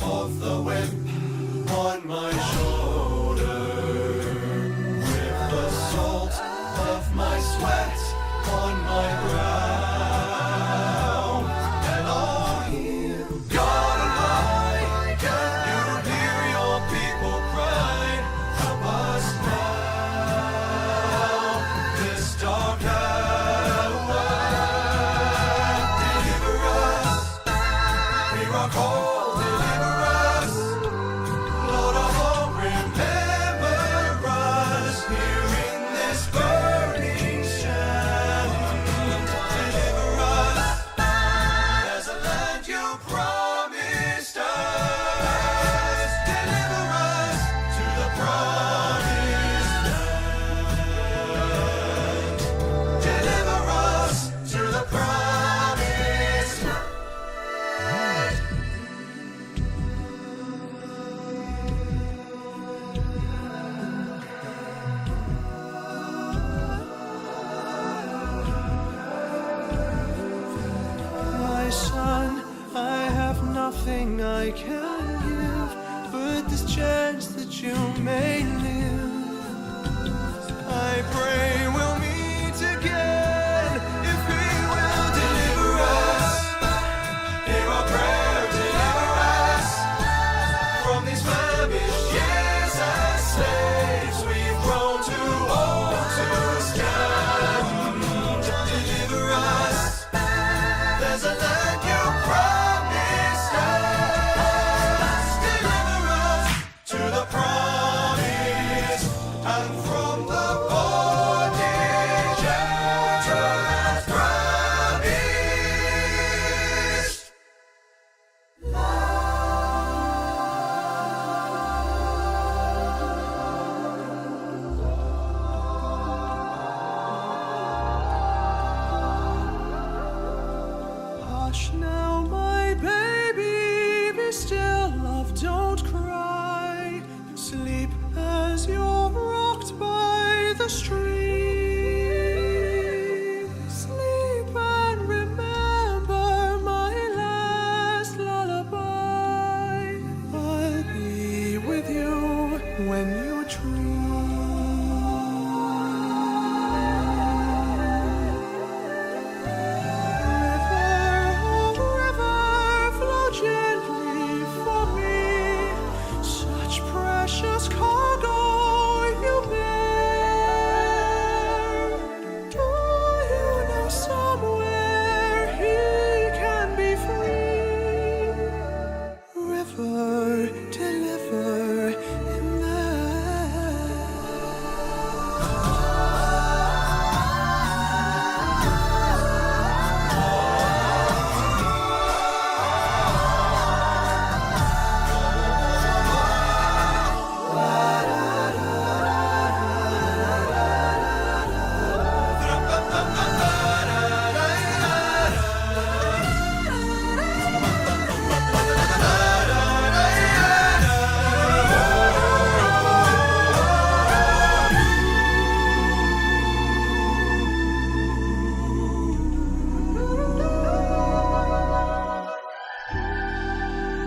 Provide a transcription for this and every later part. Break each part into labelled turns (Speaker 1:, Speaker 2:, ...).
Speaker 1: of the whip on my shoulder, with the salt of my sweat on my brow. And oh, God alive, can you hear your people cry? Help us now, this dark hour. Deliver us, hear our call, deliver us. Lord of all, remember us here in this burning shadow. Deliver us, there's a land you promised us. Deliver us to the promised land. Deliver us to the promised land. My son, I have nothing I can give but this chance that you may live. I pray we'll meet again if he will deliver us. Hear our prayer, deliver us from these famished years as slaves. We've grown too old to stand. Deliver us. There's a land you promised us. Deliver us to the promise and from the bondage you have promised. Hush now, my baby, be still, love, don't cry. Sleep as you're rocked by the stream. Sleep and remember my last lullaby. I'll be with you when you dream. River, flow gently for me. Such precious cargo you bear. Do you know somewhere he can be free? River, deliver him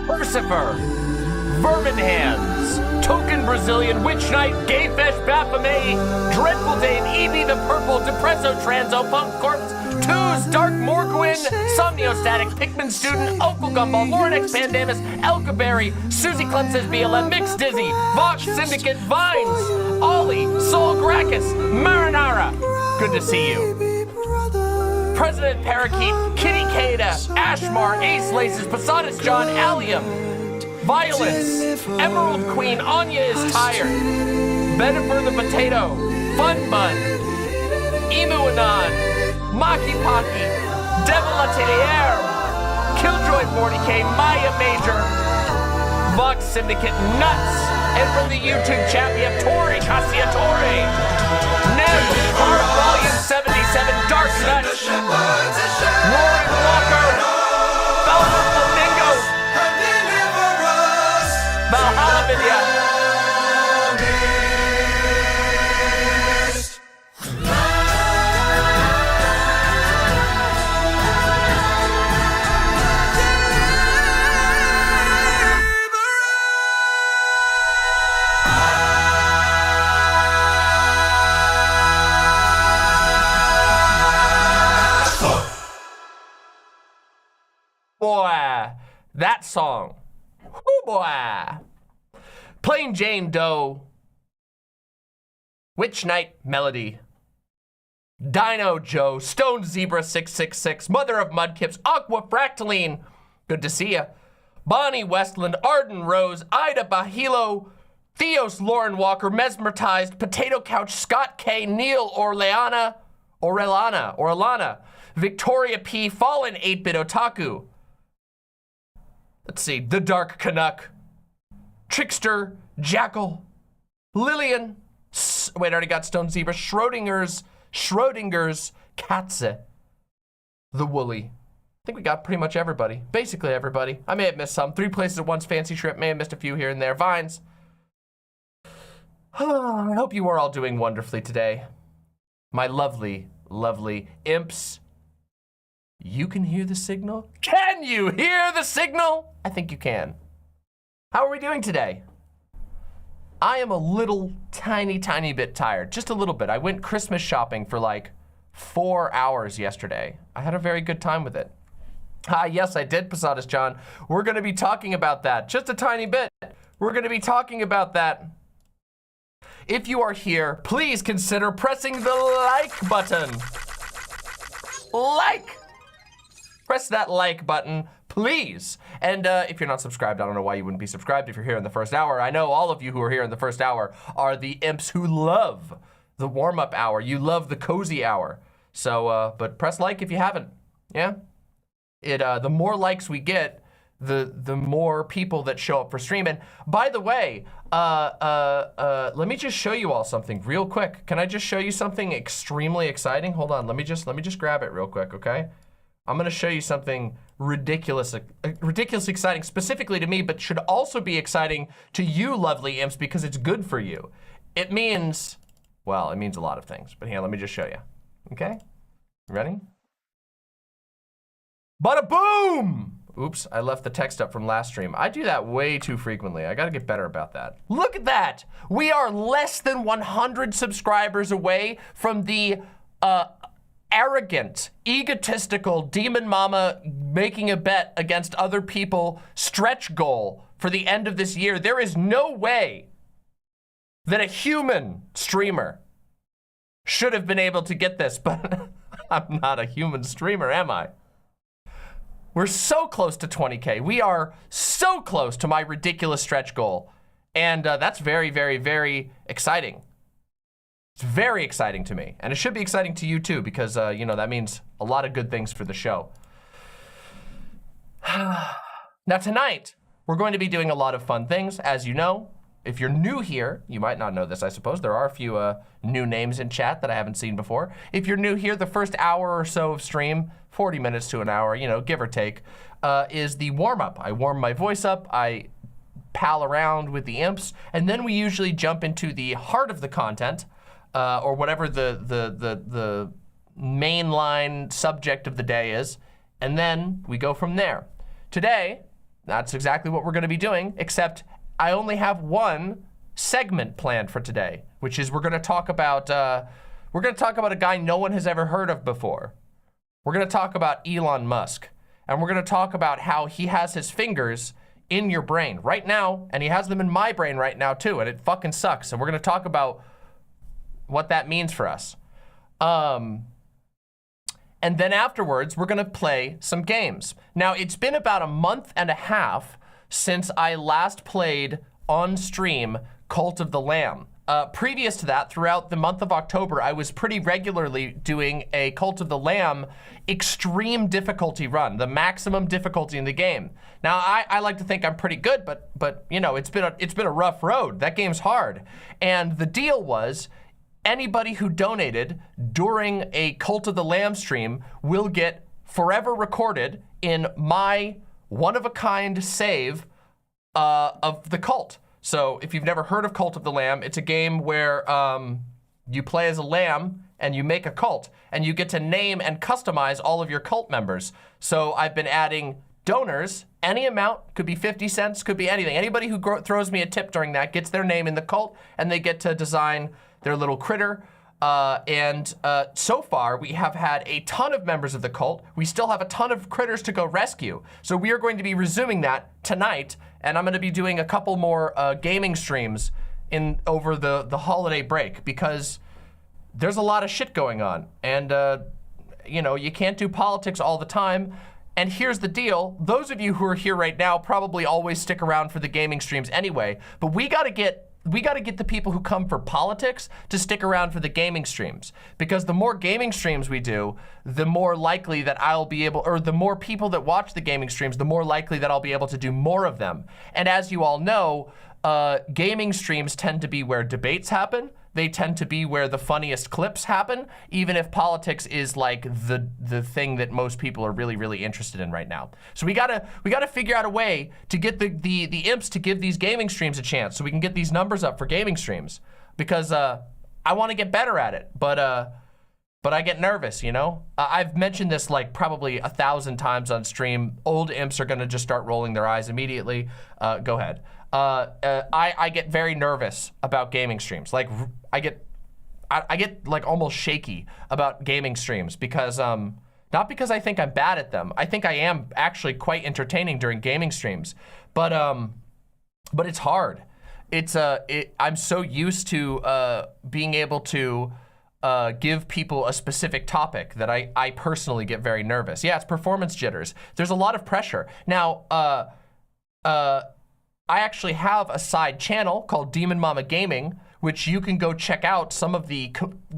Speaker 2: Lucifer, Vermin Hands, Token Brazilian, Witch Knight, Gayfesh Baphomet, Dreadful Dame, Evie the Purple, Depresso Transo, Punk Corpse, Twos, Dark Morgwin, Somniostatic, Pikmin Student, Opal Gumball, Lornex Pandamus, Elkaberry, Susie Clemses BLM, Mix Dizzy, Vox Syndicate, Vines, Ollie, Sol Gracchus, Marinara. Good to see you. President Parakeet, Kitty Kada, Ashmar, Acelaces, Posadas John, Allium, Violence, Emerald Queen, Anya is tired, Benifer the Potato, Fun Bun, Emu Anon, Maki Paki, Devil Atelier, Killjoy 40K, Maya Major, Vox Syndicate, Nuts, and from the YouTube chat we have Tori Cassiatore, Neb, Hard Volume 77, Dark Nuts, Warren Walker, Falcon Flamingo, Valhalla Vidya. That song. Whoo boy. Plain Jane Doe. Witch Night Melody. Dino Joe. Stone Zebra 666. Mother of Mudkips. Aqua Fractaline. Good to see ya. Bonnie Westland. Arden Rose. Ida Bahilo. Theos Lauren Walker. Mesmerized. Potato Couch. Scott K. Neil Orellana. Victoria P. Fallen 8-Bit Otaku. Let's see. The Dark Canuck. Trickster. Jackal. Lillian. Wait, I already got Stone Zebra. Schrodinger's Katze. The Woolly. I think we got pretty much everybody. Basically everybody. I may have missed some. 3 Places at Once, Fancy Shrimp. May have missed a few here and there. Vines. I hope you are all doing wonderfully today. My lovely, lovely imps. You can hear the signal? Can you hear the signal? I think you can. How are we doing today? I am a little tiny bit tired. Just a little bit. I went Christmas shopping for like 4 hours yesterday. I had a very good time with it. Yes, I did, Posadas John. We're gonna be talking about that. Just a tiny bit. We're gonna be talking about that. If you are here, please consider pressing the like button. Like! Press that like button, please. And if you're not subscribed, I don't know why you wouldn't be subscribed if you're here in the first hour. I know all of you who are here in the first hour are the imps who love the warm-up hour. You love the cozy hour. So, but press like if you haven't, yeah? The more likes we get, the more people that show up for stream. And by the way, let me just show you all something real quick. Can I just show you something extremely exciting? Hold on, let me just grab it real quick, okay? I'm gonna show you something ridiculously exciting, specifically to me, but should also be exciting to you lovely imps because it's good for you. It means, well, it means a lot of things, but here, let me just show you, okay? Ready? Bada boom! Oops, I left the text up from last stream. I do that way too frequently. I gotta get better about that. Look at that! We are less than 100 subscribers away from the arrogant, egotistical, demon mama making a bet against other people stretch goal for the end of this year. There is no way that a human streamer should have been able to get this, but I'm not a human streamer, am I? We're so close to 20K. We are so close to my ridiculous stretch goal. And that's very, very, very exciting. It's very exciting to me. And it should be exciting to you too, because you know, that means a lot of good things for the show. Now tonight, we're going to be doing a lot of fun things, as you know. If you're new here, you might not know this, I suppose. There are a few new names in chat that I haven't seen before. If you're new here, the first hour or so of stream, 40 minutes to an hour, you know, give or take, is the warm-up. I warm my voice up, I pal around with the imps, and then we usually jump into the heart of the content, or whatever the mainline subject of the day is, and then we go from there. Today, that's exactly what we're gonna be doing, except I only have one segment planned for today, which is we're gonna talk about a guy no one has ever heard of before. We're gonna talk about Elon Musk, and we're gonna talk about how he has his fingers in your brain right now, and he has them in my brain right now too, and it fucking sucks. And we're gonna talk about what that means for us. And then afterwards, we're gonna play some games. Now, it's been about a month and a half since I last played on stream Cult of the Lamb. Previous to that, throughout the month of October, I was pretty regularly doing a Cult of the Lamb extreme difficulty run, the maximum difficulty in the game. Now, I like to think I'm pretty good, but you know, it's been a rough road. That game's hard. And the deal was, anybody who donated during a Cult of the Lamb stream will get forever recorded in my one-of-a-kind save of the cult. So if you've never heard of Cult of the Lamb, it's a game where you play as a lamb and you make a cult, and you get to name and customize all of your cult members. So I've been adding donors, any amount, could be 50 cents, could be anything. Anybody who throws me a tip during that gets their name in the cult, and they get to design their little critter. And so far, we have had a ton of members of the cult. We still have a ton of critters to go rescue. So we are going to be resuming that tonight, and I'm going to be doing a couple more gaming streams over the holiday break, because there's a lot of shit going on. And, you know, you can't do politics all the time. And here's the deal. Those of you who are here right now probably always stick around for the gaming streams anyway, but we gotta get the people who come for politics to stick around for the gaming streams, because the more gaming streams we do, the more likely that I'll be able, or the more people that watch the gaming streams, the more likely that I'll be able to do more of them. And as you all know, gaming streams tend to be where debates happen. They tend to be where the funniest clips happen, even if politics is like the thing that most people are really, really interested in right now. So we gotta figure out a way to get the imps to give these gaming streams a chance, so we can get these numbers up for gaming streams. Because I want to get better at it, but I get nervous, you know? I've mentioned this like probably 1,000 times on stream. Old imps are gonna just start rolling their eyes immediately. Go ahead. I get very nervous about gaming streams. Like I get like almost shaky about gaming streams, because not because I think I'm bad at them. I think I am actually quite entertaining during gaming streams, but it's hard. I'm so used to being able to give people a specific topic that I personally get very nervous. Yeah, it's performance jitters. There's a lot of pressure. Now, I actually have a side channel called Demon Mama Gaming, which you can go check out some of the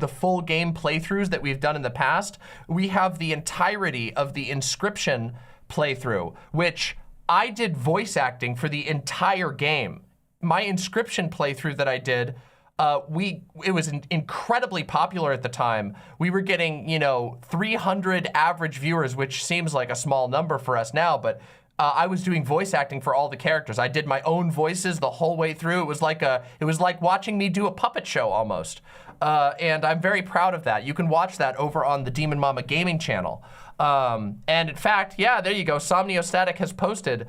Speaker 2: full game playthroughs that we've done in the past. We have the entirety of the Inscription playthrough, which I did voice acting for the entire game. My Inscription playthrough that I did, it was incredibly popular at the time. We were getting, you know, 300 average viewers, which seems like a small number for us now, but I was doing voice acting for all the characters. I did my own voices the whole way through. It was like watching me do a puppet show almost. And I'm very proud of that. You can watch that over on the Demon Mama Gaming channel. And in fact, yeah, there you go. Somniostatic has posted.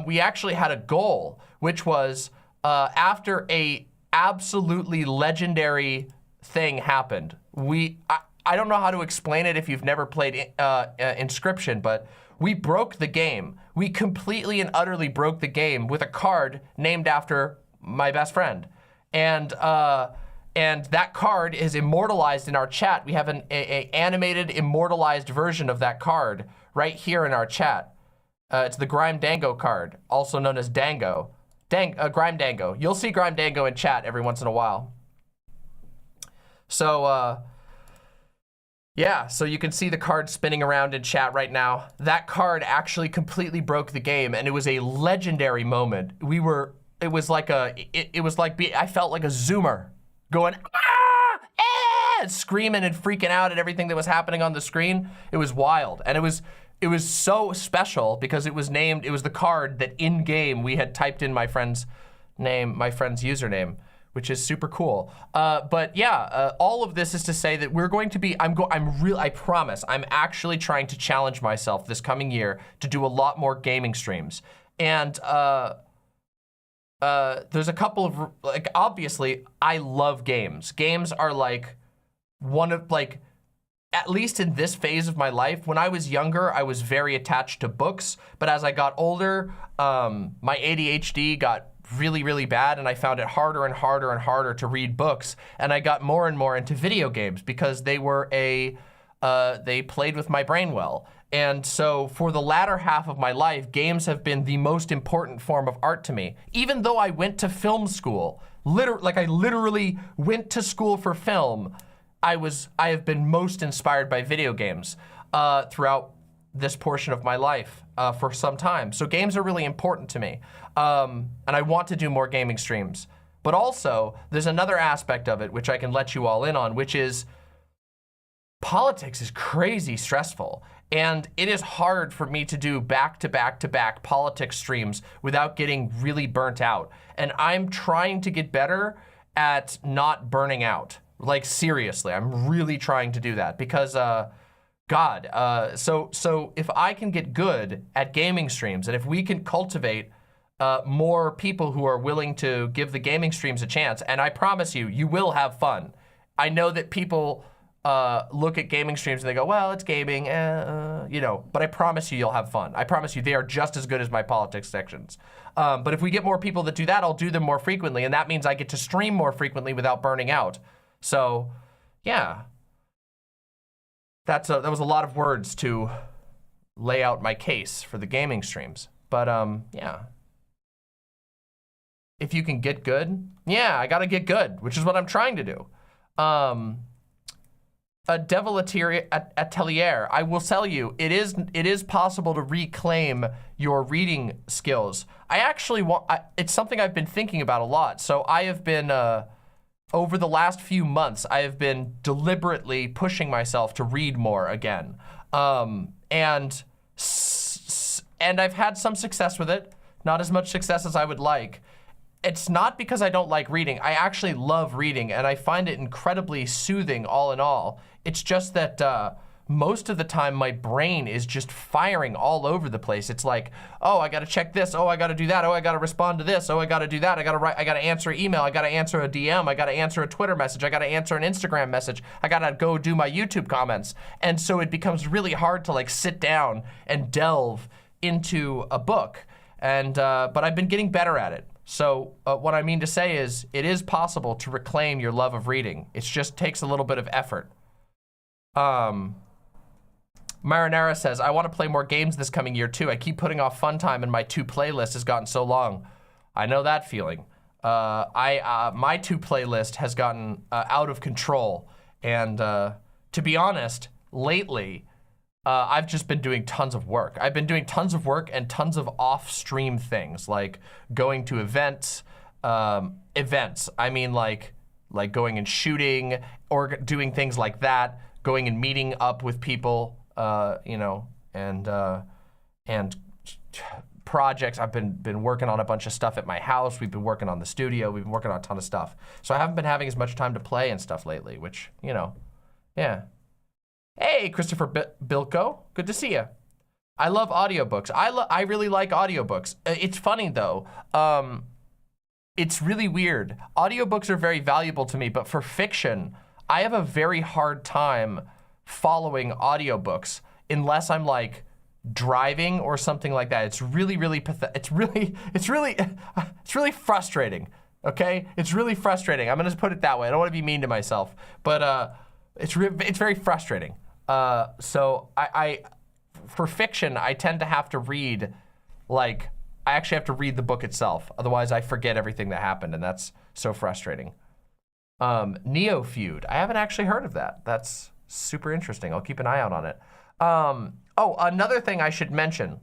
Speaker 2: We actually had a goal, which was after a absolutely legendary thing happened. I don't know how to explain it if you've never played Inscription, but we broke the game. We completely and utterly broke the game with a card named after my best friend. And that card is immortalized in our chat. We have an animated, immortalized version of that card right here in our chat. It's the Grime Dango card, also known as Dango. Grime Dango. You'll see Grime Dango in chat every once in a while. So, yeah, so you can see the card spinning around in chat right now. That card actually completely broke the game, and it was a legendary moment. I felt like a Zoomer going, ah, eh, screaming and freaking out at everything that was happening on the screen. It was wild, and it was so special because it was the card that in game we had typed in my friend's name, my friend's username, which is super cool. But yeah, all of this is to say that we're going to be, I promise, I'm actually trying to challenge myself this coming year to do a lot more gaming streams. And there's a couple of, like, obviously, I love games. Games are like one of, like, at least in this phase of my life, when I was younger, I was very attached to books. But as I got older, my ADHD got really, really bad, and I found it harder and harder and harder to read books. And I got more and more into video games because they played with my brain well. And so for the latter half of my life, games have been the most important form of art to me. Even though I went to film school, I literally went to school for film, I have been most inspired by video games throughout this portion of my life for some time. So games are really important to me. And I want to do more gaming streams. But also, there's another aspect of it which I can let you all in on, which is politics is crazy stressful. And it is hard for me to do back-to-back-to-back politics streams without getting really burnt out. And I'm trying to get better at not burning out. Like, seriously, I'm really trying to do that because, so if I can get good at gaming streams, and if we can cultivate more people who are willing to give the gaming streams a chance, and I promise you, you will have fun. I know that people look at gaming streams and they go, well, it's gaming, you know, but I promise you, you'll have fun. I promise you, they are just as good as my politics sections. But if we get more people that do that, I'll do them more frequently, and that means I get to stream more frequently without burning out. So, yeah. That was a lot of words to lay out my case for the gaming streams. But, yeah. If you can get good, yeah, I gotta get good, which is what I'm trying to do. A Devil Atelier, I will tell you, it is possible to reclaim your reading skills. I actually want, it's something I've been thinking about a lot. So I have been, over the last few months, I have been deliberately pushing myself to read more again. And I've had some success with it, not as much success as I would like. It's not because I don't like reading. I actually love reading, and I find it incredibly soothing all in all. It's just that most of the time my brain is just firing all over the place. It's like, oh, I gotta check this. Oh, I gotta do that. Oh, I gotta respond to this. Oh, I gotta do that. I gotta answer an email. I gotta answer a DM. I gotta answer a Twitter message. I gotta answer an Instagram message. I gotta go do my YouTube comments. And so it becomes really hard to like sit down and delve into a book. And but I've been getting better at it. So what I mean to say is it is possible to reclaim your love of reading. It just takes a little bit of effort. Marinara says, I want to play more games this coming year too. I keep putting off fun time and my 2 playlist has gotten so long. I know that feeling. My 2 playlist has gotten out of control. And to be honest, lately, I've just been doing tons of work. I've been doing tons of work and tons of off-stream things, like going to events. I mean like going and shooting or doing things like that, going and meeting up with people, you know, and projects. I've been working on a bunch of stuff at my house. We've been working on the studio. We've been working on a ton of stuff. So I haven't been having as much time to play and stuff lately, which, you know, yeah. Hey, Christopher Bilko, good to see you. I love audiobooks. I really like audiobooks. It's funny though. It's really weird. Audiobooks are very valuable to me, but for fiction, I have a very hard time following audiobooks unless I'm like driving or something like that. It's really, really pathetic. It's really frustrating. Okay, it's really frustrating. I'm gonna just put it that way. I don't want to be mean to myself, but it's very frustrating. So I for fiction, I tend to have to read, like, I actually have to read the book itself. Otherwise, I forget everything that happened, and that's so frustrating. Neo Feud. I haven't actually heard of that. That's super interesting. I'll keep an eye out on it. Oh, another thing I should mention.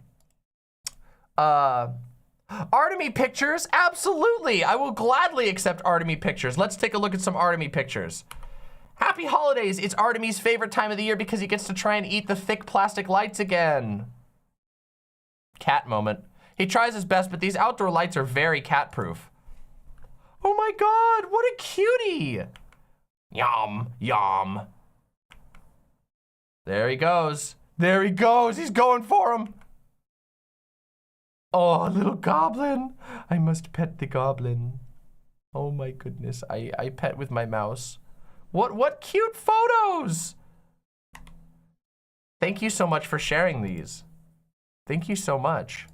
Speaker 2: Artemy pictures, absolutely. I will gladly accept Artemy pictures. Let's take a look at some Artemy pictures. Happy holidays. It's Artemy's favorite time of the year because he gets to try and eat the thick plastic lights again. Cat moment. He tries his best, but these outdoor lights are very cat-proof. Oh my God, what a cutie. Yum, yum. There he goes. There he goes. He's going for him. Oh, little goblin. I must pet the goblin. Oh my goodness. I pet with my mouse. What cute photos. Thank you so much for sharing these. Thank you so much.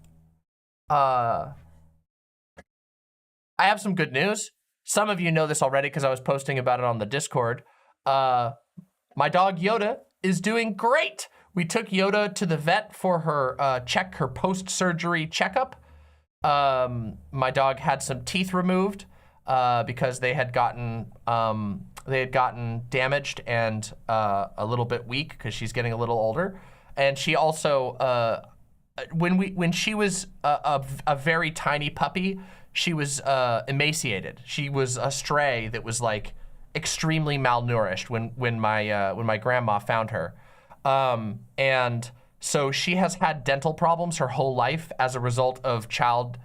Speaker 2: I have some good news. Some of you know this already because I was posting about it on the Discord. My dog Yoda is doing great. We took Yoda to the vet for her her post-surgery checkup. My dog had some teeth removed because they had gotten damaged and a little bit weak because she's getting a little older. And she also, when she was a very tiny puppy, she was emaciated. She was a stray that was like extremely malnourished when my grandma found her. And so she has had dental problems her whole life as a result of puphood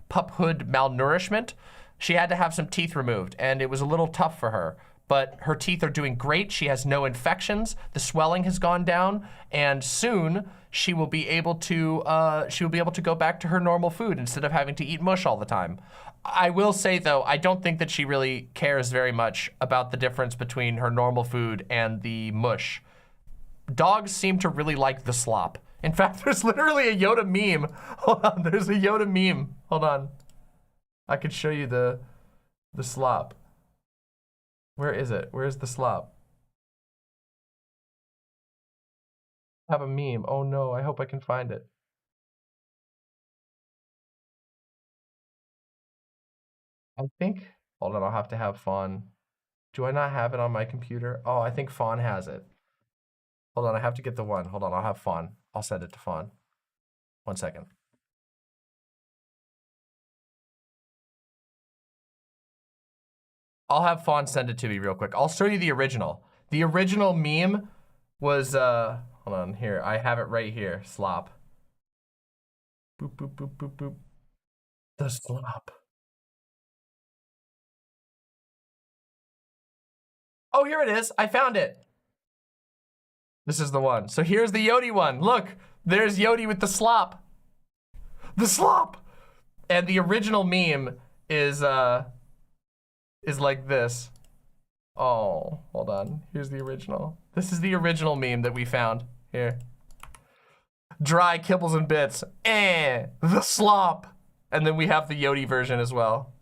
Speaker 2: malnourishment. She had to have some teeth removed, and it was a little tough for her. but her teeth are doing great. She has no infections. The swelling has gone down, and soon she will be able to go back to her normal food instead of having to eat mush all the time. I will say though, I don't think that she really cares very much about the difference between her normal food and the mush. Dogs seem to really like the slop. In fact, there's literally a Yoda meme. Hold on, there's a Yoda meme. Hold on. I could show you the slop. Where is it? Where's the slop? I have a meme. Oh no, I hope I can find it. I think, hold on, I'll have to have Fawn. Do I not have it on my computer? Oh, I think Fawn has it. Hold on, I have to get the one. Hold on, I'll have Fawn. I'll send it to Fawn. 1 second. I'll have Fawn send it to me real quick. I'll show you the original. The original meme was, hold on, here. I have it right here. Slop. Boop, boop, boop, boop, boop. The slop. Oh, here it is. I found it. This is the one. So here's the Yodi one. Look, there's Yodi with the slop. The slop. And the original meme is like this. Oh, hold on. Here's the original. This is the original meme that we found. Here. Dry kibbles and bits. The slop. And then we have the Yodi version as well.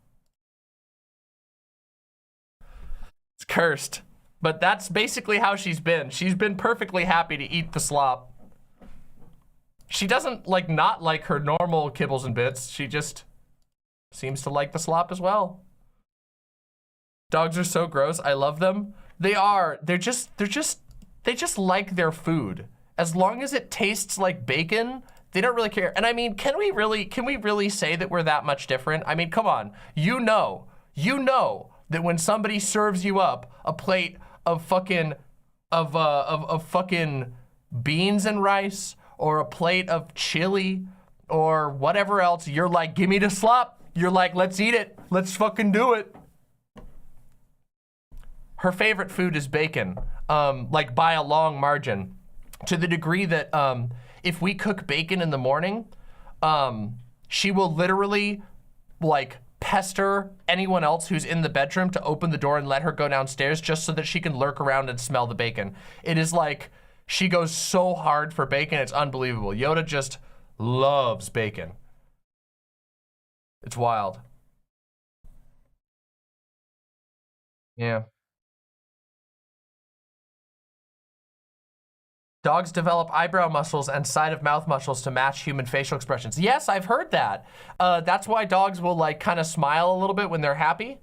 Speaker 2: It's cursed. But that's basically how she's been. She's been perfectly happy to eat the slop. She doesn't not like her normal kibbles and bits. She just seems to like the slop as well. Dogs are so gross. I love them. They are. They just like their food. As long as it tastes like bacon, they don't really care. And I mean, can we really say that we're that much different? I mean, come on. You know that when somebody serves you up a plate of fucking beans and rice, or a plate of chili, or whatever else, you're like, give me the slop. You're like, let's eat it. Let's fucking do it. Her favorite food is bacon, like by a long margin, to the degree that if we cook bacon in the morning, she will literally pester anyone else who's in the bedroom to open the door and let her go downstairs just so that she can lurk around and smell the bacon. It is like, she goes so hard for bacon, it's unbelievable. Yoda just loves bacon. It's wild. Yeah. Dogs develop eyebrow muscles and side of mouth muscles to match human facial expressions. Yes, I've heard that. That's why dogs will kind of smile a little bit when they're happy.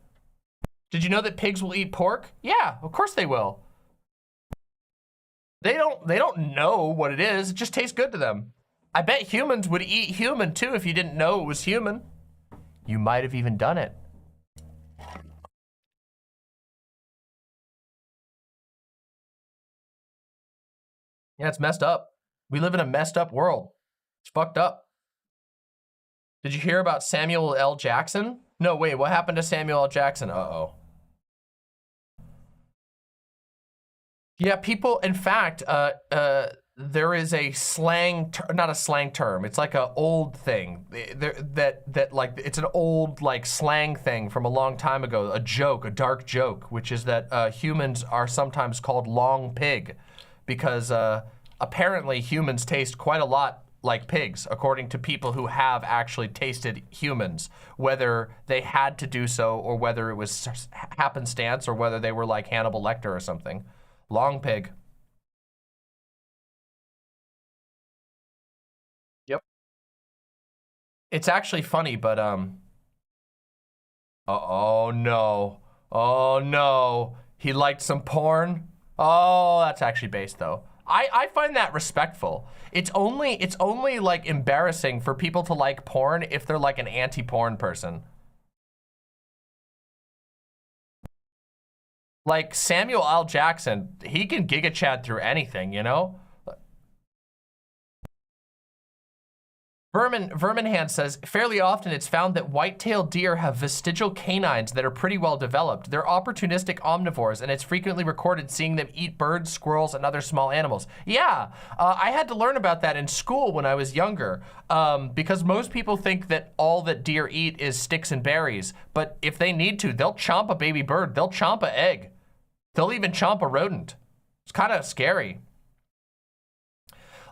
Speaker 2: Did you know that pigs will eat pork? Yeah, of course they will. They don't know what it is. It just tastes good to them. I bet humans would eat human too if you didn't know it was human. You might have even done it. Yeah, it's messed up. We live in a messed up world. It's fucked up. Did you hear about Samuel L. Jackson? No, wait, what happened to Samuel L. Jackson? Uh-oh. Yeah, people, in fact, there is a slang, not a slang term. It's like an old thing it's an old slang thing from a long time ago, a joke, a dark joke, which is that humans are sometimes called long pig because apparently humans taste quite a lot like pigs, according to people who have actually tasted humans, whether they had to do so or whether it was happenstance or whether they were like Hannibal Lecter or something. Long pig. Yep. It's actually funny, but oh no. Oh no. He liked some porn. Oh, that's actually based though. I find that respectful. It's only embarrassing for people to like porn if they're like an anti-porn person. Like Samuel L. Jackson, he can Giga Chad through anything, you know? Verminhand says, fairly often it's found that white-tailed deer have vestigial canines that are pretty well developed. They're opportunistic omnivores, and it's frequently recorded seeing them eat birds, squirrels, and other small animals. Yeah, I had to learn about that in school when I was younger, because most people think that all that deer eat is sticks and berries, but if they need to, they'll chomp a baby bird, they'll chomp an egg, they'll even chomp a rodent. It's kind of scary.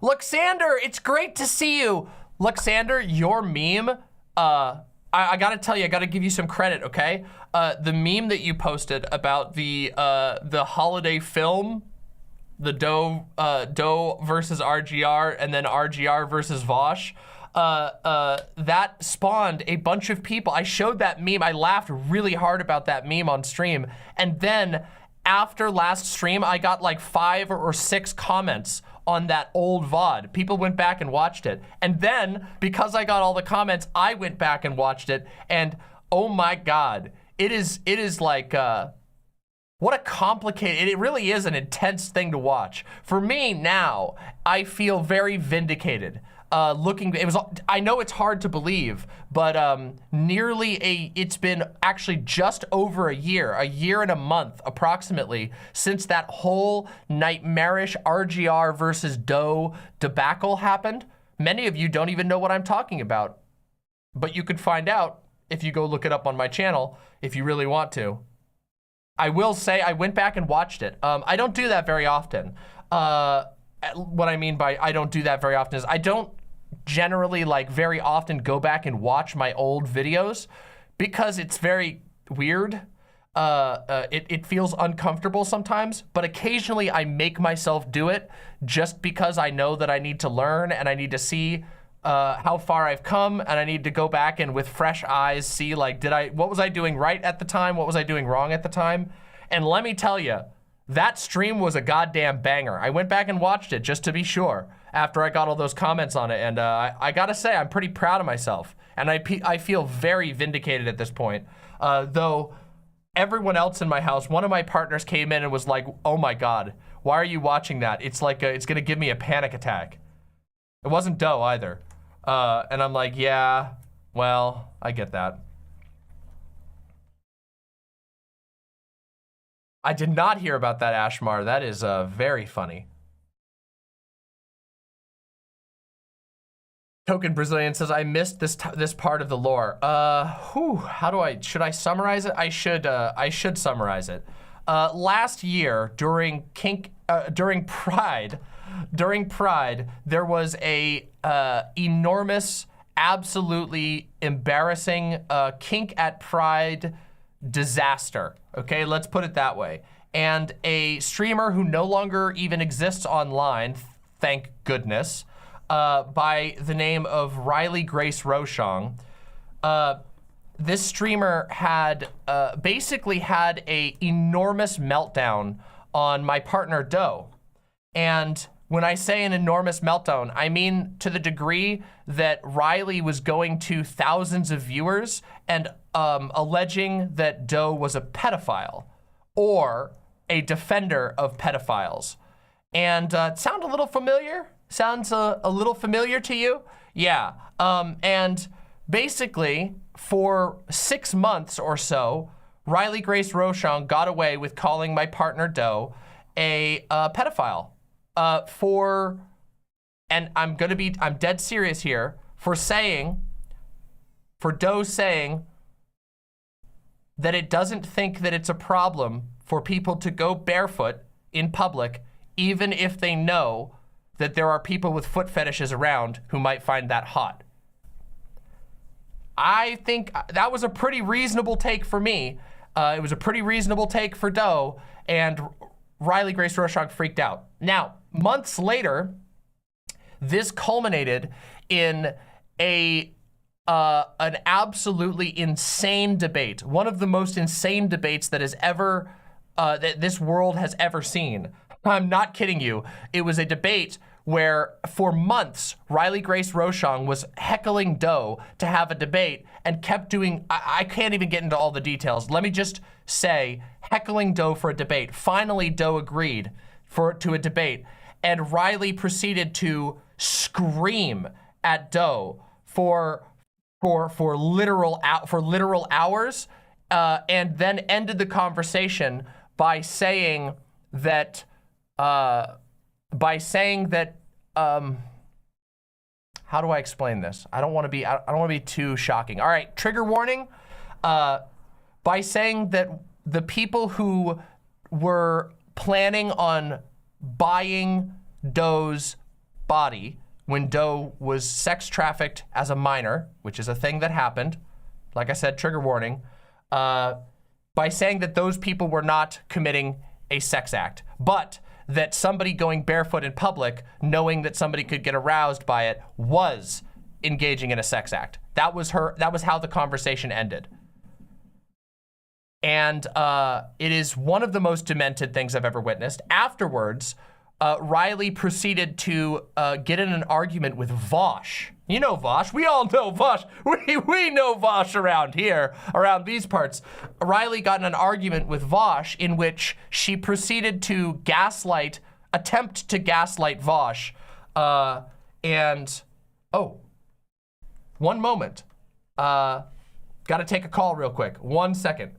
Speaker 2: Luxander, it's great to see you. Luxander, your meme, I gotta tell you, I gotta give you some credit, okay? The meme that you posted about the holiday film, the Doe versus RGR, and then RGR versus Vosh, that spawned a bunch of people. I showed that meme, I laughed really hard about that meme on stream, and then after last stream, I got like 5 or 6 comments on that old VOD. People went back and watched it. And then, because I got all the comments, I went back and watched it, and oh my God, it is like, what a complicated, it really is an intense thing to watch. For me now, I feel very vindicated. I know it's hard to believe, but it's been actually just over a year and a month approximately, since that whole nightmarish RGR versus Doe debacle happened. Many of you don't even know what I'm talking about, but you could find out if you go look it up on my channel if you really want to. I will say I went back and watched it. I don't do that very often. What I mean by I don't do that very often is I don't generally like very often go back and watch my old videos because it's very weird. It feels uncomfortable sometimes, but occasionally I make myself do it just because I know that I need to learn and I need to see how far I've come, and I need to go back and with fresh eyes see like, what was I doing right at the time? What was I doing wrong at the time? And let me tell you, that stream was a goddamn banger. I went back and watched it just to be sure after I got all those comments on it. And I gotta say, I'm pretty proud of myself. And I feel very vindicated at this point. Though everyone else in my house, one of my partners came in and was like, oh my God, why are you watching that? It's like, it's gonna give me a panic attack. It wasn't Doe either. And I'm like, yeah, well, I get that. I did not hear about that, Ashmar. That is very funny. Token Brazilian says, I missed this part of the lore. Should I summarize it? I should summarize it. Last year during Pride, there was a enormous, absolutely embarrassing kink at Pride disaster. Okay, let's put it that way. And a streamer who no longer even exists online, thank goodness, by the name of Riley Grace Rochong, this streamer had basically had a enormous meltdown on my partner Doe. And when I say an enormous meltdown, I mean to the degree that Riley was going to thousands of viewers and alleging that Doe was a pedophile or a defender of pedophiles. And sound a little familiar? Sounds a little familiar to you? Yeah, and basically for 6 months or so, Riley Grace Rochong got away with calling my partner Doe a pedophile. And I'm dead serious here, for Doe saying that it doesn't think that it's a problem for people to go barefoot in public, even if they know that there are people with foot fetishes around who might find that hot. I think that was a pretty reasonable take for me. It was a pretty reasonable take for Doe, and Riley Grace Rochong freaked out. Now, months later, this culminated in an absolutely insane debate, one of the most insane debates that has ever, that this world has ever seen. I'm not kidding you. It was a debate where for months, Riley Grace Rochong was heckling Doe to have a debate and kept doing, I can't even get into all the details. Let me just say, heckling Doe for a debate. Finally, Doe agreed to a debate, and Riley proceeded to scream at Doe for literal hours, and then ended the conversation by saying that how do I explain this? I don't want to be too shocking. All right, trigger warning. By saying that the people who were planning on buying Doe's body when Doe was sex trafficked as a minor, which is a thing that happened, like I said, trigger warning, by saying that those people were not committing a sex act, but that somebody going barefoot in public, knowing that somebody could get aroused by it, was engaging in a sex act. That was how the conversation ended. And it is one of the most demented things I've ever witnessed. Afterwards, Riley proceeded to get in an argument with Vosh. You know Vosh. We all know Vosh. We know Vosh around here, around these parts. Riley got in an argument with Vosh in which she proceeded to attempt to gaslight Vosh. And, oh, one moment. Got to take a call real quick. One second.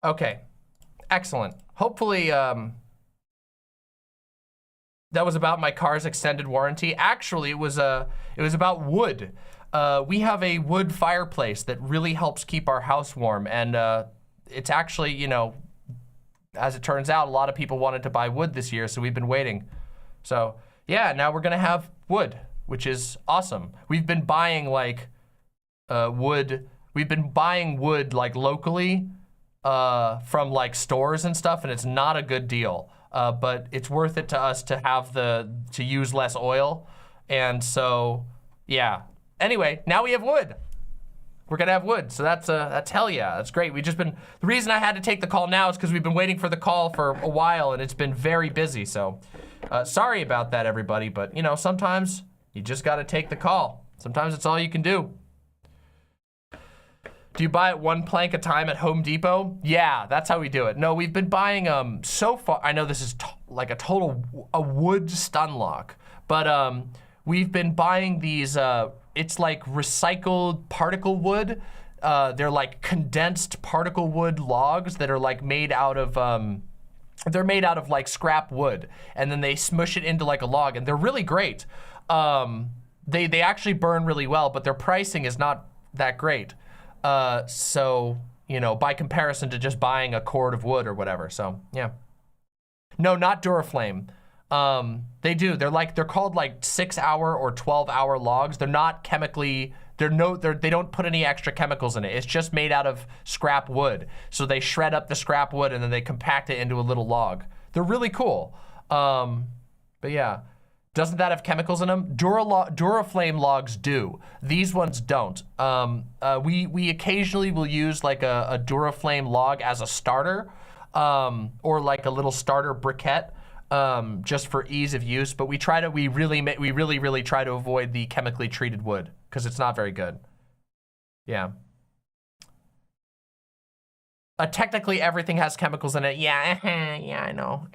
Speaker 2: Okay, excellent. Hopefully, that was about my car's extended warranty. Actually, it was about wood. We have a wood fireplace that really helps keep our house warm, and it's actually, you know, as it turns out, a lot of people wanted to buy wood this year, so we've been waiting. So yeah, now we're gonna have wood, which is awesome. We've been buying like wood. We've been buying wood like locally from like stores and stuff, and it's not a good deal. But it's worth it to us to have to use less oil, and so yeah. Anyway, now we have wood. We're gonna have wood, so that's hell yeah, that's great. The reason I had to take the call now is because we've been waiting for the call for a while, and it's been very busy. So sorry about that, everybody. But you know, sometimes you just gotta take the call. Sometimes it's all you can do. Do you buy it one plank a time at Home Depot? Yeah, that's how we do it. No, we've been buying so far. I know this is like a wood stun lock, But we've been buying these, it's like recycled particle wood. They're like condensed particle wood logs that are like made out of, they're made out of like scrap wood, and then they smush it into like a log, and they're really great. They actually burn really well, but their pricing is not that great. So, you know, by comparison to just buying a cord of wood or whatever. So, yeah. No, not Duraflame. They're called like 6-hour or 12-hour logs. They're not chemically, they don't put any extra chemicals in it. It's just made out of scrap wood. So they shred up the scrap wood and then they compact it into a little log. They're really cool. But yeah, doesn't that have chemicals in them? Duraflame logs do. These ones don't. We occasionally will use like a Duraflame log as a starter, or like a little starter briquette, just for ease of use. But we really try to avoid the chemically treated wood because it's not very good. Yeah. Technically everything has chemicals in it. Yeah, yeah, I know.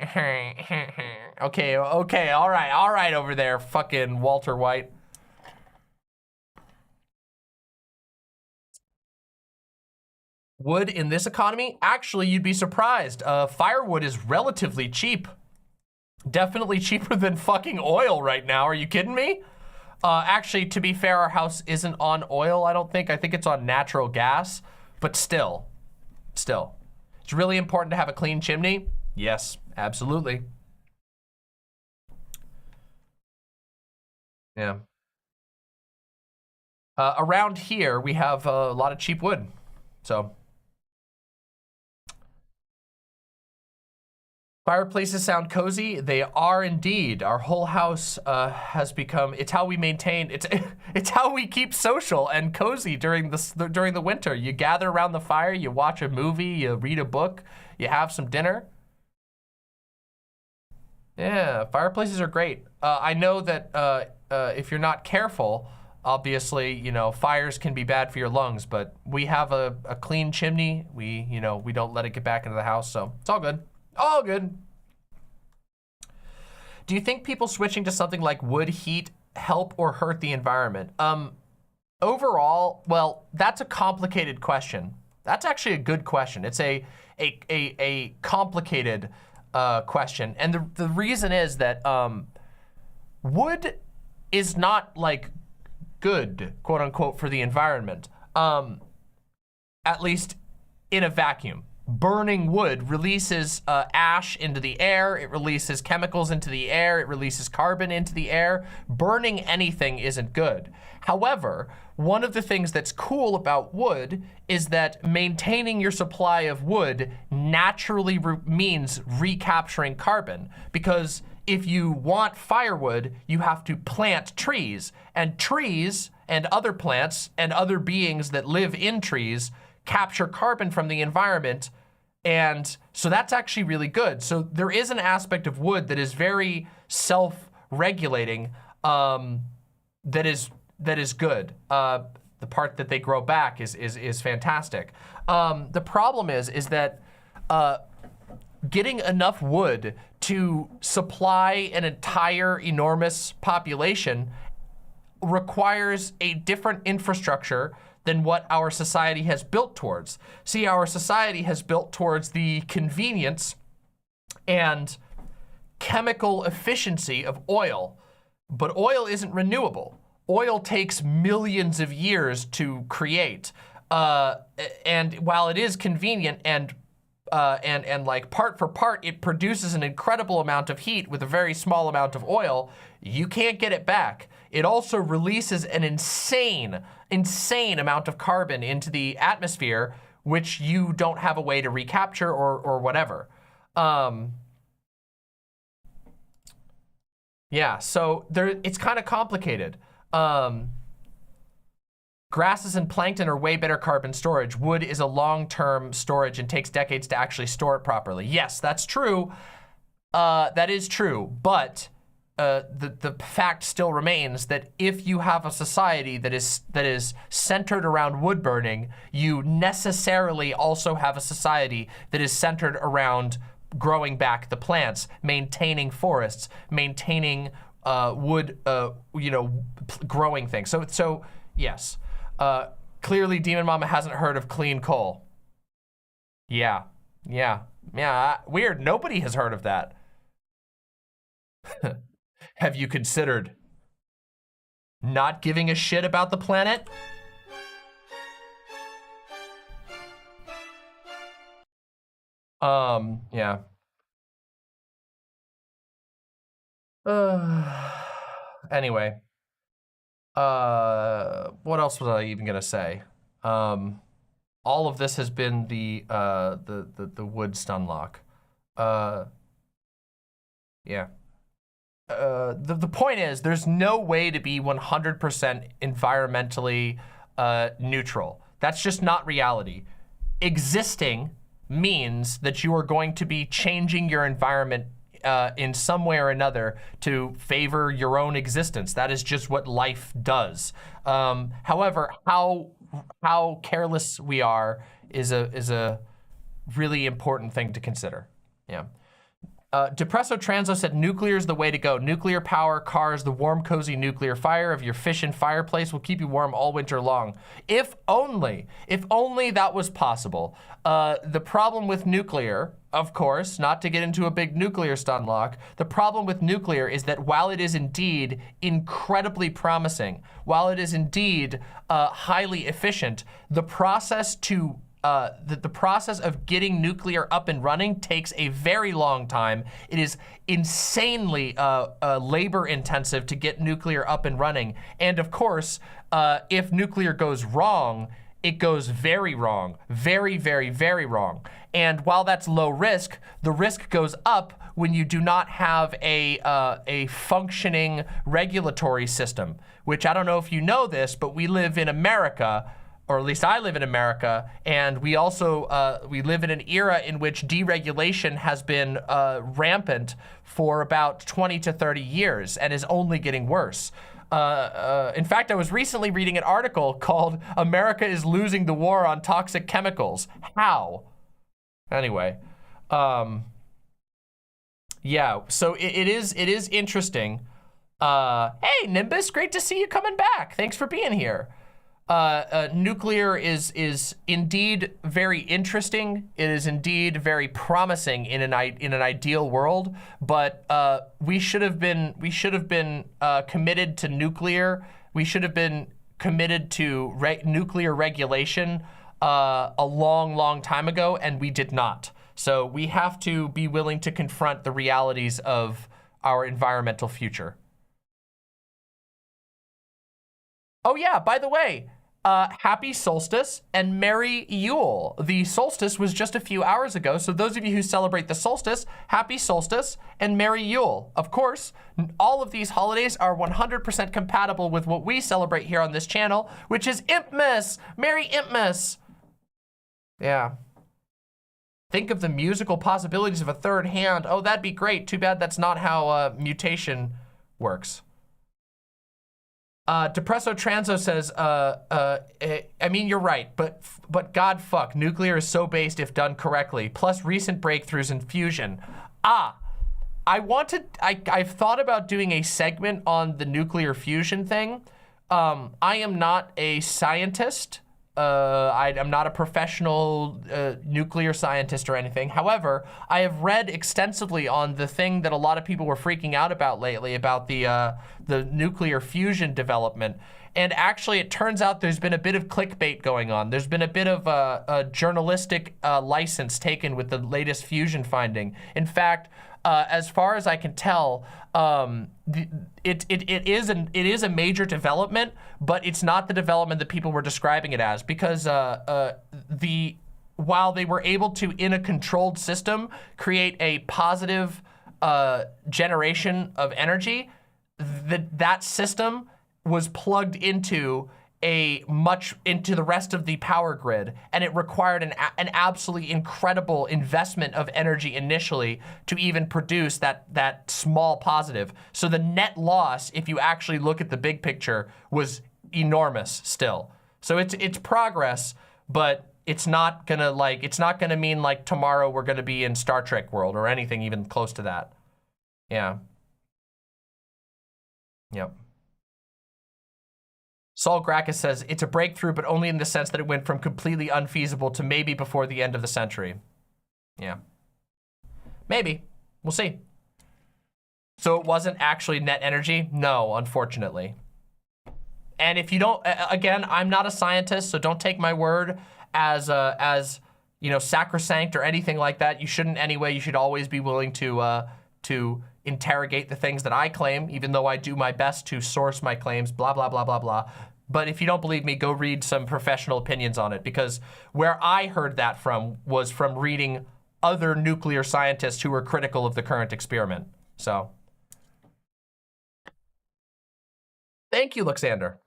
Speaker 2: Okay, all right over there, fucking Walter White. Wood in this economy? Actually, you'd be surprised. Firewood is relatively cheap. Definitely cheaper than fucking oil right now. Are you kidding me? Actually, to be fair, our house isn't on oil, I don't think. I think it's on natural gas, but still. It's really important to have a clean chimney. Yes, absolutely. Yeah. Around here, we have a lot of cheap wood, so. Fireplaces sound cozy. They are indeed. Our whole house has become, it's how we maintain, it's how we keep social and cozy during the winter. You gather around the fire, you watch a movie, you read a book, you have some dinner. Yeah, fireplaces are great. I know that if you're not careful, obviously, you know, fires can be bad for your lungs, but we have a clean chimney. We don't let it get back into the house, so it's all good. All good. Do you think people switching to something like wood heat help or hurt the environment? Overall, well, that's a complicated question. That's actually a good question. It's a complicated question. And the reason is that wood is not like good, quote unquote, for the environment. At least in a vacuum. Burning wood releases ash into the air, it releases chemicals into the air, it releases carbon into the air. Burning anything isn't good. However, one of the things that's cool about wood is that maintaining your supply of wood naturally means recapturing carbon, because if you want firewood, you have to plant trees, and other plants and other beings that live in trees capture carbon from the environment, and so that's actually really good. So there is an aspect of wood that is very self-regulating, that is good. The part that they grow back is fantastic. The problem is that getting enough wood to supply an entire enormous population requires a different infrastructure than what our society has built towards. See, our society has built towards the convenience and chemical efficiency of oil, but oil isn't renewable. Oil takes millions of years to create, and while it is convenient and like part for part, it produces an incredible amount of heat with a very small amount of oil, you can't get it back. It also releases an insane amount of carbon into the atmosphere, which you don't have a way to recapture or whatever. Yeah, so it's kind of complicated. Grasses and plankton are way better carbon storage. Wood is a long-term storage and takes decades to actually store it properly. Yes, that's true. That is true, but the fact still remains that if you have a society that is centered around wood burning, you necessarily also have a society that is centered around growing back the plants, maintaining forests, maintaining growing things. So yes, clearly Demon Mama hasn't heard of clean coal. Yeah. Weird. Nobody has heard of that. Have you considered not giving a shit about the planet? Yeah. Anyway. What else was I even gonna say? All of this has been the wood stun lock. Yeah. The point is, there's no way to be 100% environmentally neutral. That's just not reality. Existing means that you are going to be changing your environment in some way or another to favor your own existence. That is just what life does. However, how careless we are is a really important thing to consider. Yeah. Depresso Transo said nuclear is the way to go. Nuclear power, cars, the warm, cozy nuclear fire of your fish and fireplace will keep you warm all winter long. If only that was possible. The problem with nuclear, of course, not to get into a big nuclear stun lock, the problem with nuclear is that while it is indeed incredibly promising, while it is indeed highly efficient, the process to the process of getting nuclear up and running takes a very long time. It is insanely labor intensive to get nuclear up and running. And of course, if nuclear goes wrong, it goes very wrong, very, very, very wrong. And while that's low risk, the risk goes up when you do not have a functioning regulatory system, which I don't know if you know this, but we live in America, or at least I live in America, and we also, we live in an era in which deregulation has been rampant for about 20 to 30 years and is only getting worse. In fact, I was recently reading an article called "America is Losing the War on Toxic Chemicals." How? Anyway, yeah, so it is interesting. Hey, Nimbus, great to see you coming back. Thanks for being here. Nuclear is indeed very interesting. It is indeed very promising in an ideal world, but we should have been committed to nuclear. We should have been committed to nuclear regulation a long time ago, and we did not. So we have to be willing to confront the realities of our environmental future. Oh yeah, by the way, happy solstice and merry Yule. The solstice was just a few hours ago, so those of you who celebrate the solstice, happy solstice and merry Yule. Of course, all of these holidays are 100% compatible with what we celebrate here on this channel, which is Impmas. Merry Impmas. Yeah. Think of the musical possibilities of a third hand. Oh, that'd be great. Too bad that's not how mutation works. Depresso Transo says, I mean, you're right, but God fuck, nuclear is so based if done correctly, plus recent breakthroughs in fusion. I've thought about doing a segment on the nuclear fusion thing. I am not a scientist. I'm not a professional nuclear scientist or anything. However, I have read extensively on the thing that a lot of people were freaking out about lately, about the nuclear fusion development. And actually, it turns out there's been a bit of clickbait going on. There's been a bit of a journalistic license taken with the latest fusion finding. In fact, as far as I can tell, it is a major development, but it's not the development that people were describing it as, because while they were able to, in a controlled system, create a positive generation of energy, that system was plugged into the rest of the power grid, and it required an absolutely incredible investment of energy initially to even produce that small positive. So the net loss, if you actually look at the big picture, was enormous still. So it's progress, but it's not gonna mean like tomorrow we're gonna be in Star Trek world or anything even close to that. Yeah. Yep. Saul Gracchus says, it's a breakthrough, but only in the sense that it went from completely unfeasible to maybe before the end of the century. Yeah. Maybe. We'll see. So it wasn't actually net energy? No, unfortunately. And if you don't, again, I'm not a scientist, so don't take my word as you know, sacrosanct or anything like that. You shouldn't anyway. You should always be willing to interrogate the things that I claim, even though I do my best to source my claims, blah, blah, blah, blah, blah. But if you don't believe me, go read some professional opinions on it, because where I heard that from was from reading other nuclear scientists who were critical of the current experiment. So, thank you, Luxander.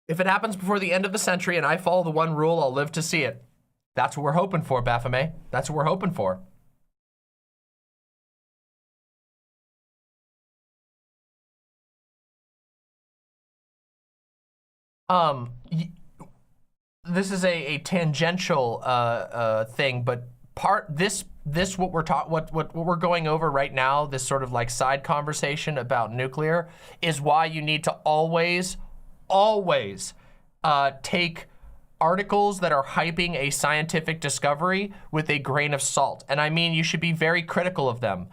Speaker 2: If it happens before the end of the century and I follow the one rule, I'll live to see it. That's what we're hoping for, Baphomet. That's what we're hoping for. This is a tangential thing, but what we're going over right now, this sort of like side conversation about nuclear, is why you need to always take articles that are hyping a scientific discovery with a grain of salt. And I mean, you should be very critical of them.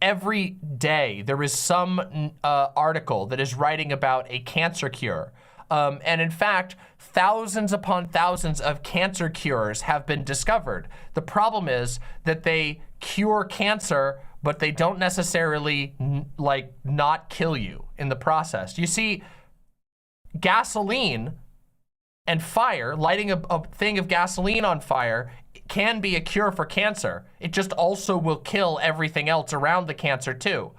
Speaker 2: Every day there is some article that is writing about a cancer cure. And in fact, thousands upon thousands of cancer cures have been discovered. The problem is that they cure cancer, but they don't necessarily like not kill you in the process. You see, gasoline and fire, lighting a thing of gasoline on fire, can be a cure for cancer. It just also will kill everything else around the cancer too.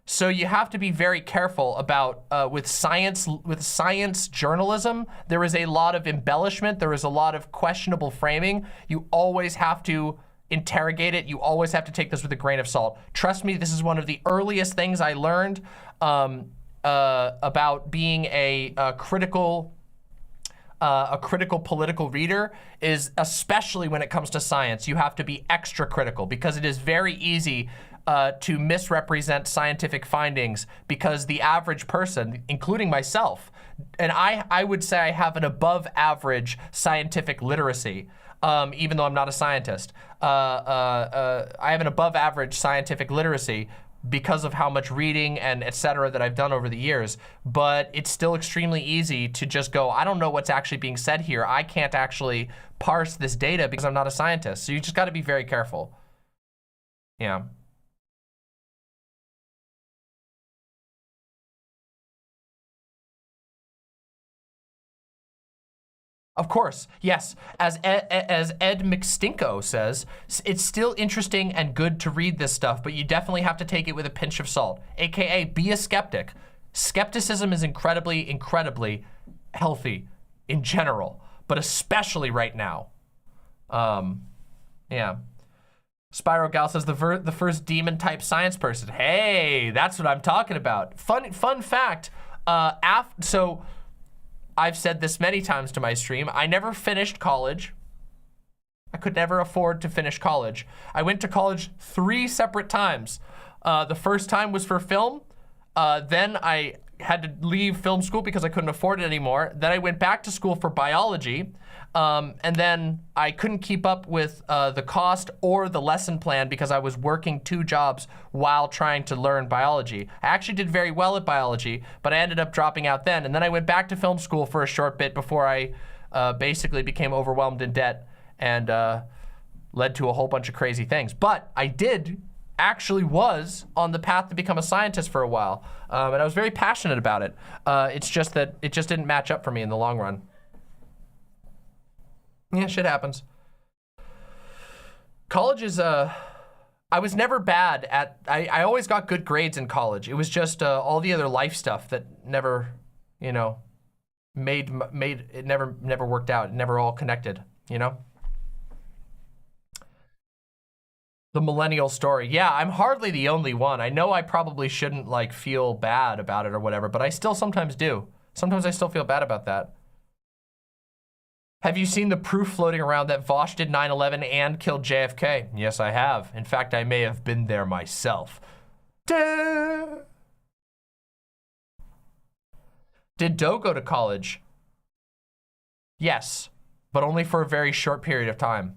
Speaker 2: So you have to be very careful about with science journalism. There is a lot of embellishment. There is a lot of questionable framing. You always have to interrogate it. You always have to take this with a grain of salt. Trust me, this is one of the earliest things I learned about being a critical political reader, is especially when it comes to science, you have to be extra critical, because it is very easy to misrepresent scientific findings, because the average person, including myself, and I would say I have an above average scientific literacy, even though I'm not a scientist. I have an above average scientific literacy because of how much reading and etc. that I've done over the years, but it's still extremely easy to just go, I don't know what's actually being said here. I can't actually parse this data because I'm not a scientist. So you just got to be very careful. Yeah. Of course, yes. As Ed McStinko says, it's still interesting and good to read this stuff, but you definitely have to take it with a pinch of salt, AKA be a skeptic. Skepticism is incredibly, incredibly healthy in general, but especially right now. Yeah. Spyro Gal says the first demon type science person. Hey, that's what I'm talking about. Fun fact, so I've said this many times to my stream. I never finished college. I could never afford to finish college. I went to college 3 separate times. The first time was for film. Then I had to leave film school because I couldn't afford it anymore. Then I went back to school for biology. And then I couldn't keep up with the cost or the lesson plan because I was working 2 jobs while trying to learn biology. I actually did very well at biology, but I ended up dropping out then. And then I went back to film school for a short bit before I basically became overwhelmed in debt and led to a whole bunch of crazy things. But I was on the path to become a scientist for a while. And I was very passionate about it. It's just that it just didn't match up for me in the long run. Yeah, shit happens. College is, I was never bad at, I always got good grades in college. It was just all the other life stuff that never, you know, made it never worked out. It never all connected, you know? The millennial story. Yeah, I'm hardly the only one. I know I probably shouldn't like feel bad about it or whatever, but I still sometimes do. Sometimes I still feel bad about that. Have you seen the proof floating around that Vosh did 9/11 and killed JFK? Yes, I have. In fact, I may have been there myself. Duh. Did Doe go to college? Yes, but only for a very short period of time.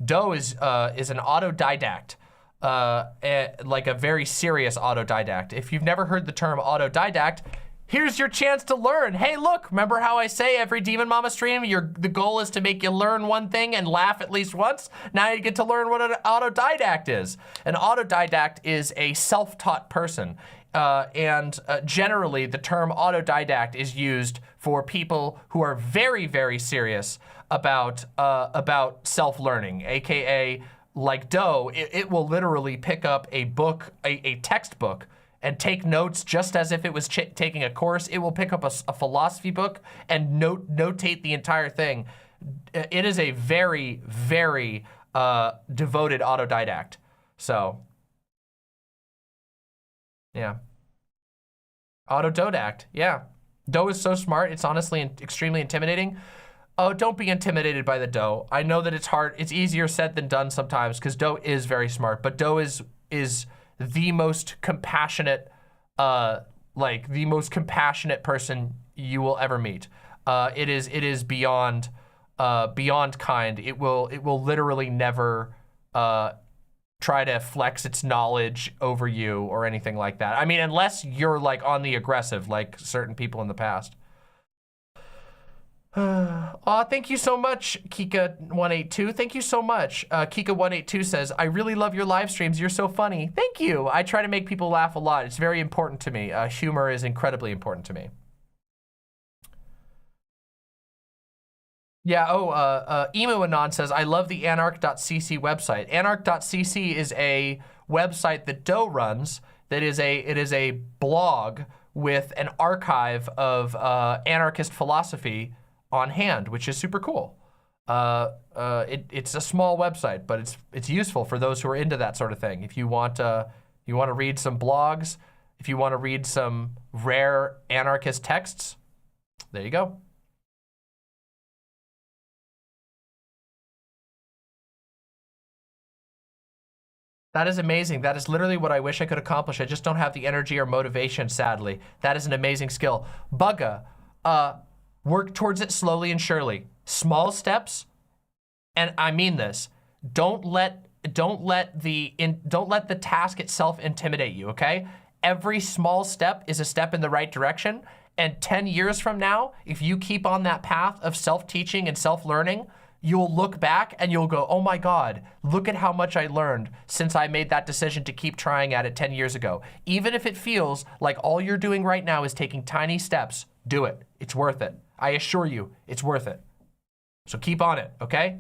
Speaker 2: Doe is an autodidact, like a very serious autodidact. If you've never heard the term autodidact, here's your chance to learn. Hey, look, remember how I say every Demon Mama stream, the goal is to make you learn one thing and laugh at least once? Now you get to learn what an autodidact is. An autodidact is a self-taught person. Generally, the term autodidact is used for people who are very, very serious about self-learning, AKA like Doe, it will literally pick up a book, a textbook, and take notes just as if it was taking a course. It will pick up a philosophy book and notate the entire thing. It is a very, very devoted autodidact. So, yeah. Autodidact, yeah. Doe is so smart, it's honestly extremely intimidating. Oh, don't be intimidated by the Doe. I know that it's hard, it's easier said than done sometimes because Doe is very smart, but Doe is the most compassionate, like the most compassionate person you will ever meet. It is beyond kind. It will literally never try to flex its knowledge over you or anything like that. I mean, unless you're like on the aggressive, like certain people in the past. Aw, thank you so much, Kika182. Thank you so much. Kika182 says, I really love your live streams. You're so funny. Thank you. I try to make people laugh a lot. It's very important to me. Humor is incredibly important to me. Yeah, Emu Anon says, I love the anarch.cc website. Anarch.cc is a website that Doe runs. It is a blog with an archive of anarchist philosophy on hand, which is super cool. It's a small website, but it's useful for those who are into that sort of thing. If you want to read some blogs, if you want to read some rare anarchist texts, there you go. That is amazing. That is literally what I wish I could accomplish. I just don't have the energy or motivation, sadly. That is an amazing skill. Bugga, work towards it slowly and surely. Small steps, and I mean this. Don't let the task itself intimidate you, okay? Every small step is a step in the right direction, and 10 years from now, if you keep on that path of self-teaching and self-learning, you'll look back and you'll go, oh my God, look at how much I learned since I made that decision to keep trying at it 10 years ago. Even if it feels like all you're doing right now is taking tiny steps, do it. It's worth it. I assure you, it's worth it. So keep on it, okay?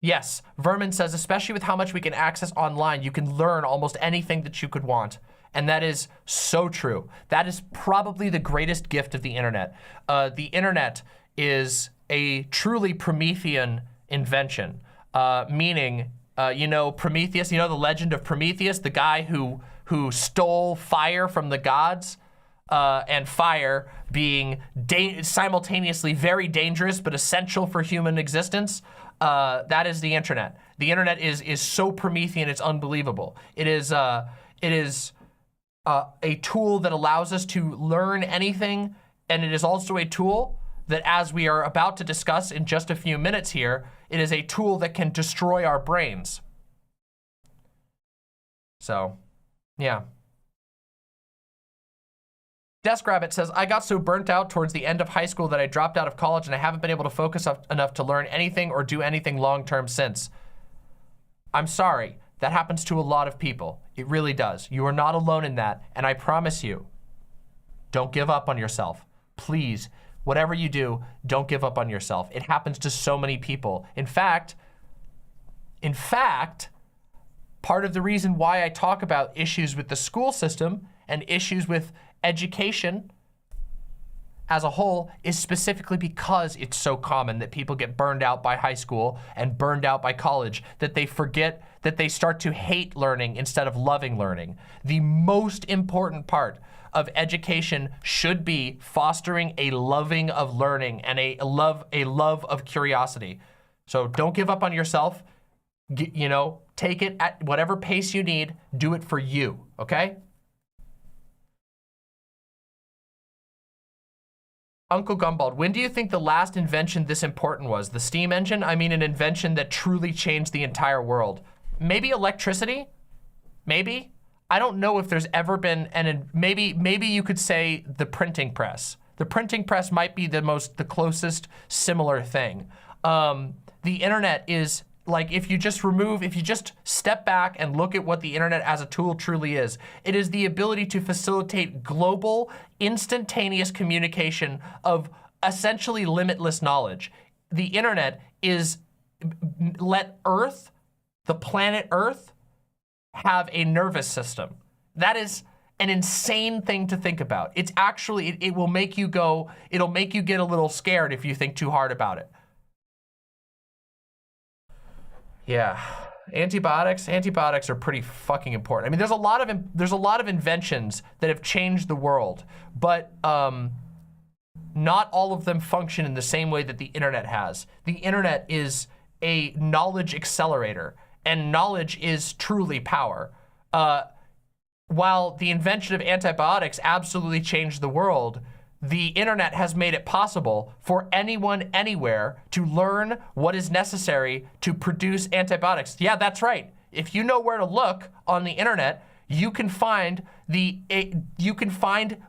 Speaker 2: Yes, Vermin says, especially with how much we can access online, you can learn almost anything that you could want. And that is so true. That is probably the greatest gift of the internet. The internet is a truly Promethean invention, meaning, you know, Prometheus, you know the legend of Prometheus, the guy who stole fire from the gods, and fire being simultaneously very dangerous but essential for human existence. That is the internet. The internet is so Promethean, it's unbelievable. It is a tool that allows us to learn anything, and it is also a tool that, as we are about to discuss in just a few minutes here, it is a tool that can destroy our brains. So, yeah. Deskrabbit says, I got so burnt out towards the end of high school that I dropped out of college and I haven't been able to focus enough to learn anything or do anything long-term since. I'm sorry. That happens to a lot of people. It really does. You are not alone in that. And I promise you, don't give up on yourself. Please, whatever you do, don't give up on yourself. It happens to so many people. In fact, part of the reason why I talk about issues with the school system and issues with education as a whole is specifically because it's so common that people get burned out by high school and burned out by college, that they forget that they start to hate learning instead of loving learning. The most important part of education should be fostering a loving of learning and a love of curiosity. So don't give up on yourself. You know, take it at whatever pace you need. Do it for you, okay? Uncle Gumbald, when do you think the last invention this important was? The steam engine? I mean, an invention that truly changed the entire world. Maybe electricity? Maybe? I don't know if there's ever been maybe you could say the printing press. The printing press might be the closest similar thing. The internet is like, if you just step back and look at what the internet as a tool truly is, it is the ability to facilitate global, instantaneous communication of essentially limitless knowledge. The internet is let Earth, the planet Earth, have a nervous system. That is an insane thing to think about. It's actually, it will make you go, it'll make you get a little scared if you think too hard about it. Yeah, antibiotics are pretty fucking important. I mean, there's a lot of inventions that have changed the world, but not all of them function in the same way that the internet has. The internet is a knowledge accelerator, and knowledge is truly power. While the invention of antibiotics absolutely changed the world, the internet has made it possible for anyone, anywhere, to learn what is necessary to produce antibiotics. Yeah, that's right. If you know where to look on the internet, you can find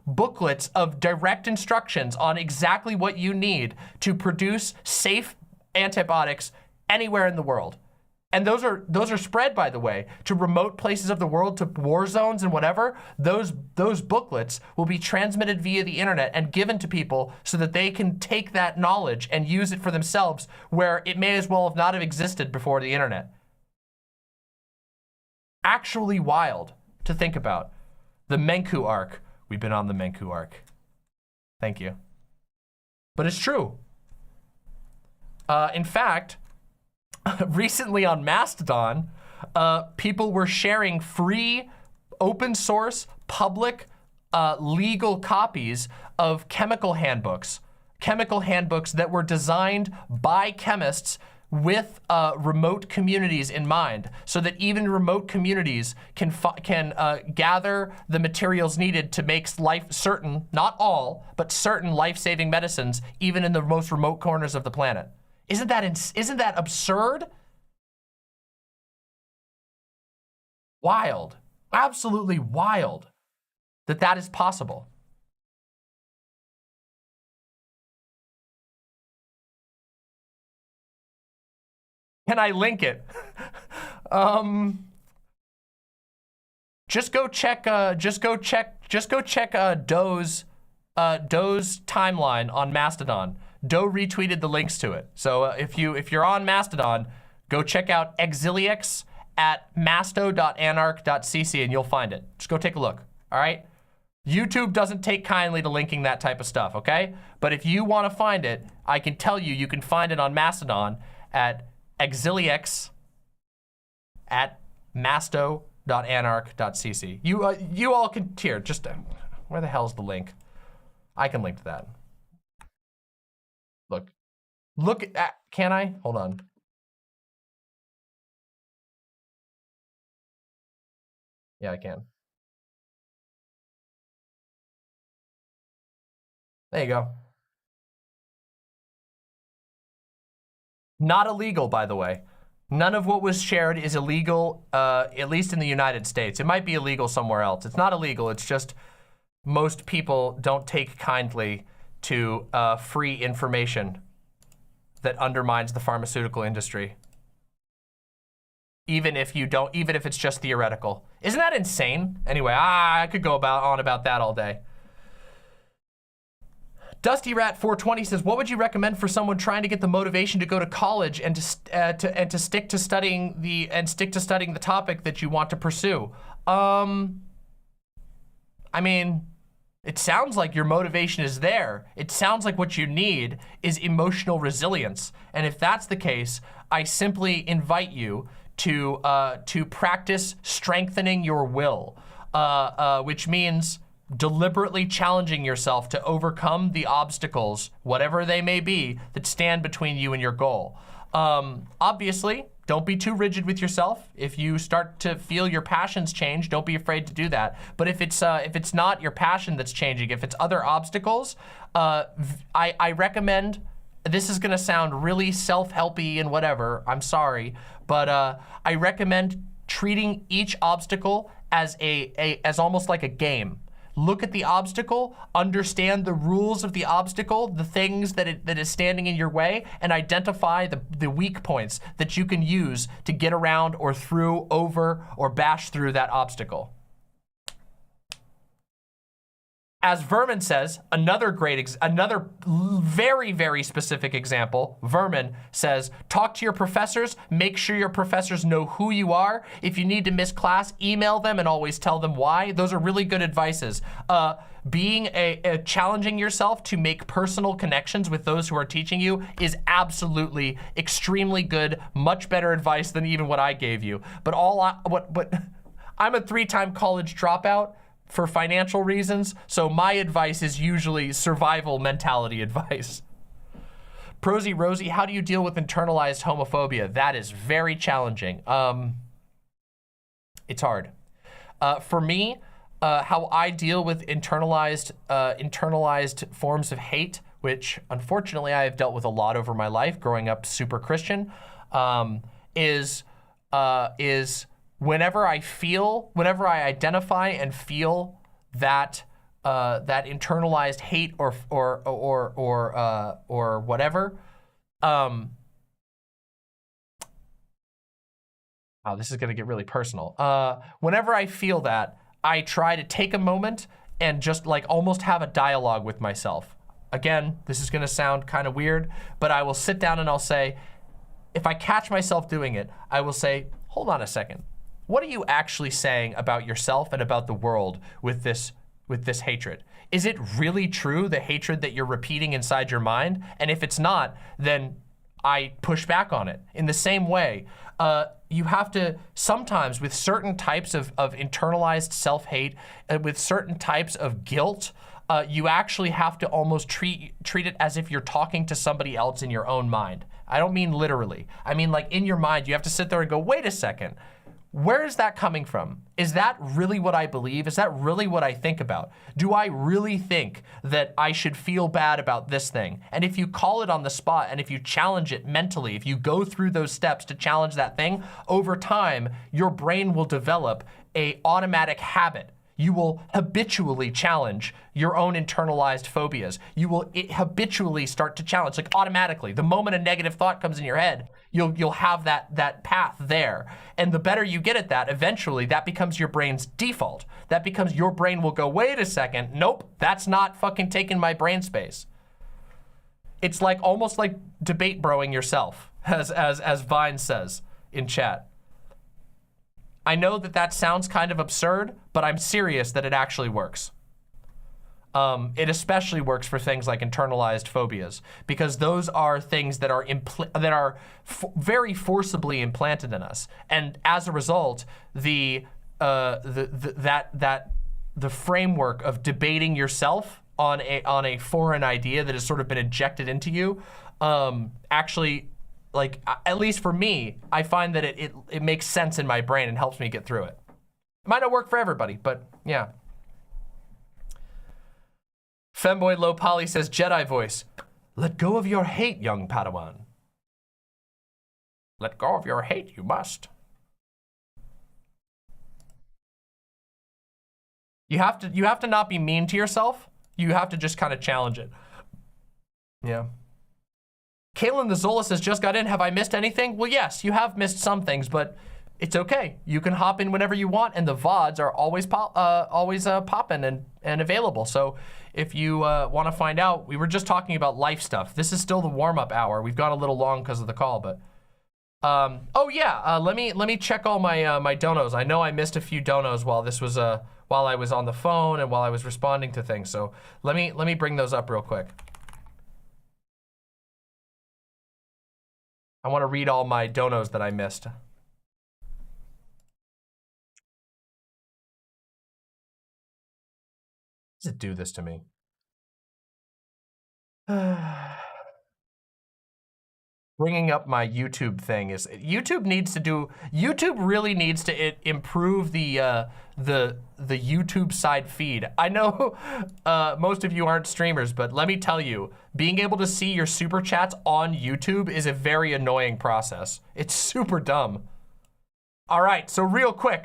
Speaker 2: booklets of direct instructions on exactly what you need to produce safe antibiotics anywhere in the world. And those are spread, by the way, to remote places of the world, to war zones and whatever. Those booklets will be transmitted via the internet and given to people so that they can take that knowledge and use it for themselves, where it may as well have not have existed before the internet. Actually wild to think about. The Menku arc. We've been on the Menku arc. Thank you. But it's true. In fact, recently on Mastodon, people were sharing free, open source, public, legal copies of chemical handbooks that were designed by chemists with remote communities in mind, so that even remote communities can gather the materials needed to make certain, not all, but certain life-saving medicines, even in the most remote corners of the planet. Isn't that absurd? Wild, absolutely wild that is possible. Can I link it? Just go check Doe's timeline on Mastodon. Doe retweeted the links to it. So if you're on Mastodon, go check out Exiliax at masto.anarch.cc and you'll find it. Just go take a look, all right? YouTube doesn't take kindly to linking that type of stuff, okay? But if you want to find it, I can tell you can find it on Mastodon at Exiliax at masto.anarch.cc. You all can, here, just, where the hell's the link? I can link to that. Look at, can I? Hold on. Yeah, I can. There you go. Not illegal, by the way. None of what was shared is illegal, at least in the United States. It might be illegal somewhere else. It's not illegal, it's just most people don't take kindly to free information that undermines the pharmaceutical industry. Even if it's just theoretical. Isn't that insane? Anyway, I could go on about that all day. Dusty Rat 420 says, what would you recommend for someone trying to get the motivation to go to college and to stick to studying the topic that you want to pursue? I mean, it sounds like your motivation is there. It sounds like what you need is emotional resilience. And if that's the case, I simply invite you to practice strengthening your will, which means deliberately challenging yourself to overcome the obstacles, whatever they may be, that stand between you and your goal. Obviously, don't be too rigid with yourself. If you start to feel your passions change, don't be afraid to do that. But if it's not your passion that's changing, if it's other obstacles, I recommend, this is gonna sound really self-helpy and whatever, I'm sorry, but I recommend treating each obstacle as as almost like a game. Look at the obstacle, understand the rules of the obstacle, the things that is standing in your way, and identify the weak points that you can use to get around or through, over, or bash through that obstacle. As Vermin says, another very, very specific example, Vermin says, talk to your professors, make sure your professors know who you are. If you need to miss class, email them and always tell them why. Those are really good advices. Challenging yourself to make personal connections with those who are teaching you is absolutely extremely good, much better advice than even what I gave you. But I'm a 3-time college dropout for financial reasons, so my advice is usually survival mentality advice. Prosy Rosie, how do you deal with internalized homophobia? That is very challenging. It's hard. For me, how I deal with internalized forms of hate, which unfortunately I have dealt with a lot over my life growing up super Christian, is whenever I identify and feel that that internalized hate or whatever, wow, this is gonna get really personal. Whenever I feel that, I try to take a moment and just like almost have a dialogue with myself. Again, this is gonna sound kind of weird, but I will sit down and I'll say, if I catch myself doing it, I will say, hold on a second. What are you actually saying about yourself and about the world with this hatred? Is it really true, the hatred that you're repeating inside your mind? And if it's not, then I push back on it. In the same way, you have to sometimes, with certain types of internalized self-hate, with certain types of guilt, you actually have to almost treat it as if you're talking to somebody else in your own mind. I don't mean literally. I mean like in your mind, you have to sit there and go, wait a second. Where is that coming from? Is that really what I believe? Is that really what I think about? Do I really think that I should feel bad about this thing? And if you call it on the spot and if you challenge it mentally, if you go through those steps to challenge that thing, over time, your brain will develop an automatic habit. You will habitually challenge your own internalized phobias. You will habitually start to challenge, like automatically. The moment a negative thought comes in your head, you'll have that path there. And the better you get at that, eventually that becomes your brain's default. That becomes your brain will go, wait a second, nope, that's not fucking taking my brain space. It's like almost like debate broing yourself, as Vine says in chat. I know that sounds kind of absurd, but I'm serious that it actually works. It especially works for things like internalized phobias, because those are things that are very forcibly implanted in us, and as a result, the framework of debating yourself on a foreign idea that has sort of been injected into you, actually. Like, at least for me, I find that it makes sense in my brain and helps me get through it. It might not work for everybody, but yeah. Femboy Low Poly says, Jedi voice, let go of your hate, young Padawan. Let go of your hate, you must. You have to not be mean to yourself. You have to just kind of challenge it. Yeah. Kaylin the Zola says, just got in, have I missed anything? Well, yes, you have missed some things, but it's okay. You can hop in whenever you want, and the VODs are always popping and available. So if you want to find out, we were just talking about life stuff. This is still the warm-up hour. We've gone a little long because of the call, but oh yeah, let me check all my my donos. I know I missed a few donos while this was while I was on the phone and while I was responding to things. So let me bring those up real quick. I want to read all my donos that I missed. Does it do this to me? Bringing up my YouTube thing is YouTube really needs to improve the YouTube side feed. I know most of you aren't streamers, but let me tell you, being able to see your super chats on YouTube is a very annoying process. It's super dumb. All right, so real quick,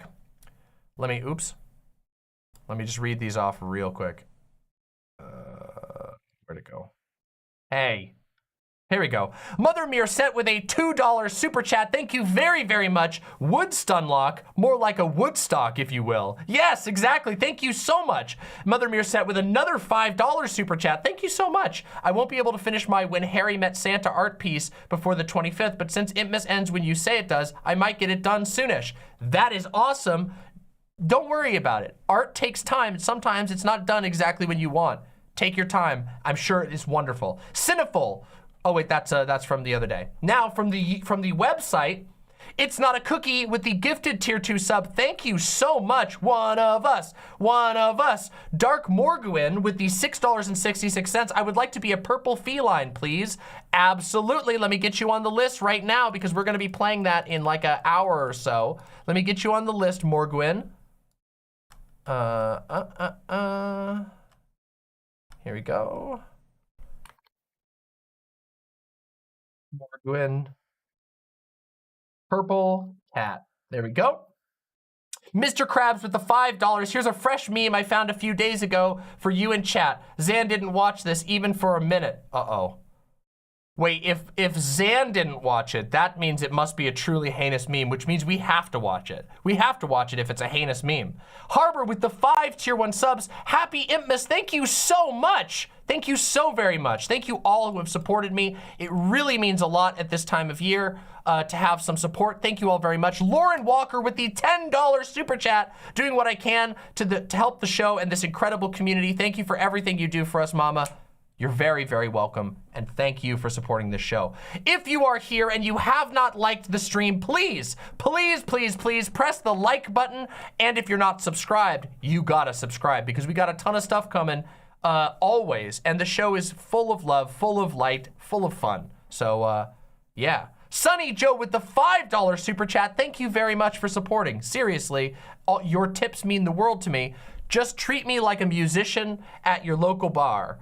Speaker 2: let me just read these off real quick. Where'd it go? Hey. Here we go. Mother Mere sent with a $2 super chat. Thank you very, very much. Wood Stunlock, more like a Woodstock, if you will. Yes, exactly. Thank you so much. Mother Mere sent with another $5 super chat. Thank you so much. I won't be able to finish my When Harry Met Santa art piece before the 25th, but since Impmas ends when you say it does, I might get it done soonish. That is awesome. Don't worry about it. Art takes time. Sometimes it's not done exactly when you want. Take your time. I'm sure it is wonderful. Cineful. Oh wait, that's from the other day. Now from the website, It's Not a Cookie with the gifted tier 2 sub. Thank you so much, one of us. Dark Morguin with the $6.66. I would like to be a purple feline, please. Absolutely, let me get you on the list right now because we're gonna be playing that in like an hour or so. Let me get you on the list, Morguin. Here we go. Morguin. Purple cat. There we go. Mr. Krabs with the $5. Here's a fresh meme I found a few days ago for you in chat. Zan didn't watch this even for a minute. Uh-oh. Wait, if Zan didn't watch it, that means it must be a truly heinous meme, which means we have to watch it. We have to watch it if it's a heinous meme. Harbor with the 5 tier 1 subs. Happy Impmas, thank you so much. Thank you so very much. Thank you all who have supported me. It really means a lot at this time of year to have some support. Thank you all very much. Lauren Walker with the $10 super chat, doing what I can to help the show and this incredible community. Thank you for everything you do for us, Mama. You're very, very welcome, and thank you for supporting this show. If you are here and you have not liked the stream, please, please, please, please press the like button, and if you're not subscribed, you gotta subscribe, because we got a ton of stuff coming always, and the show is full of love, full of light, full of fun. So, yeah. Sunny Joe with the $5 super chat, thank you very much for supporting. Seriously, your tips mean the world to me. Just treat me like a musician at your local bar.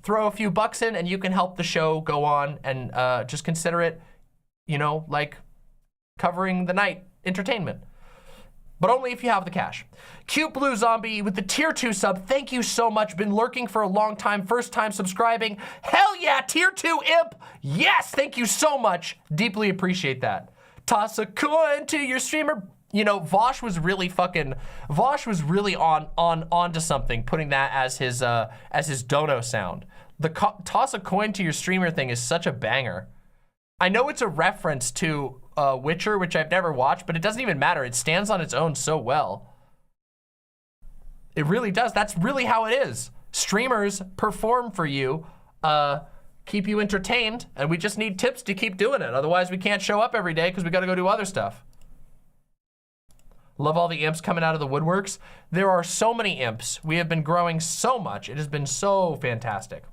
Speaker 2: Throw a few bucks in and you can help the show go on, and just consider it, you know, like covering the night entertainment. But only if you have the cash. Cute Blue Zombie with the tier 2 sub, thank you so much. Been lurking for a long time, first time subscribing. Hell yeah, tier 2 imp. Yes, thank you so much. Deeply appreciate that. Toss a coin to your streamer. You know, Vosh was really onto something, putting that as his dono sound. The toss a coin to your streamer thing is such a banger. I know it's a reference to Witcher, which I've never watched, but it doesn't even matter. It stands on its own so well. It really does. That's really how it is. Streamers perform for you, keep you entertained, and we just need tips to keep doing it. Otherwise, we can't show up every day because we got to go do other stuff. Love all the imps coming out of the woodworks. There are so many imps. We have been growing so much. It has been so fantastic.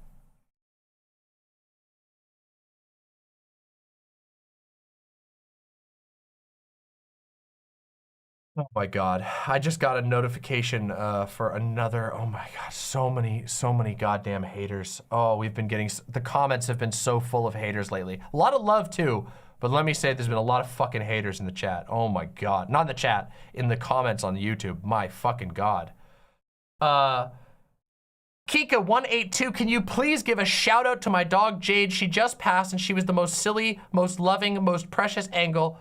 Speaker 2: Oh my God. I just got a notification for another, oh my God, so many goddamn haters. Oh, we've been getting, the comments have been so full of haters lately. A lot of love too. But let me say, there's been a lot of fucking haters in the chat. Oh my God. Not in the chat, in the comments on YouTube. My fucking God. Kika182, can you please give a shout out to my dog Jade? She just passed and she was the most silly, most loving, most precious angel.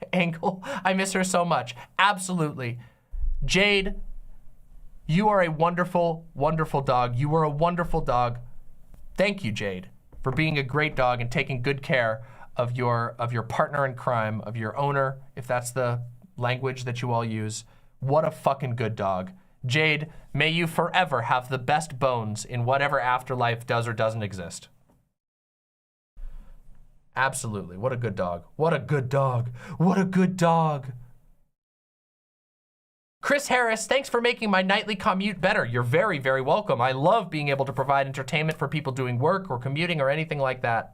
Speaker 2: I miss her so much. Absolutely. Jade, you are a wonderful, wonderful dog. You were a wonderful dog. Thank you, Jade, for being a great dog and taking good care of your partner in crime, of your owner, if that's the language that you all use. What a fucking good dog. Jade, may you forever have the best bones in whatever afterlife does or doesn't exist. Absolutely, what a good dog. What a good dog. What a good dog. Chris Harris, thanks for making my nightly commute better. You're very, very welcome. I love being able to provide entertainment for people doing work or commuting or anything like that.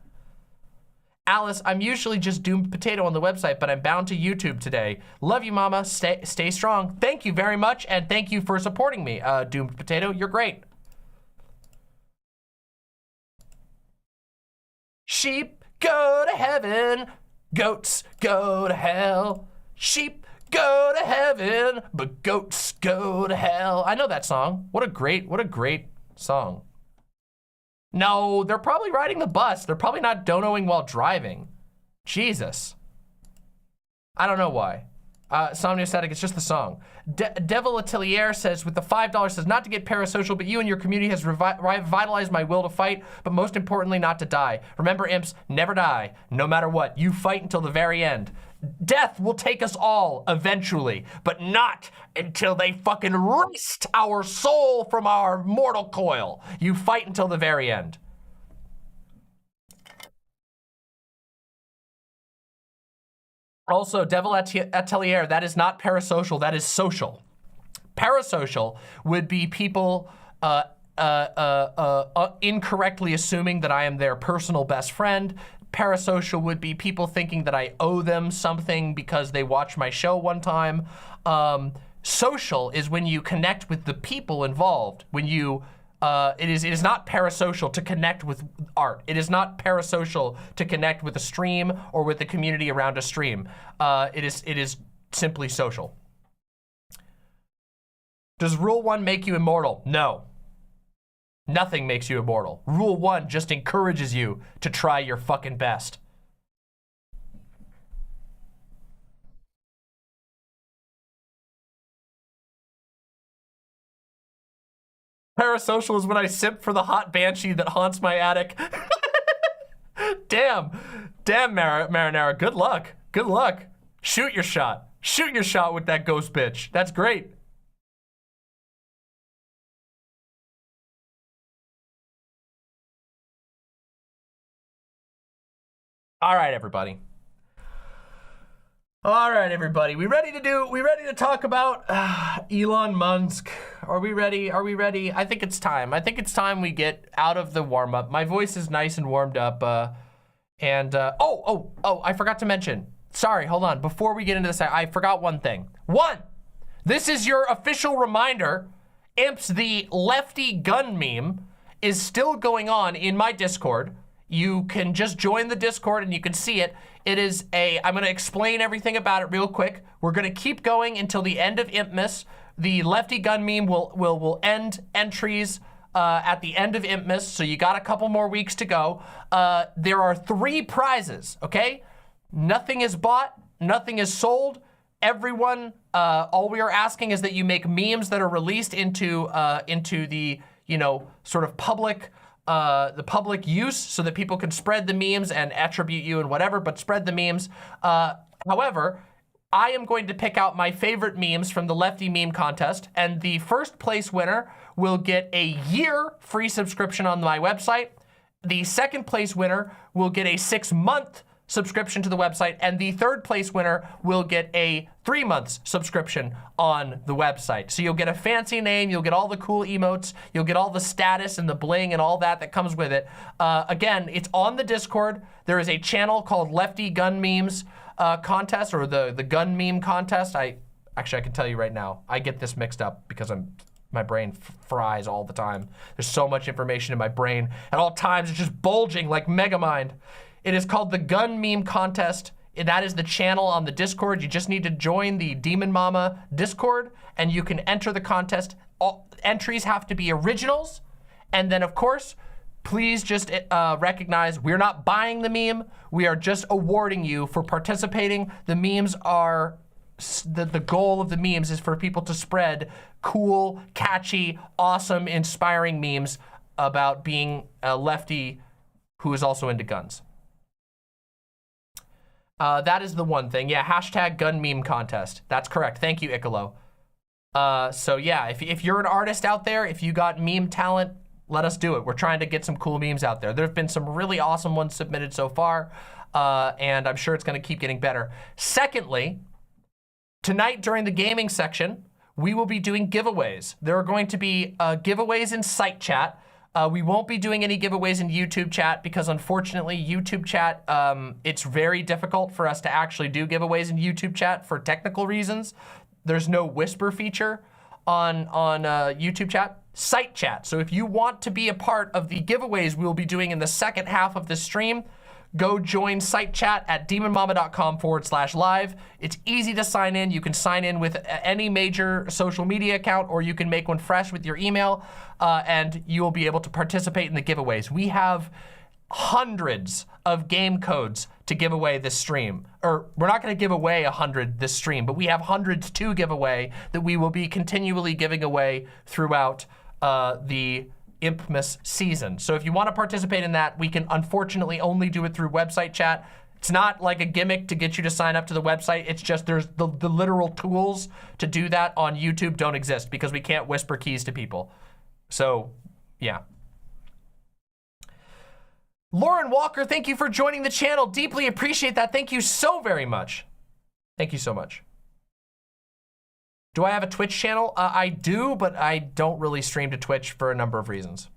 Speaker 2: Alice, I'm usually just Doomed Potato on the website, but I'm bound to YouTube today. Love you, Mama. Stay strong. Thank you very much, and thank you for supporting me, Doomed Potato. You're great. Sheep go to heaven, goats go to hell. Sheep go to heaven, but goats go to hell. I know that song. What a great song. No, they're probably riding the bus. They're probably not donoing while driving. Jesus. I don't know why. Somniastatic, it's just the song. Devil Atelier says, with the $5, says, not to get parasocial, but you and your community has revitalized my will to fight, but most importantly, not to die. Remember, imps, never die, no matter what. You fight until the very end. Death will take us all eventually, but not until they fucking wrest our soul from our mortal coil. You fight until the very end. Also, Devil Atelier, that is not parasocial, that is social. Parasocial would be people incorrectly assuming that I am their personal best friend. Parasocial would be people thinking that I owe them something because they watched my show one time. Social is when you connect with the people involved. When you, it is not parasocial to connect with art. It is not parasocial to connect with a stream or with the community around a stream. It is simply social. Does Rule 1 make you immortal? No. Nothing makes you immortal. Rule 1 just encourages you to try your fucking best. Parasocial is when I simp for the hot banshee that haunts my attic. Damn, Marinara, good luck. Good luck. Shoot your shot. Shoot your shot with that ghost bitch. That's great. All right, everybody. All right, everybody. We ready to talk about Elon Musk? Are we ready? Are we ready? I think it's time. I think it's time we get out of the warm up. My voice is nice and warmed up. Oh, I forgot to mention. Sorry, hold on. Before we get into this, I forgot one thing. This is your official reminder. Imps, the lefty gun meme is still going on in my Discord. You can just join the Discord and you can see it. It is I'm gonna explain everything about it real quick. We're gonna keep going until the end of Impmas. The lefty gun meme will end entries at the end of Impmas, so you got a couple more weeks to go. There are 3 prizes, okay? Nothing is bought, nothing is sold. Everyone, all we are asking is that you make memes that are released into the, you know, sort of public, the public use so that people can spread the memes and attribute you and whatever, but spread the memes. However, I am going to pick out my favorite memes from the Lefty Meme Contest, and the first place winner will get a year free subscription on my website. The second place winner will get a 6-month subscription to the website, and the third place winner will get a 3-month subscription on the website. So you'll get a fancy name, you'll get all the cool emotes, you'll get all the status and the bling and all that comes with it. Again, it's on the Discord. There is a channel called Lefty Gun Memes Contest, or the Gun Meme Contest. Actually, I can tell you right now, I get this mixed up because my brain fries all the time. There's so much information in my brain. At all times, it's just bulging like Megamind. It is called the Gun Meme Contest. That is the channel on the Discord. You just need to join the Demon Mama Discord and you can enter the contest. All entries have to be originals. And then of course, please just recognize we're not buying the meme. We are just awarding you for participating. The memes are, the goal of the memes is for people to spread cool, catchy, awesome, inspiring memes about being a lefty who is also into guns. That is the one thing. Yeah, hashtag gun meme contest. That's correct. Thank you, Icolo. So yeah, if you're an artist out there, if you got meme talent, let us do it. We're trying to get some cool memes out there. There have been some really awesome ones submitted so far, and I'm sure it's gonna keep getting better. Secondly, tonight during the gaming section, we will be doing giveaways. There are going to be giveaways in site chat. We won't be doing any giveaways in YouTube chat because unfortunately YouTube chat, it's very difficult for us to actually do giveaways in YouTube chat for technical reasons. There's no whisper feature on YouTube chat. Site chat. So if you want to be a part of the giveaways we'll be doing in the second half of the stream, go join site chat at demonmama.com/live. It's easy to sign in. You can sign in with any major social media account, or you can make one fresh with your email, and you will be able to participate in the giveaways. We have hundreds of game codes to give away this stream. Or we're not gonna give away 100 this stream, but we have hundreds to give away that we will be continually giving away throughout the Impmas season. So if you want to participate in that, we can unfortunately only do it through website chat. It's not like a gimmick to get you to sign up to the website. It's just there's the literal tools to do that on YouTube don't exist because we can't whisper keys to people. So, yeah. Lauren Walker, thank you for joining the channel. Deeply appreciate that. Thank you so very much. Thank you so much. Do I have a Twitch channel? I do, but I don't really stream to Twitch for a number of reasons.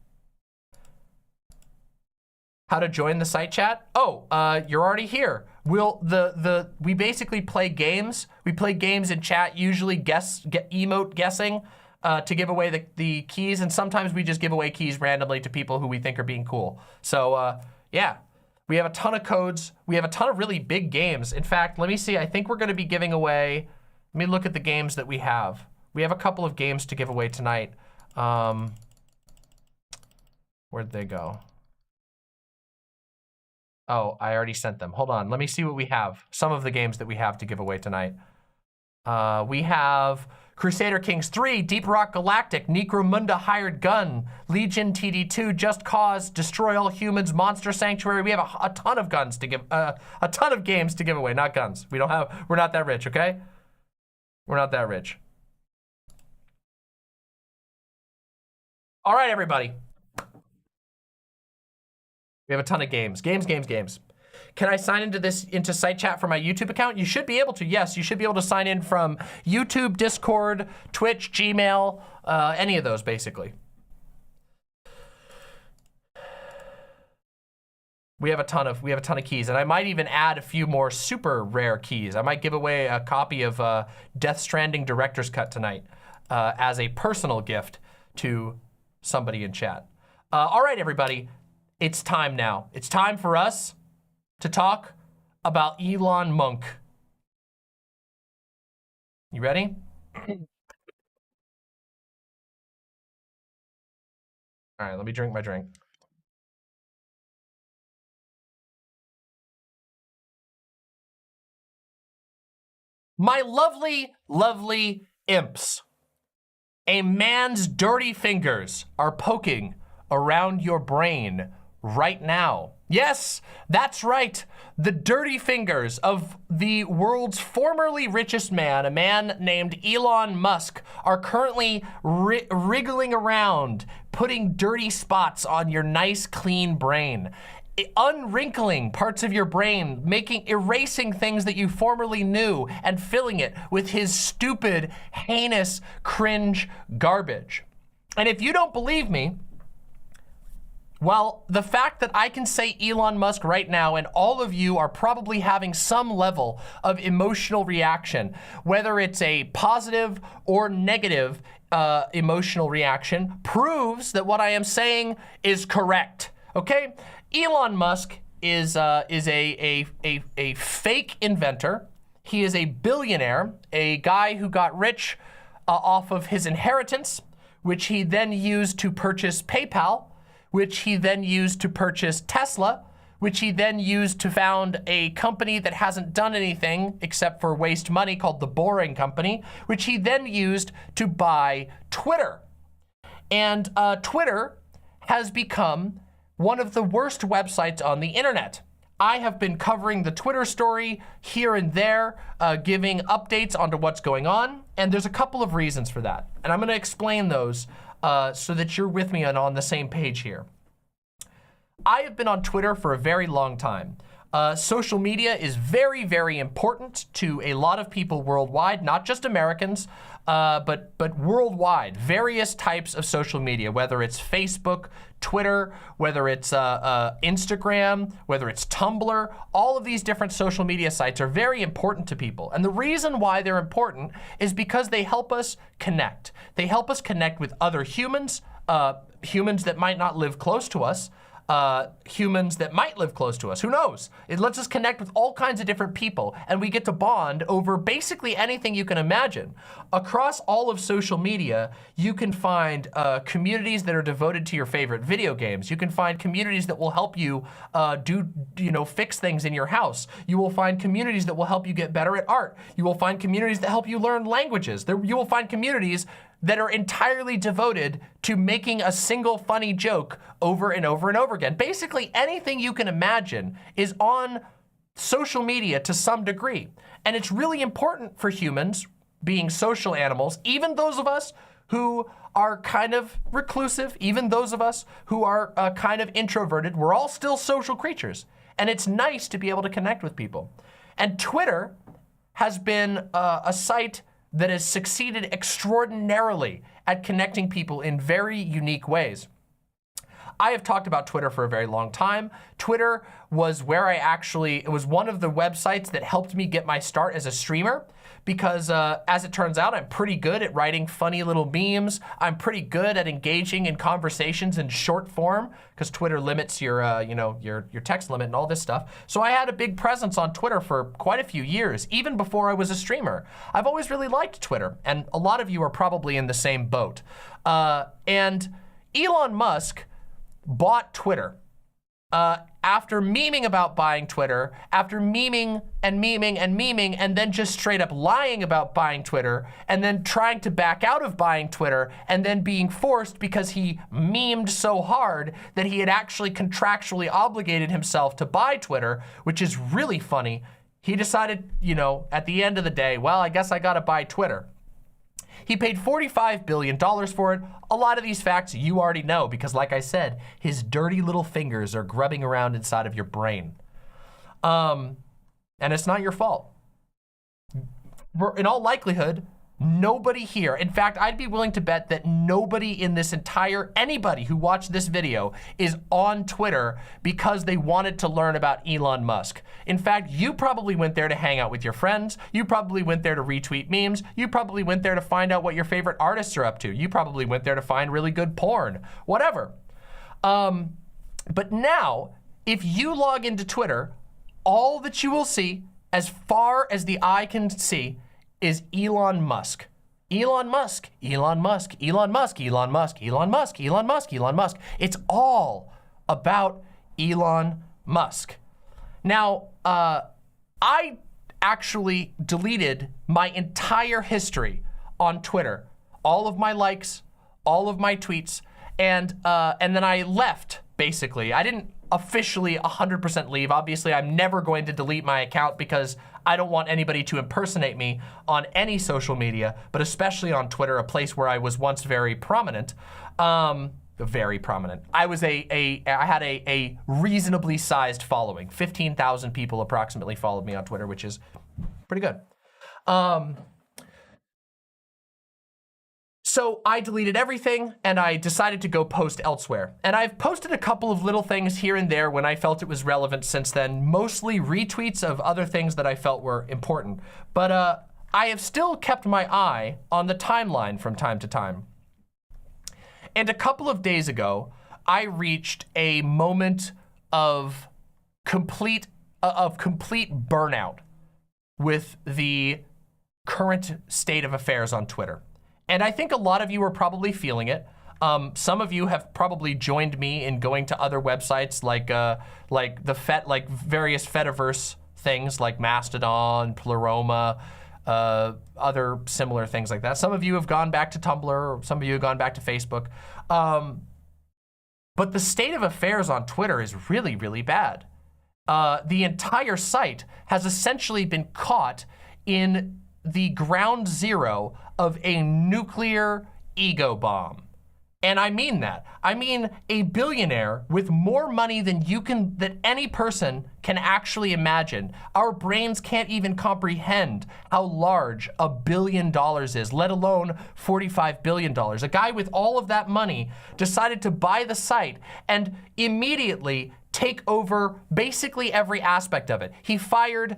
Speaker 2: How to join the site chat? Oh, you're already here. We basically play games. We play games in chat, usually emote guessing to give away the keys, and sometimes we just give away keys randomly to people who we think are being cool. So yeah, we have a ton of codes. We have a ton of really big games. In fact, let me see. I think we're going to be giving away. Let me look at the games that we have. We have a couple of games to give away tonight. Where'd they go? Oh, I already sent them. Hold on, let me see what we have. Some of the games that we have to give away tonight. We have Crusader Kings 3, Deep Rock Galactic, Necromunda Hired Gun, Legion TD2, Just Cause, Destroy All Humans, Monster Sanctuary. We have a ton of guns to give, a ton of games to give away, not guns. We're not that rich, okay? We're not that rich. All right, everybody. We have a ton of games. Games. Can I sign into site chat for my YouTube account? You should be able to, yes. You should be able to sign in from YouTube, Discord, Twitch, Gmail, any of those, basically. We have a ton of keys, and I might even add a few more super rare keys. I might give away a copy of Death Stranding Director's Cut tonight as a personal gift to somebody in chat. All right, everybody, it's time now. It's time for us to talk about Elon Musk. You ready? All right, let me drink my drink. My lovely, lovely imps. A man's dirty fingers are poking around your brain right now. Yes, that's right. The dirty fingers of the world's formerly richest man, a man named Elon Musk, are currently wriggling around, putting dirty spots on your nice, clean brain. Unwrinkling parts of your brain, erasing things that you formerly knew and filling it with his stupid, heinous, cringe garbage. And if you don't believe me, well, the fact that I can say Elon Musk right now and all of you are probably having some level of emotional reaction, whether it's a positive or negative emotional reaction, proves that what I am saying is correct, okay? Elon Musk is a fake inventor. He is a billionaire, a guy who got rich off of his inheritance, which he then used to purchase PayPal, which he then used to purchase Tesla, which he then used to found a company that hasn't done anything except for waste money called The Boring Company, which he then used to buy Twitter. And Twitter has become one of the worst websites on the internet. I have been covering the Twitter story here and there, giving updates onto what's going on, and there's a couple of reasons for that. And I'm gonna explain those so that you're with me and on the same page here. I have been on Twitter for a very long time. Social media is very, very important to a lot of people worldwide, not just Americans, but worldwide. Various types of social media, whether it's Facebook, Twitter, whether it's Instagram, whether it's Tumblr, all of these different social media sites are very important to people. And the reason why they're important is because they help us connect. They help us connect with other humans, humans that might not live close to us, humans that might live close to us. Who knows? It lets us connect with all kinds of different people, and we get to bond over basically anything you can imagine. Across all of social media, you can find communities that are devoted to your favorite video games. You can find communities that will help you fix things in your house. You will find communities that will help you get better at art. You will find communities that help you learn languages. You will find communities that are entirely devoted to making a single funny joke over and over and over again. Basically, anything you can imagine is on social media to some degree. And it's really important for humans, being social animals, even those of us who are kind of reclusive, even those of us who are kind of introverted, we're all still social creatures. And it's nice to be able to connect with people. And Twitter has been a site that has succeeded extraordinarily at connecting people in very unique ways. I have talked about Twitter for a very long time. Twitter was where it was one of the websites that helped me get my start as a streamer, because as it turns out, I'm pretty good at writing funny little memes. I'm pretty good at engaging in conversations in short form, because Twitter limits your text limit and all this stuff. So I had a big presence on Twitter for quite a few years, even before I was a streamer. I've always really liked Twitter, and a lot of you are probably in the same boat. And Elon Musk bought Twitter. After memeing about buying Twitter, after memeing and memeing and memeing, and then just straight up lying about buying Twitter, and then trying to back out of buying Twitter, and then being forced because he memed so hard that he had actually contractually obligated himself to buy Twitter, which is really funny. He decided, at the end of the day, well, I guess I gotta buy Twitter. He paid $45 billion for it. A lot of these facts you already know because, like I said, his dirty little fingers are grubbing around inside of your brain. And it's not your fault. In all likelihood, nobody here, in fact, I'd be willing to bet that nobody in this anybody who watched this video is on Twitter because they wanted to learn about Elon Musk. In fact, you probably went there to hang out with your friends. You probably went there to retweet memes. You probably went there to find out what your favorite artists are up to. You probably went there to find really good porn, whatever. But now, if you log into Twitter, all that you will see, as far as the eye can see, is Elon Musk. Elon Musk, Elon Musk, Elon Musk, Elon Musk, Elon Musk, Elon Musk, Elon Musk. It's all about Elon Musk. Now, I actually deleted my entire history on Twitter, all of my likes, all of my tweets, and then I left, basically. I didn't officially 100% leave. Obviously, I'm never going to delete my account because I don't want anybody to impersonate me on any social media, but especially on Twitter, a place where I was once very prominent. Very prominent. I had a reasonably sized following. 15,000 people approximately followed me on Twitter, which is pretty good. So I deleted everything and I decided to go post elsewhere. And I've posted a couple of little things here and there when I felt it was relevant since then, mostly retweets of other things that I felt were important. But I have still kept my eye on the timeline from time to time. And a couple of days ago, I reached a moment of complete burnout with the current state of affairs on Twitter. And I think a lot of you are probably feeling it. Some of you have probably joined me in going to other websites like various Fediverse things like Mastodon, Pleroma, other similar things like that. Some of you have gone back to Tumblr, some of you have gone back to Facebook. But the state of affairs on Twitter is really, really bad. The entire site has essentially been caught in the ground zero of a nuclear ego bomb. And I mean that. I mean a billionaire with more money than any person can actually imagine. Our brains can't even comprehend how large $1 billion is, let alone $45 billion. A guy with all of that money decided to buy the site and immediately take over basically every aspect of it. He fired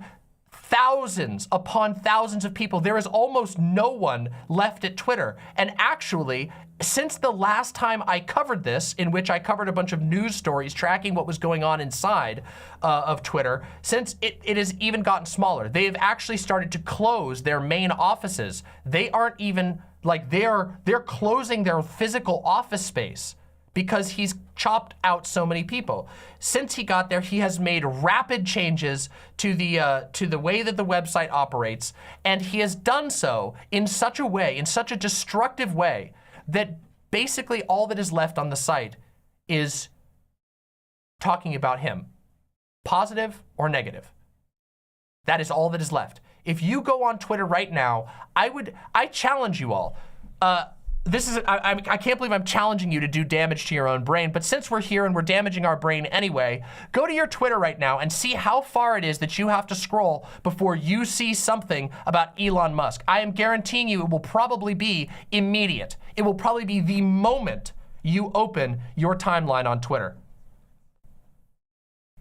Speaker 2: thousands upon thousands of people. There is almost no one left at Twitter. And actually, since the last time I covered this, in which I covered a bunch of news stories tracking what was going on inside of Twitter, since it has even gotten smaller. They have actually started to close their main offices. They aren't even, like, they're closing their physical office space because he's chopped out so many people. Since he got there, he has made rapid changes to the way that the website operates, and he has done so in such a way, in such a destructive way, that basically all that is left on the site is talking about him, positive or negative. That is all that is left. If you go on Twitter right now, I challenge you all. I can't believe I'm challenging you to do damage to your own brain, but since we're here and we're damaging our brain anyway, go to your Twitter right now and see how far it is that you have to scroll before you see something about Elon Musk. I am guaranteeing you it will probably be immediate. It will probably be the moment you open your timeline on Twitter.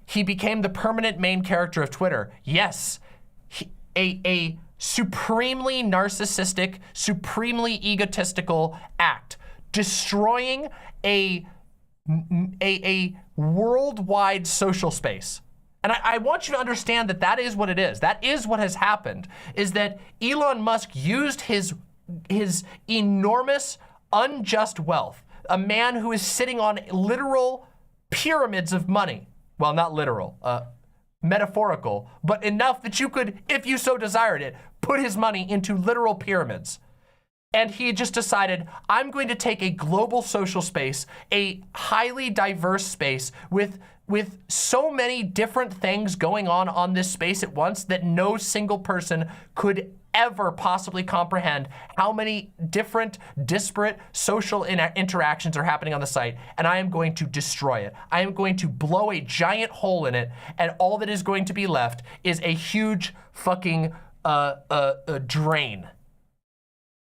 Speaker 2: He became the permanent main character of Twitter. Yes, a supremely narcissistic, supremely egotistical act, destroying a worldwide social space. And I want you to understand that that is what it is. That is what has happened, is that Elon Musk used his enormous, unjust wealth, a man who is sitting on literal pyramids of money. Well, not literal, metaphorical, but enough that you could, if you so desired it, put his money into literal pyramids. And he just decided, I'm going to take a global social space, a highly diverse space with so many different things going on this space at once that no single person could ever possibly comprehend how many different, disparate social interactions are happening on the site, and I am going to destroy it. I am going to blow a giant hole in it, and all that is going to be left is a huge fucking drain.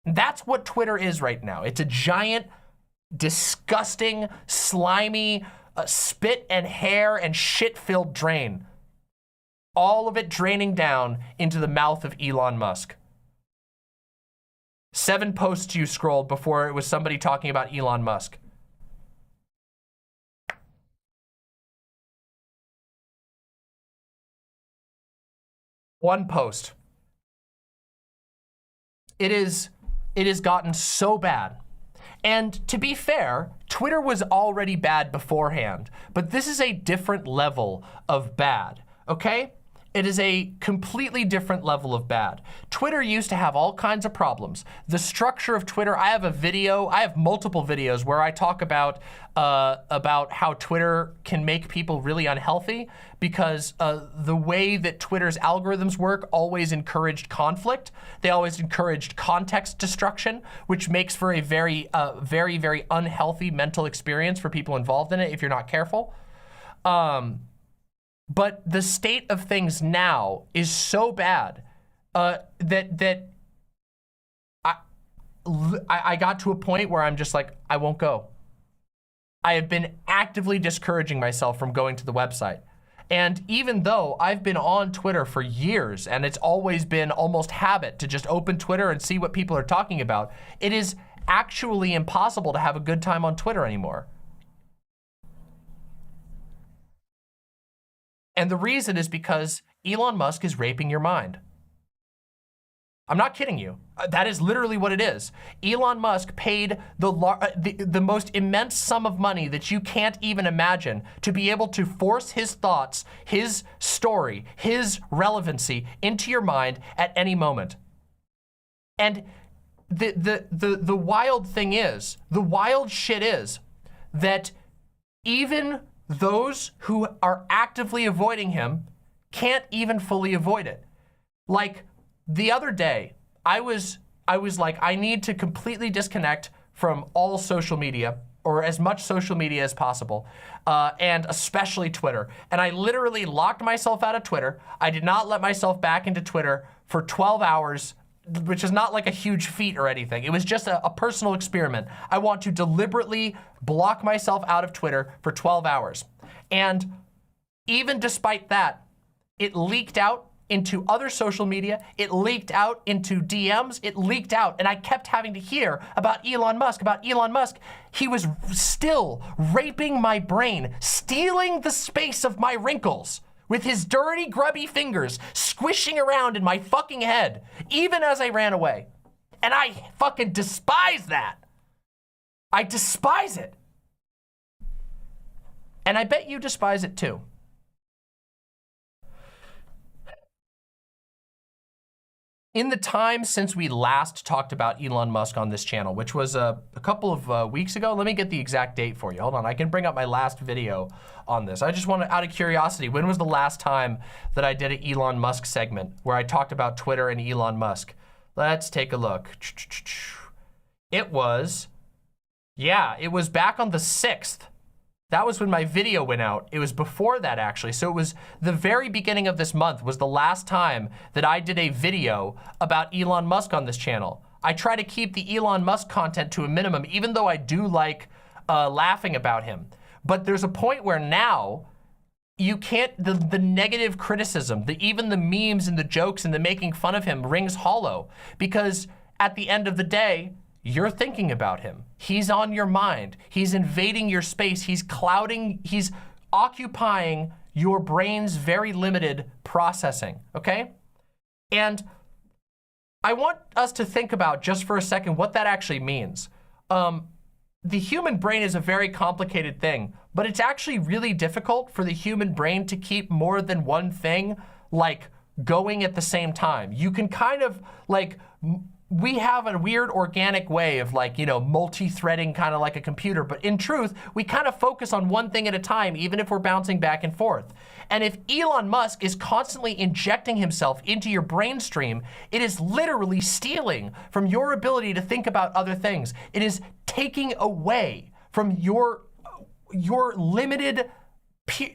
Speaker 2: That's what Twitter is right now. It's a giant, disgusting, slimy, spit and hair and shit-filled drain. All of it draining down into the mouth of Elon Musk. 7 posts you scrolled before it was somebody talking about Elon Musk. One post. It has gotten so bad. And to be fair, Twitter was already bad beforehand, but this is a different level of bad, okay? It is a completely different level of bad. Twitter used to have all kinds of problems. The structure of Twitter, I have multiple videos where I talk about how Twitter can make people really unhealthy because the way that Twitter's algorithms work always encouraged conflict. They always encouraged context destruction, which makes for a very, very unhealthy mental experience for people involved in it if you're not careful. But the state of things now is so bad that I got to a point where I'm just like, I won't go. I have been actively discouraging myself from going to the website. And even though I've been on Twitter for years and it's always been almost habit to just open Twitter and see what people are talking about, it is actually impossible to have a good time on Twitter anymore. And the reason is because Elon Musk is raping your mind. I'm not kidding you. That is literally what it is. Elon Musk paid the most immense sum of money that you can't even imagine to be able to force his thoughts, his story, his relevancy into your mind at any moment. And the wild thing is, the wild shit is that even those who are actively avoiding him can't even fully avoid it. Like the other day, I was like, I need to completely disconnect from all social media, or as much social media as possible, and especially Twitter. And I literally locked myself out of Twitter. I did not let myself back into Twitter for 12 hours, which is not like a huge feat or anything. It was just a personal experiment. I want to deliberately block myself out of Twitter for 12 hours. And even despite that, it leaked out into other social media, it leaked out into DMs, it leaked out, and I kept having to hear about Elon Musk, He was still raping my brain, stealing the space of my wrinkles with his dirty, grubby fingers, squishing around in my fucking head, even as I ran away. And I fucking despise that. I despise it. And I bet you despise it too. In the time since we last talked about Elon Musk on this channel, which was a couple of weeks ago, let me get the exact date for you. Hold on, I can bring up my last video on this. I just want to, out of curiosity, when was the last time that I did an Elon Musk segment where I talked about Twitter and Elon Musk? Let's take a look. It was back on the 6th. That was when my video went out. It was before that, actually. So it was the very beginning of this month was the last time that I did a video about Elon Musk on this channel. I try to keep the Elon Musk content to a minimum, even though I do like laughing about him. But there's a point where now you can't, the negative criticism, even the memes and the jokes and the making fun of him rings hollow, because at the end of the day, you're thinking about him. He's on your mind. He's invading your space. He's occupying your brain's very limited processing, okay? And I want us to think about just for a second what that actually means. The human brain is a very complicated thing, but it's actually really difficult for the human brain to keep more than one thing like going at the same time. You can kind of like, we have a weird organic way of like, you know, multi-threading kind of like a computer, but in truth, we kind of focus on one thing at a time, even if we're bouncing back and forth. And if Elon Musk is constantly injecting himself into your brain stream, it is literally stealing from your ability to think about other things. It is taking away from your limited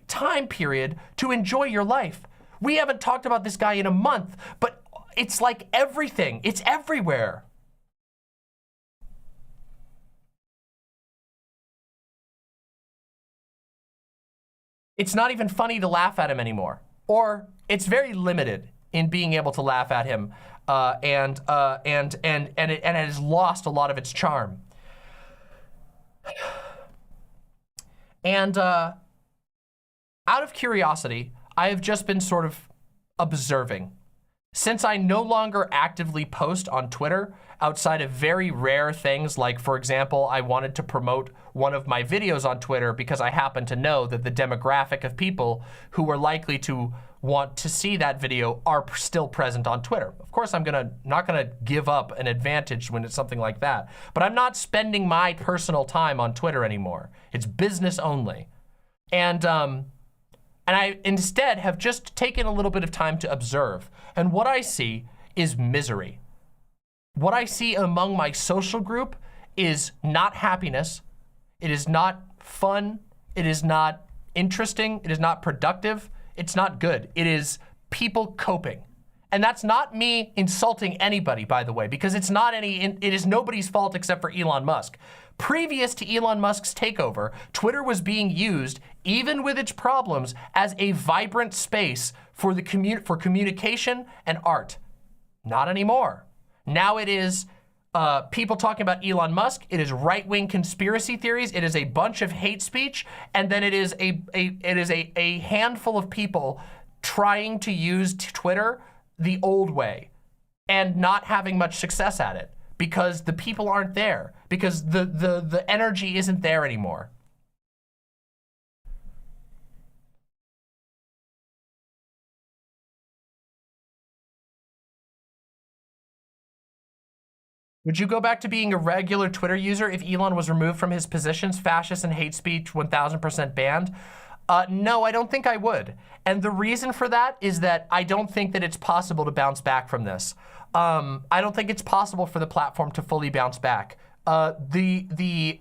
Speaker 2: time period to enjoy your life. We haven't talked about this guy in a month, but it's like everything. It's everywhere. It's not even funny to laugh at him anymore. Or it's very limited in being able to laugh at him, and it has lost a lot of its charm. And out of curiosity, I have just been sort of observing. Since I no longer actively post on Twitter, outside of very rare things, like for example, I wanted to promote one of my videos on Twitter because I happen to know that the demographic of people who are likely to want to see that video are still present on Twitter. Of course, I'm not gonna give up an advantage when it's something like that, but I'm not spending my personal time on Twitter anymore. It's business only. And I instead have just taken a little bit of time to observe. And what I see is misery. What I see among my social group is not happiness. It is not fun. It is not interesting. It is not productive. It's not good. It is people coping. And that's not me insulting anybody, by the way, because it is nobody's fault except for Elon Musk. Previous to Elon Musk's takeover, Twitter was being used, even with its problems, as a vibrant space for communication and art. Not anymore. Now it is people talking about Elon Musk. It is right-wing conspiracy theories. It is a bunch of hate speech, and then it is a handful of people trying to use Twitter the old way and not having much success at it because the people aren't there, because the energy isn't there anymore. Would you go back to being a regular Twitter user if Elon was removed from his positions, fascist and hate speech 1000% banned? No, I don't think I would. And the reason for that is that I don't think that it's possible to bounce back from this. I don't think it's possible for the platform to fully bounce back. the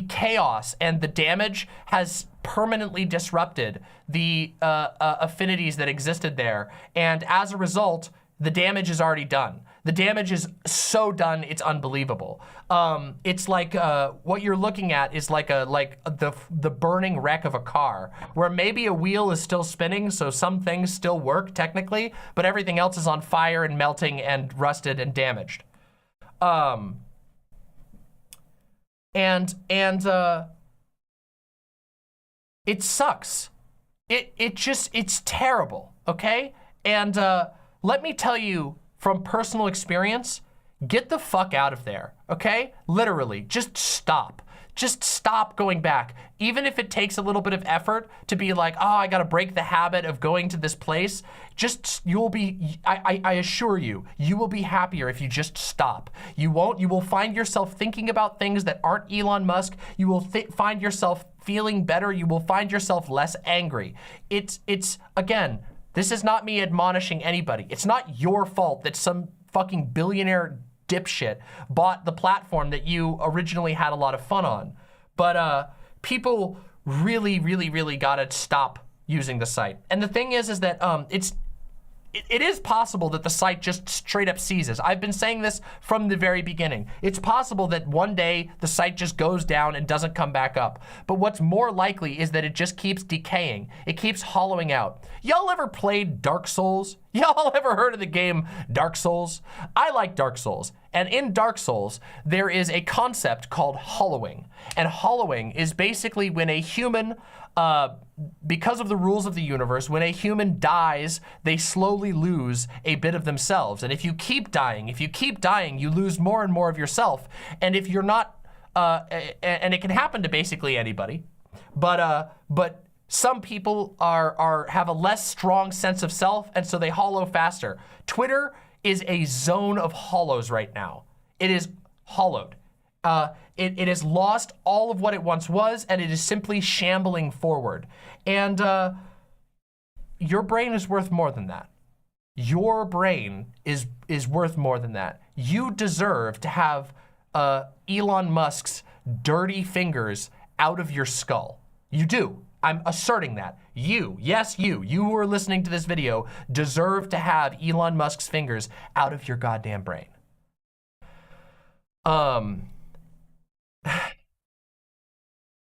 Speaker 2: chaos and the damage has permanently disrupted the affinities that existed there. And as a result, the damage is already done. The damage is so done, it's unbelievable. It's like what you're looking at is like the burning wreck of a car, where maybe a wheel is still spinning, so some things still work technically, but everything else is on fire and melting and rusted and damaged. It sucks. It's terrible, okay? And let me tell you from personal experience, get the fuck out of there, okay? Literally, just stop. Just stop going back. Even if it takes a little bit of effort to be like, oh, I gotta break the habit of going to this place, you'll be, I assure you, you will be happier if you just stop. You will find yourself thinking about things that aren't Elon Musk. You will find yourself feeling better. You will find yourself less angry. It's again, this is not me admonishing anybody. It's not your fault that some fucking billionaire dipshit bought the platform that you originally had a lot of fun on. But people really, really, really gotta stop using the site. And the thing is that it is possible that the site just straight up seizes. I've been saying this from the very beginning. It's possible that one day the site just goes down and doesn't come back up. But what's more likely is that it just keeps decaying. It keeps hollowing out. Y'all ever played Dark Souls? Y'all ever heard of the game Dark Souls? I like Dark Souls. And in Dark Souls, there is a concept called hollowing. And hollowing is basically when a human, because of the rules of the universe, when a human dies, they slowly lose a bit of themselves. And if you keep dying, you lose more and more of yourself. And if you're not, and it can happen to basically anybody, but some people have a less strong sense of self, and so they hollow faster. Twitter is a zone of hollows right now. It is hollowed. It has lost all of what it once was, and it is simply shambling forward. And your brain is worth more than that. Your brain is worth more than that. You deserve to have Elon Musk's dirty fingers out of your skull. You do. I'm asserting that. You, yes you who are listening to this video, deserve to have Elon Musk's fingers out of your goddamn brain.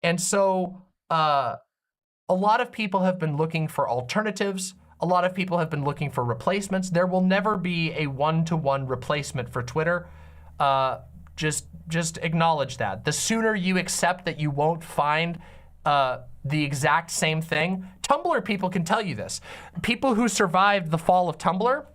Speaker 2: And so a lot of people have been looking for alternatives. A lot of people have been looking for replacements. There will never be a one-to-one replacement for Twitter. Just acknowledge that. The sooner you accept that you won't find the exact same thing. Tumblr people can tell you this. People who survived the fall of Tumblr,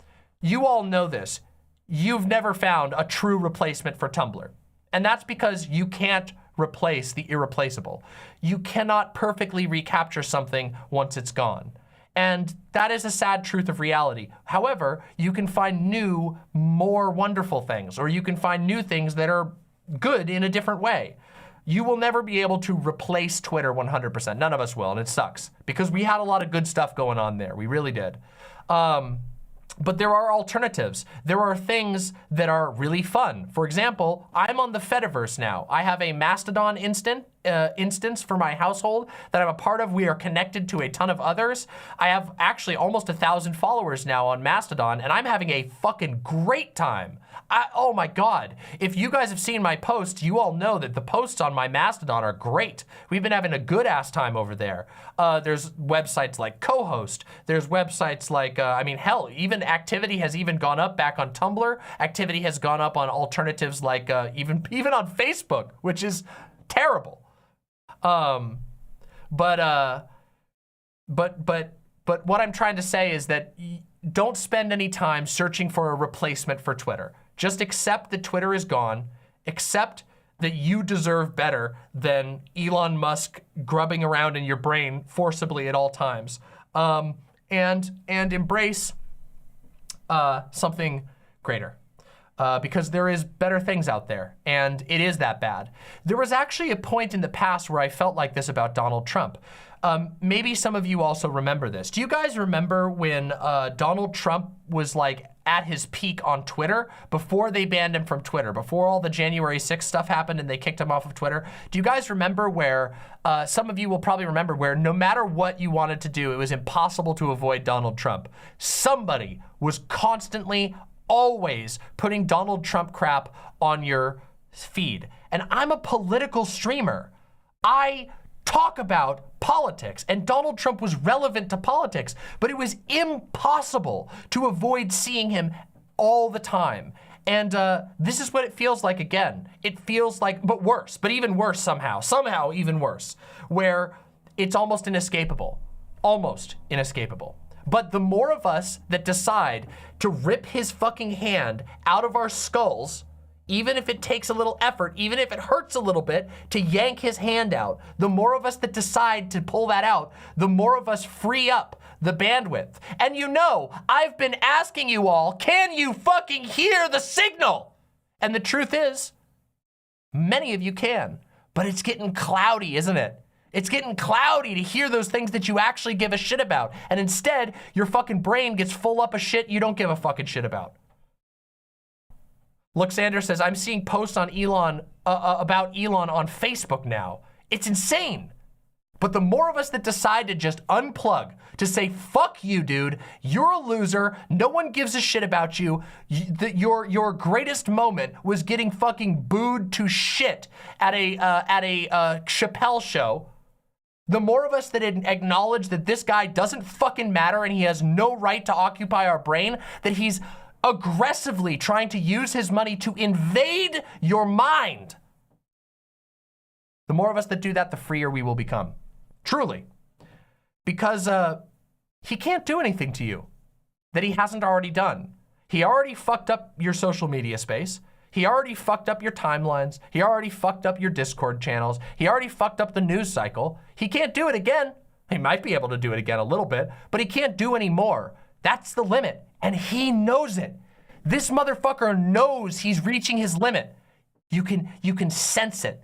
Speaker 2: you all know this. You've never found a true replacement for Tumblr. And that's because you can't replace the irreplaceable. You cannot perfectly recapture something once it's gone. And that is a sad truth of reality. However, you can find new, more wonderful things, or you can find new things that are good in a different way. You will never be able to replace Twitter 100%. None of us will, and it sucks because we had a lot of good stuff going on there. We really did. But there are alternatives. There are things that are really fun. For example, I'm on the Fediverse now. I have a Mastodon instance for my household that I'm a part of. We are connected to a ton of others. I have actually almost 1,000 followers now on Mastodon, and I'm having a fucking great time. Oh my God. If you guys have seen my posts, you all know that the posts on my Mastodon are great. We've been having a good ass time over there. There's websites like Co-host. There's websites like, I mean, hell, even activity has even gone up back on Tumblr. Activity has gone up on alternatives like even on Facebook, which is terrible. But what I'm trying to say is that don't spend any time searching for a replacement for Twitter. Just accept that Twitter is gone. Accept that you deserve better than Elon Musk grubbing around in your brain forcibly at all times. And embrace something greater. Because there is better things out there, and it is that bad. There was actually a point in the past where I felt like this about Donald Trump. Maybe some of you also remember this. Do you guys remember when Donald Trump was like at his peak on Twitter before they banned him from Twitter, before all the January 6th stuff happened and they kicked him off of Twitter. Do you guys remember where, some of you will probably remember where no matter what you wanted to do, it was impossible to avoid Donald Trump. Somebody was constantly, always putting Donald Trump crap on your feed. And I'm a political streamer. I talk about politics, and Donald Trump was relevant to politics, but it was impossible to avoid seeing him all the time. And this is what it feels like again. It feels like, but worse, but even worse somehow even worse, where it's almost inescapable, But the more of us that decide to rip his fucking hand out of our skulls, even if it takes a little effort, even if it hurts a little bit to yank his hand out, the more of us that decide to pull that out, the more of us free up the bandwidth. And you know, I've been asking you all, can you fucking hear the signal? And the truth is, many of you can, but it's getting cloudy, isn't it? It's getting cloudy to hear those things that you actually give a shit about. And instead, your fucking brain gets full up of shit you don't give a fucking shit about. Luxander says, I'm seeing posts on Elon, about Elon on Facebook now. It's insane. But the more of us that decide to just unplug, to say, fuck you, dude, you're a loser, no one gives a shit about you, your greatest moment was getting fucking booed to shit at a Chappelle show, the more of us that acknowledge that this guy doesn't fucking matter and he has no right to occupy our brain, that he's aggressively trying to use his money to invade your mind. The more of us that do that, the freer we will become. Truly. Because he can't do anything to you that he hasn't already done. He already fucked up your social media space. He already fucked up your timelines. He already fucked up your Discord channels. He already fucked up the news cycle. He can't do it again. He might be able to do it again a little bit, but he can't do any more. That's the limit. And he knows it. This motherfucker knows he's reaching his limit. You can sense it.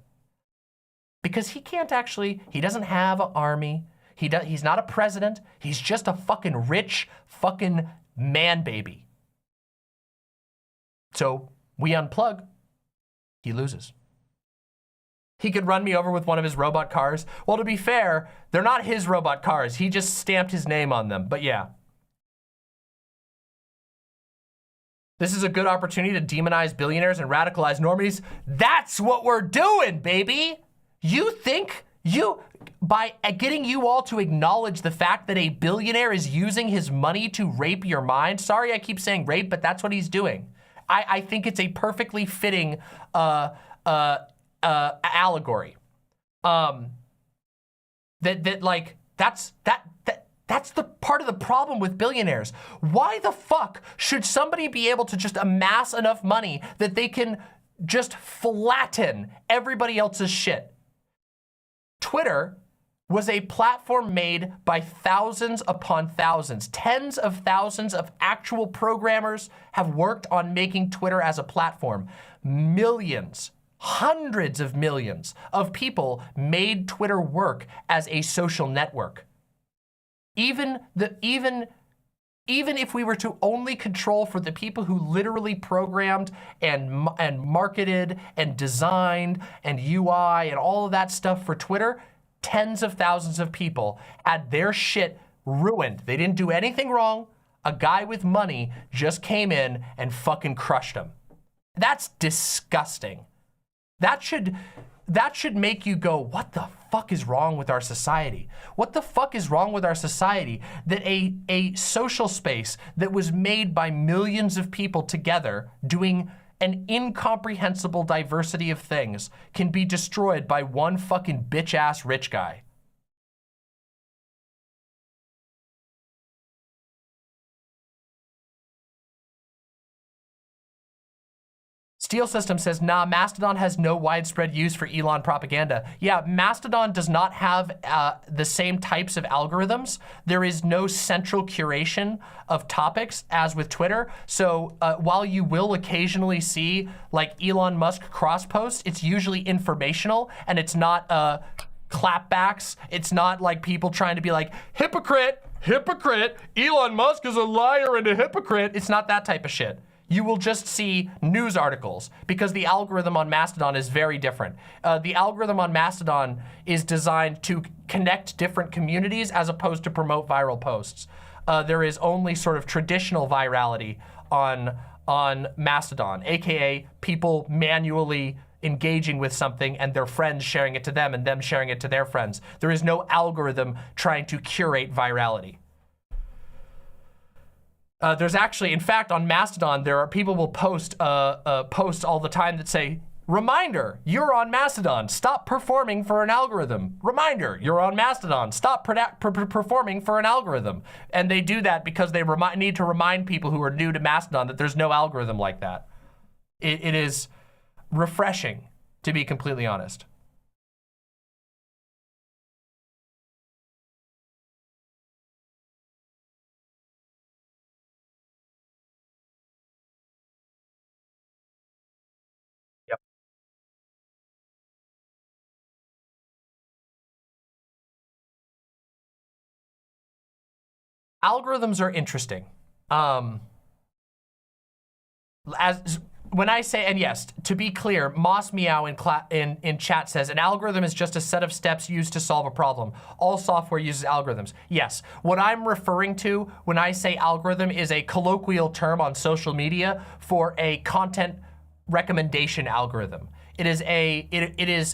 Speaker 2: Because he can't actually, he doesn't have an army. He's not a president. He's just a fucking rich fucking man baby. So we unplug, he loses. He could run me over with one of his robot cars. Well, to be fair, they're not his robot cars. He just stamped his name on them, but yeah. This is a good opportunity to demonize billionaires and radicalize normies. That's what we're doing, baby. You think by getting you all to acknowledge the fact that a billionaire is using his money to rape your mind. Sorry, I keep saying rape, but that's what he's doing. I think it's a perfectly fitting allegory. That's the part of the problem with billionaires. Why the fuck should somebody be able to just amass enough money that they can just flatten everybody else's shit? Twitter was a platform made by thousands upon thousands. Tens of thousands of actual programmers have worked on making Twitter as a platform. Millions, hundreds of millions of people made Twitter work as a social network. Even if we were to only control for the people who literally programmed and marketed and designed and UI and all of that stuff for Twitter, tens of thousands of people had their shit ruined. They didn't do anything wrong. A guy with money just came in and fucking crushed them. That's disgusting. That should make you go, what the fuck is wrong with our society? What the fuck is wrong with our society that a social space that was made by millions of people together doing an incomprehensible diversity of things can be destroyed by one fucking bitch-ass rich guy? Steel System says, nah, Mastodon has no widespread use for Elon propaganda. Yeah, Mastodon does not have the same types of algorithms. There is no central curation of topics as with Twitter. So while you will occasionally see like Elon Musk cross posts, it's usually informational and it's not clapbacks. It's not like people trying to be like, hypocrite, hypocrite, Elon Musk is a liar and a hypocrite. It's not that type of shit. You will just see news articles because the algorithm on Mastodon is very different. The algorithm on Mastodon is designed to connect different communities as opposed to promote viral posts. There is only sort of traditional virality on Mastodon, AKA people manually engaging with something and their friends sharing it to them and them sharing it to their friends. There is no algorithm trying to curate virality. There's actually, in fact, on Mastodon, there are people will post posts all the time that say, reminder, you're on Mastodon, stop performing for an algorithm. Reminder, you're on Mastodon, stop performing for an algorithm. And they do that because they need to remind people who are new to Mastodon that there's no algorithm like that. It is refreshing, to be completely honest. Algorithms are interesting. When I say, and yes, to be clear, Moss Meow in chat says, an algorithm is just a set of steps used to solve a problem. All software uses algorithms. Yes, what I'm referring to when I say algorithm is a colloquial term on social media for a content recommendation algorithm. It is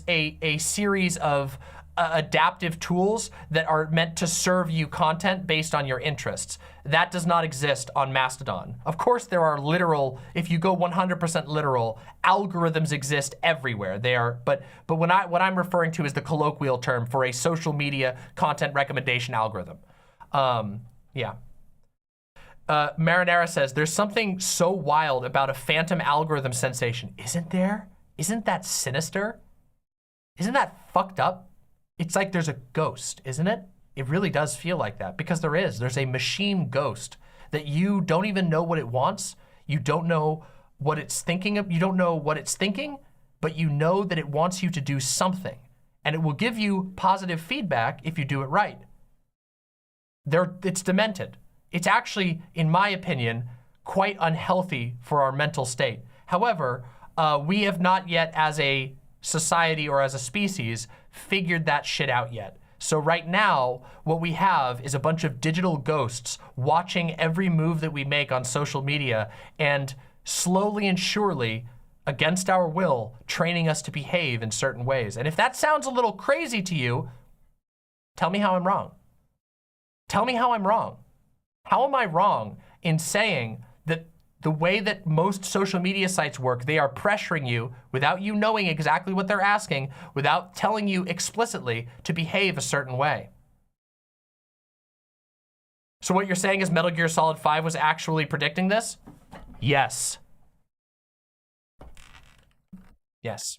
Speaker 2: a series of adaptive tools that are meant to serve you content based on your interests. That does not exist on Mastodon. Of course, there are literal, if you go 100% literal, algorithms exist everywhere. They are, but what I'm referring to is the colloquial term for a social media content recommendation algorithm. Yeah. Marinara says, there's something so wild about a phantom algorithm sensation. Isn't there? Isn't that sinister? Isn't that fucked up? It's like there's a ghost, isn't it? It really does feel like that because there is. There's a machine ghost that you don't even know what it wants. You don't know what it's thinking of. You don't know what it's thinking, but you know that it wants you to do something and it will give you positive feedback if you do it right. It's demented. It's actually, in my opinion, quite unhealthy for our mental state. However, we have not yet as a society or as a species figured that shit out yet. So right now, what we have is a bunch of digital ghosts watching every move that we make on social media and slowly and surely, against our will, training us to behave in certain ways. And if that sounds a little crazy to you, tell me how I'm wrong. Tell me how I'm wrong. How am I wrong in saying that the way that most social media sites work, they are pressuring you without you knowing exactly what they're asking, without telling you explicitly to behave a certain way. So what you're saying is Metal Gear Solid 5 was actually predicting this? Yes. Yes.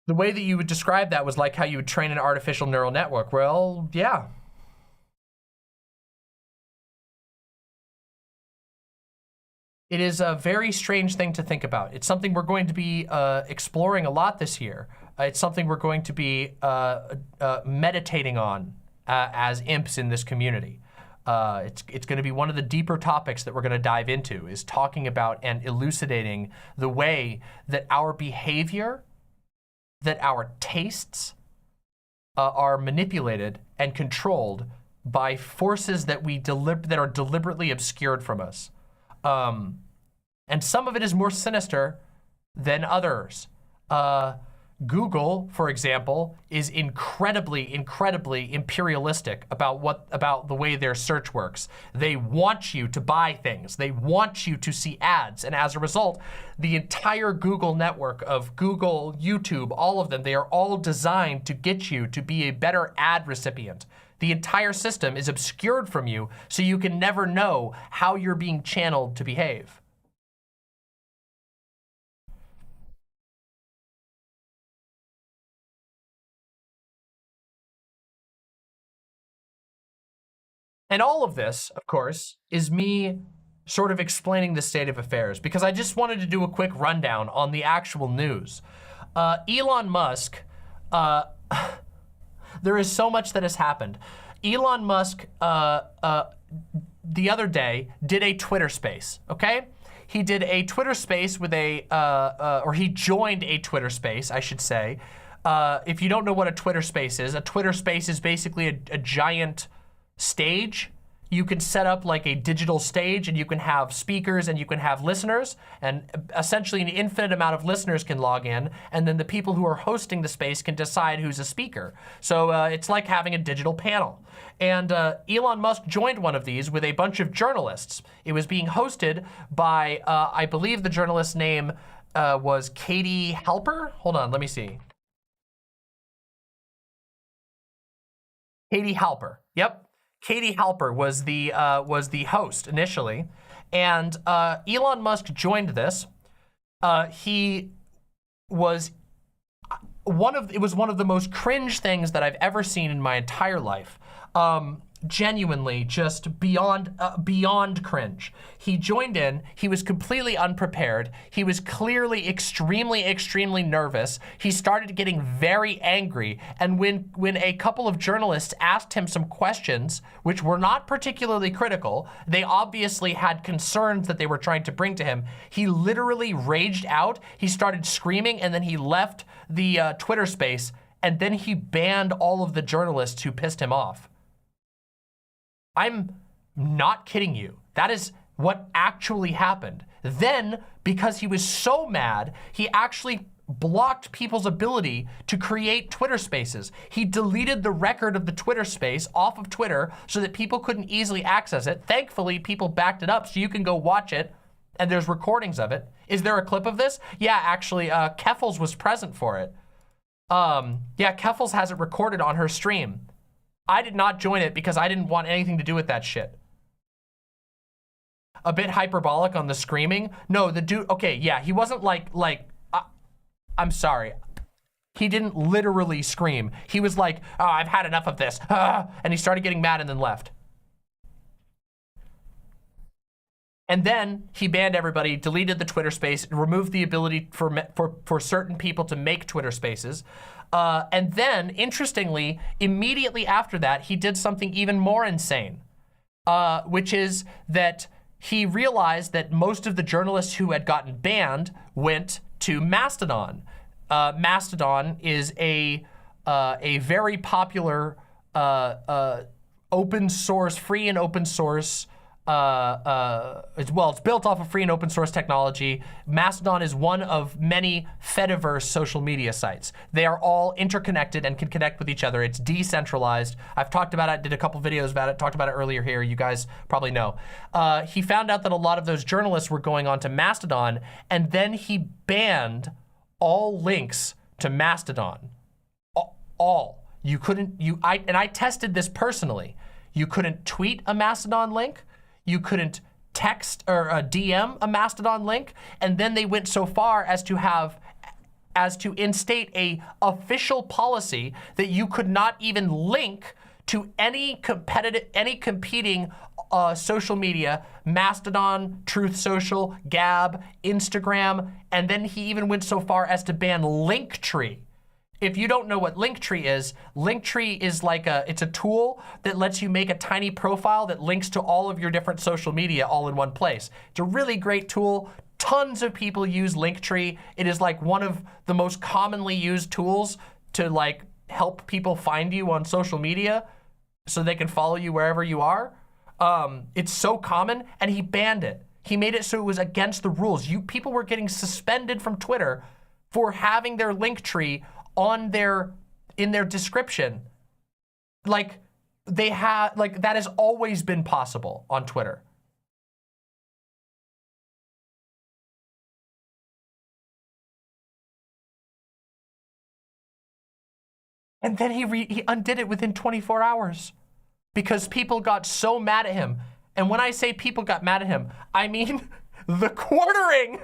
Speaker 2: The way that you would describe that was like how you would train an artificial neural network. Well, yeah. It is a very strange thing to think about. It's something we're going to be exploring a lot this year. It's something we're going to be meditating on as imps in this community. It's going to be one of the deeper topics that we're going to dive into, is talking about and elucidating the way that our behavior, that our tastes are manipulated and controlled by forces that that are deliberately obscured from us. And some of it is more sinister than others. Google, for example, is incredibly imperialistic about the way their search works. They want you to buy things. They want you to see ads. And as a result, the entire Google network of Google, YouTube, all of them, they are all designed to get you to be a better ad recipient. The entire system is obscured from you, so you can never know how you're being channeled to behave. And all of this, of course, is me sort of explaining the state of affairs, because I just wanted to do a quick rundown on the actual news. Elon Musk There is so much that has happened. Elon Musk, the other day, did a Twitter space, okay? He did a Twitter space with or he joined a Twitter space, I should say. If you don't know what a Twitter space is basically a giant stage. You can set up like a digital stage and you can have speakers and you can have listeners, and essentially an infinite amount of listeners can log in, and then the people who are hosting the space can decide who's a speaker. So it's like having a digital panel. And Elon Musk joined one of these with a bunch of journalists. It was being hosted by, I believe the journalist's name was Katie Halper. Hold on, let me see. Katie Halper, yep. Katie Halper was the host initially, and Elon Musk joined this. It was one of the most cringe things that I've ever seen in my entire life. Genuinely just beyond cringe. He joined in, he was completely unprepared. He was clearly extremely nervous. He started getting very angry. And when a couple of journalists asked him some questions, which were not particularly critical, they obviously had concerns that they were trying to bring to him, he literally raged out. He started screaming, and then he left the Twitter space, and then he banned all of the journalists who pissed him off. I'm not kidding you. That is what actually happened. Then, because he was so mad, he actually blocked people's ability to create Twitter spaces. He deleted the record of the Twitter space off of Twitter so that people couldn't easily access it. Thankfully, people backed it up so you can go watch it, and there's recordings of it. Is there a clip of this? Yeah, actually, Keffels was present for it. Yeah, Keffels has it recorded on her stream. I did not join it because I didn't want anything to do with that shit. A bit hyperbolic on the screaming. No, the dude, okay, yeah, he wasn't I'm sorry. He didn't literally scream. He was like, oh, I've had enough of this. And he started getting mad and then left. And then he banned everybody, deleted the Twitter space, removed the ability for certain people to make Twitter spaces. And then, interestingly, immediately after that, he did something even more insane, which is that he realized that most of the journalists who had gotten banned went to Mastodon. Mastodon is a very popular open source, free and open source, it's built off of free and open source technology. Mastodon is one of many Fediverse social media sites. They are all interconnected and can connect with each other. It's decentralized. I've talked about it, did a couple videos about it, talked about it earlier here. You guys probably know. He found out that a lot of those journalists were going on to Mastodon, and then he banned all links to Mastodon. All. You couldn't, and I tested this personally. You couldn't tweet a Mastodon link. You couldn't text or DM a Mastodon link, and then they went so far as to instate a official policy that you could not even link to any competing social media, Mastodon, Truth Social, Gab, Instagram, and then he even went so far as to ban Linktree. If you don't know what Linktree is like it's a tool that lets you make a tiny profile that links to all of your different social media all in one place. It's a really great tool. Tons of people use Linktree. It is like one of the most commonly used tools to like help people find you on social media so they can follow you wherever you are. It's so common, and he banned it. He made it so it was against the rules. People were getting suspended from Twitter for having their Linktree in their description. Like that has always been possible on Twitter. And then he undid it within 24 hours because people got so mad at him. And when I say people got mad at him, I mean The quartering.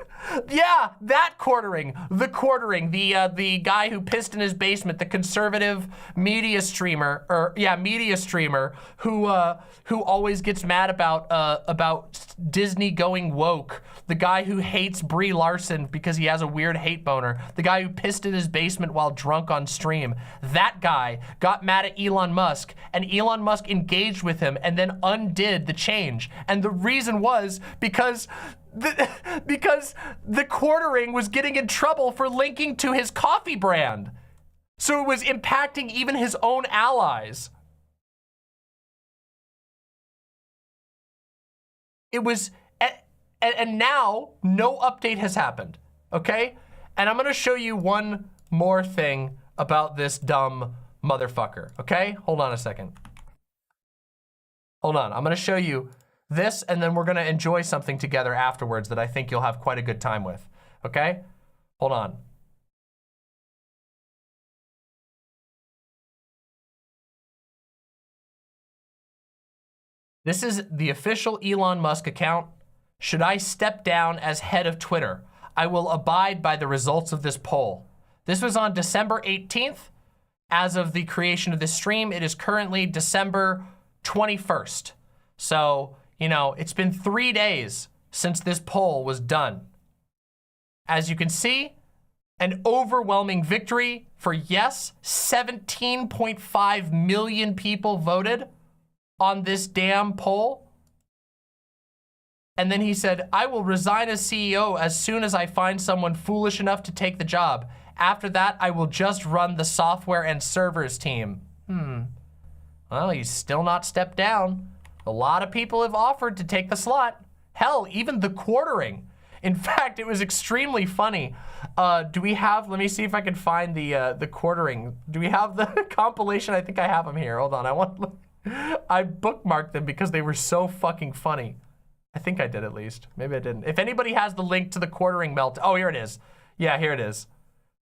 Speaker 2: Yeah, that quartering. The quartering. The guy who pissed in his basement, the conservative media streamer, who always gets mad about Disney going woke. The guy who hates Brie Larson because he has a weird hate boner. The guy who pissed in his basement while drunk on stream. That guy got mad at Elon Musk, and Elon Musk engaged with him and then undid the change. And the reason was because the quartering was getting in trouble for linking to his coffee brand. So it was impacting even his own allies. It was, and now no update has happened, okay? And I'm gonna show you one more thing about this dumb motherfucker, okay? Hold on a second. Hold on, I'm gonna show you this, and then we're gonna enjoy something together afterwards that I think you'll have quite a good time with, okay? Hold on. This is the official Elon Musk account. Should I step down as head of Twitter? I will abide by the results of this poll. This was on December 18th. As of the creation of this stream, it is currently December 21st. So, you know, it's been 3 days since this poll was done. As you can see, an overwhelming victory for yes. 17.5 million people voted on this damn poll. And then he said, I will resign as CEO as soon as I find someone foolish enough to take the job. After that, I will just run the software and servers team. Well, he's still not stepped down. A lot of people have offered to take the slot. Hell, even the quartering. In fact, it was extremely funny. Do we have, let me see if I can find the quartering. Do we have the compilation? I think I have them here. Hold on, I bookmarked them because they were so fucking funny. I think I did at least. Maybe I didn't. If anybody has the link to the quartering melt, oh, here it is. Yeah, here it is.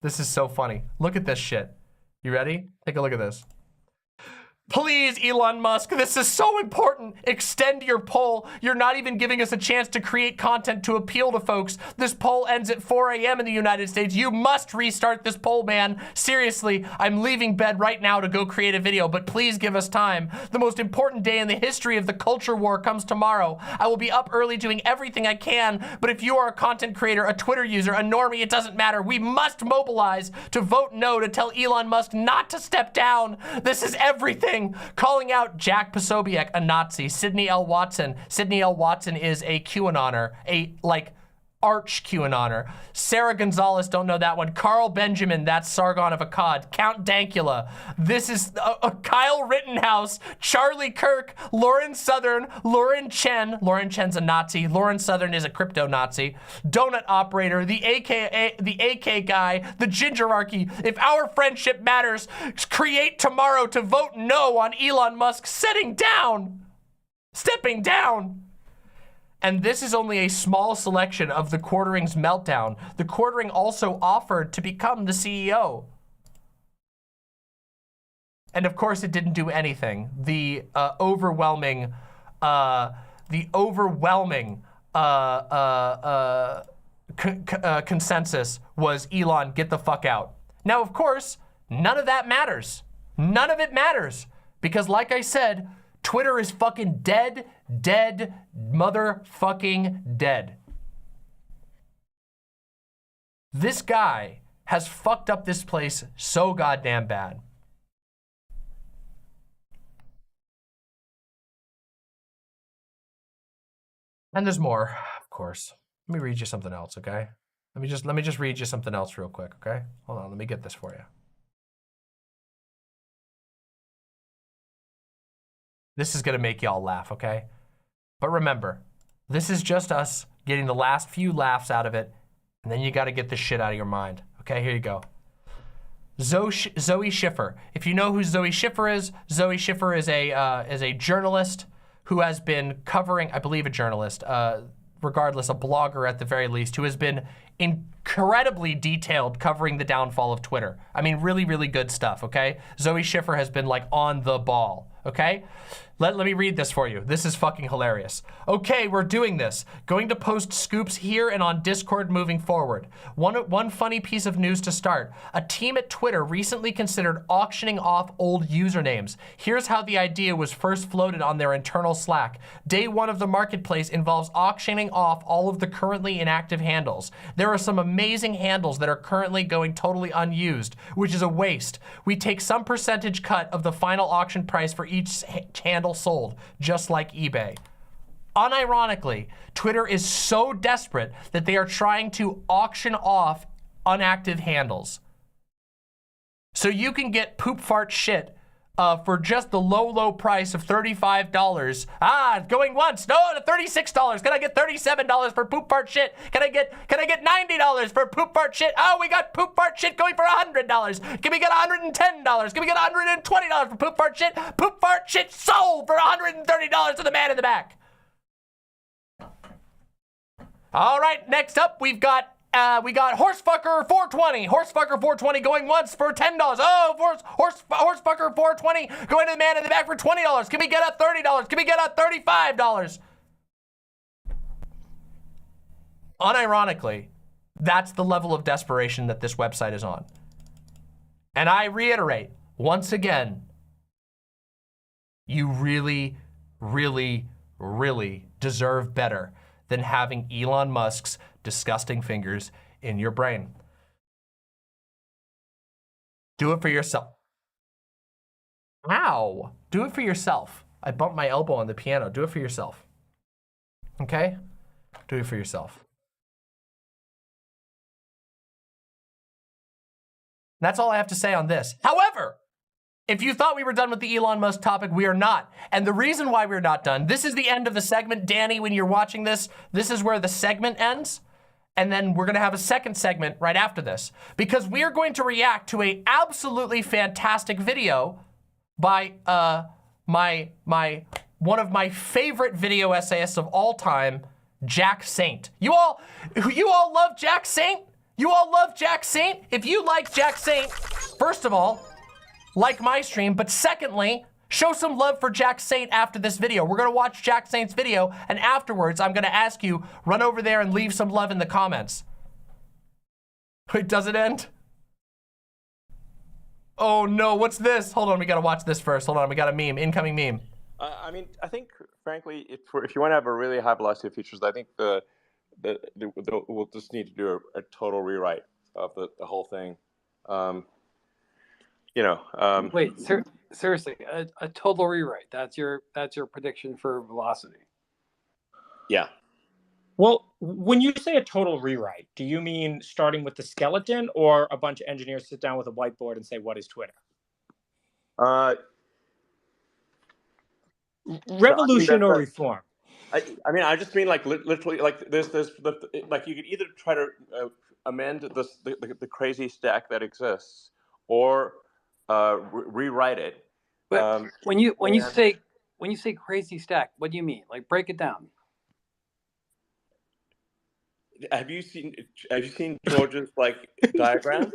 Speaker 2: This is so funny. Look at this shit. You ready? Take a look at this. Please, Elon Musk, this is so important. Extend your poll. You're not even giving us a chance to create content to appeal to folks. This poll ends at 4 a.m. in the United States. You must restart this poll, man. Seriously, I'm leaving bed right now to go create a video, but please give us time. The most important day in the history of the culture war comes tomorrow. I will be up early doing everything I can, but if you are a content creator, a Twitter user, a normie, it doesn't matter. We must mobilize to vote no to tell Elon Musk not to step down. This is everything. Calling out Jack Posobiec, a Nazi, Sidney L. Watson. Sidney L. Watson is a QAnoner, a arch QAnoner. Sarah Gonzalez, don't know that one. Carl Benjamin, that's Sargon of Akkad. Count Dankula. This is Kyle Rittenhouse, Charlie Kirk, Lauren Southern, Lauren Chen. Lauren Chen's a Nazi. Lauren Southern is a crypto Nazi. Donut Operator, the AK guy, the Gingerarchy. If our friendship matters, create tomorrow to vote no on Elon Musk stepping down. And this is only a small selection of the quartering's meltdown. The quartering also offered to become the CEO. And of course it didn't do anything. The overwhelming consensus was Elon, get the fuck out. Now, of course, none of that matters. None of it matters. Because like I said, Twitter is fucking dead, motherfucking dead. This guy has fucked up this place so goddamn bad. And there's more, of course. Let me read you something else, okay? Let me just read you something else real quick, okay? Hold on, let me get this for you. This is gonna make y'all laugh, okay? But remember, this is just us getting the last few laughs out of it, and then you gotta get this shit out of your mind. Okay, here you go. Zoe Schiffer. If you know who Zoe Schiffer is a journalist who has been covering, I believe a journalist, regardless, a blogger at the very least, who has been incredibly detailed covering the downfall of Twitter. I mean, really, really good stuff, okay? Zoe Schiffer has been like on the ball. okay? Let me read this for you. This is fucking hilarious. Okay, we're doing this. Going to post scoops here and on Discord moving forward. One funny piece of news to start. A team at Twitter recently considered auctioning off old usernames. Here's how the idea was first floated on their internal Slack. Day one of the marketplace involves auctioning off all of the currently inactive handles. There are some amazing handles that are currently going totally unused, which is a waste. We take some percentage cut of the final auction price for each handle sold, just like eBay. Unironically, Twitter is so desperate that they are trying to auction off inactive handles. So you can get poop fart shit for just the low price of $35. Going once, no, to $36. Can I get $37 for poop fart shit? Can I get $90 for poop fart shit? Oh, we got poop fart shit going for $100. Can we get $110? Can we get $120 for poop fart shit? Poop fart shit sold for $130 to the man in the back. All right, next up we got Horsefucker 420. Horsefucker 420 going once for $10. Oh, Horsefucker 420 going to the man in the back for $20. Can we get a $30? Can we get a $35? Unironically, that's the level of desperation that this website is on. And I reiterate, once again, you really, really, really deserve better than having Elon Musk's disgusting fingers in your brain. Do it for yourself. Ow! Do it for yourself. I bumped my elbow on the piano. Do it for yourself. Okay? Do it for yourself. That's all I have to say on this. However, if you thought we were done with the Elon Musk topic, we are not. And the reason why we're not done, this is the end of the segment. Danny, when you're watching this, this is where the segment ends. And then we're gonna have a second segment right after this, because we are going to react to a absolutely fantastic video by one of my favorite video essayists of all time, Jack Saint. You all love Jack Saint? You all love Jack Saint? If you like Jack Saint, first of all, like my stream, but secondly, show some love for Jack Saint after this video. We're gonna watch Jack Saint's video, and afterwards, I'm gonna ask you, run over there and leave some love in the comments. Wait, does it end? Oh no, what's this? Hold on, we gotta watch this first. Hold on, we got a meme, incoming meme.
Speaker 3: I mean, I think, frankly, if you want to have a really high velocity of features, I think we'll just need to do a total rewrite of the whole thing.
Speaker 4: Wait, seriously, a total rewrite. That's your prediction for velocity.
Speaker 3: Yeah.
Speaker 5: Well, when you say a total rewrite, do you mean starting with the skeleton, or a bunch of engineers sit down with a whiteboard and say, what is Twitter? Revolution or reform?
Speaker 3: I mean, I just mean like literally, like there's like you could either try to amend the crazy stack that exists, or rewrite it.
Speaker 4: But when you say crazy stack, what do you mean? Like, break it down.
Speaker 3: Have you seen George's like diagram?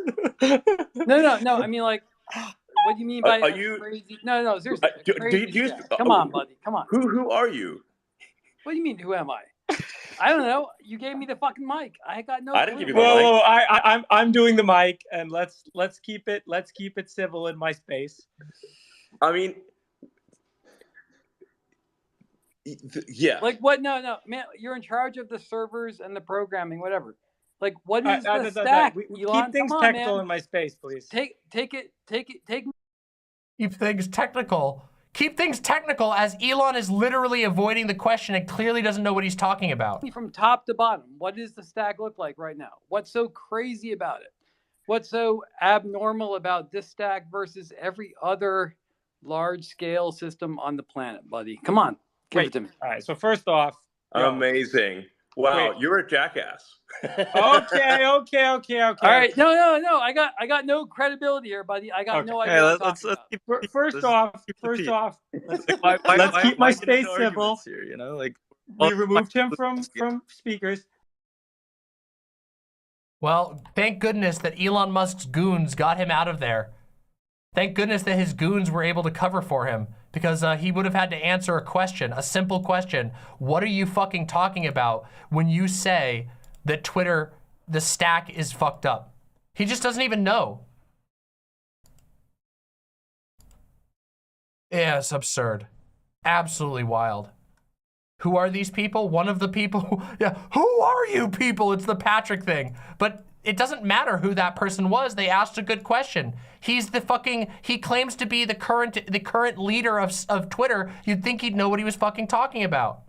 Speaker 4: No. I mean, like, what do you mean by crazy? No, seriously. Come on, buddy. Come on.
Speaker 3: Who are you?
Speaker 4: What do you mean? Who am I? I don't know. You gave me the fucking mic. I got no.
Speaker 3: I didn't give you
Speaker 4: clue.
Speaker 3: the mic.
Speaker 5: Whoa! I'm doing the mic, and let's keep it civil in my space.
Speaker 3: I mean, yeah.
Speaker 4: Like what? No, man. You're in charge of the servers and the programming, whatever. Like, what is the stack?
Speaker 5: Keep things technical in my space, please.
Speaker 4: Take it.
Speaker 2: Keep things technical. Keep things technical, as Elon is literally avoiding the question and clearly doesn't know what he's talking about.
Speaker 4: From top to bottom, what does the stack look like right now? What's so crazy about it? What's so abnormal about this stack versus every other large-scale system on the planet, buddy? Come on, give it to me.
Speaker 5: All right, so first off...
Speaker 3: Amazing. Wow, you're a jackass.
Speaker 5: Okay.
Speaker 4: All right, no. I got no credibility here, buddy. I got no idea.
Speaker 5: Let's first off, let's keep my space civil.
Speaker 6: Here, you know, like
Speaker 5: we removed him from speakers.
Speaker 2: Well, thank goodness that Elon Musk's goons got him out of there. Thank goodness that his goons were able to cover for him, because he would have had to answer a question, a simple question. What are you fucking talking about when you say that Twitter, the stack is fucked up? He just doesn't even know. Yeah, it's absurd. Absolutely wild. Who are these people? One of the people, yeah, who are you people? It's the Patrick thing. But it doesn't matter who that person was. They asked a good question. He's the fucking, he claims to be the current leader of Twitter. You'd think he'd know what he was fucking talking about.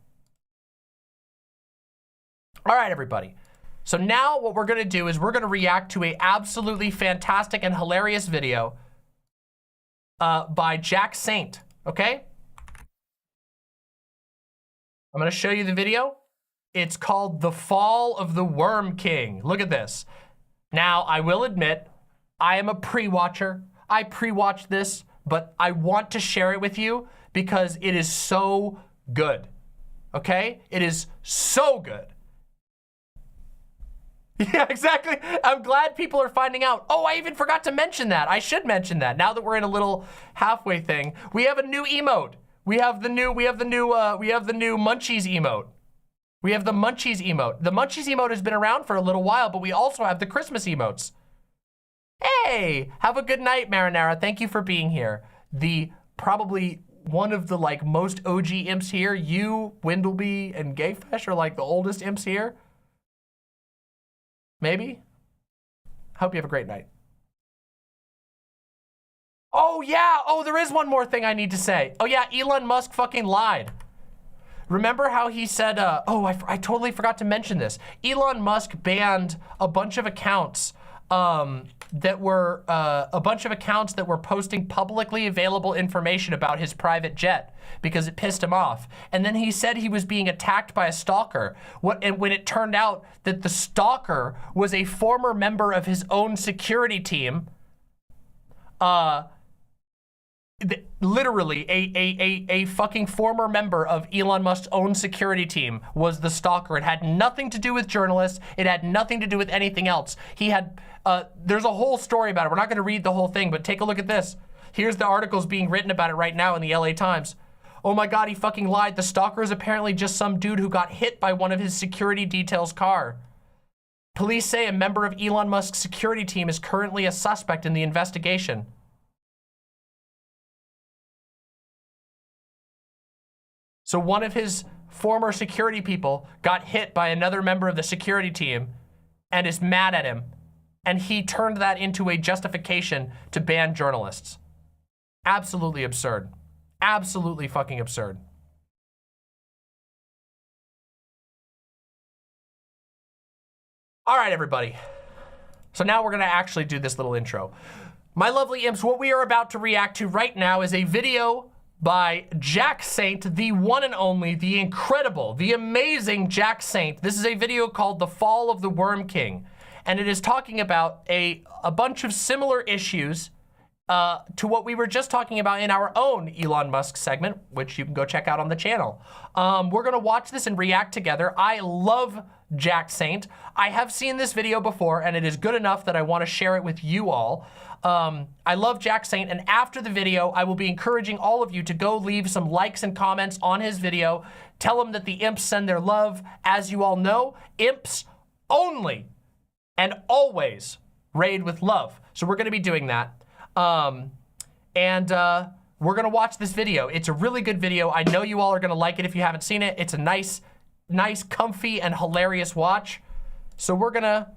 Speaker 2: All right, everybody. So now what we're gonna do is we're gonna react to a absolutely fantastic and hilarious video by Jack Saint, okay? I'm gonna show you the video. It's called The Fall of the Worm King. Look at this. Now, I will admit, I am a pre-watcher. I pre-watched this, but I want to share it with you because it is so good, okay? It is so good. Yeah, exactly. I'm glad people are finding out. Oh, I even forgot to mention that. I should mention that. Now that we're in a little halfway thing, we have a new emote. We have the new Munchies emote. We have the Munchies emote. The Munchies emote has been around for a little while, but we also have the Christmas emotes. Hey, have a good night, Marinara. Thank you for being here. Probably one of the like most OG imps here. You, Windleby, and Gayfesh are like the oldest imps here. Maybe? Hope you have a great night. Oh yeah, oh there is one more thing I need to say. Oh yeah, Elon Musk fucking lied. Remember how he said, I totally forgot to mention this. Elon Musk banned a bunch of accounts that were posting publicly available information about his private jet because it pissed him off. And then he said he was being attacked by a stalker. And when it turned out that the stalker was a former member of his own security team, literally a fucking former member of Elon Musk's own security team was the stalker. It had nothing to do with journalists. It had nothing to do with anything else. He had, there's a whole story about it. We're not gonna read the whole thing, but take a look at this. Here's the articles being written about it right now in the LA Times. Oh my God, he fucking lied. The stalker is apparently just some dude who got hit by one of his security detail's car. Police say a member of Elon Musk's security team is currently a suspect in the investigation. So one of his former security people got hit by another member of the security team and is mad at him. And he turned that into a justification to ban journalists. Absolutely absurd. Absolutely fucking absurd. All right, everybody. So now we're gonna actually do this little intro. My lovely imps, what we are about to react to right now is a video by Jack Saint, the one and only, the incredible, the amazing Jack Saint. This is a video called The Fall of the Worm King, and it is talking about a bunch of similar issues to what we were just talking about in our own Elon Musk segment, which you can go check out on the channel. We're gonna watch this and react together. I love Jack Saint. I have seen this video before, and it is good enough that I wanna share it with you all. I love Jack Saint, and after the video, I will be encouraging all of you to go leave some likes and comments on his video. Tell him that the imps send their love. As you all know, imps only and always raid with love. So we're gonna be doing that. We're gonna watch this video. It's a really good video. I know you all are gonna like it if you haven't seen it. It's a nice, comfy, and hilarious watch. So we're gonna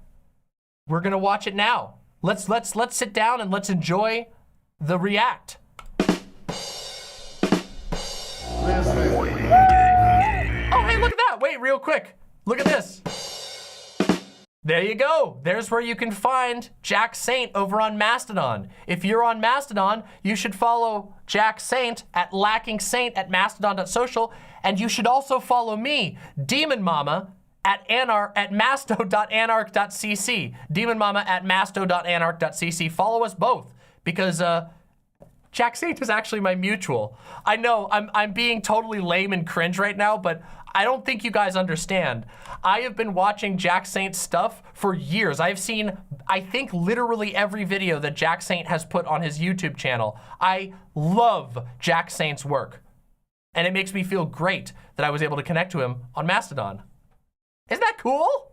Speaker 2: watch it now. Let's sit down and let's enjoy the react. Oh, hey, look at that. Wait, real quick. Look at this. There you go. There's where you can find Jack Saint over on Mastodon. If you're on Mastodon, you should follow Jack Saint at LackingSaint at mastodon.social, and you should also follow me, Demon Mama, at masto.anarch.cc. Demon Mama at masto.anarch.cc. Follow us both because Jack Saint is actually my mutual. I know I'm being totally lame and cringe right now, but I don't think you guys understand. I have been watching Jack Saint's stuff for years. I've seen, I think, literally every video that Jack Saint has put on his YouTube channel. I love Jack Saint's work. And it makes me feel great that I was able to connect to him on Mastodon. Isn't that cool?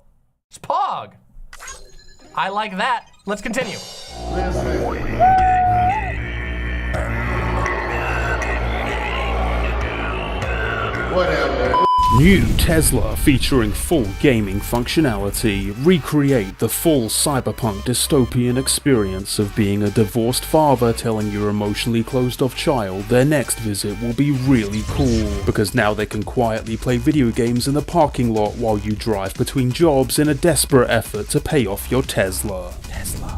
Speaker 2: It's Pog. I like that. Let's continue.
Speaker 1: Whatever.
Speaker 6: New Tesla featuring full gaming functionality. Recreate the full cyberpunk dystopian experience of being a divorced father telling your emotionally closed off child their next visit will be really cool, because now they can quietly play video games in the parking lot while you drive between jobs in a desperate effort to pay off your Tesla.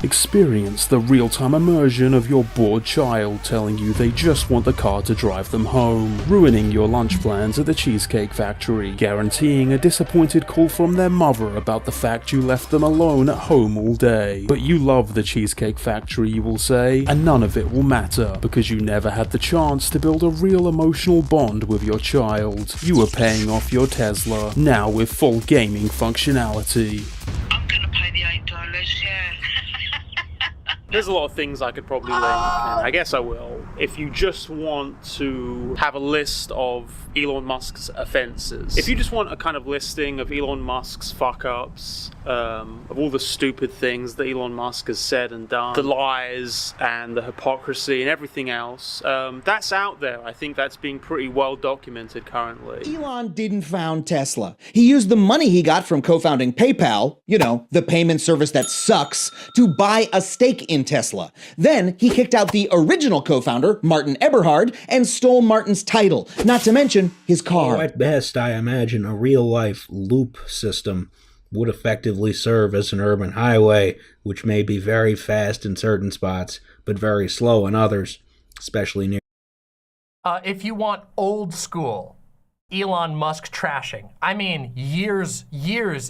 Speaker 6: Experience the real-time immersion of your bored child telling you they just want the car to drive them home, ruining your lunch plans at the Cheesecake Factory, guaranteeing a disappointed call from their mother about the fact you left them alone at home all day. But you love the Cheesecake Factory, you will say, and none of it will matter because you never had the chance to build a real emotional bond with your child. You are paying off your Tesla, now with full gaming functionality.
Speaker 7: I'm gonna pay the $8, yeah.
Speaker 8: There's a lot of things I could probably link, and I guess I will. If you just want to have a list of Elon Musk's offenses, if you just want a kind of listing of Elon Musk's fuck-ups, of all the stupid things that Elon Musk has said and done, the lies and the hypocrisy and everything else, that's out there. I think that's being pretty well documented currently.
Speaker 9: Elon didn't found Tesla. He used the money he got from co-founding PayPal, you know, the payment service that sucks, to buy a stake in Tesla. Then he kicked out the original co-founder, Martin Eberhard, and stole Martin's title, not to mention his car.
Speaker 10: At best, I imagine a real-life loop system would effectively serve as an urban highway, which may be very fast in certain spots, but very slow in others, especially near.
Speaker 2: If you want old school Elon Musk trashing, I mean years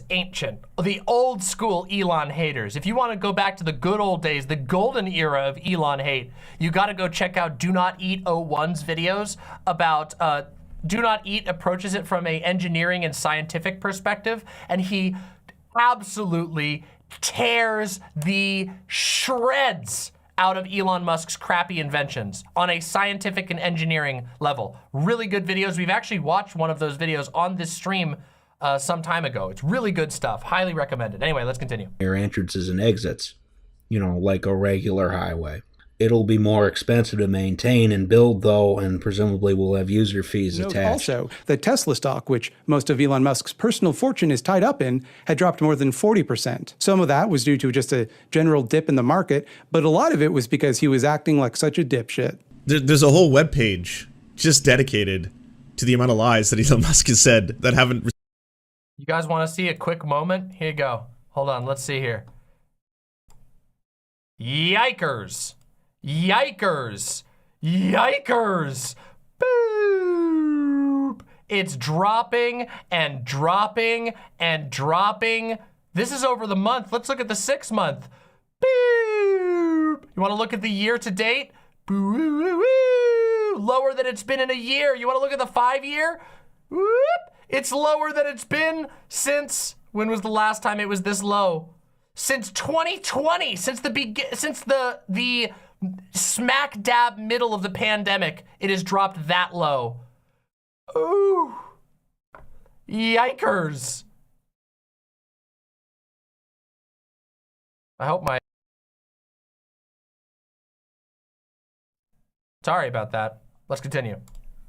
Speaker 2: ancient, the old school Elon haters. If you want to go back to the good old days, the golden era of Elon hate, you got to go check out Do Not Eat 01's videos about Do Not Eat approaches it from a engineering and scientific perspective, and he absolutely tears the shreds out of Elon Musk's crappy inventions on a scientific and engineering level. Really good videos. We've actually watched one of those videos on this stream some time ago. It's really good stuff. Highly recommended. Anyway, let's continue.
Speaker 10: Near entrances and exits, you know, like a regular highway. It'll be more expensive to maintain and build, though, and presumably will have user fees attached.
Speaker 11: Also, the Tesla stock, which most of Elon Musk's personal fortune is tied up in, had dropped more than 40%. Some of that was due to just a general dip in the market, but a lot of it was because he was acting like such a dipshit.
Speaker 12: There's a whole webpage just dedicated to the amount of lies that Elon Musk has said that haven't...
Speaker 2: You guys want to see a quick moment? Here you go. Hold on, let's see here. Yikers. Yikers! Yikers! Boop! It's dropping and dropping and dropping. This is over the month. Let's look at the 6 month. Boop! You want to look at the year to date? Boo! Lower than it's been in a year. You want to look at the 5 year? Whoop! It's lower than it's been since, when was the last time it was this low? Since 2020, since the smack dab middle of the pandemic, it has dropped that low. Ooh. Yikers. I hope my... Sorry about that. Let's continue.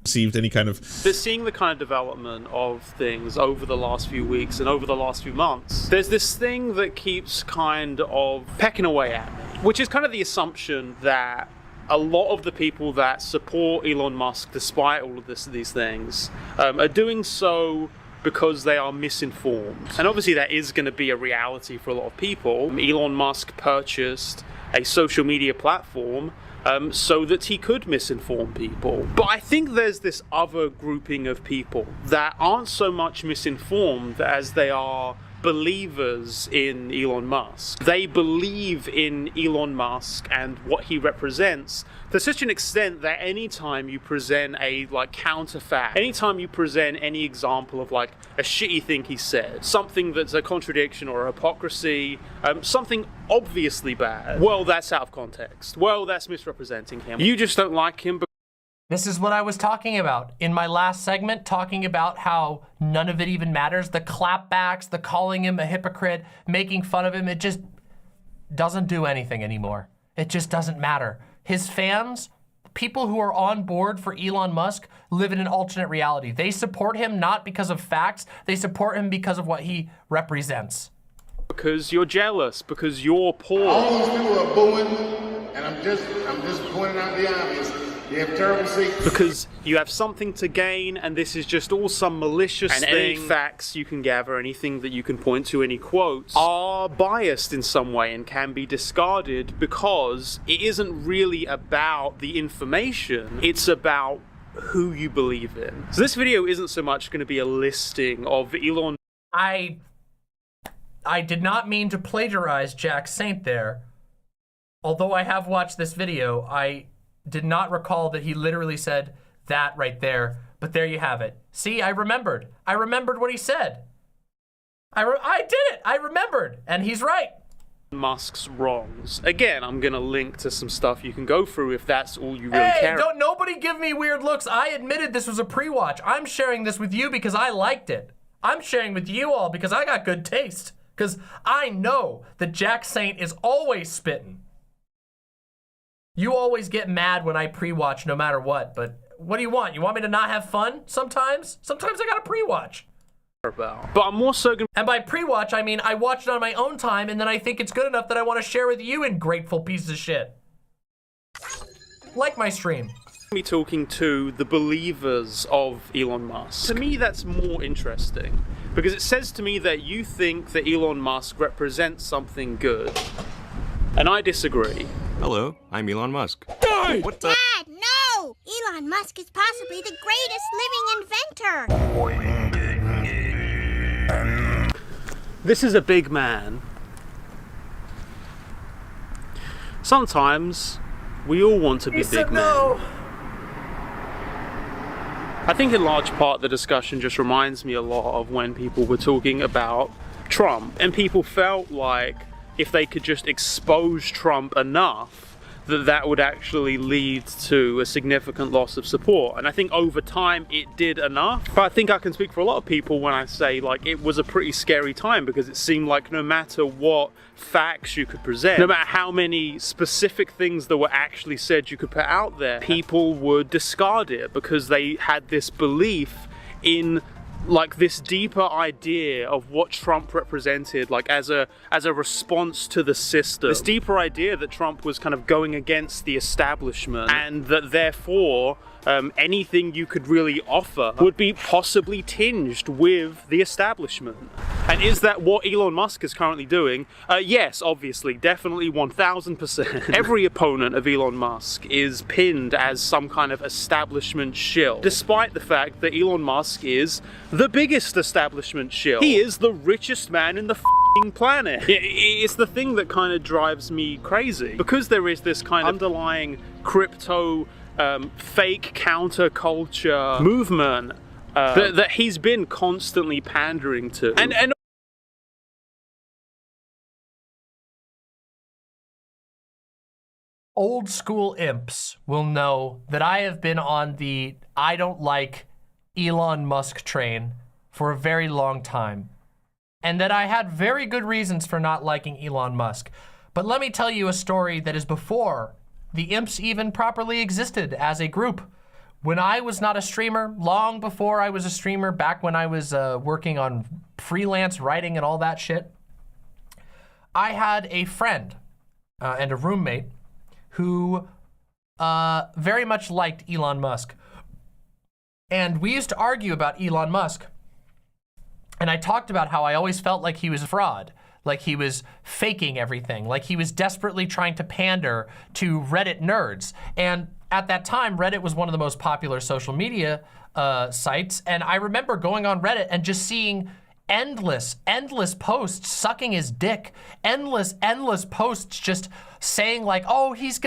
Speaker 12: Received any kind of...
Speaker 8: They're seeing the kind of development of things over the last few weeks and over the last few months. There's this thing that keeps kind of pecking away at me, which is kind of the assumption that a lot of the people that support Elon Musk, despite all of these things, are doing so because they are misinformed. And obviously that is going to be a reality for a lot of people. Elon Musk purchased a social media platform so that he could misinform people. But I think there's this other grouping of people that aren't so much misinformed as they are believers in Elon Musk. They believe in Elon Musk and what he represents to such an extent that anytime you present a counterfact, anytime you present any example of a shitty thing he said, something that's a contradiction or a hypocrisy, something obviously bad, well, that's out of context. Well, that's misrepresenting him. You just don't like him.
Speaker 2: This is what I was talking about in my last segment, talking about how none of it even matters. The clapbacks, the calling him a hypocrite, making fun of him, it just doesn't do anything anymore. It just doesn't matter. His fans, people who are on board for Elon Musk, live in an alternate reality. They support him not because of facts, they support him because of what he represents.
Speaker 8: Because you're jealous, because you're poor.
Speaker 13: All these people are booing, and I'm just pointing out the obvious. You have terrible secrets.
Speaker 8: Because you have something to gain, and this is just all some malicious thing. Any facts you can gather, anything that you can point to, any quotes, are biased in some way and can be discarded because it isn't really about the information, it's about who you believe in. So this video isn't so much going to be a listing of Elon.
Speaker 2: I did not mean to plagiarize Jack Saint there. Although I have watched this video, I did not recall that he literally said that right there, but there you have it. See, I remembered. I remembered what he said. I did it. I remembered, and he's right.
Speaker 8: Musk's wrongs. Again, I'm gonna link to some stuff you can go through if that's all you really care about.
Speaker 2: Don't nobody give me weird looks. I admitted this was a pre-watch. I'm sharing this with you because I liked it. I'm sharing with you all because I got good taste. Because I know that Jack Saint is always spitting. You always get mad when I pre-watch no matter what, but what do you want? You want me to not have fun sometimes? Sometimes I gotta pre-watch.
Speaker 8: But I'm also gonna...
Speaker 2: And by pre-watch, I mean I watch it on my own time and then I think it's good enough that I want to share with you ungrateful pieces of shit. Like my stream.
Speaker 8: Be talking to the believers of Elon Musk. To me, that's more interesting because it says to me that you think that Elon Musk represents something good, and I disagree.
Speaker 14: Hello, I'm Elon Musk.
Speaker 8: Die!
Speaker 14: What the?
Speaker 15: Dad, no! Elon Musk is possibly the greatest living inventor.
Speaker 8: This is a big man. Sometimes we all want to be big men. I think in large part the discussion just reminds me a lot of when people were talking about Trump, and people felt like if they could just expose Trump enough, that would actually lead to a significant loss of support. And I think over time it did enough. But I think I can speak for a lot of people when I say it was a pretty scary time because it seemed like no matter what facts you could present, no matter how many specific things that were actually said you could put out there, people would discard it because they had this belief in this deeper idea of what Trump represented, as a response to the system. This deeper idea that Trump was kind of going against the establishment, and that therefore anything you could really offer would be possibly tinged with the establishment. And is that what Elon Musk is currently doing? Yes, obviously, definitely 1000%. Every opponent of Elon Musk is pinned as some kind of establishment shill, despite the fact that Elon Musk is the biggest establishment shill. He is the richest man in the planet. It's the thing that kind of drives me crazy, because there is this kind of underlying crypto fake counterculture movement that he's been constantly pandering to. And
Speaker 2: old school imps will know that I have been on the I don't like Elon Musk train for a very long time, and that I had very good reasons for not liking Elon Musk. But let me tell you a story that is before the imps even properly existed as a group. When I was not a streamer, long before I was a streamer, back when I was working on freelance writing and all that shit, I had a friend and a roommate who very much liked Elon Musk. And we used to argue about Elon Musk. And I talked about how I always felt like he was a fraud, like he was faking everything, like he was desperately trying to pander to Reddit nerds. And at that time, Reddit was one of the most popular social media sites. And I remember going on Reddit and just seeing endless posts sucking his dick, endless posts just saying like, oh, he's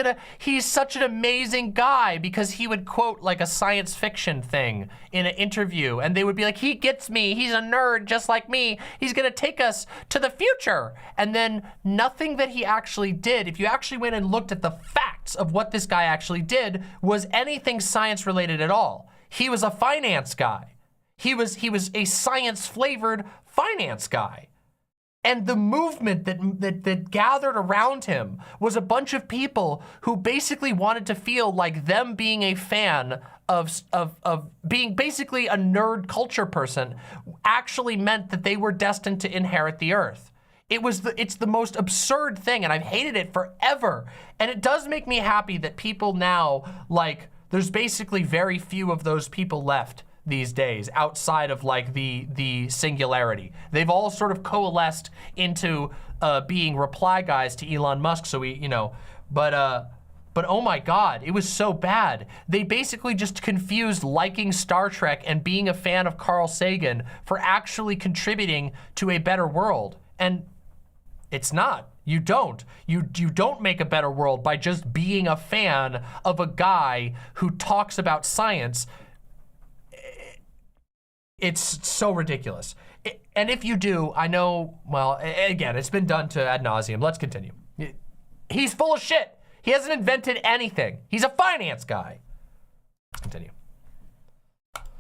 Speaker 2: such an amazing guy, because he would quote like a science fiction thing in an interview, and they would be like, he gets me, he's a nerd just like me, he's gonna take us to the future. And then nothing that he actually did, if you actually went and looked at the facts of what this guy actually did, was anything science related at all. He was a finance guy. He was a science-flavored finance guy. And the movement that gathered around him was a bunch of people who basically wanted to feel like them being a fan of being basically a nerd culture person actually meant that they were destined to inherit the earth. It's the most absurd thing, and I've hated it forever. And it does make me happy that people now, like, there's basically very few of those people left these days outside of like the singularity. They've all sort of coalesced into being reply guys to Elon Musk. So we, but oh my God, it was so bad. They basically just confused liking Star Trek and being a fan of Carl Sagan for actually contributing to a better world. And it's not. You don't. You don't make a better world by just being a fan of a guy who talks about science. It's so ridiculous. And if you do, I know, well, again, it's been done to ad nauseum. Let's continue. He's full of shit. He hasn't invented anything. He's a finance guy. Let's continue.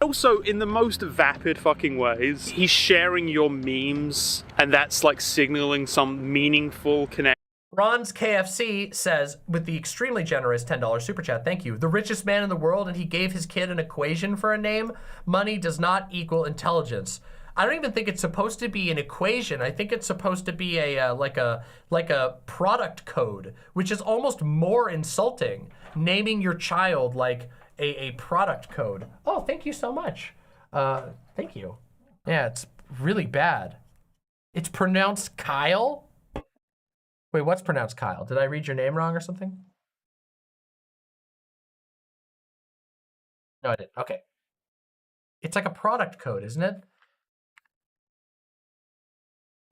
Speaker 8: Also, in the most vapid fucking ways, he's sharing your memes, and that's like signaling some meaningful connection.
Speaker 2: Ron's KFC says, with the extremely generous $10 super chat, thank you. The richest man in the world, and he gave his kid an equation for a name. Money does not equal intelligence. I don't even think it's supposed to be an equation. I think it's supposed to be like a product code, which is almost more insulting. Naming your child like a product code. Oh, thank you so much. Thank you. Yeah, it's really bad. It's pronounced Kyle. Wait, what's pronounced Kyle? Did I read your name wrong or something? No, I didn't. Okay. It's like a product code, isn't it?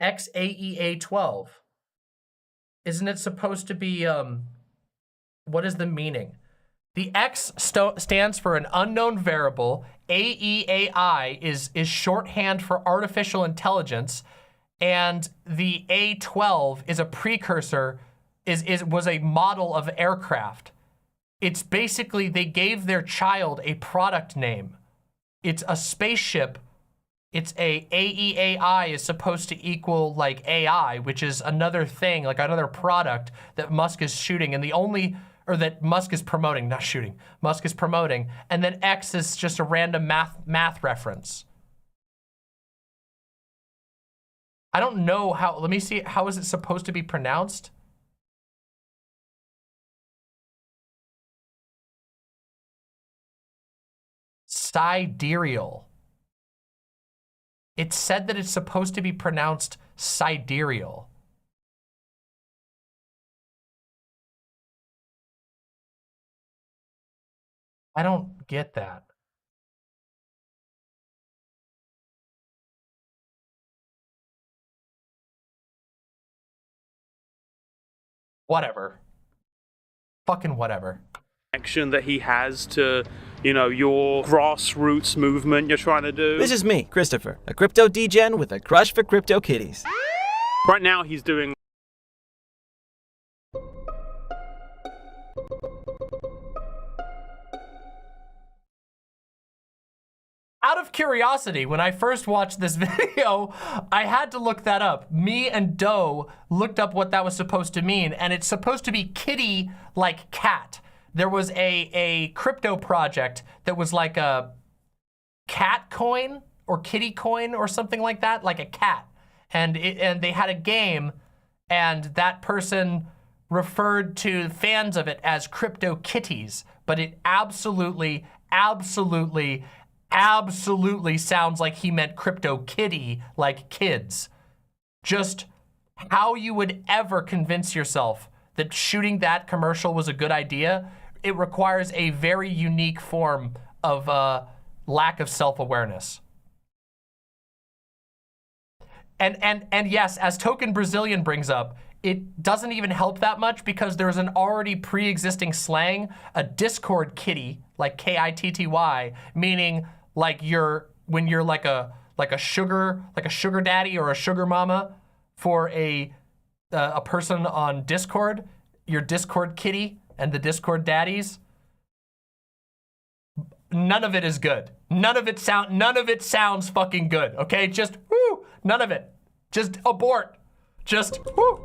Speaker 2: XAEA12. Isn't it supposed to be, what is the meaning? The X stands for an unknown variable. AEAI is shorthand for artificial intelligence. And the A12 is a precursor, was a model of aircraft. It's basically, they gave their child a product name. It's a spaceship. It's AEAI is supposed to equal like AI, which is another thing, like another product that Musk is shooting, and that Musk is promoting, not shooting. Musk is promoting, and then X is just a random math reference. I don't know how, let me see, how is it supposed to be pronounced? Sidereal. It said that it's supposed to be pronounced sidereal. I don't get that. Whatever. Fucking whatever.
Speaker 8: Connection that he has to, your grassroots movement you're trying to do.
Speaker 16: This is me, Christopher, a crypto degen with a crush for crypto kitties.
Speaker 8: Right now he's doing...
Speaker 2: Out of curiosity, when I first watched this video, I had to look that up. Me and Doe looked up what that was supposed to mean, and it's supposed to be kitty like cat. There was a crypto project that was like a cat coin or kitty coin or something like that, like a cat. And they had a game, and that person referred to fans of it as crypto kitties, but it absolutely sounds like he meant crypto kitty, like kids. Just how you would ever convince yourself that shooting that commercial was a good idea, it requires a very unique form of lack of self-awareness. And yes, as Token Brazilian brings up, it doesn't even help that much because there's an already pre-existing slang, a Discord kitty, like Kitty, meaning like when you're like a sugar daddy or a sugar mama for a person on Discord, your Discord kitty and the Discord daddies. None of it is good. None of it sounds fucking good. Okay, just woo, none of it. Just abort. Just woo.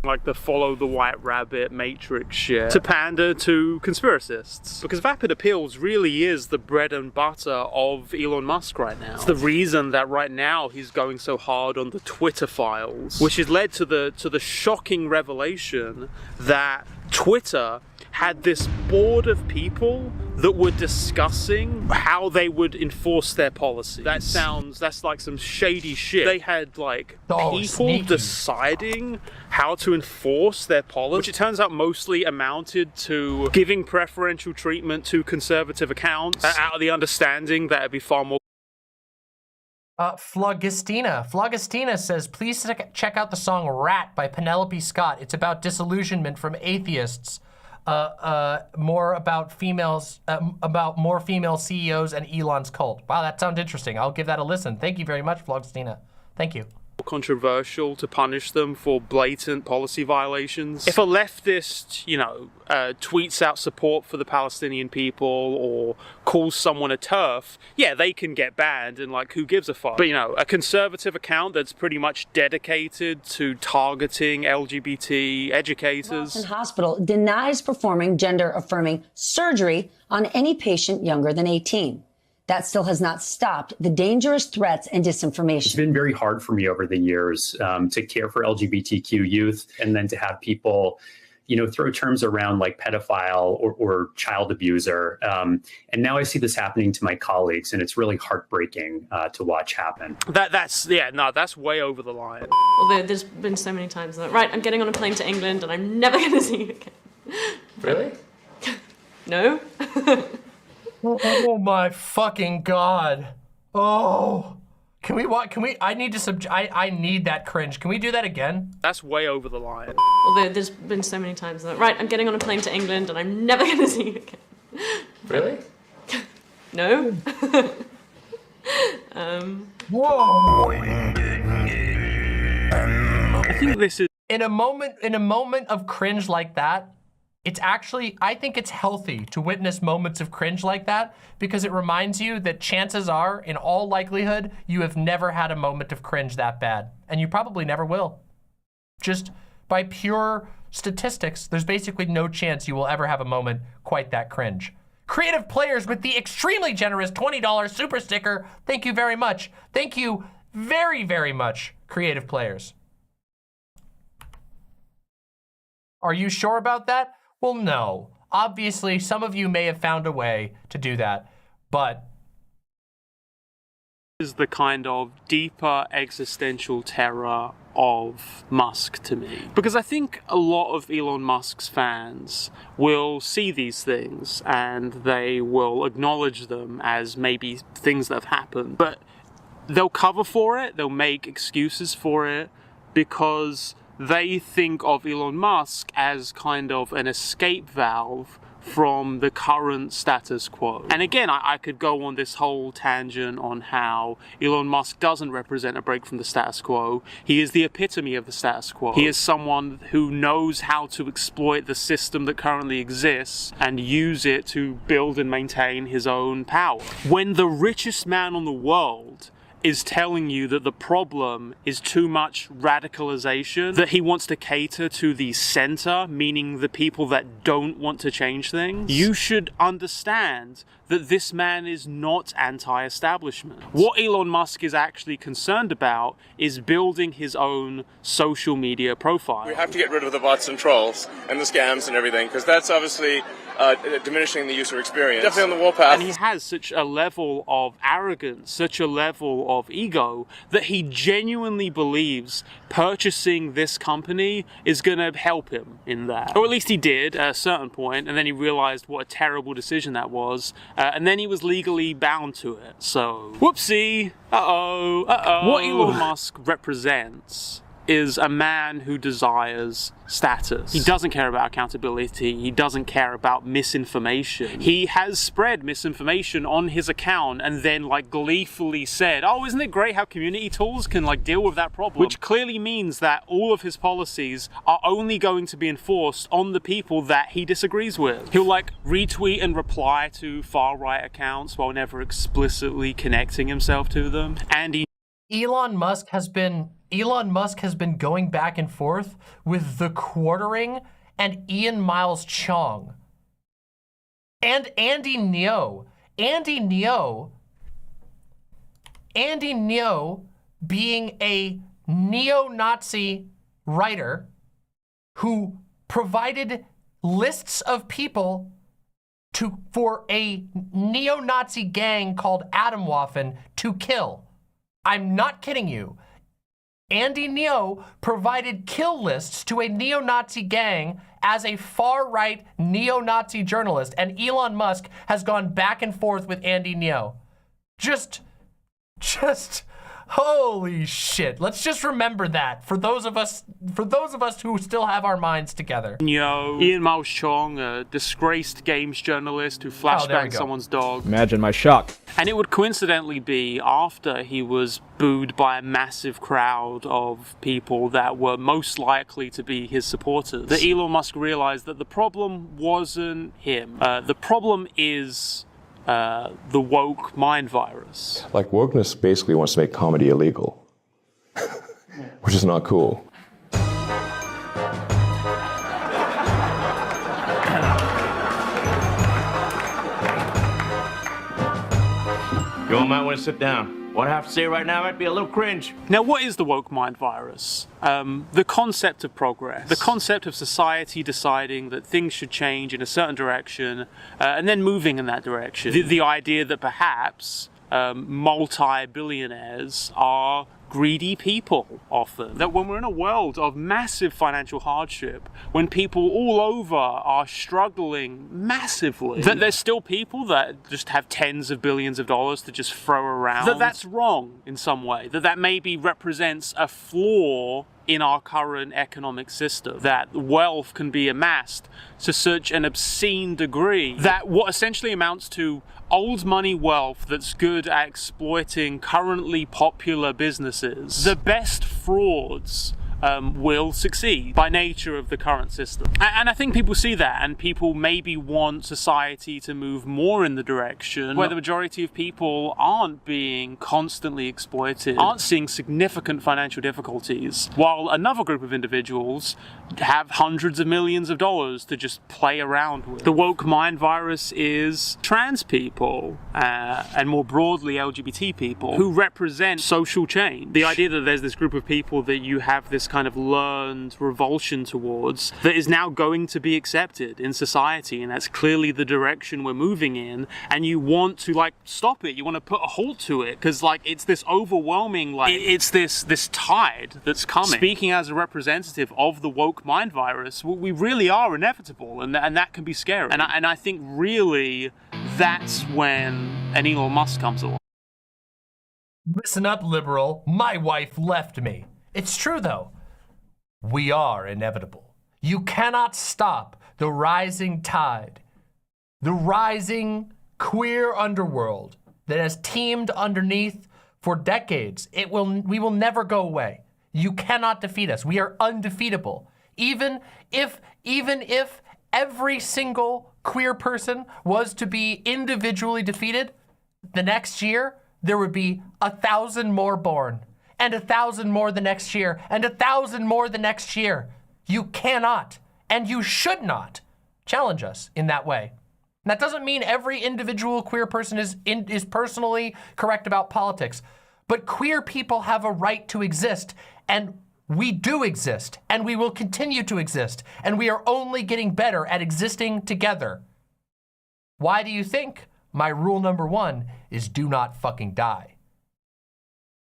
Speaker 8: Like the follow the white rabbit matrix shit to pander to conspiracists. Because Vapid Appeals really is the bread and butter of Elon Musk right now. It's the reason that right now he's going so hard on the Twitter files, which has led to the shocking revelation that Twitter had this board of people that were discussing how they would enforce their policy. That's like some shady shit. They had like people deciding how to enforce their policy, which it turns out mostly amounted to giving preferential treatment to conservative accounts out of the understanding that it'd be far more.
Speaker 2: Phlogistina says, please check out the song Rat by Penelope Scott. It's about disillusionment from atheists. More about more female CEOs and Elon's cult. Wow, that sounds interesting. I'll give that a listen. Thank you very much, Phlogistina. Thank you.
Speaker 8: Controversial to punish them for blatant policy violations. If a leftist, tweets out support for the Palestinian people or calls someone a TERF, yeah, they can get banned and like, who gives a fuck? But a conservative account that's pretty much dedicated to targeting LGBT educators.
Speaker 17: Boston Hospital denies performing gender-affirming surgery on any patient younger than 18. That still has not stopped the dangerous threats and disinformation.
Speaker 18: It's been very hard for me over the years to care for LGBTQ youth and then to have people, throw terms around like pedophile or child abuser. And now I see this happening to my colleagues, and it's really heartbreaking to watch happen.
Speaker 8: That's way over the line.
Speaker 19: Although there's been so many times that, right, I'm getting on a plane to England and I'm never going to see you again.
Speaker 2: Really?
Speaker 19: No.
Speaker 2: Oh my fucking God. Oh. Can we, I need that cringe. Can we do that again?
Speaker 8: That's way over the line.
Speaker 19: Although there's been so many times that, right, I'm getting on a plane to England and I'm never going to see you again.
Speaker 2: Really?
Speaker 19: No.
Speaker 2: Whoa.
Speaker 8: I think this is...
Speaker 2: In a moment of cringe like that, I think it's healthy to witness moments of cringe like that because it reminds you that chances are, in all likelihood, you have never had a moment of cringe that bad. And you probably never will. Just by pure statistics, there's basically no chance you will ever have a moment quite that cringe. Creative Players with the extremely generous $20 super sticker. Thank you very much. Thank you very, very much, Creative Players. Are you sure about that? Well, no. Obviously, some of you may have found a way to do that, but...
Speaker 8: This is the kind of deeper existential terror of Musk to me. Because I think a lot of Elon Musk's fans will see these things and they will acknowledge them as maybe things that have happened, but they'll cover for it, they'll make excuses for it because they think of Elon Musk as kind of an escape valve from the current status quo. And again, I could go on this whole tangent on how Elon Musk doesn't represent a break from the status quo. He is the epitome of the status quo. He is someone who knows how to exploit the system that currently exists and use it to build and maintain his own power. When the richest man on the world is telling you that the problem is too much radicalization, that he wants to cater to the center, meaning the people that don't want to change things, you should understand that this man is not anti-establishment. What Elon Musk is actually concerned about is building his own social media profile.
Speaker 20: We have to get rid of the bots and trolls and the scams and everything, because that's obviously
Speaker 3: diminishing the user experience. Definitely on the warpath.
Speaker 8: And he has such a level of arrogance, such a level of ego, that he genuinely believes purchasing this company is going to help him in that. Or at least he did at a certain point, and then he realized what a terrible decision that was, and then he was legally bound to it. So, whoopsie, What Elon Musk represents is a man who desires status. He doesn't care about accountability. He doesn't care about misinformation. He has spread misinformation on his account and then like gleefully said, oh, isn't it great how community tools can like deal with that problem? Which clearly means that all of his policies are only going to be enforced on the people that he disagrees with. He'll like retweet and reply to far-right accounts while never explicitly connecting himself to them. And
Speaker 20: Elon Musk has been going back and forth with The Quartering and Ian Miles Chong and Andy Ngo. Andy Ngo being a neo-Nazi writer who provided lists of people for a neo-Nazi gang called Atomwaffen to kill. I'm not kidding you. Andy Ngo provided kill lists to a neo-Nazi gang as a far-right neo-Nazi journalist, and Elon Musk has gone back and forth with Andy Ngo. Just, holy shit. Let's just remember that for those of us who still have our minds together.
Speaker 8: Ian Miles Chong, a disgraced games journalist who flashbanged someone's dog.
Speaker 21: Imagine my shock.
Speaker 8: And it would coincidentally be after he was booed by a massive crowd of people that were most likely to be his supporters that Elon Musk realized that the problem wasn't him. The problem is the woke mind virus.
Speaker 14: Like, wokeness basically wants to make comedy illegal, which is not cool.
Speaker 22: You all might want to sit down. What I have to say right now might be a little cringe.
Speaker 8: Now, what is the woke mind virus? The concept of progress. The concept of society deciding that things should change in a certain direction and then moving in that direction. The idea that perhaps multi-billionaires are greedy people often. That when we're in a world of massive financial hardship, when people all over are struggling massively, that there's still people that just have tens of billions of dollars to just throw around. That's wrong in some way. That maybe represents a flaw in our current economic system, that wealth can be amassed to such an obscene degree that what essentially amounts to old money wealth that's good at exploiting currently popular businesses. The best frauds will succeed by nature of the current system. And I think people see that, and people maybe want society to move more in the direction where the majority of people aren't being constantly exploited, aren't seeing significant financial difficulties, while another group of individuals have hundreds of millions of dollars to just play around with. The woke mind virus is trans people, and more broadly LGBT people, who represent social change. The idea that there's this group of people that you have this kind of learned revulsion towards that is now going to be accepted in society, and that's clearly the direction we're moving in, and you want to like stop it, you want to put a halt to it, because like it's this overwhelming, like it's this tide that's coming. Speaking as a representative of the woke mind virus, we really are inevitable, and that can be scary, and I think really that's when an Elon Musk comes along.
Speaker 20: Listen up, liberal. My wife left me. It's true though. We are inevitable. You cannot stop the rising tide, the rising queer underworld that has teemed underneath for decades. We will never go away. You cannot defeat us. We are undefeatable. Even if every single queer person was to be individually defeated, the next year there would be 1,000 more born. And 1,000 more the next year, and 1,000 more the next year. You cannot, and you should not, challenge us in that way. And that doesn't mean every individual queer person is personally correct about politics, but queer people have a right to exist, and we do exist, and we will continue to exist, and we are only getting better at existing together. Why do you think my rule number 1 is do not fucking die?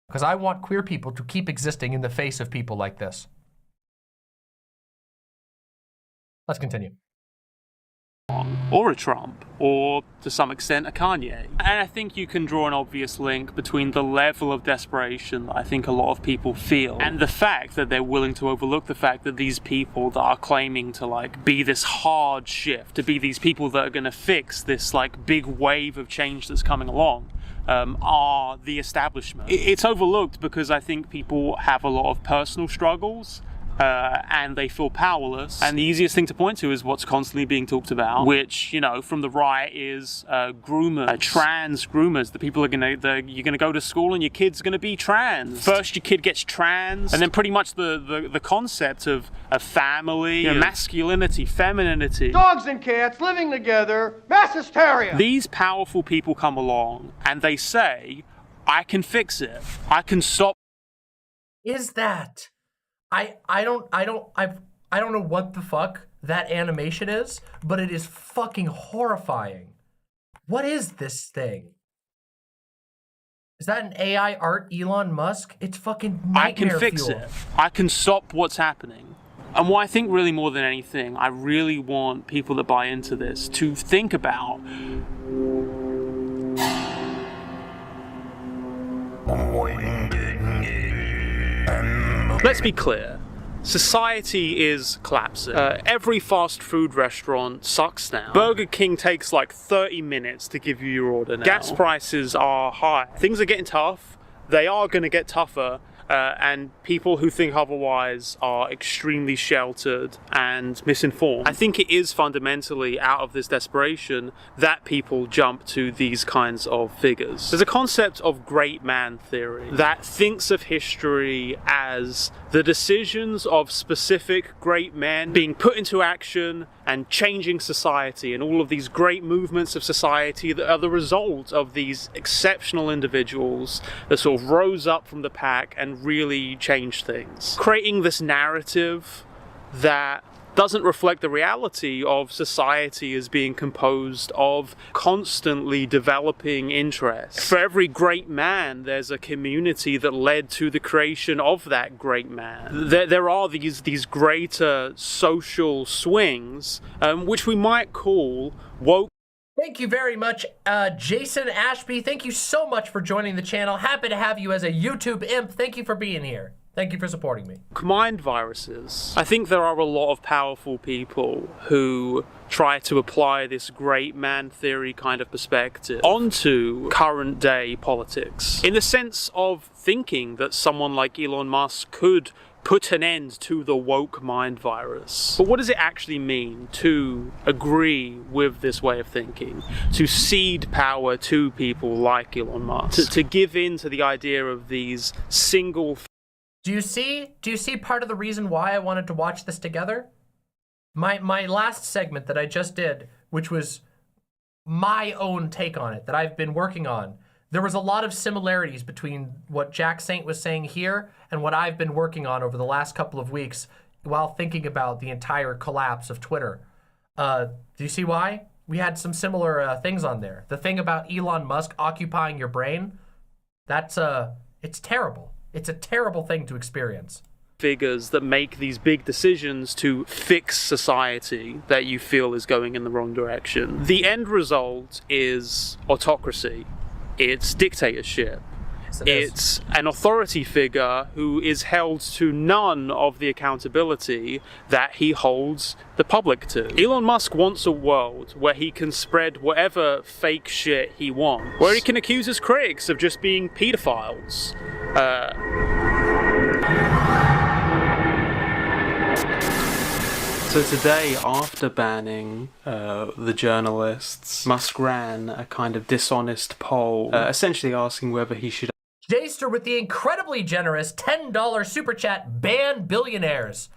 Speaker 20: Because I want queer people to keep existing in the face of people like this. Let's continue.
Speaker 8: Or a Trump, or to some extent a Kanye. And I think you can draw an obvious link between the level of desperation that I think a lot of people feel and the fact that they're willing to overlook the fact that these people that are claiming to like be this hard shift, to be these people that are going to fix this like big wave of change that's coming along, are the establishment. It's overlooked because I think people have a lot of personal struggles and they feel powerless. And the easiest thing to point to is what's constantly being talked about, which, you know, from the right is groomers, trans groomers. The people are you're gonna go to school and your kid's gonna be trans. First your kid gets trans, and then pretty much the concept of a family, masculinity, femininity.
Speaker 4: Dogs and cats living together, mass hysteria.
Speaker 8: These powerful people come along and they say, I can fix it. I can stop.
Speaker 20: Is that? I don't know what the fuck that animation is, but it is fucking horrifying. What is this thing? Is that an AI art Elon Musk? It's fucking nightmare
Speaker 8: I can fix
Speaker 20: fuel.
Speaker 8: it. I can stop what's happening. And what I think really more than anything, I really want people that buy into this to think about let's be clear. Society is collapsing. Every fast food restaurant sucks now. Burger King takes like 30 minutes to give you your order now. Gas prices are high. Things are getting tough. They are going to get tougher. And people who think otherwise are extremely sheltered and misinformed. I think it is fundamentally out of this desperation that people jump to these kinds of figures. There's a concept of great man theory that thinks of history as the decisions of specific great men being put into action and changing society, and all of these great movements of society that are the result of these exceptional individuals that sort of rose up from the pack and really changed things. Creating this narrative that doesn't reflect the reality of society as being composed of constantly developing interests. For every great man, there's a community that led to the creation of that great man. There are these greater social swings, which we might call woke.
Speaker 20: Thank you very much, Jason Ashby. Thank you so much for joining the channel. Happy to have you as a YouTube imp. Thank you for being here. Thank you for supporting me.
Speaker 8: Mind viruses. I think there are a lot of powerful people who try to apply this great man theory kind of perspective onto current day politics, in the sense of thinking that someone like Elon Musk could put an end to the woke mind virus. But what does it actually mean to agree with this way of thinking? To cede power to people like Elon Musk? To give in to the idea of these single...
Speaker 20: Do you see part of the reason why I wanted to watch this together? My last segment that I just did, which was my own take on it, that I've been working on, there was a lot of similarities between what Jack Saint was saying here and what I've been working on over the last couple of weeks while thinking about the entire collapse of Twitter. Do you see why? We had some similar things on there. The thing about Elon Musk occupying your brain, that's it's terrible. It's a terrible thing to experience.
Speaker 8: Figures that make these big decisions to fix society that you feel is going in the wrong direction. The end result is autocracy. It's dictatorship. It's an authority figure who is held to none of the accountability that he holds the public to. Elon Musk wants a world where he can spread whatever fake shit he wants, where he can accuse his critics of just being pedophiles. So today, after banning the journalists, Musk ran a kind of dishonest poll, essentially asking whether he should...
Speaker 20: Jayster with the incredibly generous $10 super chat, ban billionaires.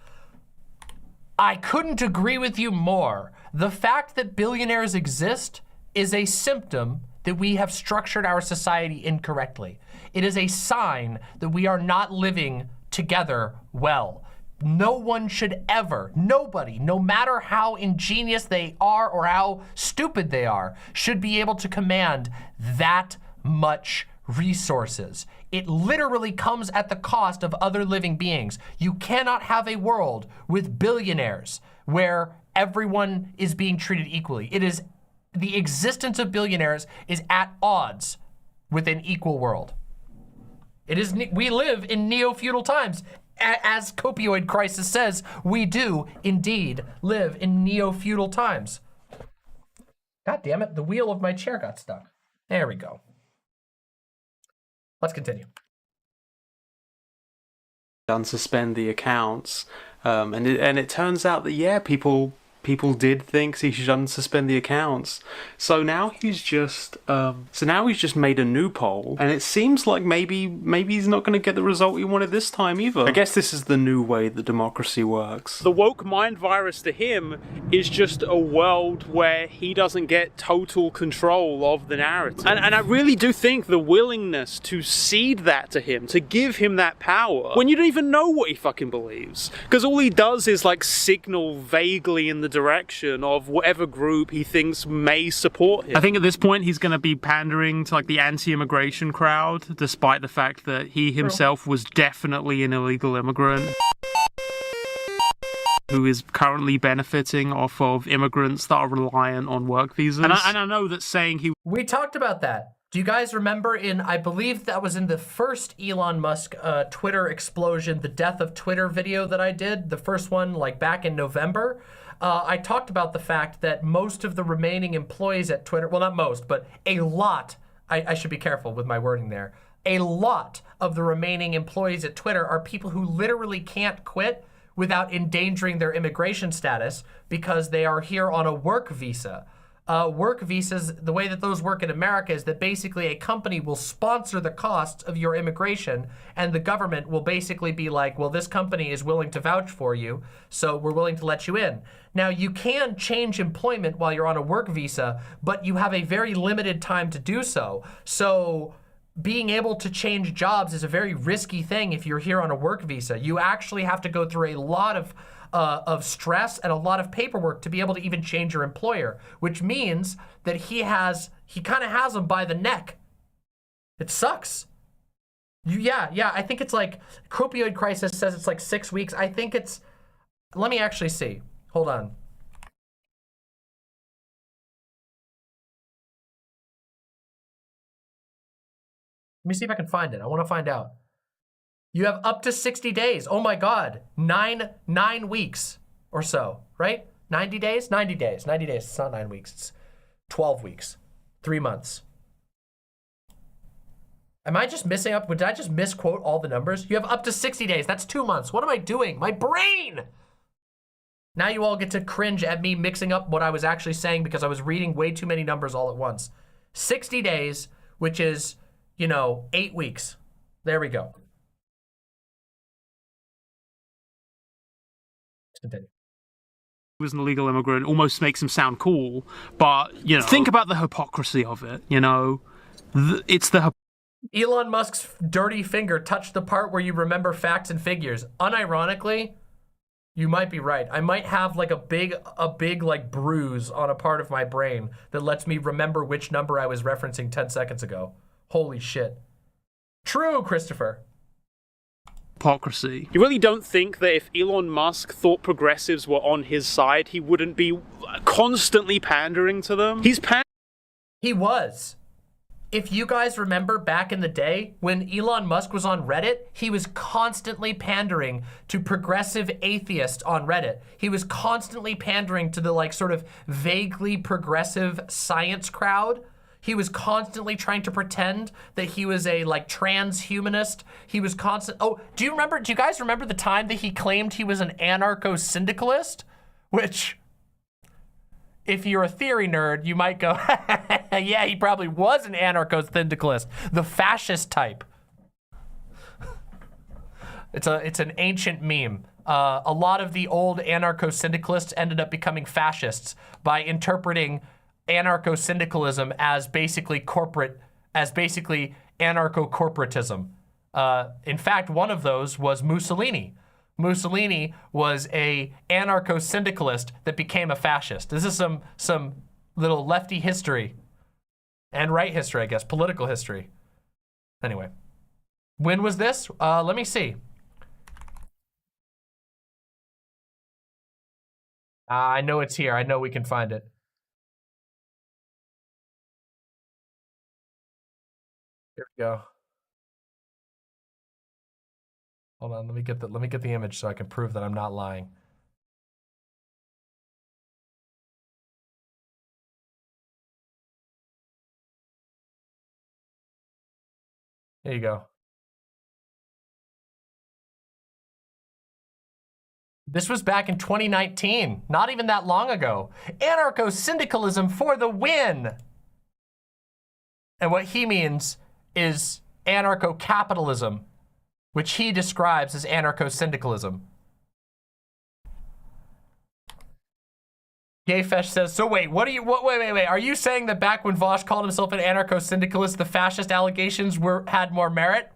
Speaker 20: I couldn't agree with you more. The fact that billionaires exist is a symptom that we have structured our society incorrectly. It is a sign that we are not living together well. No one should ever, nobody, no matter how ingenious they are or how stupid they are, should be able to command that much resources. It literally comes at the cost of other living beings. You cannot have a world with billionaires where everyone is being treated equally. It is, the existence of billionaires is at odds with an equal world. It is, we live in neo-feudal times. As Copioid Crisis says, we do indeed live in neo-feudal times. God damn it, the wheel of my chair got stuck. There we go. Let's continue.
Speaker 8: Unsuspend the accounts, and it turns out that, yeah, people did think he should unsuspend the accounts. So now he's just made a new poll, and it seems like maybe he's not going to get the result he wanted this time either. I guess this is the new way that democracy works. The woke mind virus to him is just a world where he doesn't get total control of the narrative. And I really do think the willingness to cede that to him, to give him that power, when you don't even know what he fucking believes. Because all he does is like signal vaguely in the direction of whatever group he thinks may support him. I think at this point he's going to be pandering to like the anti-immigration crowd, despite the fact that he himself was definitely an illegal immigrant who is currently benefiting off of immigrants that are reliant on work visas. And I know that saying he...
Speaker 20: We talked about that. Do you guys remember I believe that was in the first Elon Musk Twitter explosion, the death of Twitter video that I did, the first one like back in November? I talked about the fact that most of the remaining employees at Twitter, well, not most, but a lot, I should be careful with my wording there, a lot of the remaining employees at Twitter are people who literally can't quit without endangering their immigration status because they are here on a work visa. Work visas, the way that those work in America is that basically a company will sponsor the costs of your immigration, and the government will basically be like, well, this company is willing to vouch for you, so we're willing to let you in. Now, you can change employment while you're on a work visa, but you have a very limited time to do so. So being able to change jobs is a very risky thing if you're here on a work visa. You actually have to go through a lot of stress and a lot of paperwork to be able to even change your employer, which means that he kind of has them by the neck. It sucks. Yeah, I think it's like, Copioid Crisis says it's like 6 weeks. I think it's, let me actually see. Hold on. Let me see if I can find it. I want to find out. You have up to 60 days. Oh my God. 9 weeks or so, right? 90 days? 90 days. 90 days. It's not 9 weeks. It's 12 weeks. 3 months. Am I just missing up? Did I just misquote all the numbers? You have up to 60 days. That's 2 months. What am I doing? My brain! Now you all get to cringe at me mixing up what I was actually saying because I was reading way too many numbers all at once. 60 days, which is, 8 weeks. There we go. Continue.
Speaker 8: He was an illegal immigrant almost makes him sound cool, but think about the hypocrisy of it. It's the
Speaker 20: Elon Musk's dirty finger touched the part where you remember facts and figures. Unironically, you might be right. I might have like a big like bruise on a part of my brain that lets me remember which number I was referencing 10 seconds ago. Holy shit. True, Christopher.
Speaker 8: Hypocrisy. You really don't think that if Elon Musk thought progressives were on his side, he wouldn't be constantly pandering to them?
Speaker 20: He was. If you guys remember back in the day when Elon Musk was on Reddit, he was constantly pandering to progressive atheists on Reddit. He was constantly pandering to the like sort of vaguely progressive science crowd. He was constantly trying to pretend that he was a like transhumanist. He was oh, do you guys remember the time that he claimed he was an anarcho-syndicalist? Which, if you're a theory nerd, you might go, yeah, he probably was an anarcho-syndicalist, the fascist type. It's an ancient meme. A lot of the old anarcho-syndicalists ended up becoming fascists by interpreting anarcho-syndicalism as basically anarcho-corporatism. In fact, one of those was Mussolini. Mussolini was a anarcho-syndicalist that became a fascist. This is some little lefty history and right history, I guess, political history. Anyway, when was this? Let me see. I know it's here. I know we can find it. Here we go. Hold on, let me get the image so I can prove that I'm not lying. There you go. This was back in 2019, not even that long ago. Anarcho-syndicalism for the win. And what he means is anarcho-capitalism, which he describes as anarcho-syndicalism. Gayfesh says, so wait, wait, are you saying that back when Vosh called himself an anarcho-syndicalist, the fascist allegations had more merit?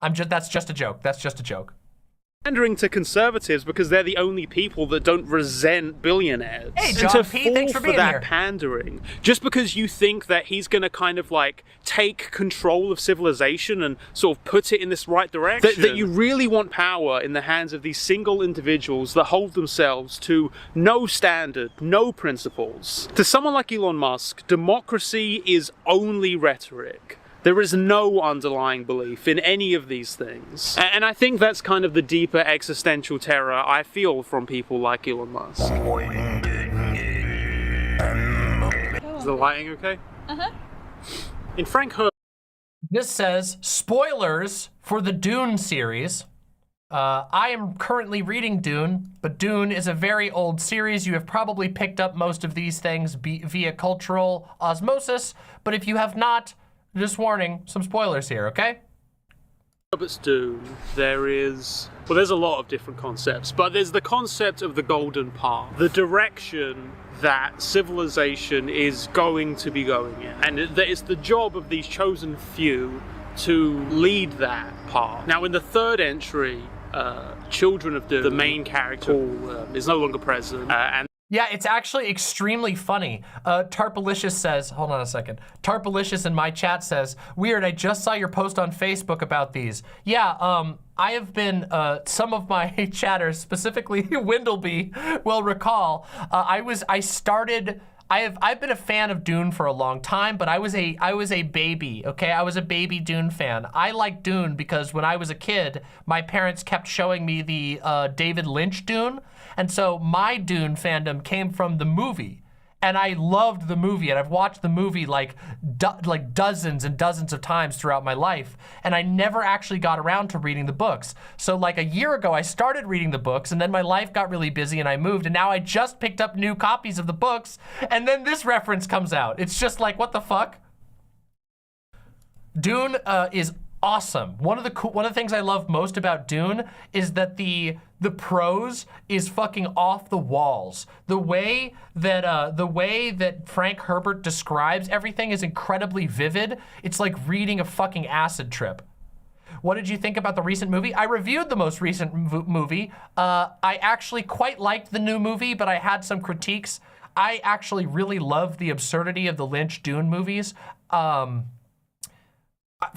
Speaker 20: That's just a joke. That's just a joke.
Speaker 8: Pandering to conservatives because they're the only people that don't resent billionaires.
Speaker 20: Hey, John
Speaker 8: and to
Speaker 20: P., thanks for being
Speaker 8: that
Speaker 20: here.
Speaker 8: Pandering, just because you think that he's going to kind of like take control of civilization and sort of put it in this right direction, that you really want power in the hands of these single individuals that hold themselves to no standard, no principles. To someone like Elon Musk, democracy is only rhetoric. There is no underlying belief in any of these things. And I think that's kind of the deeper existential terror I feel from people like Elon Musk. Is the lighting okay?
Speaker 19: Uh-huh.
Speaker 8: In Frank Herbert...
Speaker 20: This says, spoilers for the Dune series. I am currently reading Dune, but Dune is a very old series. You have probably picked up most of these things via cultural osmosis, but if you have not, just warning, some spoilers here, okay?
Speaker 8: Herbert's Dune, there's a lot of different concepts, but there's the concept of the golden path, the direction that civilization is going to be going in, and that it's the job of these chosen few to lead that path. Now, in the third entry, Children of Dune, the main character is no longer present, and
Speaker 20: yeah, it's actually extremely funny. Tarpalicious says, hold on a second. Tarpalicious in my chat says, weird, I just saw your post on Facebook about these. Yeah, I have been, some of my chatters, specifically Windleby, will recall, I've been a fan of Dune for a long time, but I was a baby, okay? I was a baby Dune fan. I like Dune because when I was a kid, my parents kept showing me the David Lynch Dune, and so my Dune fandom came from the movie. And I loved the movie, and I've watched the movie like dozens and dozens of times throughout my life, and I never actually got around to reading the books. So like a year ago, I started reading the books, and then my life got really busy and I moved, and now I just picked up new copies of the books, and then this reference comes out. It's just like, what the fuck? Dune is awesome. One of the things I love most about Dune is that the prose is fucking off the walls. The way that Frank Herbert describes everything is incredibly vivid. It's like reading a fucking acid trip. What did you think about the recent movie? I reviewed the most recent movie. I actually quite liked the new movie, but I had some critiques. I actually really loved the absurdity of the Lynch Dune movies.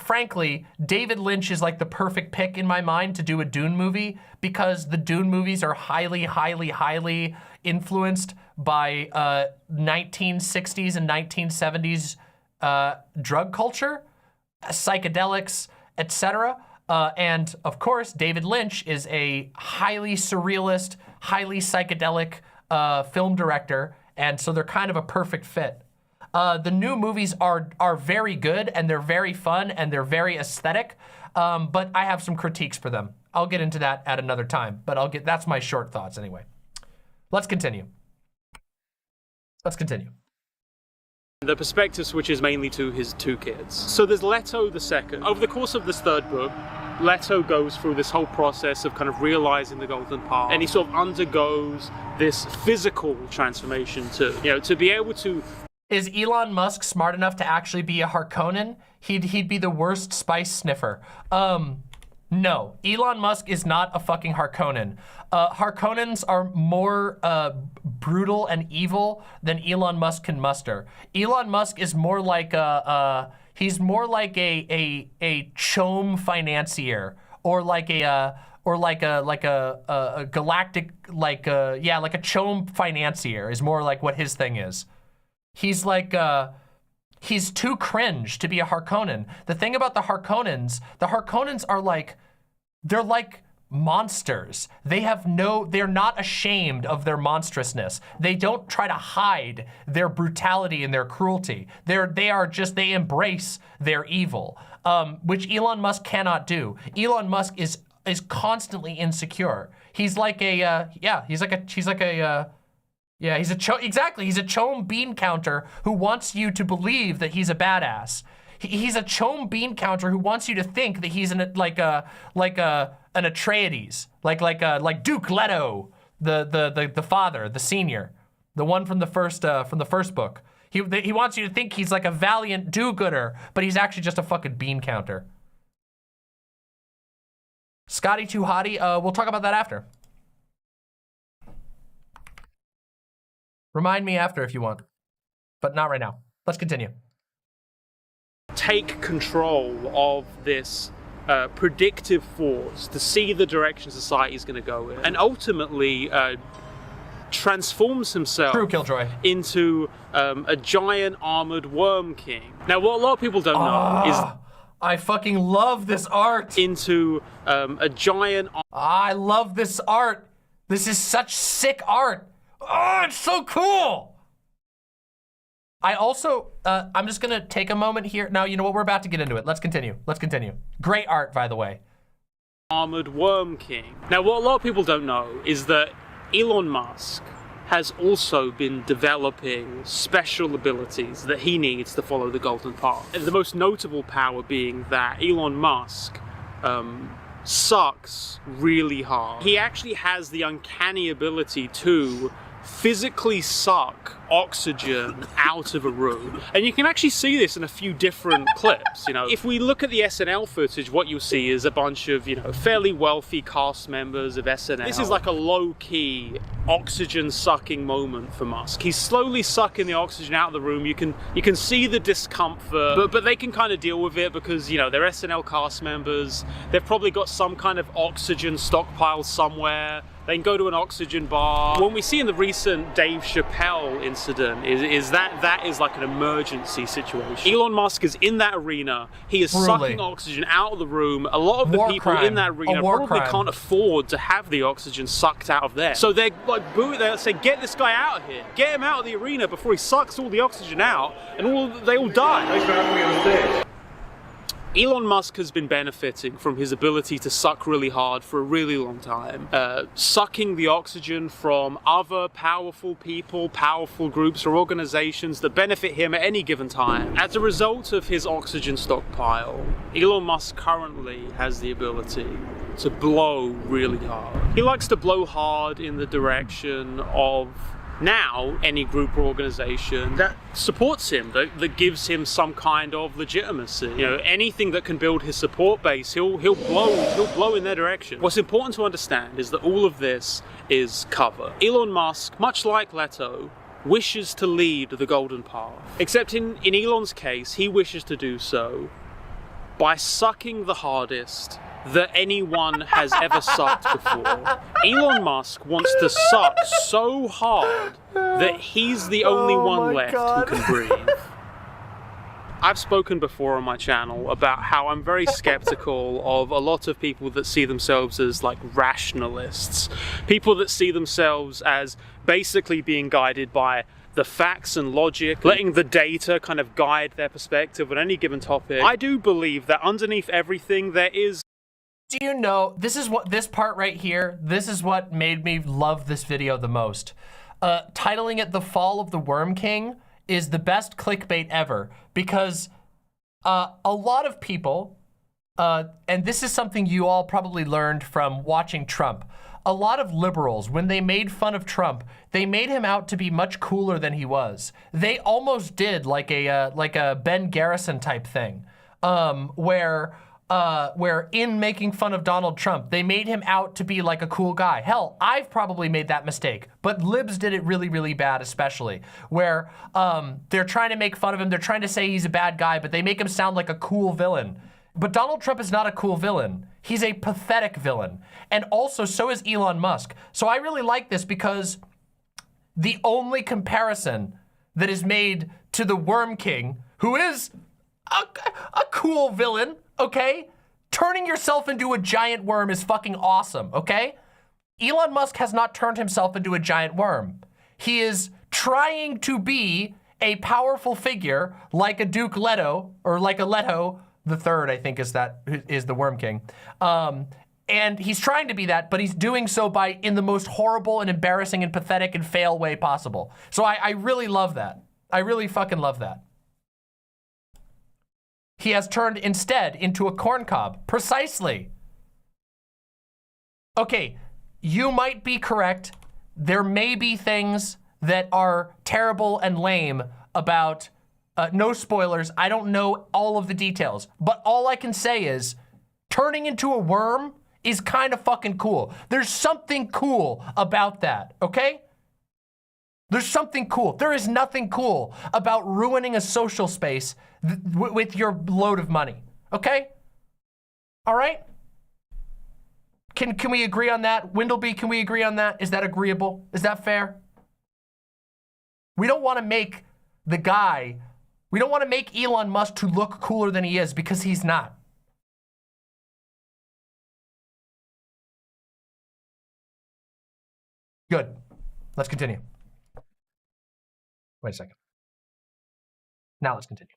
Speaker 20: Frankly, David Lynch is like the perfect pick in my mind to do a Dune movie because the Dune movies are highly, highly, highly influenced by 1960s and 1970s drug culture, psychedelics, etc. And of course, David Lynch is a highly surrealist, highly psychedelic film director, and so they're kind of a perfect fit. The new movies are very good, and they're very fun, and they're very aesthetic, but I have some critiques for them. I'll get into that at another time, but that's my short thoughts anyway. Let's continue.
Speaker 8: The perspective switches mainly to his two kids. So there's Leto the second. Over the course of this third book, Leto goes through this whole process of kind of realizing the golden path, and he sort of undergoes this physical transformation to be able to
Speaker 20: Is Elon Musk smart enough to actually be a Harkonnen? He'd be the worst spice sniffer. No, Elon Musk is not a fucking Harkonnen. Harkonnens are more brutal and evil than Elon Musk can muster. Elon Musk is more like he's more like a chome financier, or like a galactic, like a chome financier is more like what his thing is. He's like, he's too cringe to be a Harkonnen. The thing about the Harkonnens are like, they're like monsters. They're not ashamed of their monstrousness. They don't try to hide their brutality and their cruelty. They embrace their evil, which Elon Musk cannot do. Elon Musk is constantly insecure. He's like he's a chome bean counter who wants you to believe that he's a badass. He's a chome bean counter who wants you to think that he's an Atreides, like Duke Leto, the father, the senior, the one from the first book. He wants you to think he's like a valiant do-gooder, but he's actually just a fucking bean counter. Scotty Too Hottie, we'll talk about that after. Remind me after if you want, but not right now. Let's continue.
Speaker 8: Take control of this predictive force to see the direction society is going to go in, and ultimately transforms himself into a giant armored worm king. Now, what a lot of people don't know is
Speaker 20: I fucking love this art.
Speaker 8: Into a giant.
Speaker 20: I love this art. This is such sick art. Oh, it's so cool. I also, I'm just gonna take a moment here. Now, you know what? We're about to get into it. Let's continue. Great art, by the way.
Speaker 8: Armored worm king. Now, what a lot of people don't know is that Elon Musk has also been developing special abilities that he needs to follow the golden path. And the most notable power being that Elon Musk sucks really hard. He actually has the uncanny ability to physically suck oxygen out of a room. And you can actually see this in a few different clips. You know, if we look at the SNL footage, what you'll see is a bunch of, fairly wealthy cast members of SNL. This is like a low-key oxygen sucking moment for Musk. He's slowly sucking the oxygen out of the room. You can see the discomfort, but they can kind of deal with it because, they're SNL cast members. They've probably got some kind of oxygen stockpile somewhere. They can go to an oxygen bar. When we see in the recent Dave Chappelle incident is that is like an emergency situation. Elon Musk is in that arena. He is sucking oxygen out of the room. A lot of the people in that arena probably can't afford to have the oxygen sucked out of there. So they're like booing. They say, "Get this guy out of here. Get him out of the arena before he sucks all the oxygen out, and they all die." Elon Musk has been benefiting from his ability to suck really hard for a really long time, sucking the oxygen from other powerful people, powerful groups or organizations that benefit him at any given time. As a result of his oxygen stockpile, Elon Musk currently has the ability to blow really hard. He likes to blow hard in the direction of now any group or organization that supports him, that gives him some kind of legitimacy. Anything that can build his support base, he'll blow in their direction. What's important to understand is that all of this is cover. Elon Musk, much like Leto, wishes to lead the golden path. Except in Elon's case, he wishes to do so by sucking the hardest that anyone has ever sucked before. Elon Musk wants to suck so hard that he's the only one left who can breathe. I've spoken before on my channel about how I'm very skeptical of a lot of people that see themselves as like rationalists. People that see themselves as basically being guided by the facts and logic, letting the data kind of guide their perspective on any given topic. I do believe that underneath everything there is.
Speaker 20: Do you know, this part right here, this is what made me love this video the most. Titling it The Fall of the Worm King is the best clickbait ever because a lot of people, and this is something you all probably learned from watching Trump, a lot of liberals, when they made fun of Trump, they made him out to be much cooler than he was. They almost did like a Ben Garrison type thing, where in making fun of Donald Trump, they made him out to be like a cool guy. Hell, I've probably made that mistake, but libs did it really, really bad, especially where they're trying to make fun of him. They're trying to say he's a bad guy, but they make him sound like a cool villain. But Donald Trump is not a cool villain. He's a pathetic villain. And also, so is Elon Musk. So I really like this because the only comparison that is made to the Worm King, who is a cool villain, okay? Turning yourself into a giant worm is fucking awesome, okay? Elon Musk has not turned himself into a giant worm. He is trying to be a powerful figure like a Duke Leto, or like a Leto the third, I think is the Worm King. And he's trying to be that, but he's doing so in the most horrible and embarrassing and pathetic and fail way possible. So I really love that. I really fucking love that. He has turned instead into a corncob. Precisely. Okay, you might be correct. There may be things that are terrible and lame about, no spoilers, I don't know all of the details, but all I can say is turning into a worm is kind of fucking cool. There's something cool about that, okay? There's something cool. There is nothing cool about ruining a social space with your load of money, okay? All right? Can we agree on that? Windleby, can we agree on that? Is that agreeable? Is that fair? We don't want to make we don't want to make Elon Musk to look cooler than he is, because he's not. Good. Let's continue. Wait a second. Now let's continue.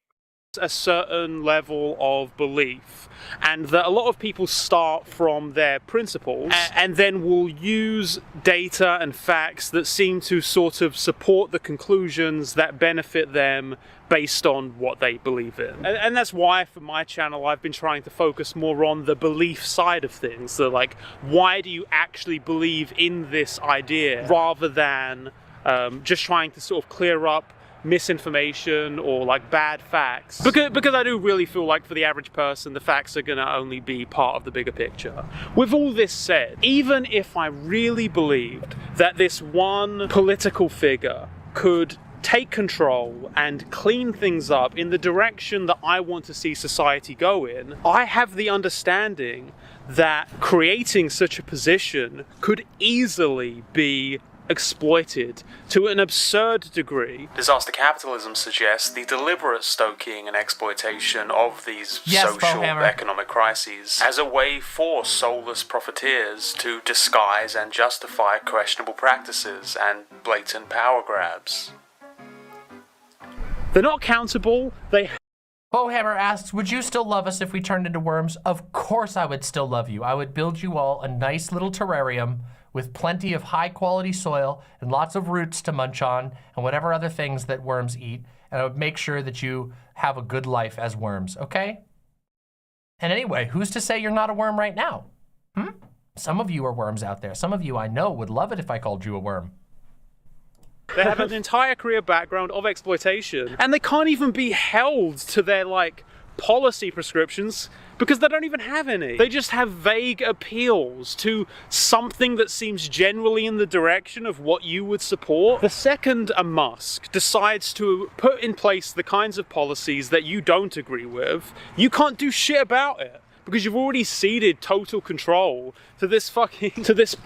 Speaker 8: A certain level of belief, and that a lot of people start from their principles and then will use data and facts that seem to sort of support the conclusions that benefit them based on what they believe in. And that's why for my channel I've been trying to focus more on the belief side of things. So like, why do you actually believe in this idea, rather than just trying to sort of clear up misinformation or like bad facts, because I do really feel like for the average person the facts are gonna only be part of the bigger picture. With all this said, even if I really believed that this one political figure could take control and clean things up in the direction that I want to see society go in, I have the understanding that creating such a position could easily be exploited to an absurd degree. Disaster capitalism suggests the deliberate stoking and exploitation of these social economic crises as a way for soulless profiteers to disguise and justify questionable practices and blatant power grabs. They're not accountable, they...
Speaker 20: Bowhammer asks, would you still love us if we turned into worms? Of course I would still love you. I would build you all a nice little terrarium with plenty of high quality soil and lots of roots to munch on and whatever other things that worms eat. And I would make sure that you have a good life as worms, okay? And anyway, who's to say you're not a worm right now? Some of you are worms out there. Some of you I know would love it if I called you a worm.
Speaker 8: They have an entire career background of exploitation, and they can't even be held to their like policy prescriptions because they don't even have any. They just have vague appeals to something that seems generally in the direction of what you would support. The second a Musk decides to put in place the kinds of policies that you don't agree with, you can't do shit about it, because you've already ceded total control to this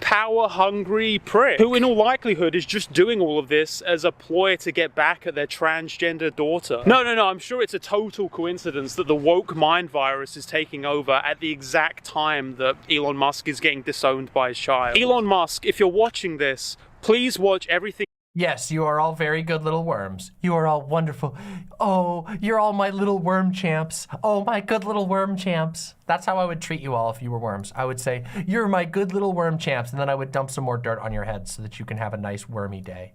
Speaker 8: power-hungry prick, who in all likelihood is just doing all of this as a ploy to get back at their transgender daughter. No, I'm sure it's a total coincidence that the woke mind virus is taking over at the exact time that Elon Musk is getting disowned by his child. Elon Musk, if you're watching this, please watch everything.
Speaker 20: Yes, you are all very good little worms. You are all wonderful. Oh, you're all my little worm champs. Oh, my good little worm champs. That's how I would treat you all if you were worms. I would say, you're my good little worm champs, and then I would dump some more dirt on your head so that you can have a nice wormy day.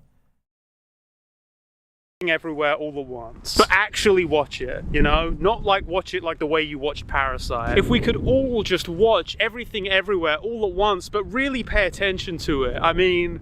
Speaker 8: everywhere all at once, but actually watch it, you know? Not like watch it like the way you watch Parasite. If we could all just watch everything everywhere all at once, but really pay attention to it, I mean,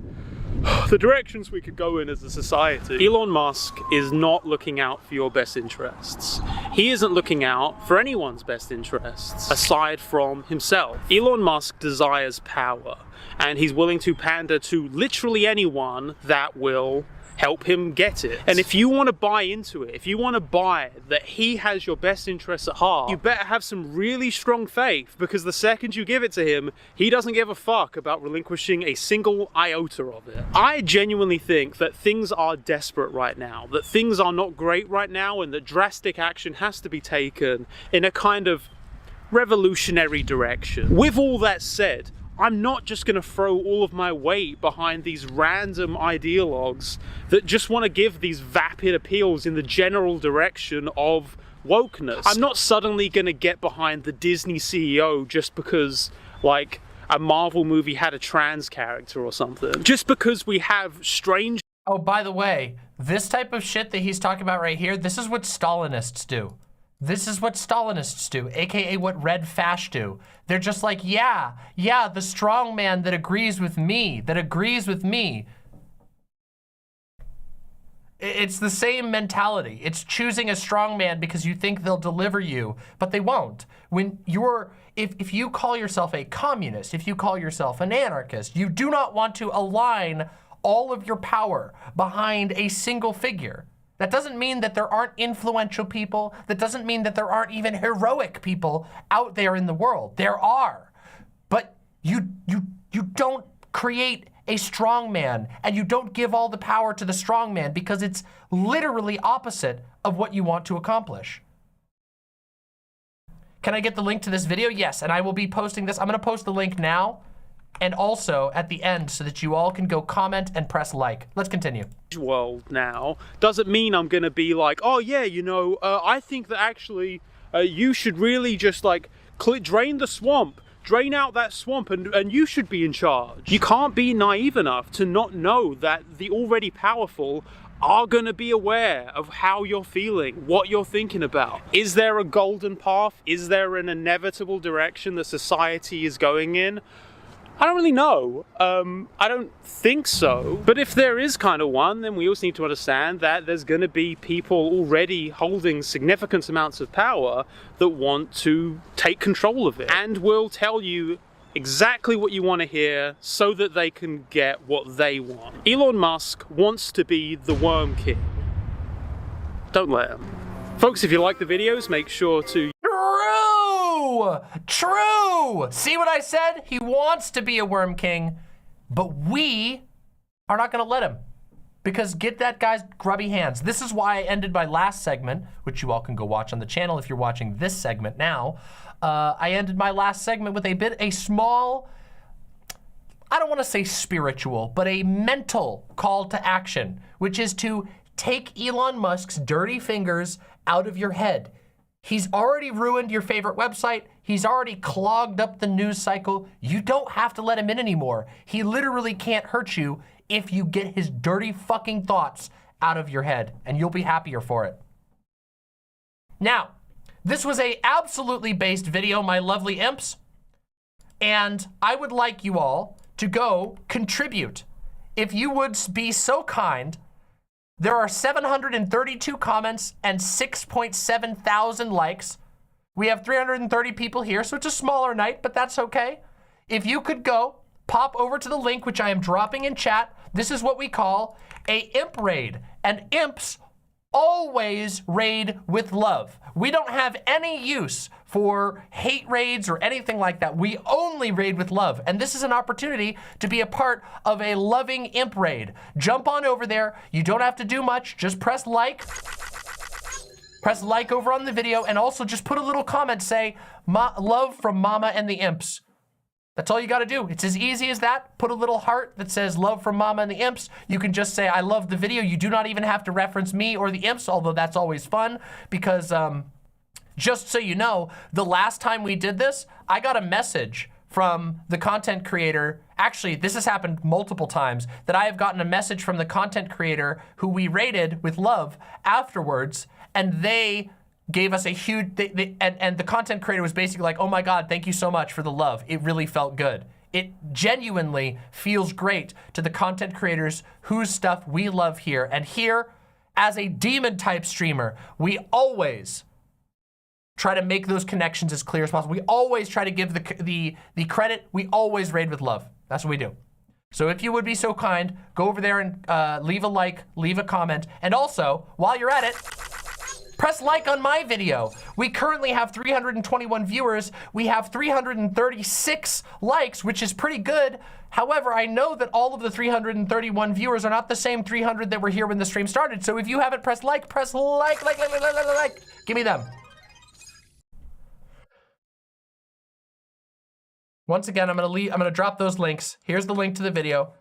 Speaker 8: the directions we could go in as a society. Elon Musk is not looking out for your best interests. He isn't looking out for anyone's best interests, aside from himself. Elon Musk desires power, and he's willing to pander to literally anyone that will help him get it. And if you want to buy into it, if you want to buy that he has your best interests at heart, you better have some really strong faith, because the second you give it to him, he doesn't give a fuck about relinquishing a single iota of it. I genuinely think that things are desperate right now, that things are not great right now, and that drastic action has to be taken in a kind of revolutionary direction. With all that said, I'm not just going to throw all of my weight behind these random ideologues that just want to give these vapid appeals in the general direction of wokeness. I'm not suddenly going to get behind the Disney CEO just because, like, a Marvel movie had a trans character or something. Just because we have strange...
Speaker 20: Oh, by the way, this type of shit that he's talking about right here, this is what Stalinists do. This is what Stalinists do, aka what Red Fash do. They're just like, yeah, the strong man that agrees with me, It's the same mentality. It's choosing a strong man because you think they'll deliver you, but they won't. When you're, if you call yourself a communist, if you call yourself an anarchist, you do not want to align all of your power behind a single figure. That doesn't mean that there aren't influential people. That doesn't mean that there aren't even heroic people out there in the world. There are. But you don't create a strong man, and you don't give all the power to the strong man, because it's literally opposite of what you want to accomplish. Can I get the link to this video? Yes, and I will be posting this. I'm gonna post the link now and also at the end so that you all can go comment and press like. Let's continue.
Speaker 8: World now doesn't mean I'm gonna be like, oh yeah, you know, I think that actually you should really just like drain the swamp, drain out that swamp, and you should be in charge. You can't be naive enough to not know that the already powerful are gonna be aware of how you're feeling, what you're thinking about. Is there a golden path? Is there an inevitable direction that society is going in? I don't really know. I don't think so. But if there is kind of one, then we also need to understand that there's going to be people already holding significant amounts of power that want to take control of it and will tell you exactly what you want to hear so that they can get what they want. Elon Musk wants to be the Worm King. Don't let him. Folks, if you like the videos, make sure to...
Speaker 20: True! See what I said? He wants to be a Worm King, but we are not gonna let him, because get that guy's grubby hands. This is why I ended my last segment, which you all can go watch on the channel if you're watching this segment now. I ended my last segment with a small, I don't wanna say spiritual, but a mental call to action, which is to take Elon Musk's dirty fingers out of your head. He's already ruined your favorite website. He's already clogged up the news cycle. You don't have to let him in anymore. He literally can't hurt you if you get his dirty fucking thoughts out of your head, and you'll be happier for it. Now, this was a absolutely based video, my lovely imps, and I would like you all to go contribute. If you would be so kind. There are 732 comments and 6.7 thousand likes. We have 330 people here, so it's a smaller night, but that's okay. If you could go, pop over to the link, which I am dropping in chat. This is what we call a imp raid, and imps always raid with love. We don't have any use for hate raids or anything like that. We only raid with love. And this is an opportunity to be a part of a loving imp raid. Jump on over there. You don't have to do much. Just press like. Press like over on the video, and also just put a little comment, say, love from Mama and the Imps. That's all you gotta do. It's as easy as that. Put a little heart that says love from Mama and the Imps. You can just say, I love the video. You do not even have to reference me or the Imps, although that's always fun, because just so you know, the last time we did this, I got a message from the content creator. Actually, this has happened multiple times that I have gotten a message from the content creator who we rated with love afterwards, and they gave us a huge, and the content creator was basically like, oh my God, thank you so much for the love. It really felt good. It genuinely feels great to the content creators whose stuff we love here. And here, as a demon type streamer, we always try to make those connections as clear as possible. We always try to give the credit. We always raid with love. That's what we do. So if you would be so kind, go over there and leave a like, leave a comment. And also, while you're at it, press like on my video. We currently have 321 viewers. We have 336 likes, which is pretty good. However, I know that all of the 331 viewers are not the same 300 that were here when the stream started. So if you haven't pressed like, press like. Give me them. Once again, I'm gonna drop those links. Here's the link to the video.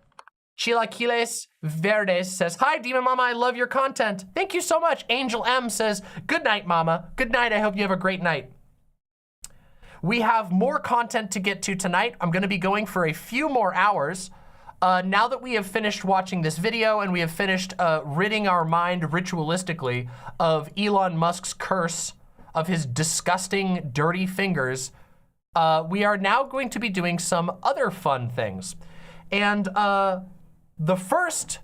Speaker 20: Chilaquiles Verdes says, hi, Demon Mama, I love your content. Thank you so much. Angel M says, good night, Mama. Good night, I hope you have a great night. We have more content to get to tonight. I'm gonna be going for a few more hours. Now that we have finished watching this video and we have finished ridding our mind ritualistically of Elon Musk's curse, of his disgusting, dirty fingers, we are now going to be doing some other fun things. And the first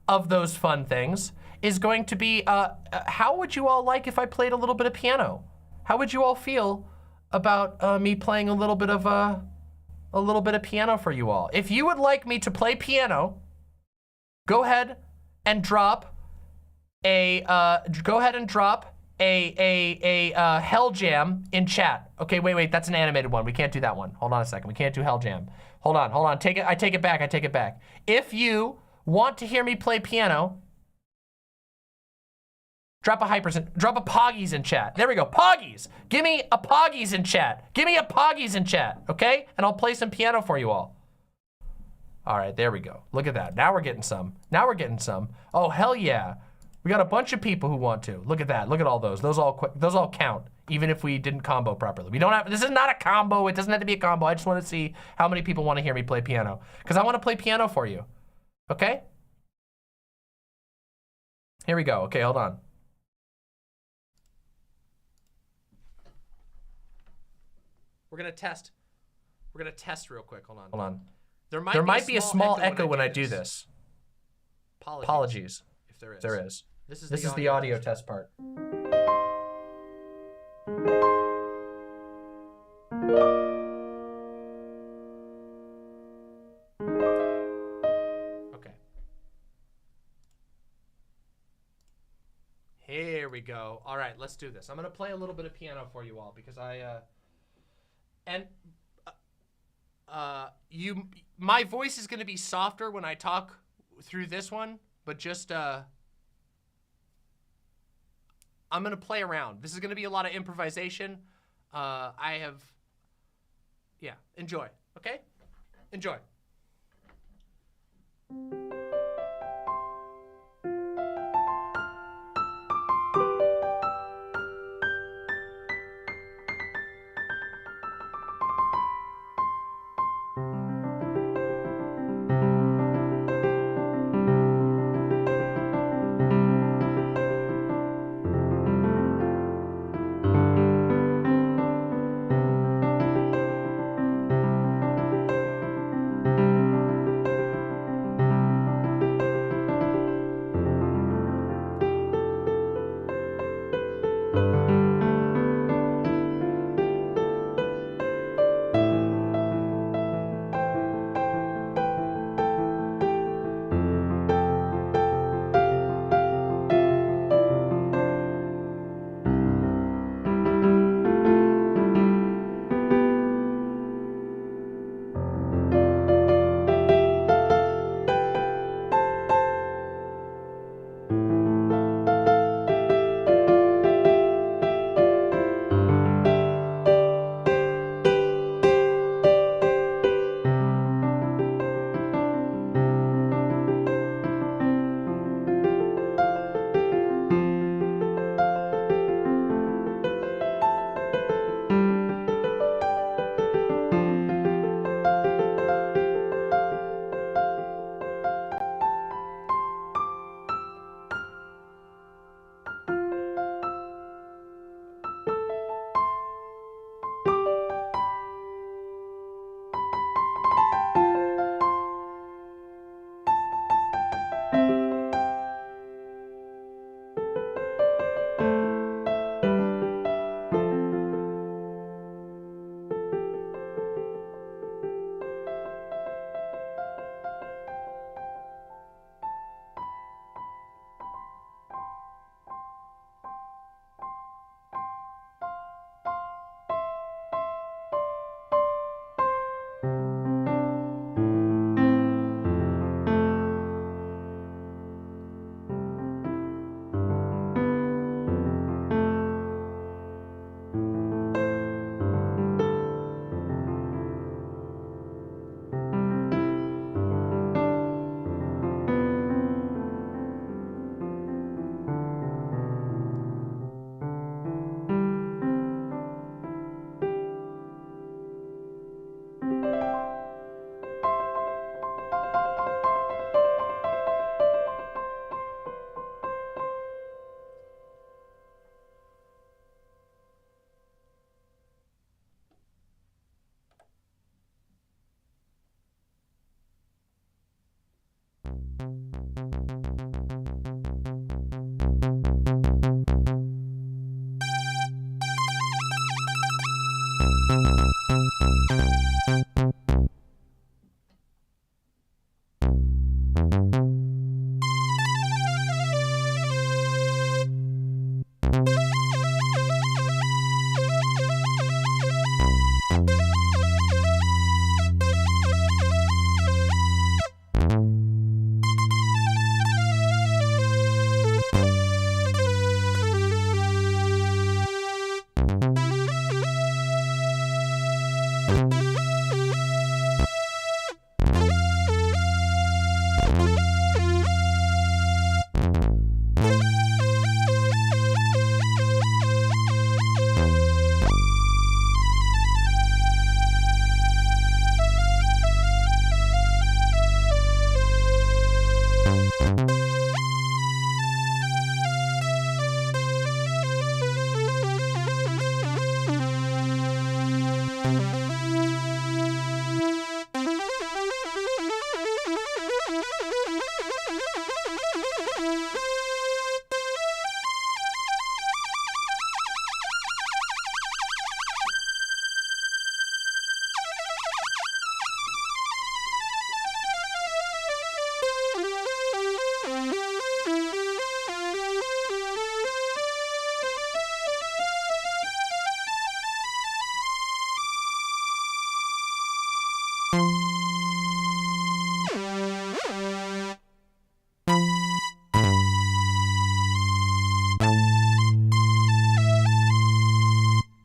Speaker 20: of those fun things is going to be, how would you all like if I played a little bit of piano? How would you all feel about me playing a little bit of piano for you all? If you would like me to play piano, go ahead and drop a Hell Jam in chat. Okay, wait, that's an animated one. We can't do that one. Hold on a second. We can't do Hell Jam. Hold on. I take it back. If you want to hear me play piano, drop a Poggies in chat. There we go, Poggies. Give me a Poggies in chat. Okay? And I'll play some piano for you all. All right, there we go. Look at that. Now we're getting some. Oh, hell yeah. We got a bunch of people who want to. Look at that. Look at all those. Those all count, even if we didn't combo properly. This is not a combo. It doesn't have to be a combo. I just want to see how many people want to hear me play piano. Because I want to play piano for you. Okay? Here we go. Okay, hold on. We're gonna test real quick. Hold on. There might be a small echo when I do this. Apologies. If there is. This is the audio test part. Okay. Here we go. All right, let's do this. I'm gonna play a little bit of piano for you all because my voice is gonna be softer when I talk through this one, but just I'm gonna play around. This is gonna be a lot of improvisation. Enjoy, okay? Enjoy.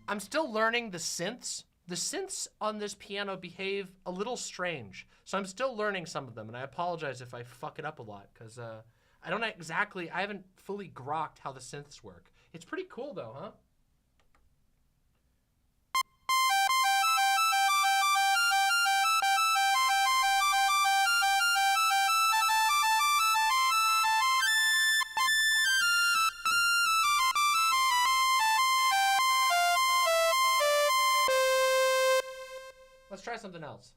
Speaker 20: I'm still learning the synths. The synths on this piano behave a little strange. So I'm still learning some of them, and I apologize if I fuck it up a lot, because I haven't fully grokked how the synths work. It's pretty cool though, huh? Let's try something else.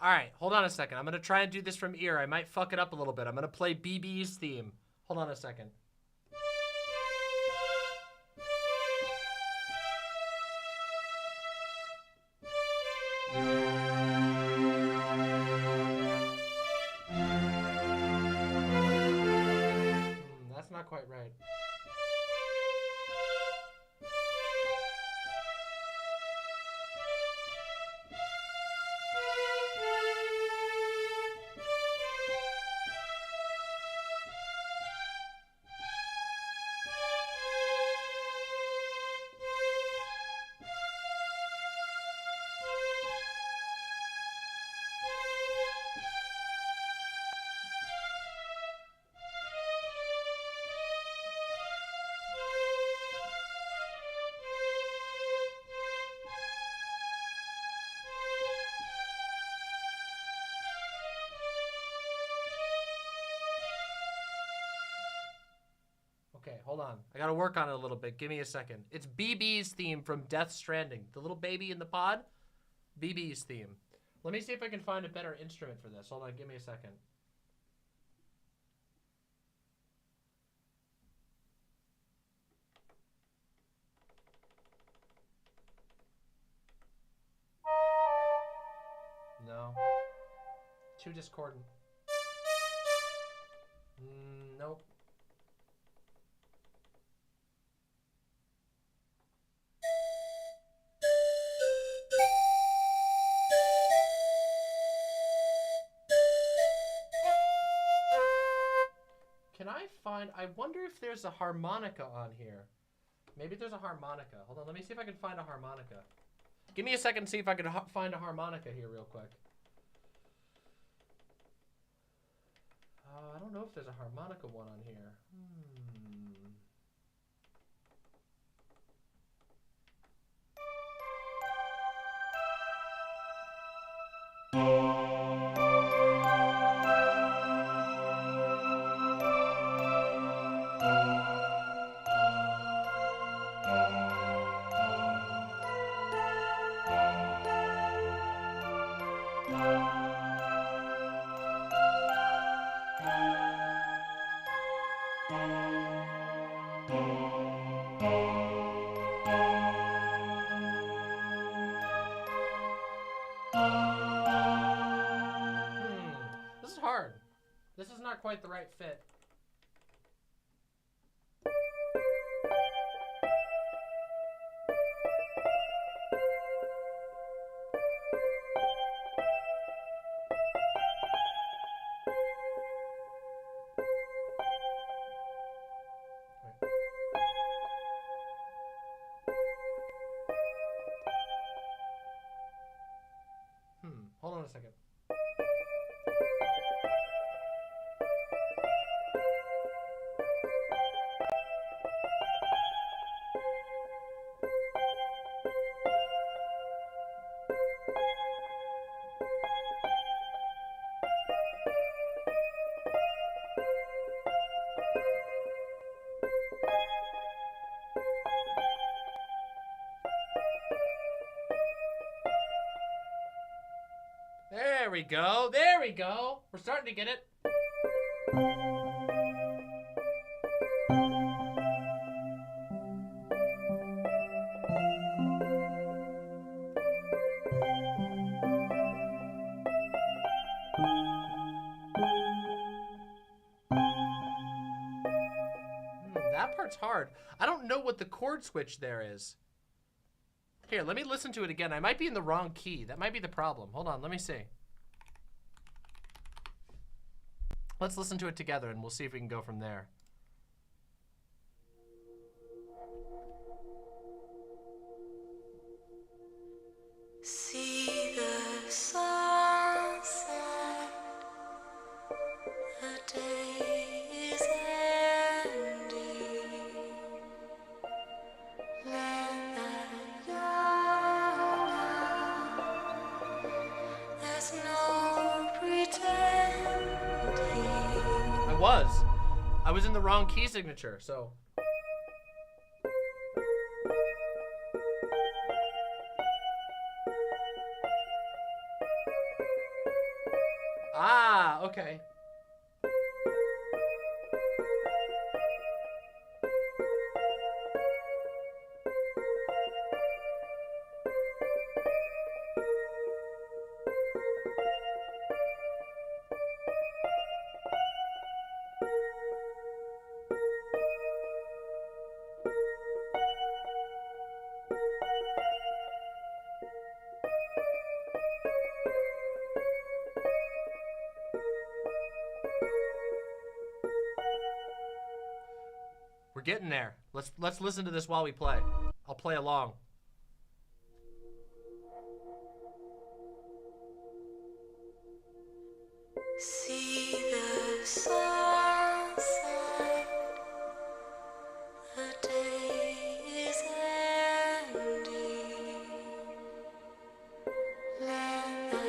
Speaker 20: All right, hold on a second. I'm gonna try and do this from ear. I might fuck it up a little bit. I'm gonna play BB's theme. Hold on a second. That's not quite right. Okay, hold on. I gotta work on it a little bit. Give me a second. It's BB's theme from Death Stranding. The little baby in the pod? BB's theme. Let me see if I can find a better instrument for this. Hold on, give me a second. No. Too discordant. Nope. Can I find... I wonder if there's a harmonica on here. Maybe there's a harmonica. Hold on, let me see if I can find a harmonica. Give me a second to see if I can find a harmonica here real quick. I don't know if there's a harmonica one on here. This is hard. This is not quite the right fit. Hold on a second. There we go. There we go. We're starting to get it. That part's hard. I don't know what the chord switch there is. Here, let me listen to it again. I might be in the wrong key. That might be the problem. Hold on, let me see. Let's listen to it together and we'll see if we can go from there.
Speaker 1: See the sunset, the day is ending. Let that go now. There's no pretending.
Speaker 20: I was in the wrong key signature, so. Ah, okay. We're getting there. Let's listen to this while we play. I'll play along.
Speaker 1: See the sunset, the day is ending. Let the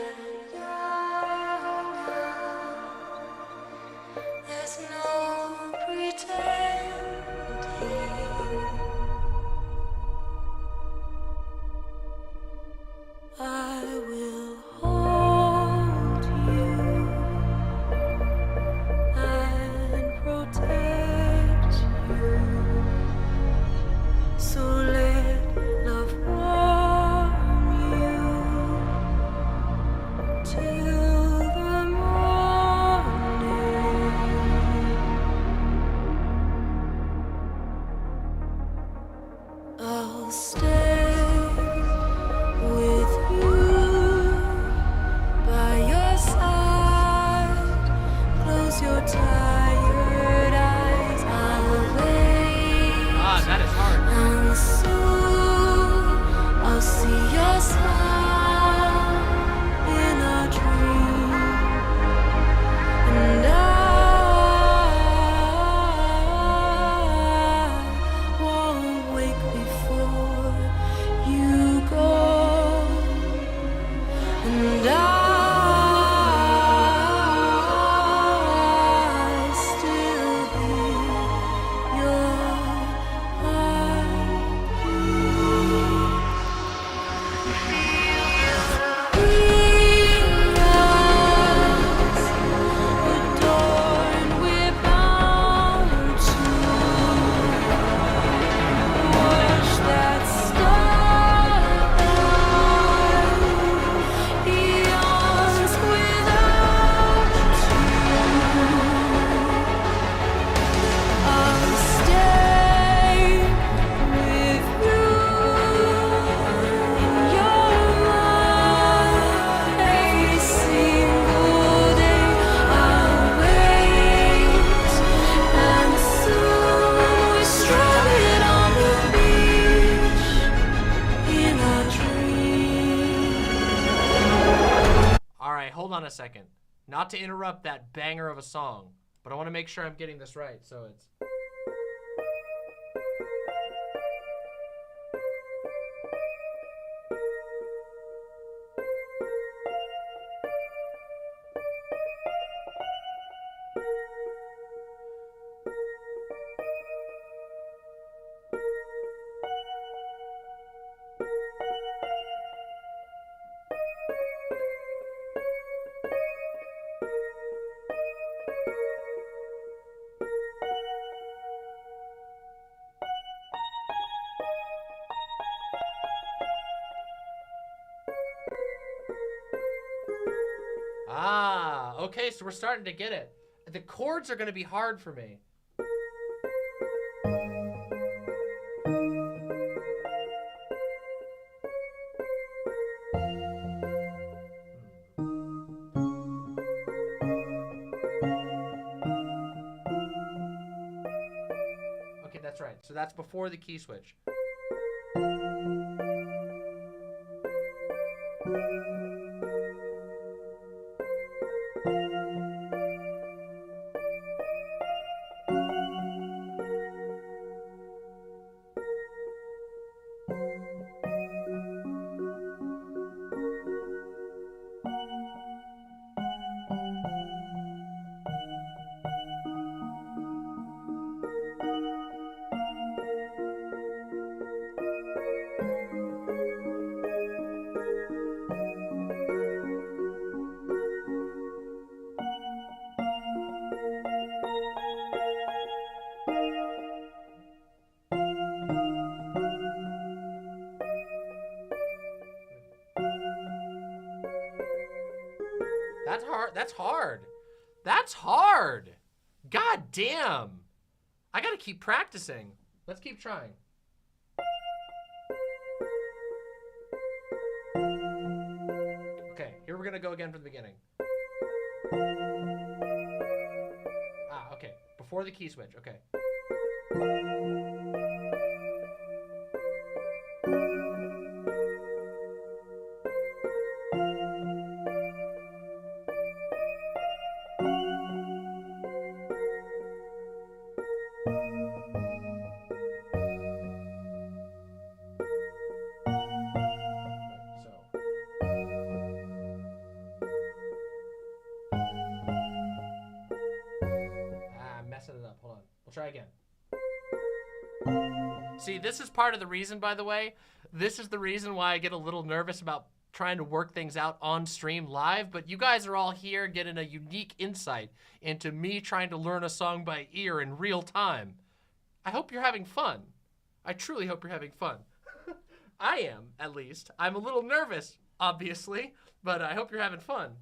Speaker 1: young out. There's no pretending. I will hold you and protect you. So let love warm you till the morning. I'll stay with you by your side. Close your tired eyes. I'll wait.
Speaker 20: Ah, that is hard.
Speaker 1: And soon I'll see your smile in a dream. And I won't wake before you go. And I still be your adorned with bounty. Watch that starlight eons without you. I'll stay with you in your mind every single day. I'll wait, and soon we're stranded on the beach in a dream.
Speaker 20: All right, hold on a second. Not to interrupt that banger of a song, but I want to make sure I'm getting this right. So it's. Ah, okay, so we're starting to get it. The chords are going to be hard for me. Okay, that's right. So that's before the key switch. That's hard. That's hard. That's hard. God damn. I gotta keep practicing. Let's keep trying. Okay, here we're gonna go again from the beginning. Okay. Before the key switch. Okay. Messing it up. Hold on. We'll try again. See, this is part of the reason, by the way. This is the reason why I get a little nervous about trying to work things out on stream live, but you guys are all here getting a unique insight into me trying to learn a song by ear in real time. I hope you're having fun. I truly hope you're having fun. I am, at least. I'm a little nervous, obviously, but I hope you're having fun.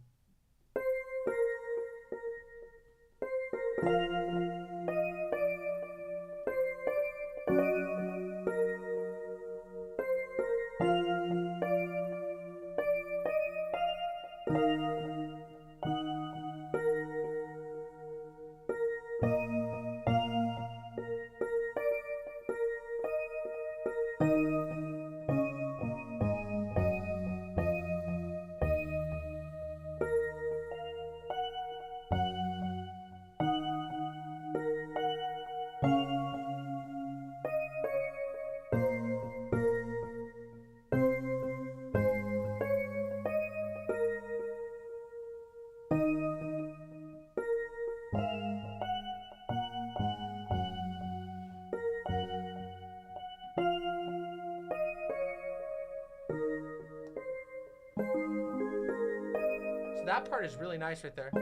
Speaker 20: That part is really nice right there.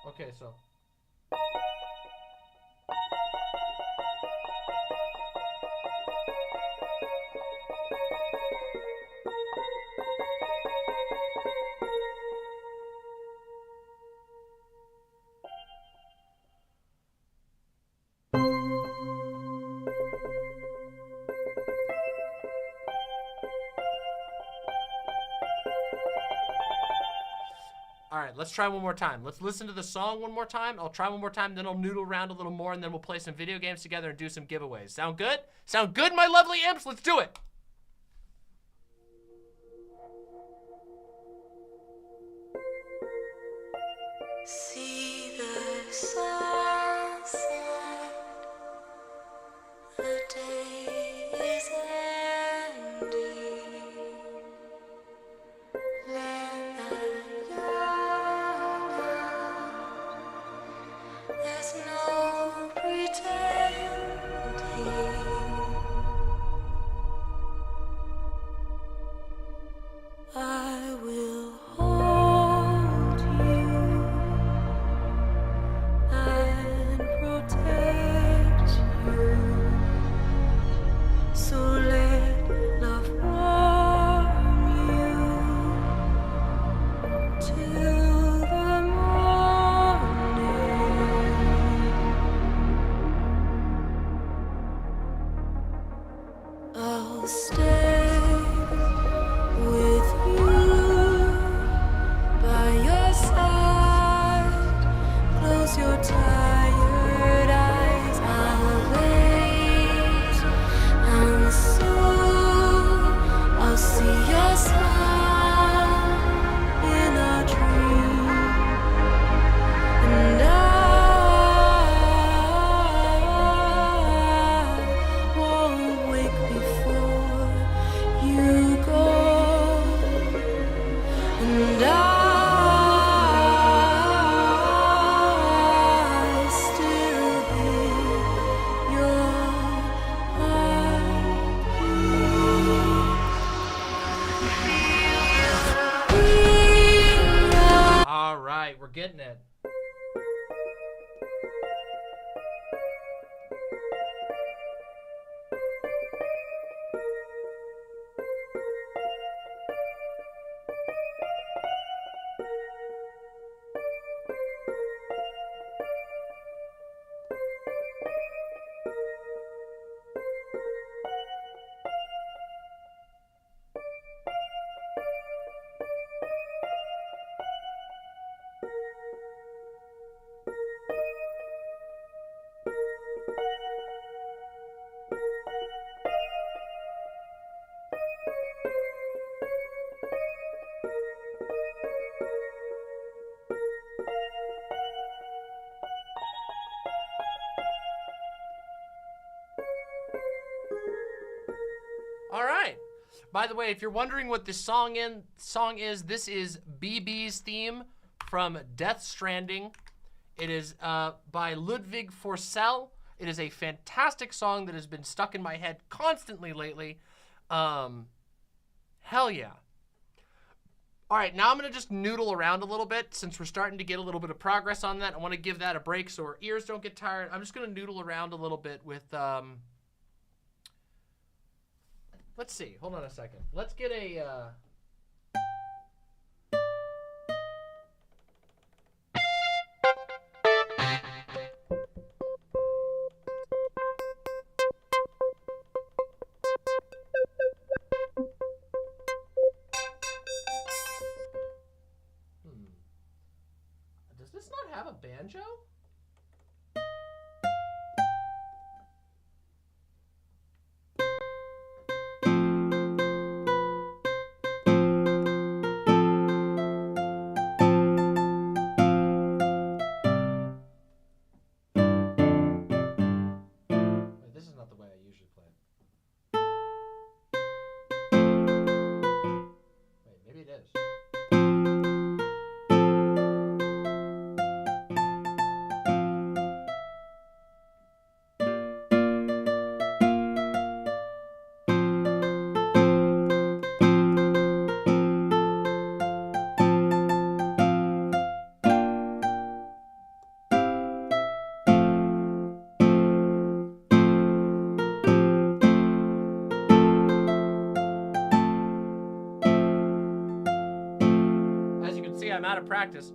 Speaker 20: Okay, so. All right, let's try one more time. Let's listen to the song one more time. I'll try one more time, then I'll noodle around a little more, and then we'll play some video games together and do some giveaways. Sound good? Sound good, my lovely imps? Let's do it.
Speaker 1: See the sunset, the day is ending. Let the young out. There's no pretending. I will hold you and protect you. So let love warm you till the morning. I'll stay with you by your side. Close your tired eyes. I'll wait, and soon I'll see your smile in a dream, and I won't wake before
Speaker 20: getting it. All right. By the way, if you're wondering what this song is, this is BB's theme from Death Stranding. It is by Ludwig Forsell. It is a fantastic song that has been stuck in my head constantly lately. Hell yeah. All right, now I'm going to just noodle around a little bit since we're starting to get a little bit of progress on that. I want to give that a break so our ears don't get tired. I'm just going to noodle around a little bit with... Let's see. Hold on a second. Let's get a... Does this not have a banjo? I'm out of practice.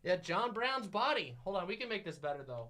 Speaker 20: Yeah, John Brown's Body. Hold on, we can make this better though.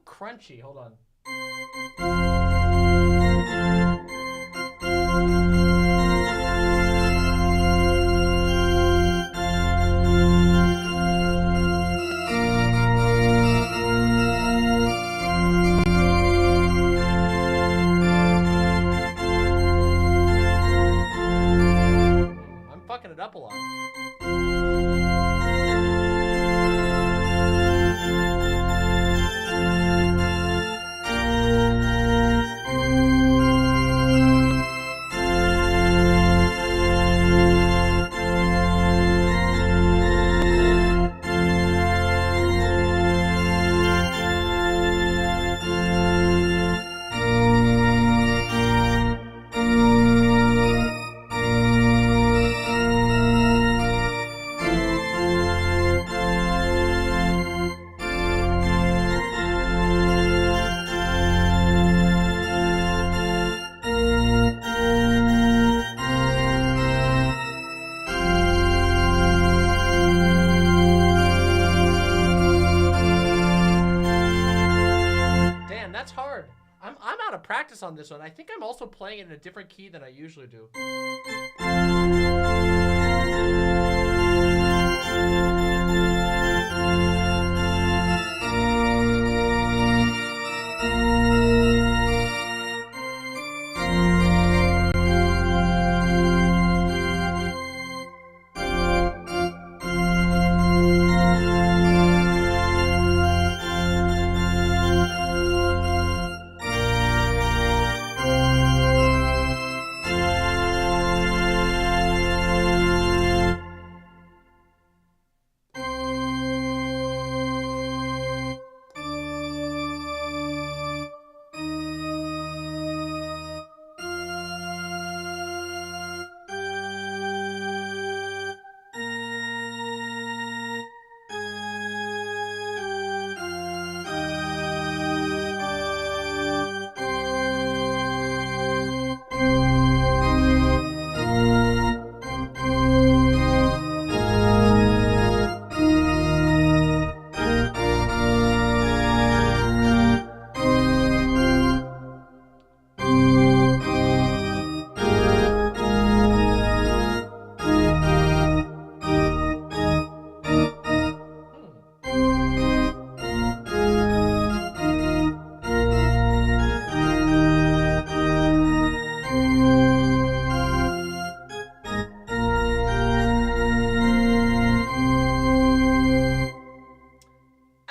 Speaker 20: Crunchy. Hold on. I'm fucking it up a lot. practice on this one. I think I'm also playing it in a different key than I usually do.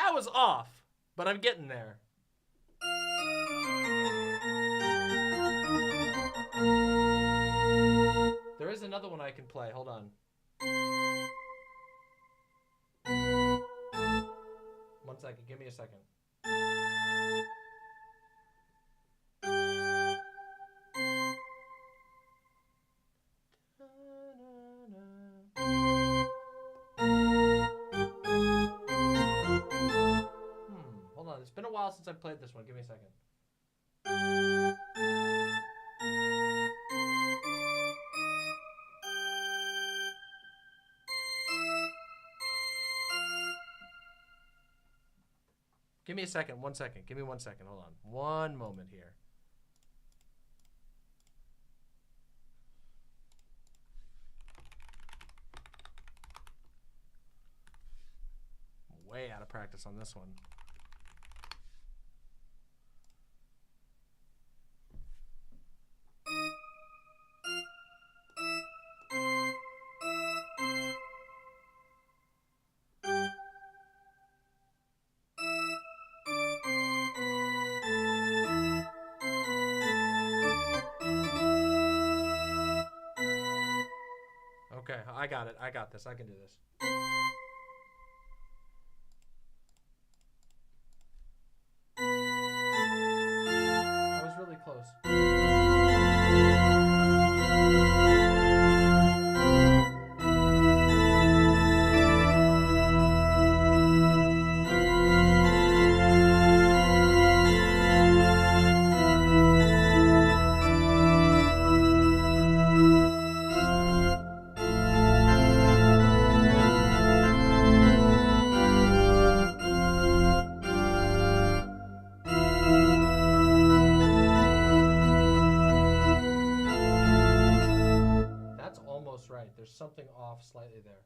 Speaker 20: I was off, but I'm getting there. There is another one I can play. Hold on. One second. Give me a second. Hold on. It's been a while since I played this one. Give me a second. Give me a second. 1 second. Give me 1 second. Hold on. One moment here. I'm way out of practice on this one. Okay, I got it. I got this. I can do this. I was really close. That's almost right. There's something off slightly there.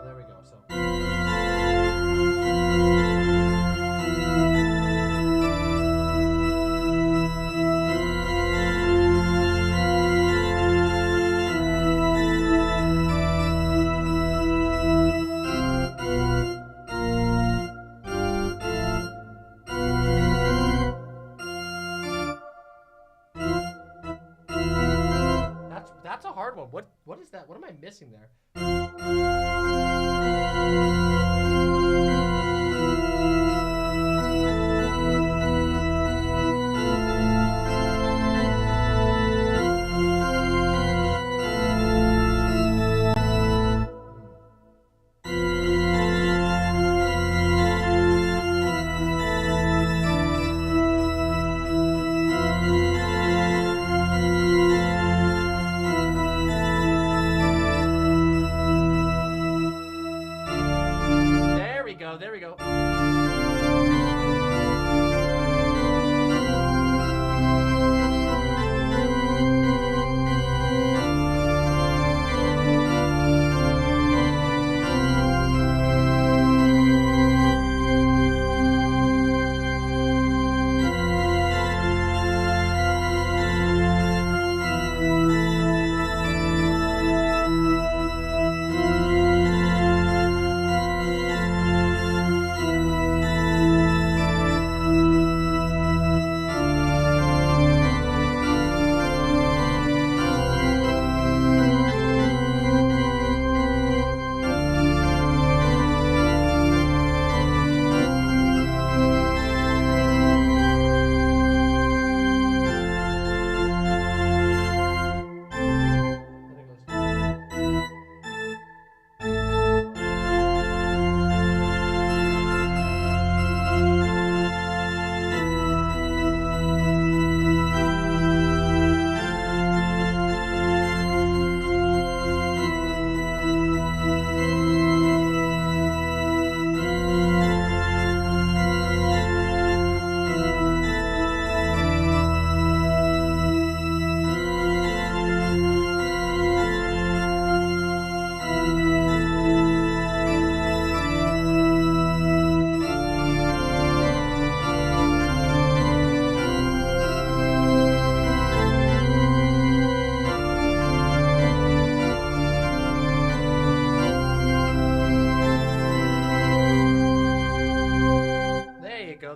Speaker 20: There we go. So. That's a hard one. What is that? What am I missing there?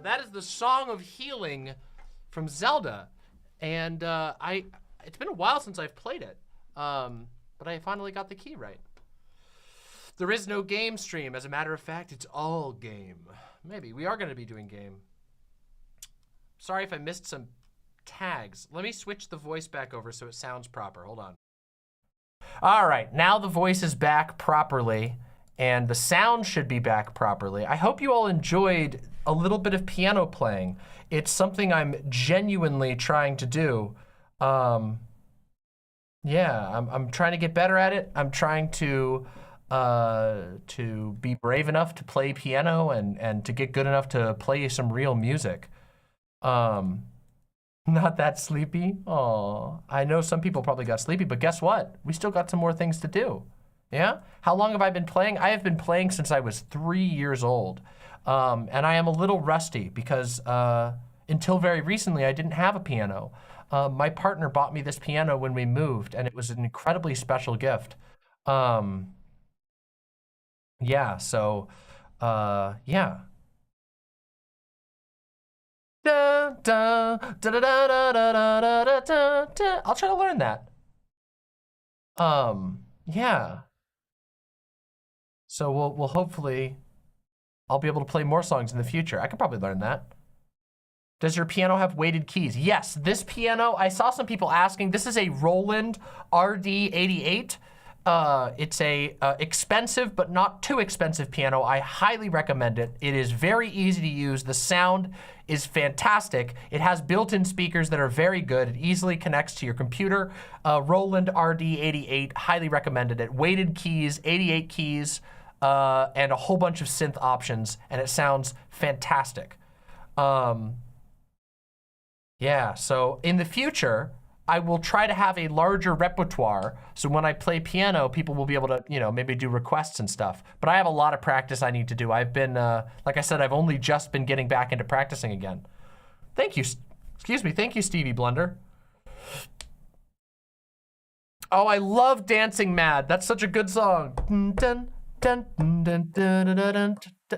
Speaker 20: That is the Song of Healing from Zelda. And it's been a while since I've played it. But I finally got the key right. There is no game stream. As a matter of fact, it's all game. Maybe. We are going to be doing game. Sorry if I missed some tags. Let me switch the voice back over so it sounds proper. Hold on. All right. Now the voice is back properly, and the sound should be back properly. I hope you all enjoyed a little bit of piano playing. It's something I'm genuinely trying to do. Yeah, I'm trying to get better at it. I'm trying to be brave enough to play piano and to get good enough to play some real music. Not that sleepy. Oh, I know some people probably got sleepy, but guess what? We still got some more things to do. Yeah? How long have I been playing? I have been playing since I was 3 years old. And I am a little rusty because until very recently, I didn't have a piano. My partner bought me this piano when we moved, and it was an incredibly special gift. Yeah, so, yeah. I'll try to learn that. Yeah. So we'll hopefully, I'll be able to play more songs in the future. I could probably learn that. Does your piano have weighted keys? Yes, this piano, I saw some people asking, this is a Roland RD88. It's a expensive but not too expensive piano. I highly recommend it. It is very easy to use. The sound is fantastic. It has built-in speakers that are very good. It easily connects to your computer. Roland RD88, highly recommended it. Weighted keys, 88 keys, and a whole bunch of synth options, and it sounds fantastic. Yeah, so in the future, I will try to have a larger repertoire, so when I play piano, people will be able to, you know, maybe do requests and stuff. But I have a lot of practice I need to do. I've been, like I said, I've only just been getting back into practicing again. Thank you, excuse me, thank you, Stevie Blunder. Oh, I love Dancing Mad. That's such a good song. No,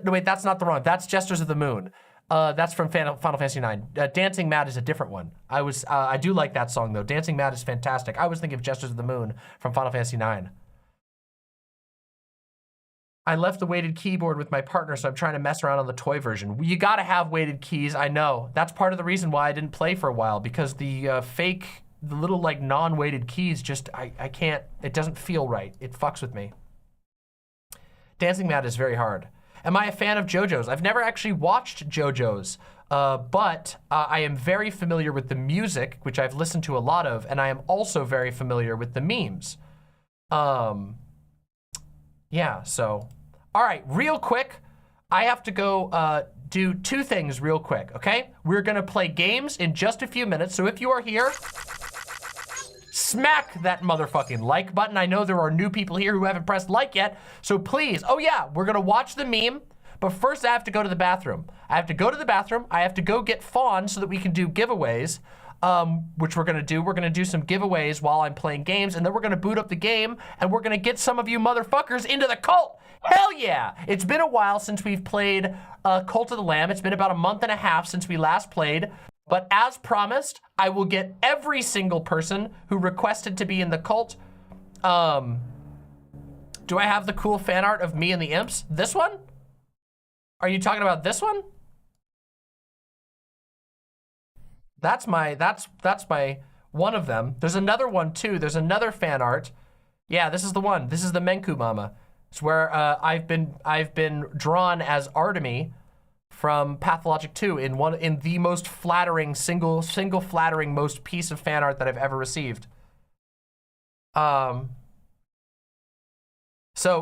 Speaker 20: wait, that's not the wrong. That's Jesters of the Moon. That's from Final Fantasy IX. Dancing Mad is a different one. I do like that song though. Dancing Mad is fantastic. I was thinking of Jesters of the Moon from Final Fantasy IX. I left the weighted keyboard with my partner, so I'm trying to mess around on the toy version. You gotta have weighted keys, I know. That's part of the reason why I didn't play for a while, because the the little like non-weighted keys just, I can't, it doesn't feel right. It fucks with me. Dancing Mad is very hard. Am I a fan of JoJo's? I've never actually watched JoJo's, but I am very familiar with the music, which I've listened to a lot of, and I am also very familiar with the memes. Yeah, so, all right, real quick, I have to go do two things real quick, okay? We're gonna play games in just a few minutes, so if you are here, smack that motherfucking like button. I know there are new people here who haven't pressed like yet, so please, oh yeah, we're gonna watch the meme, but first I have to go to the bathroom. I have to go to the bathroom, I have to go get Fawn so that we can do giveaways, which we're gonna do. We're gonna do some giveaways while I'm playing games, and then we're gonna boot up the game, and we're gonna get some of you motherfuckers into the cult. Hell yeah! It's been a while since we've played Cult of the Lamb. It's been about a month and a half since we last played. But as promised, I will get every single person who requested to be in the cult. Do I have the cool fan art of me and the imps? This one? Are you talking about this one? That's my one of them. There's another one too. There's another fan art. Yeah, this is the one. This is the Menku Mama. It's where I've been drawn as Artemy from Pathologic 2 in the most flattering single flattering most piece of fan art that I've ever received. So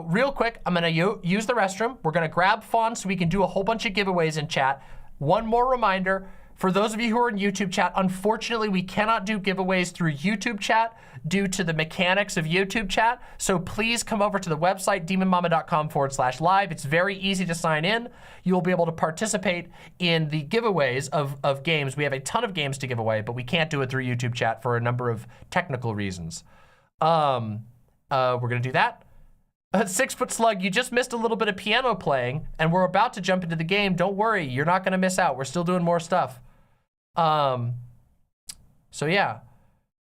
Speaker 20: real quick, I'm gonna use the restroom. We're gonna grab Fawn so we can do a whole bunch of giveaways in chat. One more reminder, for those of you who are in YouTube chat, unfortunately we cannot do giveaways through YouTube chat due to the mechanics of YouTube chat. So please come over to the website, demonmama.com/live. It's very easy to sign in. You'll be able to participate in the giveaways of games. We have a ton of games to give away, but we can't do it through YouTube chat for a number of technical reasons. We're gonna do that. 6 Foot Slug, you just missed a little bit of piano playing, and we're about to jump into the game. Don't worry, you're not gonna miss out. We're still doing more stuff. So yeah,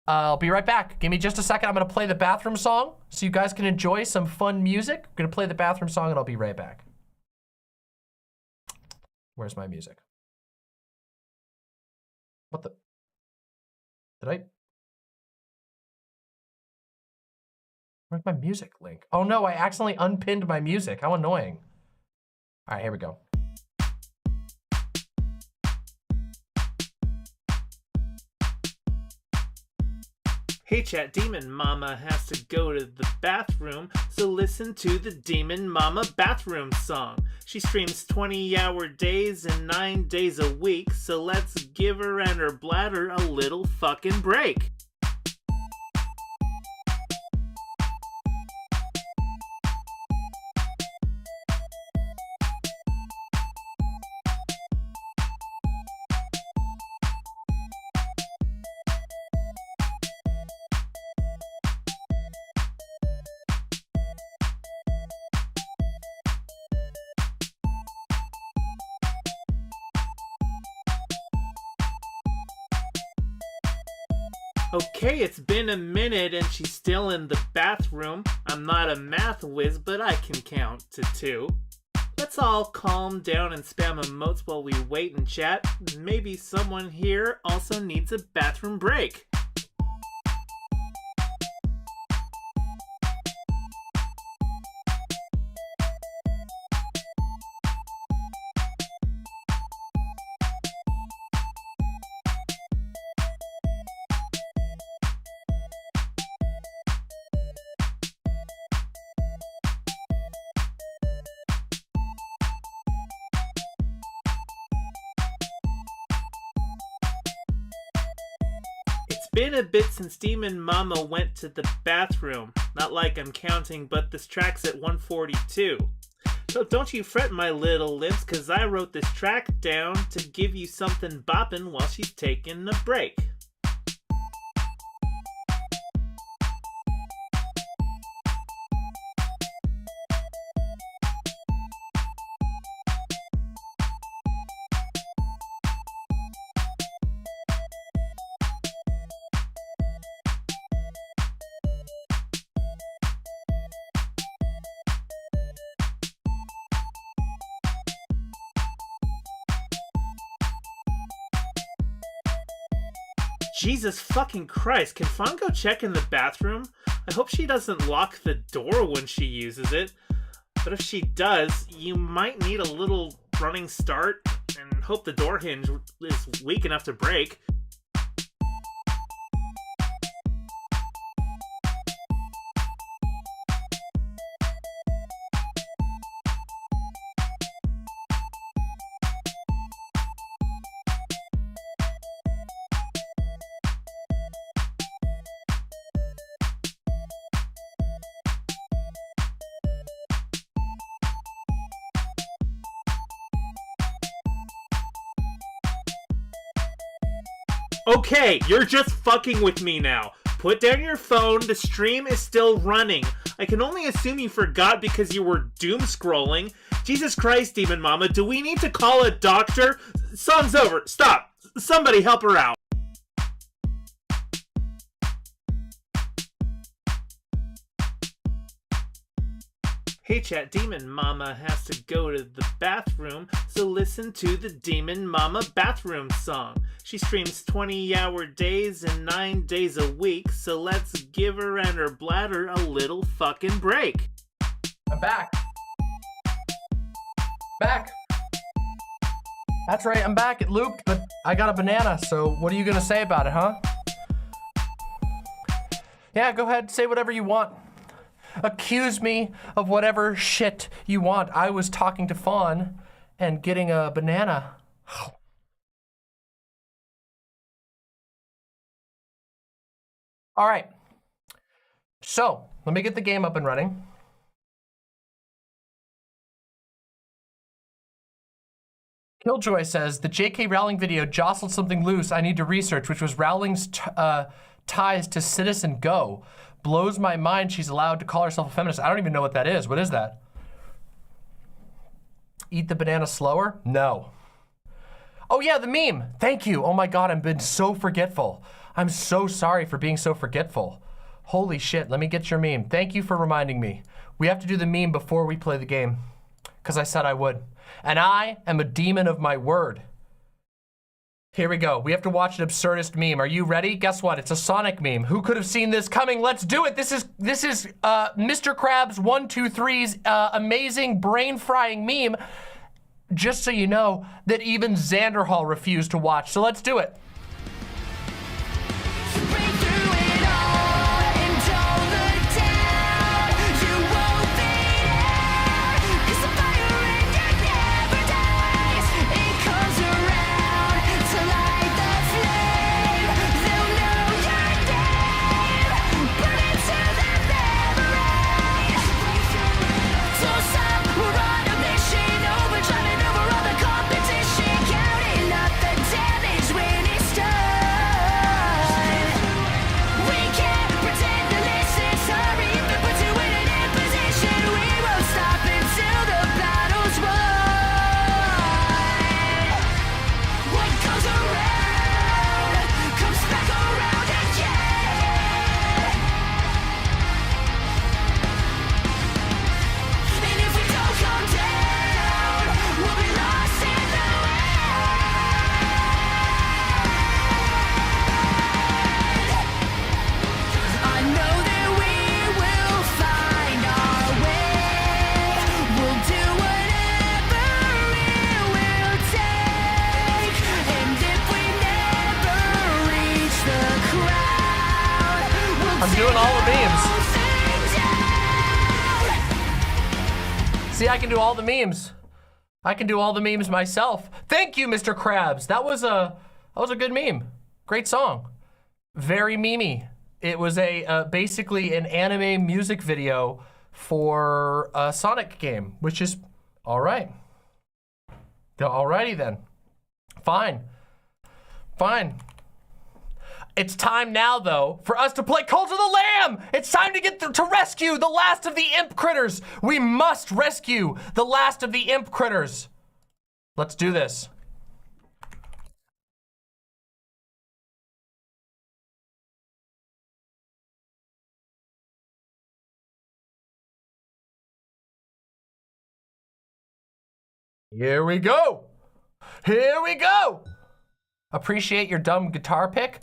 Speaker 20: I'll be right back. Give me just a second. I'm gonna play the bathroom song so you guys can enjoy some fun music. I'm gonna play the bathroom song and I'll be right back. Where's my music? What the? Where's my music link? Oh no, I accidentally unpinned my music. How annoying. All right, here we go.
Speaker 5: Hey chat, Demon Mama has to go to the bathroom, so listen to the Demon Mama bathroom song. She streams 20-hour days and 9 days a week, so let's give her and her bladder a little fucking break. Okay, it's been a minute and she's still in the bathroom. I'm not a math whiz, but I can count to 2. Let's all calm down and spam emotes while we wait and chat. Maybe someone here also needs a bathroom break. It's been a bit since Demon Mama went to the bathroom. Not like I'm counting, but this track's at 142. So don't you fret, my little lips, cause I wrote this track down to give you something boppin' while she's taking a break. Jesus fucking Christ, can Fawn go check in the bathroom? I hope she doesn't lock the door when she uses it. But if she does, you might need a little running start and hope the door hinge is weak enough to break. Okay, you're just fucking with me now. Put down your phone, the stream is still running. I can only assume you forgot because you were doom scrolling. Jesus Christ, Demon Mama, do we need to call a doctor? Song's over, stop. Somebody help her out. Hey chat, Demon Mama has to go to the bathroom, so listen to the Demon Mama bathroom song. She streams 20-hour days and 9 days a week, so let's give her and her bladder a little fucking break.
Speaker 20: I'm back. Back. That's right, I'm back. It looped, but I got a banana, so what are you gonna say about it, huh? Yeah, go ahead, say whatever you want. Accuse me of whatever shit you want. I was talking to Fawn and getting a banana. All right. So, let me get the game up and running. Killjoy says, the J.K. Rowling video jostled something loose I need to research, which was Rowling's ties to Citizen Go. Blows my mind she's allowed to call herself a feminist. I don't even know what that is. What is that? Eat the banana slower? No. Oh yeah, the meme. Thank you. Oh my God, I've been so forgetful. I'm so sorry for being so forgetful. Holy shit, let me get your meme. Thank you for reminding me. We have to do the meme before we play the game, because I said I would. And I am a demon of my word. Here we go. We have to watch an absurdist meme. Are you ready? Guess what? It's a Sonic meme. Who could have seen this coming? Let's do it. This is Mr. Krabs 123's amazing brain-frying meme. Just so you know that even Xanderhall refused to watch. So let's do it. I'm doing all the memes. See, I can do all the memes. I can do all the memes myself. Thank you, Mr. Krabs. That was a good meme. Great song. Very memey. It was basically an anime music video for a Sonic game, which is all right. Alrighty then. Fine. Fine. It's time now, though, for us to play Cult of the Lamb! It's time to get to rescue the last of the imp critters! We must rescue the last of the imp critters! Let's do this. Here we go! Here we go! Appreciate your dumb guitar pick?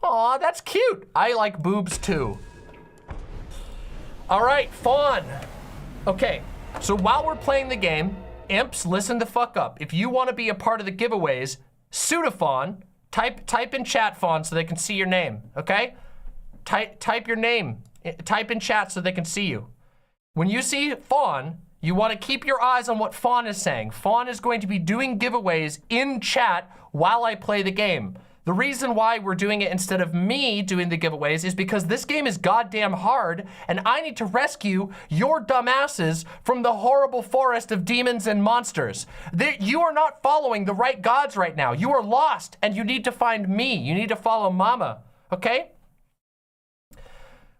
Speaker 20: Aw, that's cute. I like boobs too. All right, Fawn. Okay, so while we're playing the game, imps, listen the fuck up. If you want to be a part of the giveaways, Pseudofawn, type in chat, Fawn, so they can see your name, okay? Type your name, type in chat so they can see you. When you see Fawn, you want to keep your eyes on what Fawn is saying. Fawn is going to be doing giveaways in chat while I play the game. The reason why we're doing it instead of me doing the giveaways is because this game is goddamn hard and I need to rescue your dumbasses from the horrible forest of demons and monsters. You are not following the right gods right now. You are lost and you need to find me. You need to follow Mama, okay?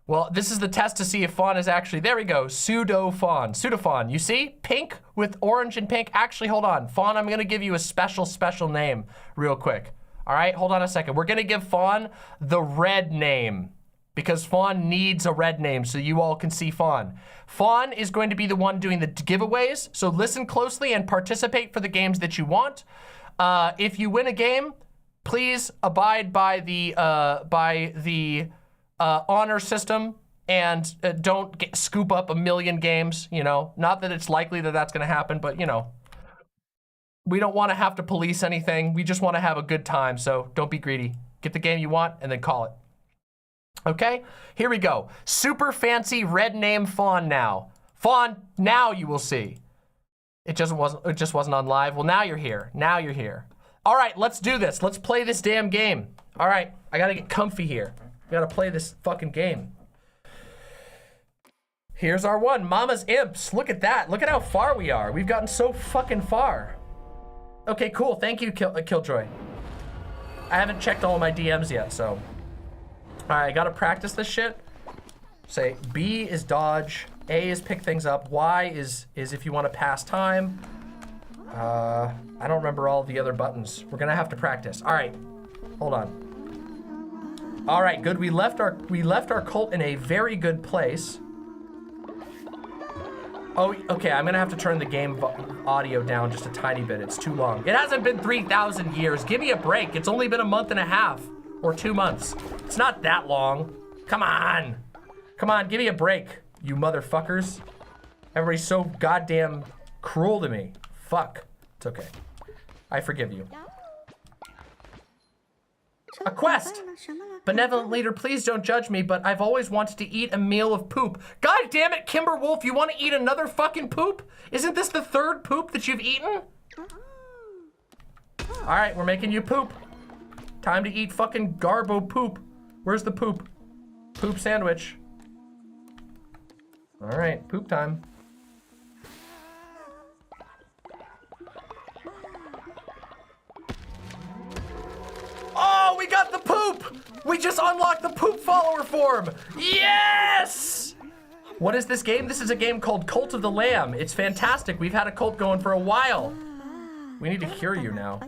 Speaker 20: Well, this is the test to see if Fawn is actually, there we go, Pseudofawn. You see? Pink with orange and pink. Actually, hold on. Fawn, I'm gonna give you a special name real quick. All right, hold on a second. We're gonna give Fawn the red name because Fawn needs a red name so you all can see Fawn. Fawn is going to be the one doing the giveaways, so listen closely and participate for the games that you want. If you win a game, please abide by the honor system and don't scoop up a million games, you know. Not that it's likely that that's gonna happen, but you know. We don't want to have to police anything. We just want to have a good time, so don't be greedy. Get the game you want and then call it. Okay, here we go. Super fancy red name Fawn now. Fawn, now you will see. It just wasn't on live. Well, now you're here. Now you're here. All right, let's do this. Let's play this damn game. All right, I gotta get comfy here. I gotta play this fucking game. Here's our one, Mama's Imps. Look at that. Look at how far we are. We've gotten so fucking far. Okay, cool. Thank you, Killjoy. I haven't checked all of my DMs yet, so. Alright, I gotta practice this shit. Say, B is dodge, A is pick things up, Y is if you want to pass time. I don't remember all the other buttons. We're gonna have to practice. Alright, hold on. Alright, good. We left our cult in a very good place. Oh, okay, I'm gonna have to turn the game audio down just a tiny bit. It's too long. It hasn't been 3,000 years. Give me a break. It's only been a month and a half or 2 months. It's not that long. Come on. Come on, give me a break, you motherfuckers. Everybody's so goddamn cruel to me. Fuck. It's okay. I forgive you. A quest! Benevolent leader, please don't judge me, but I've always wanted to eat a meal of poop. God damn it, Kimber Wolf, you want to eat another fucking poop? Isn't this the 3rd poop that you've eaten? Alright, we're making you poop. Time to eat fucking garbo poop. Where's the poop? Poop sandwich. Alright, poop time. Oh, we got the poop! We just unlocked the poop follower form! Yes! What is this game? This is a game called Cult of the Lamb. It's fantastic. We've had a cult going for a while. We need to cure you now.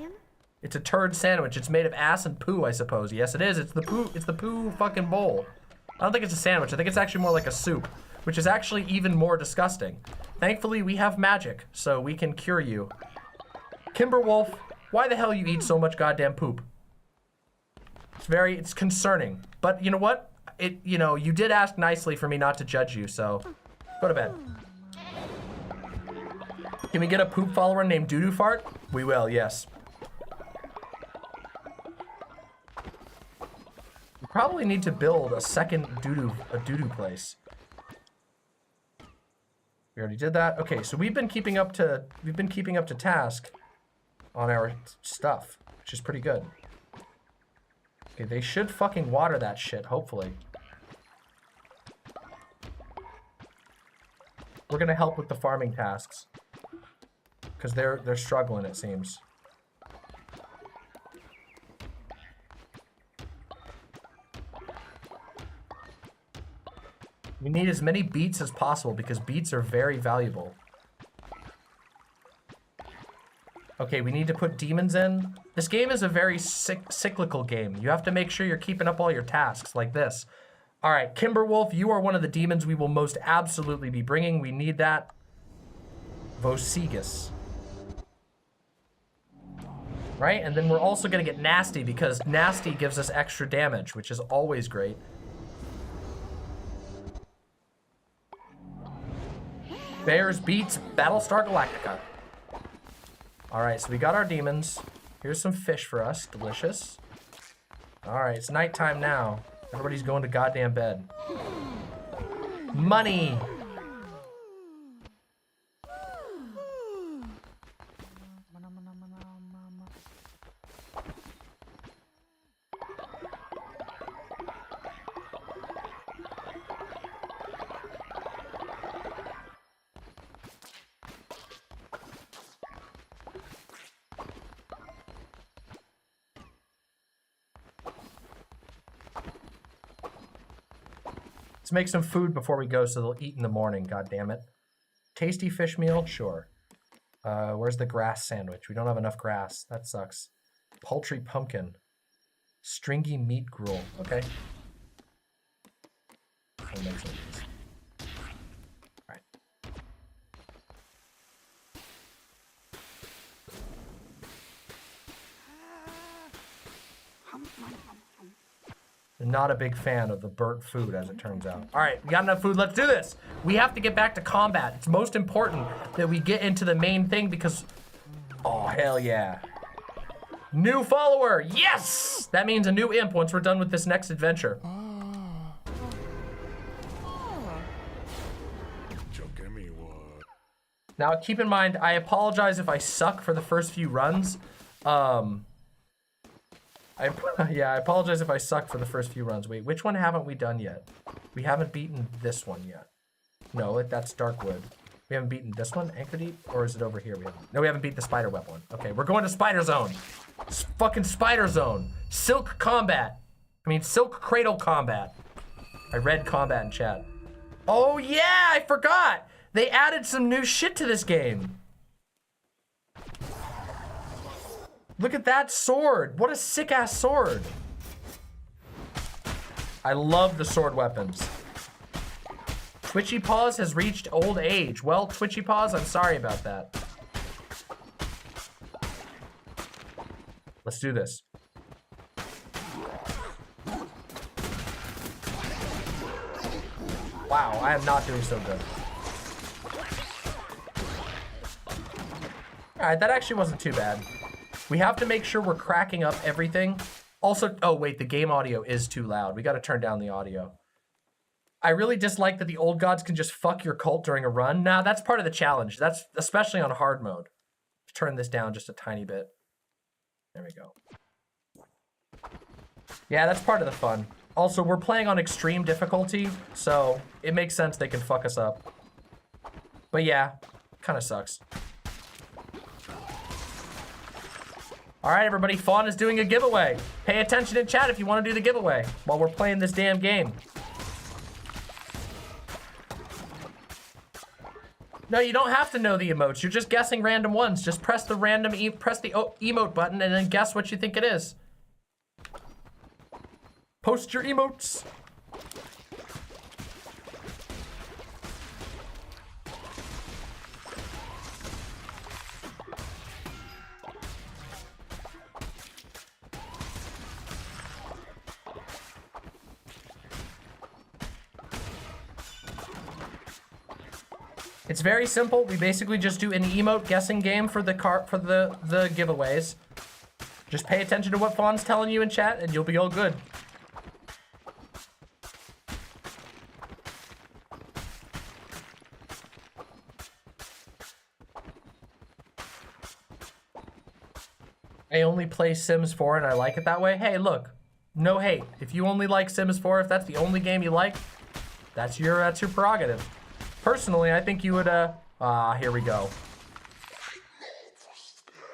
Speaker 20: It's a turd sandwich. It's made of ass and poo, I suppose. Yes, it is. It's the poo fucking bowl. I don't think it's a sandwich. I think it's actually more like a soup, which is actually even more disgusting. Thankfully, we have magic, so we can cure you. Kimber Wolf, why the hell you eat so much goddamn poop? It's concerning. But you know what? You did ask nicely for me not to judge you, so go to bed. Can we get a poop follower named Doodoo Fart? We will, yes. We probably need to build a second doo-doo place. We already did that. Okay, so we've been keeping up to task on our stuff, which is pretty good. Okay, they should fucking water that shit, hopefully. We're gonna help with the farming tasks. Because they're struggling, it seems. We need as many beets as possible because beets are very valuable. Okay, we need to put demons in. This game is a very cyclical game. You have to make sure you're keeping up all your tasks like this. All right, Kimberwolf, you are one of the demons we will most absolutely be bringing. We need that. Vosigus. Right, and then we're also gonna get Nasty because Nasty gives us extra damage, which is always great. Bears beats Battlestar Galactica. All right, so we got our demons. Here's some fish for us, delicious. All right, it's nighttime now. Everybody's going to goddamn bed. Money. Let's make some food before we go so they'll eat in the morning, god damn it. Tasty fish meal? Sure. Where's the grass sandwich? We don't have enough grass. That sucks. Poultry pumpkin. Stringy meat gruel. Okay. I'll make some of these. Alright. Not a big fan of the burnt food, as it turns out. All right, we got enough food. Let's do this. We have to get back to combat. It's most important that we get into the main thing because... Oh, hell yeah. New follower. Yes! That means a new imp once we're done with this next adventure. Now, keep in mind, I apologize if I suck for the first few runs. I apologize if I suck for the first few runs. Wait, which one haven't we done yet? We haven't beaten this one yet. No, that's Darkwood. We haven't beaten this one, Anchor Deep? Or is it over here? No, we haven't beat the Spiderweb one. Okay, we're going to Spider Zone. Fucking Spider Zone. Silk Combat. I mean, Silk Cradle Combat. I read combat in chat. Oh yeah, I forgot. They added some new shit to this game. Look at that sword. What a sick ass sword. I love the sword weapons. Twitchy Paws has reached old age. Well, Twitchy Paws, I'm sorry about that. Let's do this. Wow, I am not doing so good. All right, that actually wasn't too bad. We have to make sure we're cracking up everything. Also, oh wait, the game audio is too loud. We got to turn down the audio. I really dislike that the old gods can just fuck your cult during a run. Nah, that's part of the challenge. That's especially on hard mode. Turn this down just a tiny bit. There we go. Yeah, that's part of the fun. Also, we're playing on extreme difficulty, so it makes sense they can fuck us up. But yeah, kind of sucks. All right, everybody, Fawn is doing a giveaway. Pay attention in chat if you want to do the giveaway while we're playing this damn game. No, you don't have to know the emotes. You're just guessing random ones. Just press the emote button and then guess what you think it is. Post your emotes. It's very simple. We basically just do an emote guessing game for the giveaways. Just pay attention to what Fawn's telling you in chat and you'll be all good. I only play Sims 4 and I like it that way. Hey, look, no hate. If you only like Sims 4, if that's the only game you like, that's your prerogative. Personally, I think you would, here we go.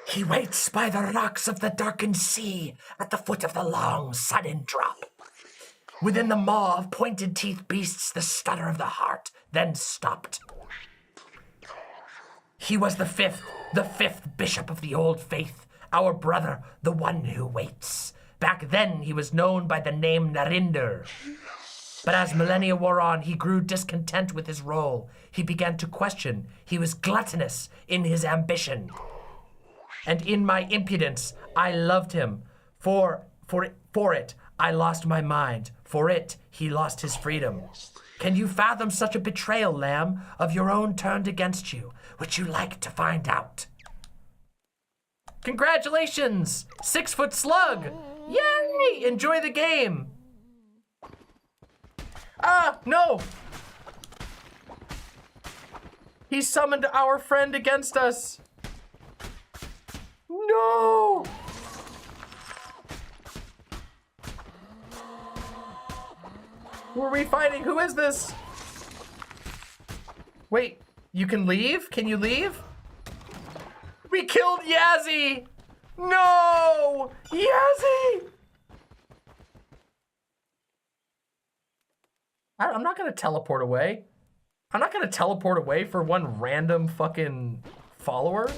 Speaker 6: He waits by the rocks of the darkened sea at the foot of the long sudden drop. Within the maw of pointed teeth beasts, the stutter of the heart then stopped. He was the fifth bishop of the old faith, our brother, the one who waits. Back then, he was known by the name Narinder. But as millennia wore on, he grew discontent with his role. He began to question. He was gluttonous in his ambition. And in my impudence, I loved him. For it, I lost my mind. For it, he lost his freedom. Can you fathom such a betrayal, Lamb, of your own turned against you? Would you like to find out? Congratulations! 6-foot slug! Yay! Enjoy the game! Ah, no! He summoned our friend against us! No! Who are we fighting? Who is this? Wait, you can leave? Can you leave? We killed Yazzie! No! Yazzie! I'm not gonna teleport away. I'm not gonna teleport away for one random fucking follower.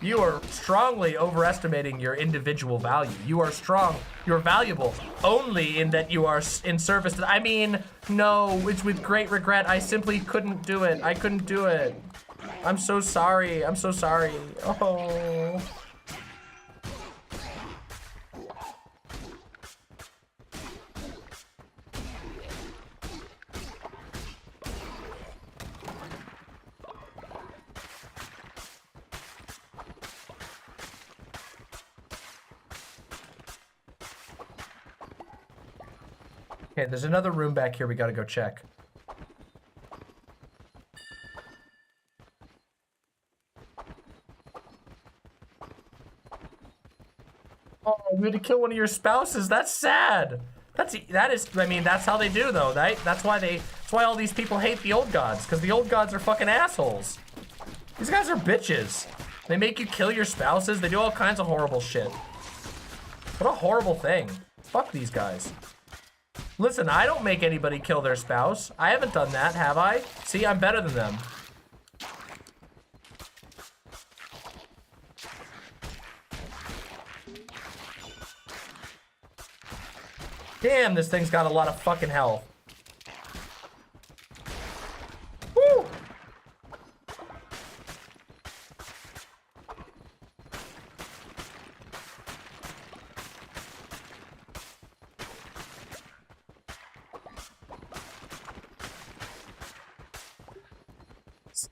Speaker 6: You are strongly overestimating your individual value. You are strong, you're valuable, only in that you are in service to, I mean, no, it's with great regret. I simply couldn't do it. I couldn't do it. I'm so sorry. I'm so sorry. Oh. Okay, there's another room back here we gotta go check. Oh, you had to kill one of your spouses. That's sad. That is. I mean, that's how they do though, right? That's why all these people hate the old gods, because the old gods are fucking assholes. These guys are bitches. They make you kill your spouses. They do all kinds of horrible shit. What a horrible thing. Fuck these guys.
Speaker 20: Listen, I don't make anybody kill their spouse. I haven't done that, have I? See, I'm better than them. Damn, this thing's got a lot of fucking health. Woo!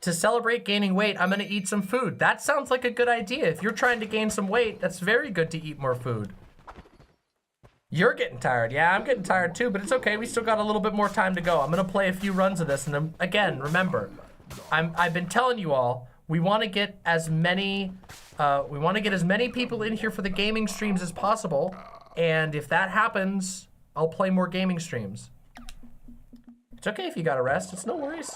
Speaker 20: To celebrate gaining weight, I'm gonna eat some food. That sounds like a good idea. If you're trying to gain some weight, that's very good to eat more food. You're getting tired. Yeah, I'm getting tired too, but it's okay. We still got a little bit more time to go. I'm gonna play a few runs of this, and then, again, remember, I've been telling you all, we want to get as many people in here for the gaming streams as possible, and if that happens, I'll play more gaming streams. It's okay if you gotta rest. It's no worries.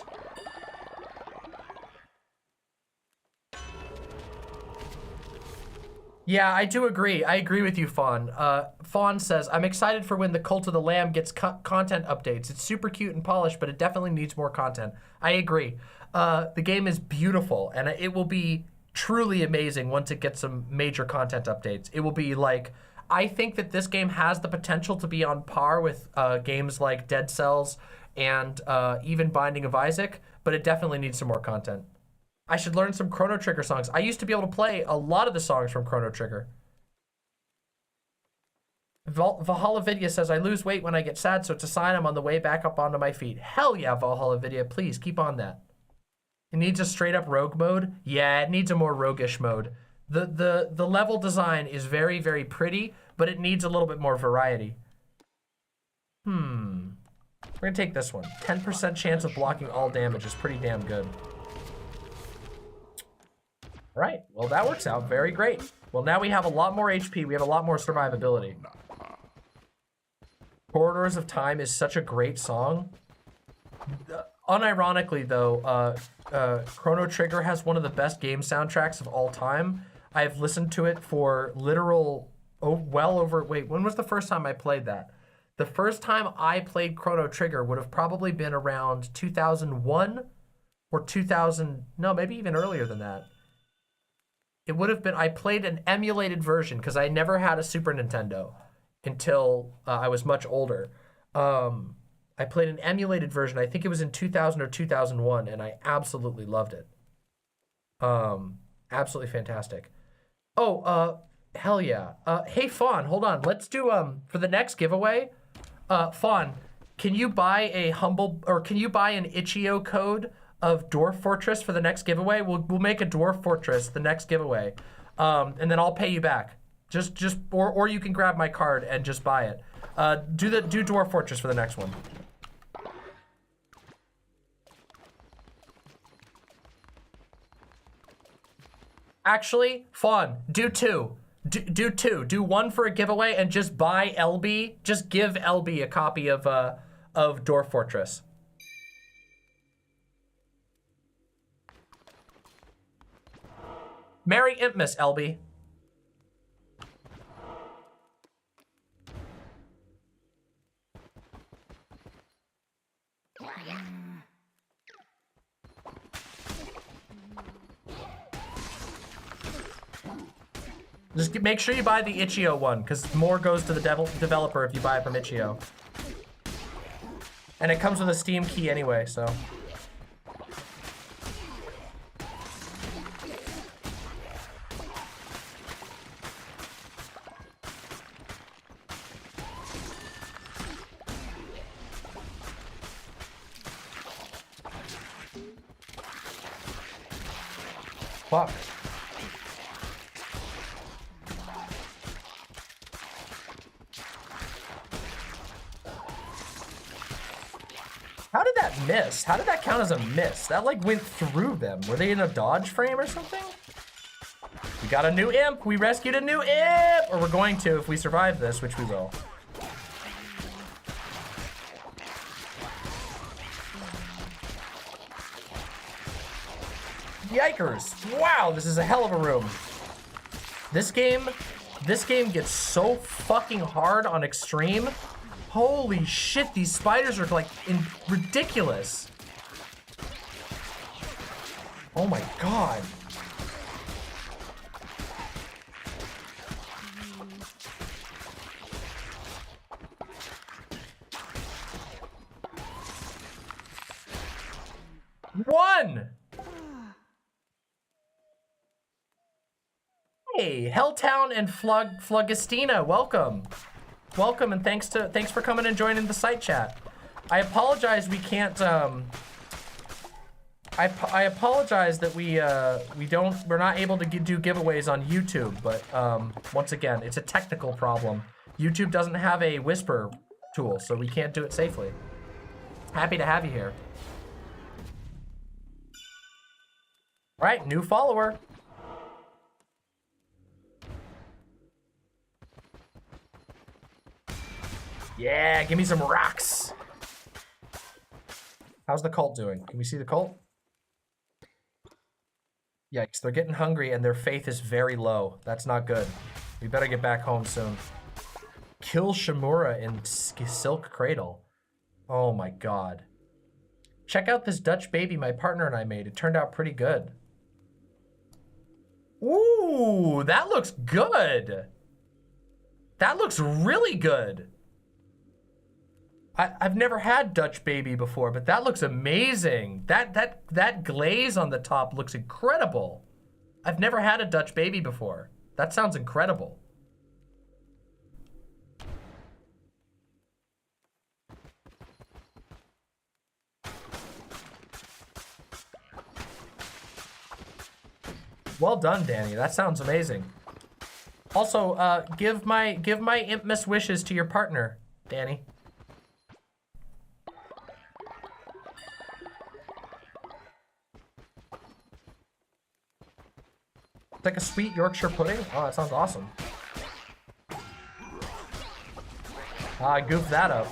Speaker 20: Yeah, I do agree. I agree with you, Fawn. Fawn says, I'm excited for when the Cult of the Lamb gets content updates. It's super cute and polished, but it definitely needs more content. I agree. The game is beautiful, and it will be truly amazing once it gets some major content updates. It will be like, I think that this game has the potential to be on par with games like Dead Cells and even Binding of Isaac, but it definitely needs some more content. I should learn some Chrono Trigger songs. I used to be able to play a lot of the songs from Chrono Trigger. Valhalla Vidya says, I lose weight when I get sad, so it's a sign I'm on the way back up onto my feet. Hell yeah, Valhalla Vidya, please keep on that. It needs a straight up rogue mode. Yeah, it needs a more roguish mode. The level design is very, very pretty, but it needs a little bit more variety. We're gonna take this one. 10% chance of blocking all damage is pretty damn good. Right, well that works out very great. Well, now we have a lot more HP, we have a lot more survivability. Corridors of Time is such a great song. Unironically though, Chrono Trigger has one of the best game soundtracks of all time. I've listened to it for literal, wait, when was the first time I played that? The first time I played Chrono Trigger would have probably been around 2001 or 2000, no, maybe even earlier than that. It would have been, I played an emulated version because I never had a Super Nintendo until I was much older. I played an emulated version. I think it was in 2000 or 2001, and I absolutely loved it. Absolutely fantastic. Oh, hell yeah. Hey, Fawn, hold on. Let's do, for the next giveaway, Fawn, can you buy can you buy an Itch.io code of Dwarf Fortress for the next giveaway? We'll make a Dwarf Fortress the next giveaway, and then I'll pay you back. Or you can grab my card and just buy it. Do Dwarf Fortress for the next one. Actually, Fawn, do two. Do two. Do one for a giveaway and just buy LB. Just give LB a copy of Dwarf Fortress. Merry Impmas, LB. Just make sure you buy the Itch.io one, because more goes to the developer if you buy it from Itch.io. And it comes with a Steam key anyway, so. Fuck. How did that miss? How did that count as a miss? That like went through them. Were they in a dodge frame or something? We got a new imp. We rescued a new imp. Or we're going to if we survive this, which we will. Yikers. Wow, this is a hell of a room. This game gets so fucking hard on extreme. Holy shit, these spiders are like ridiculous. Oh my god. One! Hey, Helltown and Phlogistina, welcome. Welcome and thanks for coming and joining the site chat. I apologize we can't I apologize that we're not able to do giveaways on YouTube, but once again, it's a technical problem. YouTube doesn't have a whisper tool, so we can't do it safely. Happy to have you here. All right, new follower. Yeah, give me some rocks. How's the cult doing? Can we see the cult? Yikes, they're getting hungry and their faith is very low. That's not good. We better get back home soon. Kill Shimura in Silk Cradle. Oh my god. Check out this Dutch baby my partner and I made. It turned out pretty good. Ooh, that looks good. That looks really good. I've never had Dutch baby before, but that looks amazing. That glaze on the top looks incredible. I've never had a Dutch baby before. That sounds incredible. Well done, Danny. That sounds amazing. Also, give my Impmas wishes to your partner, Danny. It's like a sweet Yorkshire pudding. Oh, that sounds awesome. I goofed that up.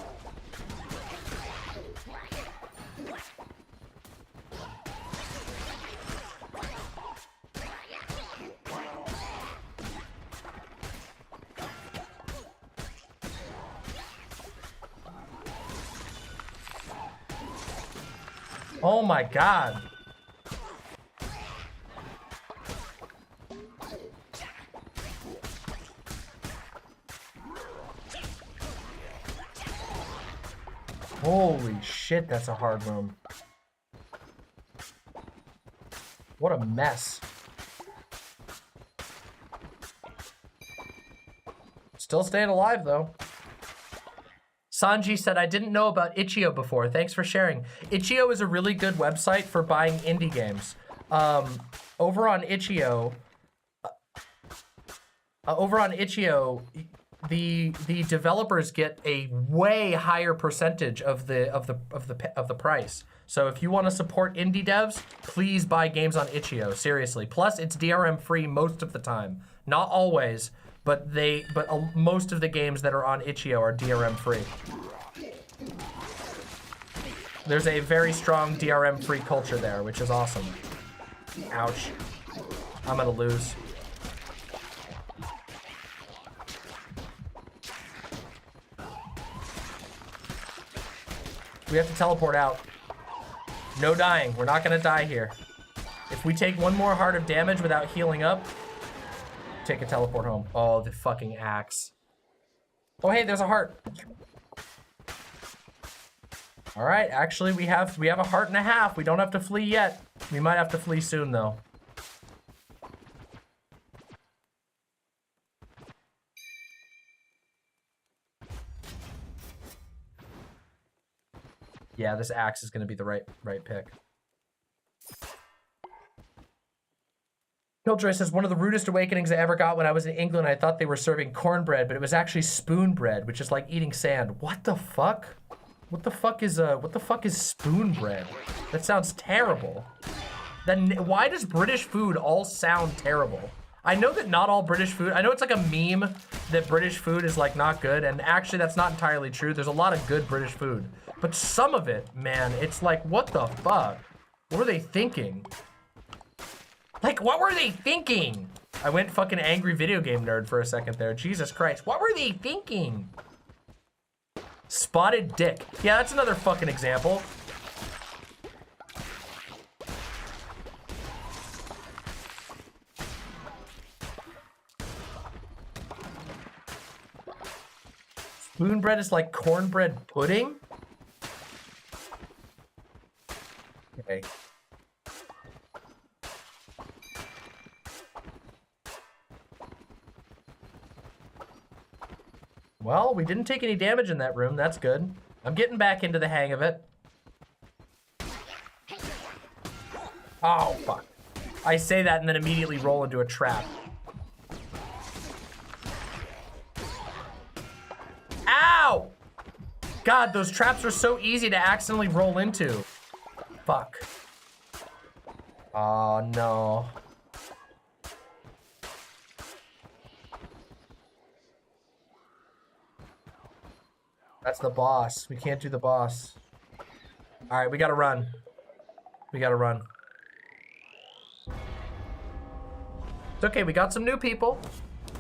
Speaker 20: Oh my god. Holy shit, that's a hard room. What a mess. Still staying alive though. Sanji said, I didn't know about Itch.io before. Thanks for sharing. Itch.io is a really good website for buying indie games. Over on Itch.io, the developers get a way higher percentage of the price. So if you want to support indie devs, please buy games on Itch.io. Seriously. Plus, it's DRM free most of the time. Not always. But most of the games that are on Itch.io are DRM free. There's a very strong DRM free culture there, which is awesome. Ouch. I'm gonna lose. We have to teleport out. No dying. We're not gonna die here. If we take one more heart of damage without healing up, take a teleport home. Oh, the fucking axe. Oh, hey, there's a heart. All right, actually, we have a heart and a half. We don't have to flee yet. We might have to flee soon, though. Yeah, this axe is gonna be the right pick. Killjoy says, one of the rudest awakenings I ever got when I was in England, I thought they were serving cornbread, but it was actually spoon bread, which is like eating sand. What the fuck? What the fuck is spoon bread? That sounds terrible. Then why does British food all sound terrible? I know that not all British food, I know it's like a meme that British food is like not good, and actually that's not entirely true. There's a lot of good British food, but some of it, man, it's like, what the fuck? What were they thinking? Like, what were they thinking? I went fucking angry video game nerd for a second there. Jesus Christ. What were they thinking? Spotted dick. Yeah, that's another fucking example. Spoonbread is like cornbread pudding? Okay. Well, we didn't take any damage in that room. That's good. I'm getting back into the hang of it. Oh, fuck. I say that and then immediately roll into a trap. Ow! God, those traps are so easy to accidentally roll into. Fuck. Oh, no. That's the boss. We can't do the boss. All right, we gotta run. We gotta run. It's okay, we got some new people.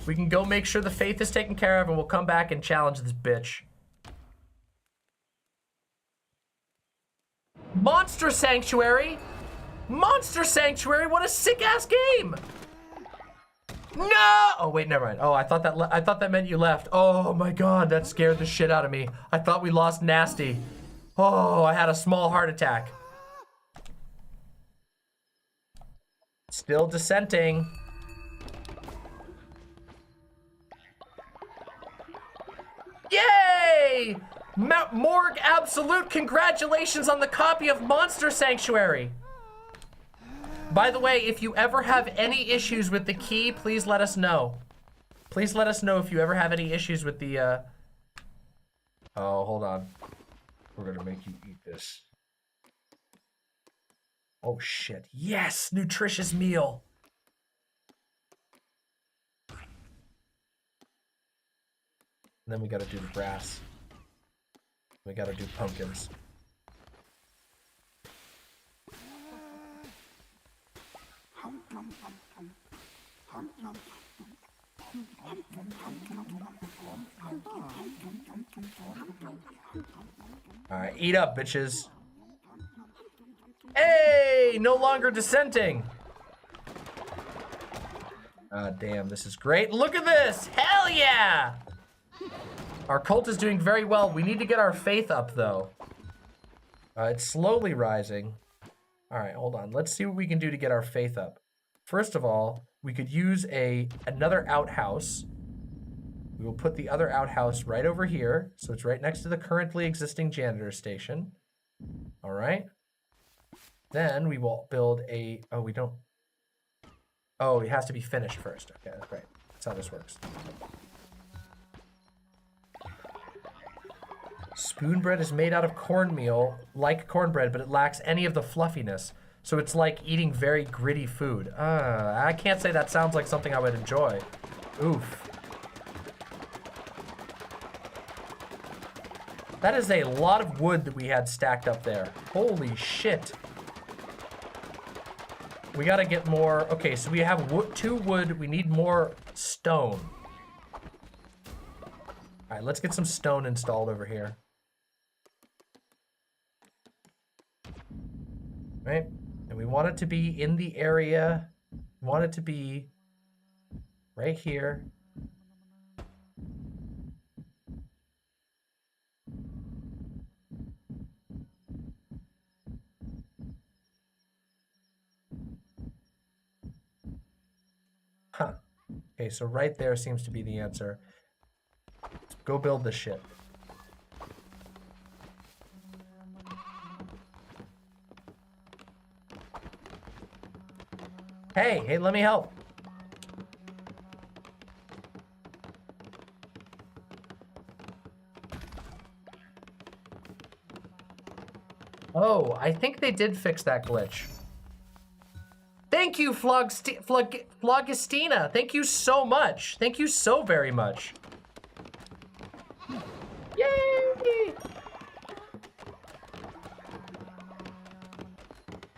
Speaker 20: We can go make sure the faith is taken care of and we'll come back and challenge this bitch. Monster Sanctuary? Monster Sanctuary, what a sick-ass game! No! Oh, wait, never mind. Oh, I thought that meant you left. Oh my God, that scared the shit out of me. I thought we lost Nasty. Oh, I had a small heart attack. Still dissenting. Yay! Morgue Absolute, congratulations on the copy of Monster Sanctuary. By the way, if you ever have any issues with the key, please let us know. Please let us know if you ever have any issues with the, Oh, hold on. We're gonna make you eat this. Oh, shit. Yes! Nutritious meal. And then we gotta do the brass. We gotta do pumpkins. Alright, eat up, bitches. Hey! No longer dissenting! Ah, damn, this is great. Look at this! Hell yeah! Our cult is doing very well. We need to get our faith up, though. It's slowly rising. Alright, hold on. Let's see what we can do to get our faith up. First of all, we could use another outhouse. We will put the other outhouse right over here. So it's right next to the currently existing janitor station. All right. Then we will build a, oh, we don't. Oh, it has to be finished first. Okay, that's right. That's how this works. Spoonbread is made out of cornmeal, like cornbread, but it lacks any of the fluffiness. So it's like eating very gritty food. I can't say that sounds like something I would enjoy. Oof. That is a lot of wood that we had stacked up there. Holy shit. We gotta get more. Okay, so we have 2 wood. We need more stone. All right, let's get some stone installed over here. Right? And we want it to be in the area. We want it to be right here. Huh. Okay, so right there seems to be the answer. Let's go build this shit. Hey, let me help. Oh, I think they did fix that glitch. Thank you, Phlogistina. Thank you so much. Thank you so very much. Yay!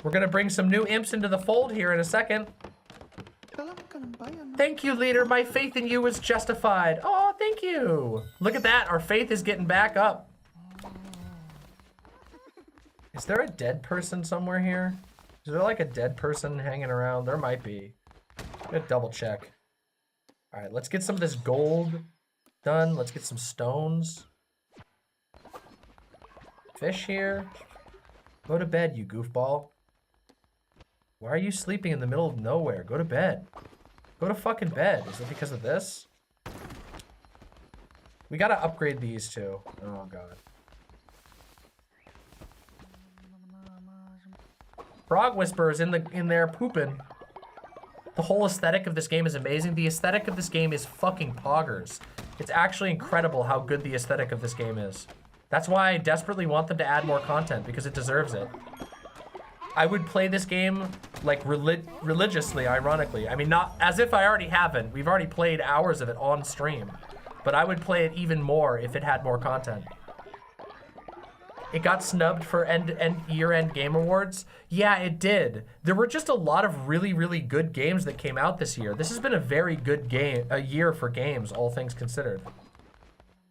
Speaker 20: We're gonna bring some new imps into the fold here in a second. Thank you, leader. My faith in you was justified. Oh, thank you. Look at that. Our faith is getting back up. Is there a dead person somewhere here? Is there like a dead person hanging around? There might be. I'm gonna double check. All right, let's get some of this gold done. Let's get some stones. Fish here. Go to bed, you goofball. Why are you sleeping in the middle of nowhere? Go to bed. Go to fucking bed. Is it because of this? We gotta upgrade these too. Oh god. Frog Whisperer's in there pooping. The whole aesthetic of this game is amazing. The aesthetic of this game is fucking poggers. It's actually incredible how good the aesthetic of this game is. That's why I desperately want them to add more content, because it deserves it. I would play this game like religiously, ironically. I mean, not as if I already haven't. We've already played hours of it on stream. But I would play it even more if it had more content. It got snubbed for year-end game awards. Yeah, it did. There were just a lot of really, really good games that came out this year. This has been a very good year for games, all things considered.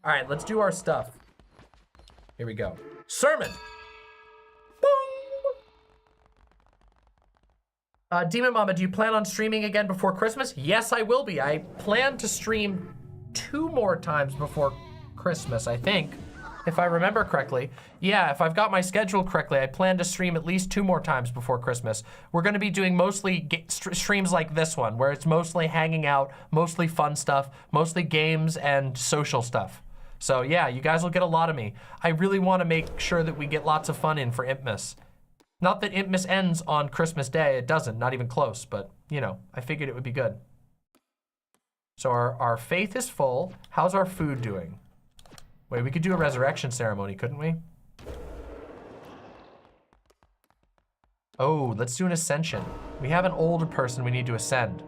Speaker 20: All right, let's do our stuff. Here we go. Sermon. Demon Mama, do you plan on streaming again before Christmas? Yes, I will be. I plan to stream 2 more times before Christmas, I think. If I remember correctly. Yeah, if I've got my schedule correctly, I plan to stream at least 2 more times before Christmas. We're going to be doing mostly streams like this one, where it's mostly hanging out, mostly fun stuff, mostly games and social stuff. So yeah, you guys will get a lot of me. I really want to make sure that we get lots of fun in for Impmas. Not that Impmas ends on Christmas Day, it doesn't, not even close, but you know, I figured it would be good. So our faith is full. How's our food doing? Wait, we could do a resurrection ceremony, couldn't we? Oh, let's do an ascension. We have an older person we need to ascend.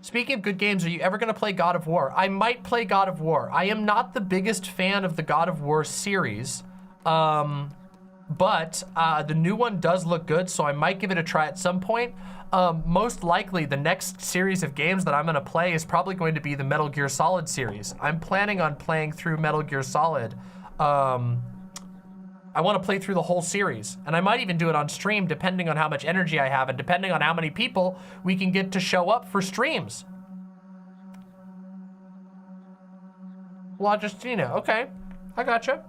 Speaker 20: Speaking of good games, are you ever gonna play God of War? I might play God of War. I am not the biggest fan of the God of War series, but the new one does look good, so I might give it a try at some point. Most likely, the next series of games that I'm gonna play is probably going to be the Metal Gear Solid series. I'm planning on playing through Metal Gear Solid. I wanna play through the whole series, and I might even do it on stream depending on how much energy I have and depending on how many people we can get to show up for streams. La Justina, okay, I gotcha.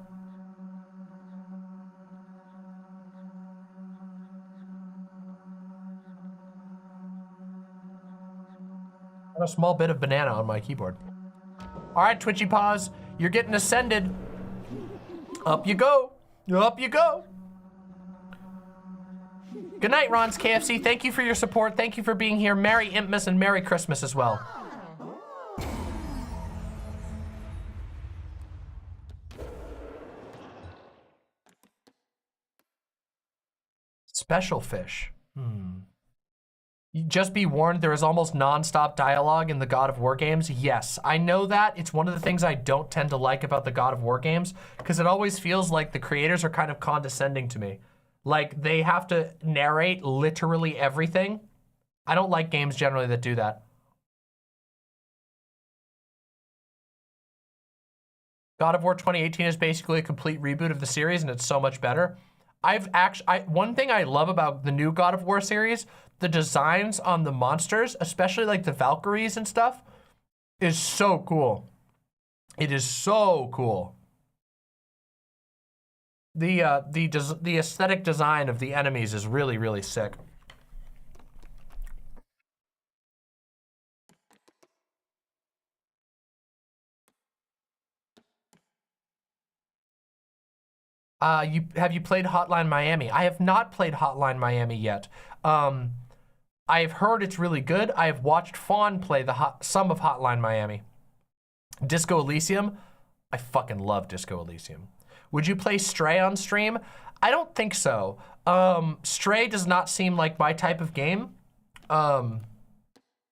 Speaker 20: A small bit of banana on my keyboard. All right, Twitchy Paws, you're getting ascended. Up you go. Up you go. Good night, Ron's KFC. Thank you for your support. Thank you for being here. Merry Impmas and Merry Christmas as well. Special fish. Just be warned, there is almost non-stop dialogue in the God of War games. Yes, I know that. It's one of the things I don't tend to like about the God of War games, because it always feels like the creators are kind of condescending to me. Like, they have to narrate literally everything. I don't like games generally that do that. God of War 2018 is basically a complete reboot of the series, and it's so much better. One thing I love about the new God of War series, the designs on the monsters, especially like the Valkyries and stuff, is so cool. It is so cool. The aesthetic design of the enemies is really, really sick. Have you played Hotline Miami? I have not played Hotline Miami yet. I have heard it's really good. I have watched Fawn play some of Hotline Miami. Disco Elysium? I fucking love Disco Elysium. Would you play Stray on stream? I don't think so. Stray does not seem like my type of game. I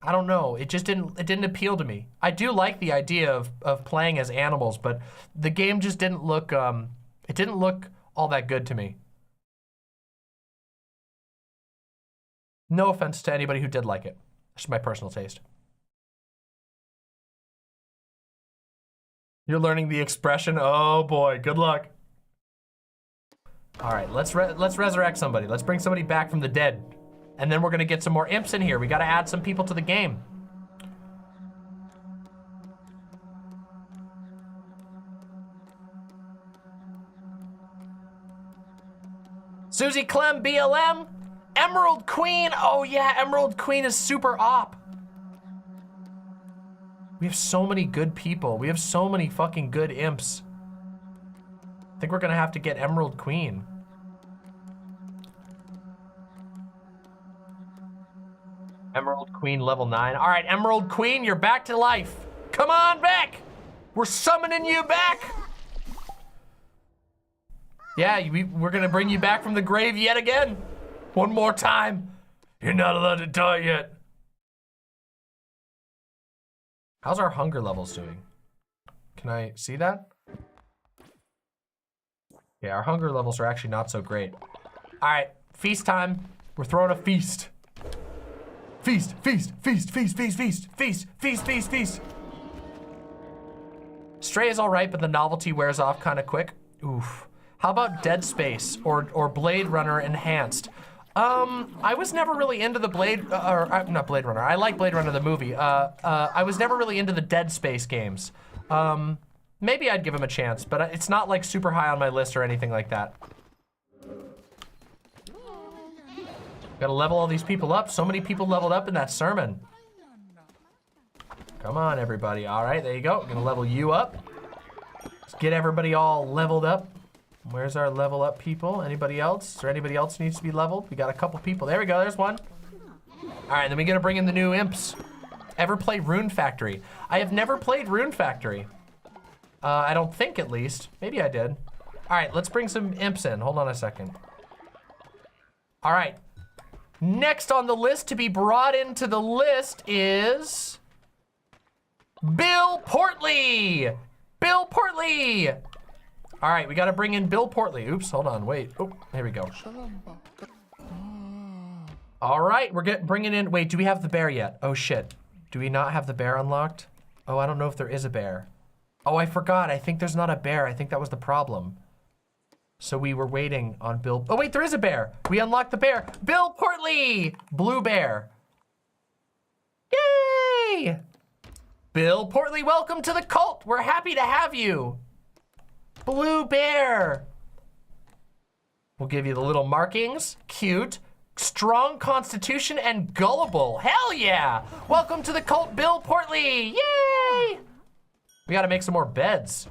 Speaker 20: don't know. It didn't appeal to me. I do like the idea of playing as animals, but the game just didn't look, it didn't look all that good to me. No offense to anybody who did like it. It's just my personal taste. You're learning the expression? Oh boy, good luck. All right, let's resurrect somebody. Let's bring somebody back from the dead. And then we're gonna get some more imps in here. We gotta add some people to the game. Susie Clem, BLM. Emerald Queen. Oh yeah, Emerald Queen is super op. We have so many good people. We have so many fucking good imps. I think we're gonna have to get Emerald Queen. Emerald Queen level 9. All right, Emerald Queen, you're back to life. Come on back. We're summoning you back. Yeah, we're gonna bring you back from the grave yet again. One more time. You're not allowed to die yet. How's our hunger levels doing? Can I see that? Yeah, our hunger levels are actually not so great. All right, feast time. We're throwing a feast. Feast, feast, feast, feast, feast, feast, feast, feast, feast, feast. Stray is all right, but the novelty wears off kind of quick. Oof. How about Dead Space or Blade Runner Enhanced? I was never really into the not Blade Runner. I like Blade Runner the movie. I was never really into the Dead Space games. Maybe I'd give him a chance, but it's not like super high on my list or anything like that. Gotta level all these people up. So many people leveled up in that sermon. Come on, everybody. All right, there you go. Gonna level you up. Let's get everybody all leveled up. Where's our level up people? Anybody else? Is there anybody else who needs to be leveled? We got a couple people. There we go, there's one. All right, then we gotta bring in the new imps. Ever play Rune Factory? I have never played Rune Factory. I don't think, at least. Maybe I did. All right, let's bring some imps in. Hold on a second. All right. Next on the list to be brought into the list is Bill Portley. Bill Portley. All right, we got to bring in Bill Portley. Oops, hold on, wait. Oh, here we go. All right, we're bringing in, wait, do we have the bear yet? Oh shit, do we not have the bear unlocked? Oh, I don't know if there is a bear. Oh, I forgot, I think there's not a bear. I think that was the problem. So we were waiting on Bill. Oh wait, there is a bear. We unlocked the bear. Bill Portley, blue bear. Yay! Bill Portley, welcome to the cult. We're happy to have you. Blue bear. We'll give you the little markings. Cute, strong constitution, and gullible. Hell yeah! Welcome to the cult, Bill Portley. Yay! We gotta make some more beds.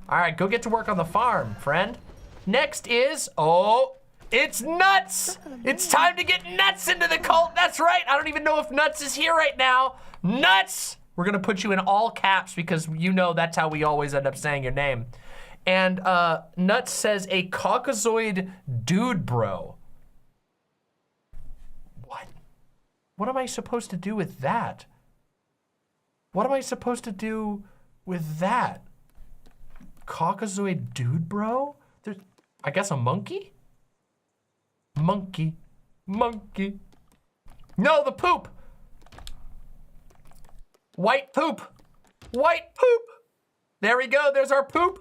Speaker 20: All right, go get to work on the farm, friend. Next is, oh, it's Nuts. It's time to get Nuts into the cult. That's right. I don't even know if Nuts is here right now. Nuts. We're gonna put you in all caps because you know that's how we always end up saying your name. And Nuts says a Caucasoid dude bro. What? What am I supposed to do with that? What am I supposed to do with that? Caucasoid dude bro? There's, I guess a monkey? Monkey, monkey. No, the poop. White poop. White poop. There we go, there's our poop.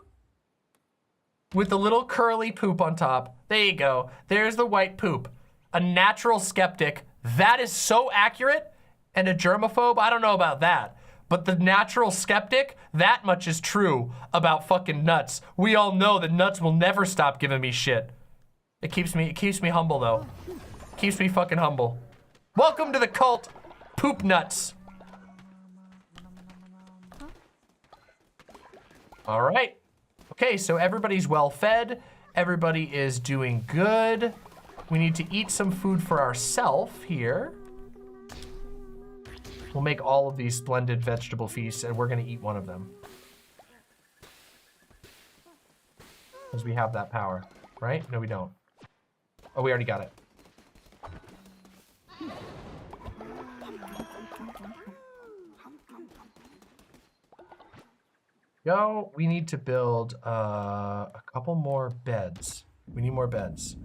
Speaker 20: With the little curly poop on top. There you go. There's the white poop. A natural skeptic. That is so accurate. And a germaphobe, I don't know about that. But the natural skeptic, that much is true about fucking Nuts. We all know that Nuts will never stop giving me shit. It keeps me humble though. Keeps me fucking humble. Welcome to the cult, Poop Nuts. All right. Okay, so everybody's well fed. Everybody is doing good. We need to eat some food for ourselves here. We'll make all of these splendid vegetable feasts and we're gonna eat one of them. Because we have that power, right? No, we don't. Oh, we already got it. Yo, we need to build a couple more beds. We need more beds.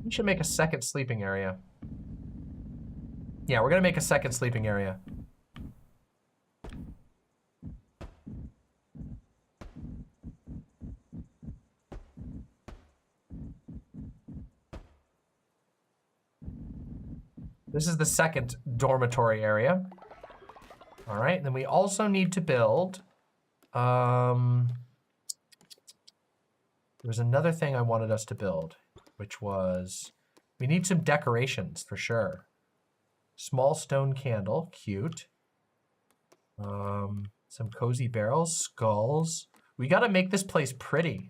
Speaker 20: We should make a second sleeping area. Yeah, we're gonna make a second sleeping area. This is the second dormitory area. All right, and then we also need to build, there's another thing I wanted us to build, which was, we need some decorations for sure. Small stone candle, cute. Some cozy barrels, skulls. We gotta make this place pretty.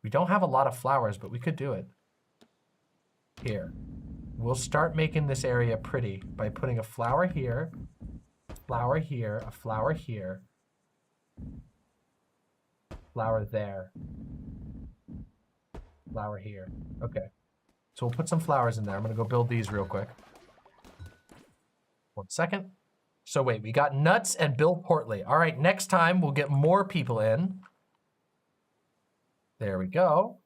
Speaker 20: We don't have a lot of flowers, but we could do it. Here. We'll start making this area pretty by putting a flower here, a flower here, flower there, flower here. Okay. So we'll put some flowers in there. I'm gonna go build these real quick. 1 second. So wait, we got Nuts and Bill Portley. All right, next time we'll get more people in. There we go.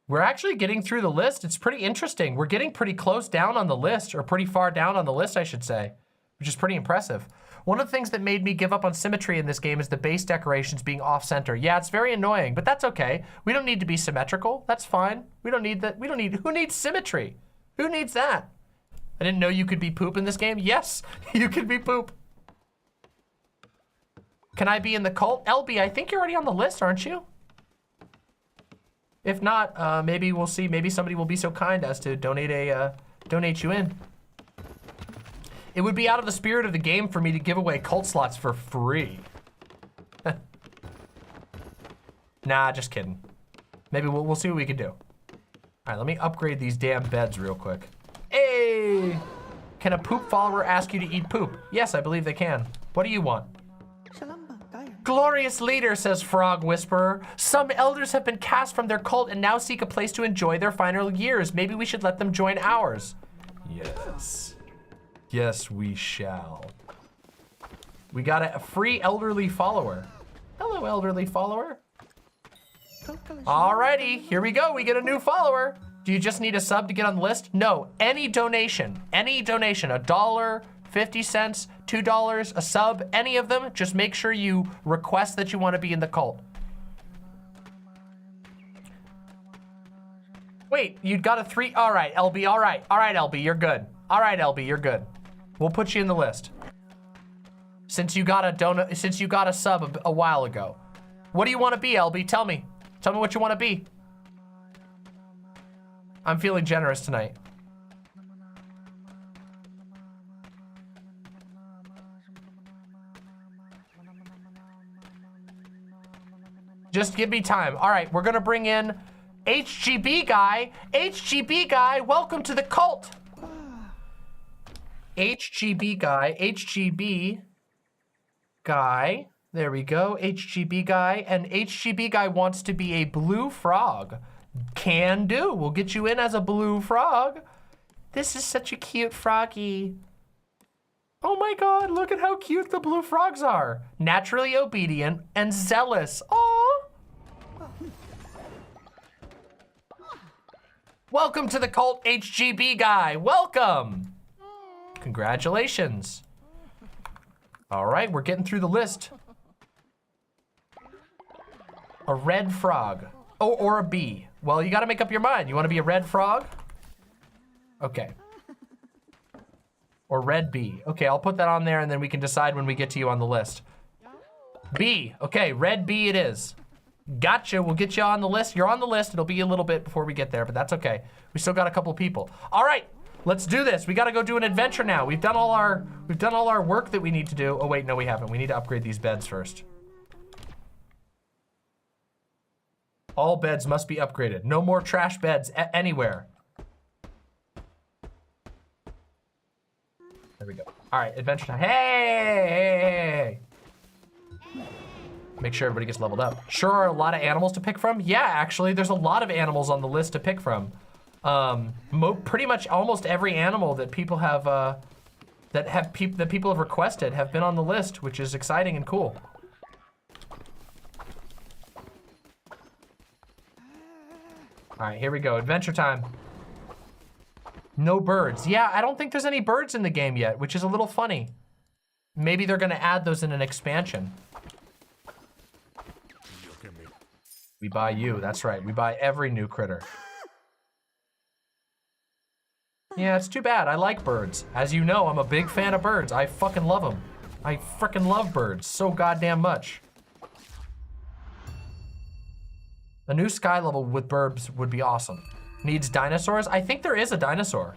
Speaker 20: We're actually getting through the list. It's pretty interesting. We're getting pretty close down on the list, or pretty far down on the list, I should say, which is pretty impressive. One of the things that made me give up on symmetry in this game is the base decorations being off-center. Yeah, it's very annoying, but that's okay. We don't need to be symmetrical. That's fine. We don't need that. Who needs symmetry? Who needs that? I didn't know you could be poop in this game. Yes, you could be poop. Can I be in the cult? LB, I think you're already on the list, aren't you? If not, maybe we'll see. Maybe somebody will be so kind as to donate you in. It would be out of the spirit of the game for me to give away cult slots for free. Nah, just kidding. Maybe we'll see what we can do. All right, let me upgrade these damn beds real quick. Hey! Can a poop follower ask you to eat poop? Yes, I believe they can. What do you want? Glorious leader, says Frog Whisperer. Some elders have been cast from their cult and now seek a place to enjoy their final years. Maybe we should let them join ours. Yes. Yes, we shall. We got a free elderly follower. Hello, elderly follower. Alrighty, here we go. We get a new follower. Do you just need a sub to get on the list? No, any donation, $1, 50 cents, $2, a sub, any of them, just make sure you request that you want to be in the cult. Wait, you got a 3, all right, LB, all right, LB, you're good. All right, LB, you're good. We'll put you in the list. Since you got a sub a while ago. What do you want to be, LB? Tell me what you want to be. I'm feeling generous tonight. Just give me time. All right, we're gonna bring in HGB guy. HGB guy, welcome to the cult. HGB guy, there we go, HGB guy, and HGB guy wants to be a blue frog. Can do, we'll get you in as a blue frog. This is such a cute froggy. Oh my God, look at how cute the blue frogs are. Naturally obedient and zealous. Aww. Welcome to the cult, HGB guy. Welcome. Congratulations. All right, we're getting through the list. A red frog. Oh, or a bee. Well, you gotta make up your mind. You wanna be a red frog? Okay. Or red bee. Okay, I'll put that on there and then we can decide when we get to you on the list. Bee. Okay, red bee it is. Gotcha, we'll get you on the list. You're on the list. It'll be a little bit before we get there, but that's okay. We still got a couple people. All right, let's do this. We gotta go do an adventure now. We've done all our work that we need to do. Oh wait, no we haven't. We need to upgrade these beds first. All beds must be upgraded. No more trash beds anywhere. There we go. All right, adventure time. Hey! Make sure everybody gets leveled up. Sure are a lot of animals to pick from. Yeah, actually, there's a lot of animals on the list to pick from. Pretty much almost every animal that people have, that people have requested have been on the list, which is exciting and cool. All right, here we go. Adventure time. No birds. Yeah, I don't think there's any birds in the game yet, which is a little funny. Maybe they're gonna add those in an expansion. We buy you, that's right. We buy every new critter. Yeah, it's too bad. I like birds. As you know, I'm a big fan of birds. I fucking love them. I freaking love birds so goddamn much. A new sky level with birds would be awesome. Needs dinosaurs? I think there is a dinosaur.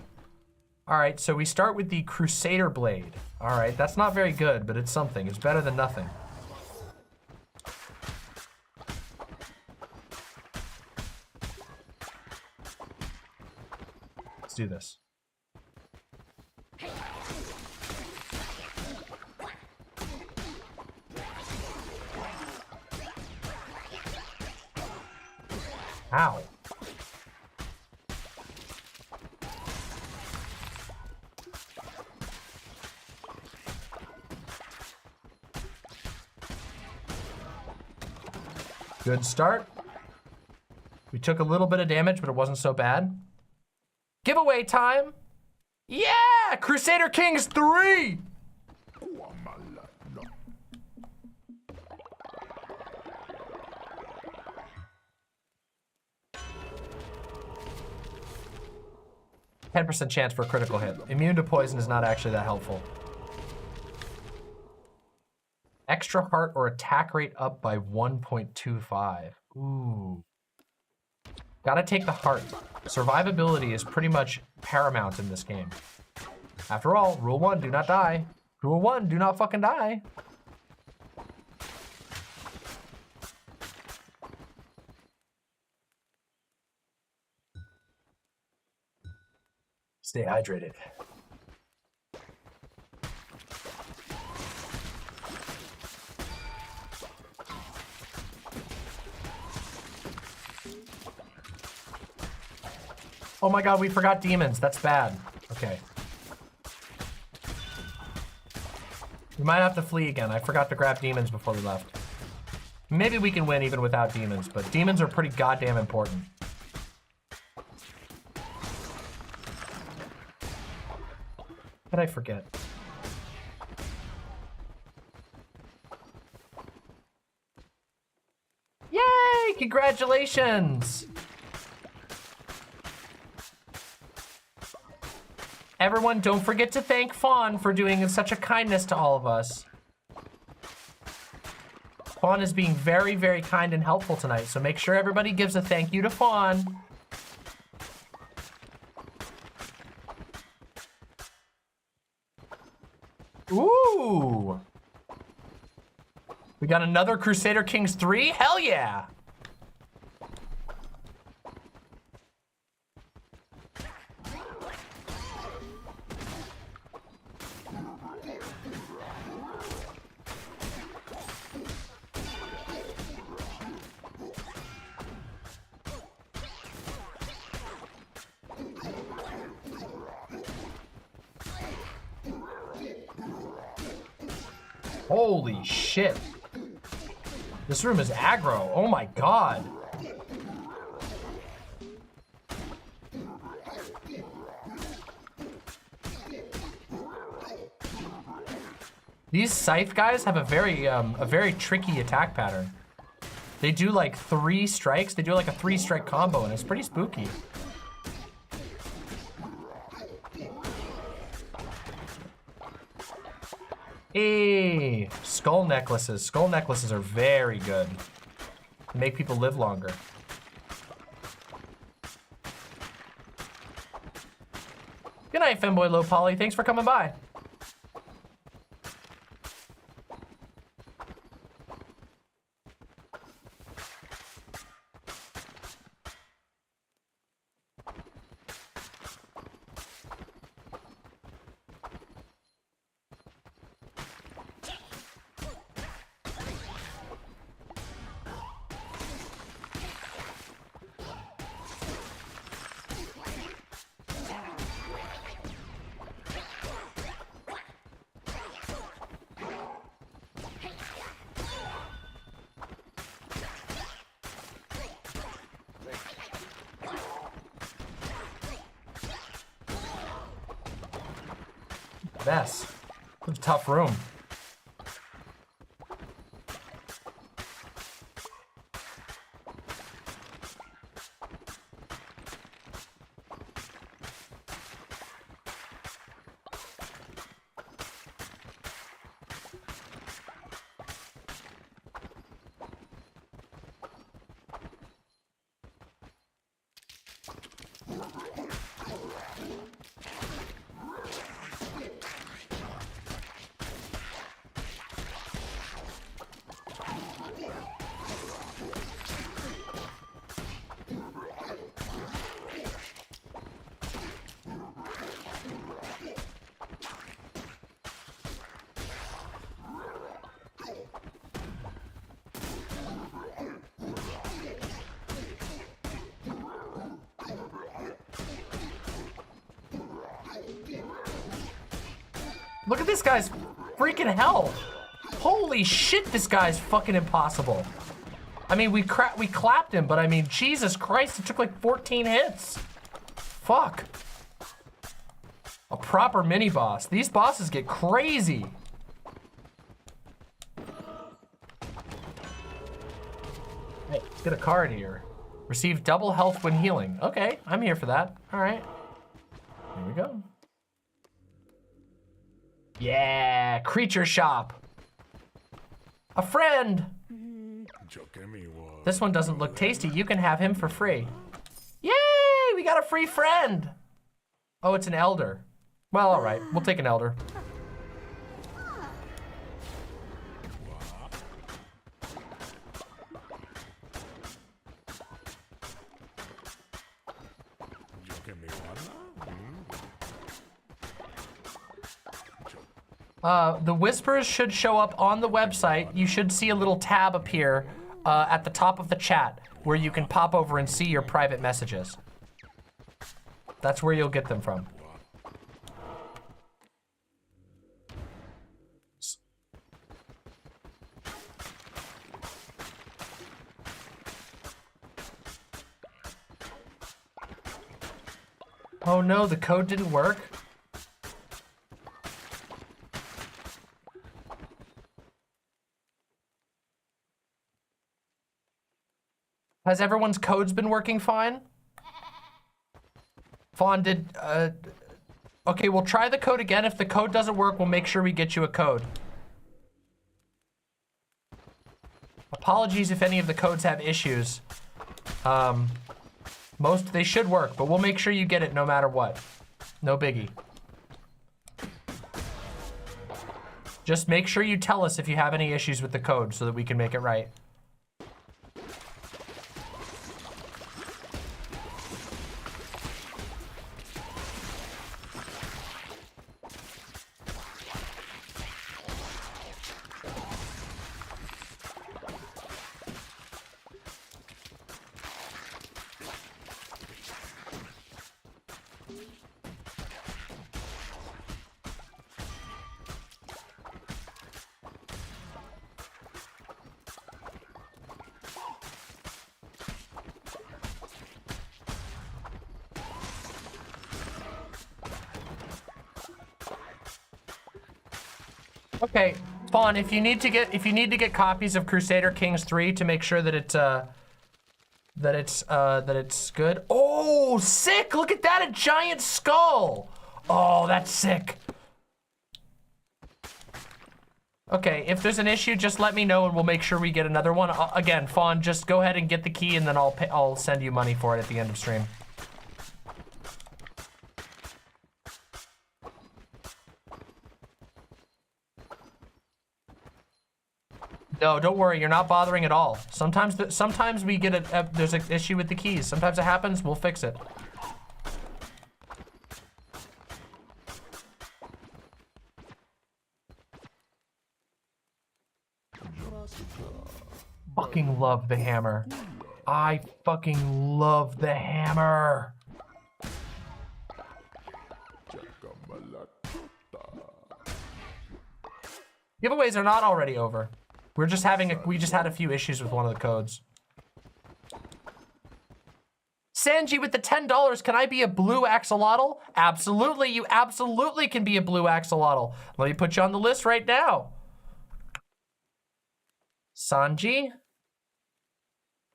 Speaker 20: All right, so we start with the Crusader Blade. All right, that's not very good, but it's something. It's better than nothing. Let's do this. Ow. Good start. We took a little bit of damage, but it wasn't so bad. Giveaway time. Yeah! Crusader Kings 3! 10% chance for a critical hit. Immune to poison is not actually that helpful. Extra heart or attack rate up by 1.25. Ooh. Gotta take the heart. Survivability is pretty much paramount in this game. After all, rule 1, do not die. Rule 1, do not fucking die. Stay hydrated. Oh my god, we forgot demons. That's bad. Okay. We might have to flee again. I forgot to grab demons before we left. Maybe we can win even without demons, but demons are pretty goddamn important. How did I forget? Yay! Congratulations! Everyone, don't forget to thank Fawn for doing such a kindness to all of us. Fawn is being very, very kind and helpful tonight, so make sure everybody gives a thank you to Fawn. Ooh! We got another Crusader Kings 3? Hell yeah! Holy shit. This room is aggro. Oh my god. These scythe guys have a very tricky attack pattern. They do like 3 strikes. They do like a 3-strike combo, and it's pretty spooky. Hey, skull necklaces. Skull necklaces are very good. They make people live longer. Good night, Femboy Low Poly. Thanks for coming by. Mess. It's a tough room. Look at this guy's freaking hell. Holy shit, this guy's fucking impossible. I mean, we clapped him, but I mean, Jesus Christ, it took like 14 hits. Fuck. A proper mini boss. These bosses get crazy. Hey, let's get a card here. Receive double health when healing. Okay, I'm here for that. All right. Here we go. Yeah, creature shop. A friend. This one doesn't look tasty. You can have him for free. Yay, we got a free friend. Oh, it's an elder. Well, all right, we'll take an elder. The whispers should show up on the website. You should see a little tab appear at the top of the chat where you can pop over and see your private messages. That's where you'll get them from. Oh no, the code didn't work. Has everyone's codes been working fine? Fawn did, okay, we'll try the code again. If the code doesn't work, we'll make sure we get you a code. Apologies if any of the codes have issues. They should work, but we'll make sure you get it no matter what. No biggie. Just make sure you tell us if you have any issues with the code so that we can make it right. Okay, Fawn, if you need to get copies of Crusader Kings 3 to make sure that it's good. Oh, sick! Look at that, a giant skull. Oh, that's sick. Okay, if there's an issue, just let me know and we'll make sure we get another one. Again, Fawn, just go ahead and get the key and then I'll send you money for it at the end of stream. No, don't worry. You're not bothering at all. Sometimes we get there's an issue with the keys. Sometimes it happens. We'll fix it. Fucking love the hammer. I fucking love the hammer. Giveaways are not already over. We just had a few issues with one of the codes. Sanji with the $10, can I be a blue axolotl? Absolutely, you absolutely can be a blue axolotl. Let me put you on the list right now. Sanji,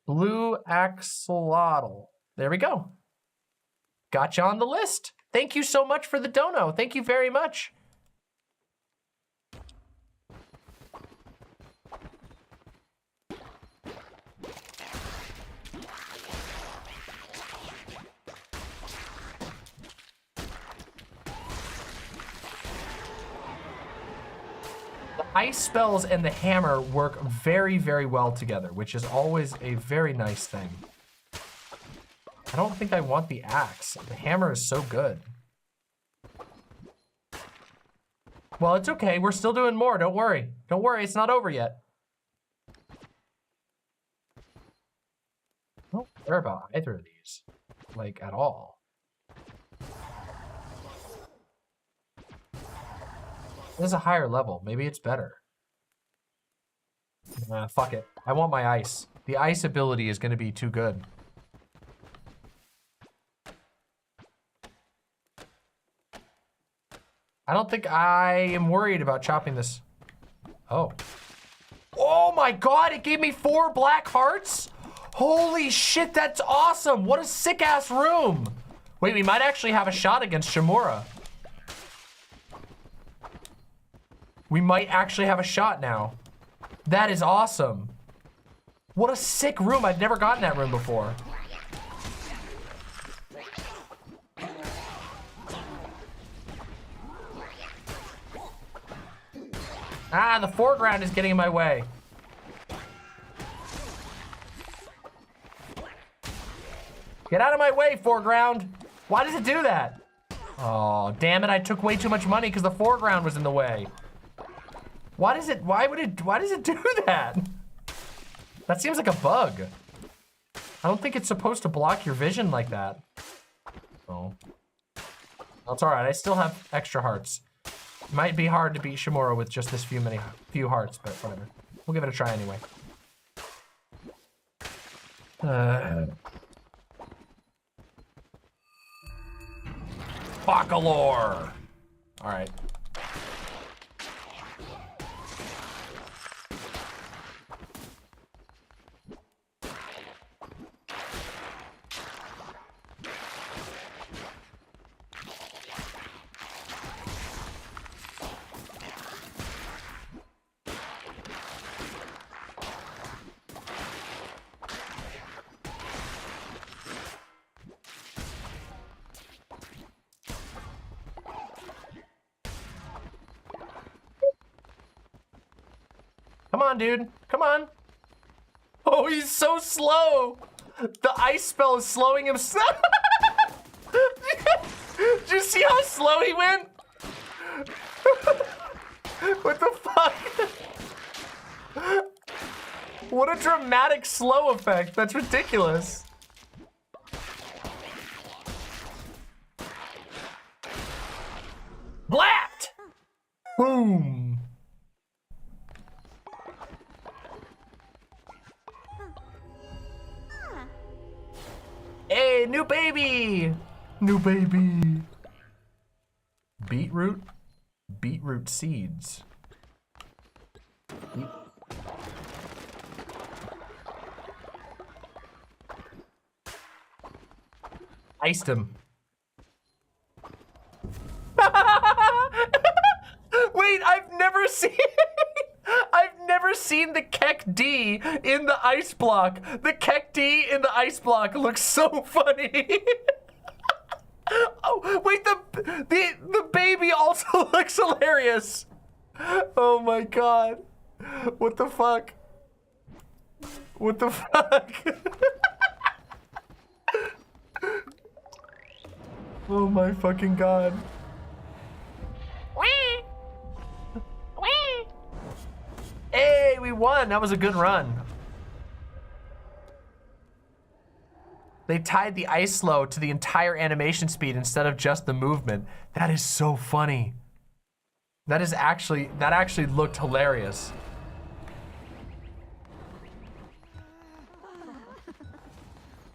Speaker 20: blue axolotl. There we go. Got you on the list. Thank you so much for the dono. Thank you very much. Ice spells and the hammer work very, very well together, which is always a very nice thing. I don't think I want the axe. The hammer is so good. Well, it's okay. We're still doing more. Don't worry. Don't worry. It's not over yet. I don't care about either of these, like, at all. There's a higher level. Maybe it's better. Fuck it. I want my ice. The ice ability is going to be too good. I don't think I am worried about chopping this. Oh. Oh my god, it gave me 4 black hearts? Holy shit, that's awesome. What a sick ass room. Wait, we might actually have a shot against Shimura. We might actually have a shot now. That is awesome. What a sick room. I've never gotten that room before. Ah, the foreground is getting in my way. Get out of my way, foreground. Why does it do that? Oh, damn it, I took way too much money because the foreground was in the way. Why does it do that? That seems like a bug. I don't think it's supposed to block your vision like that. Oh. That's all right, I still have extra hearts. Might be hard to beat Shimura with just this few hearts, but whatever. We'll give it a try anyway. Bacalore! All right. Come on, dude. Come on. Oh, he's so slow. The ice spell is slowing him. Did you see how slow he went? What the fuck? What a dramatic slow effect. That's ridiculous. Blapped! Boom. Hey, new baby! New baby. Beetroot? Beetroot seeds. Iced him. Wait, I've never seen the Keck D in the ice block. The Keck D in the ice block looks so funny. Oh, wait, the baby also looks hilarious. Oh my god. What the fuck? What the fuck? Oh my fucking god. Hey, we won. That was a good run. They tied the ice slow to the entire animation speed instead of just the movement. That is so funny. That actually looked hilarious.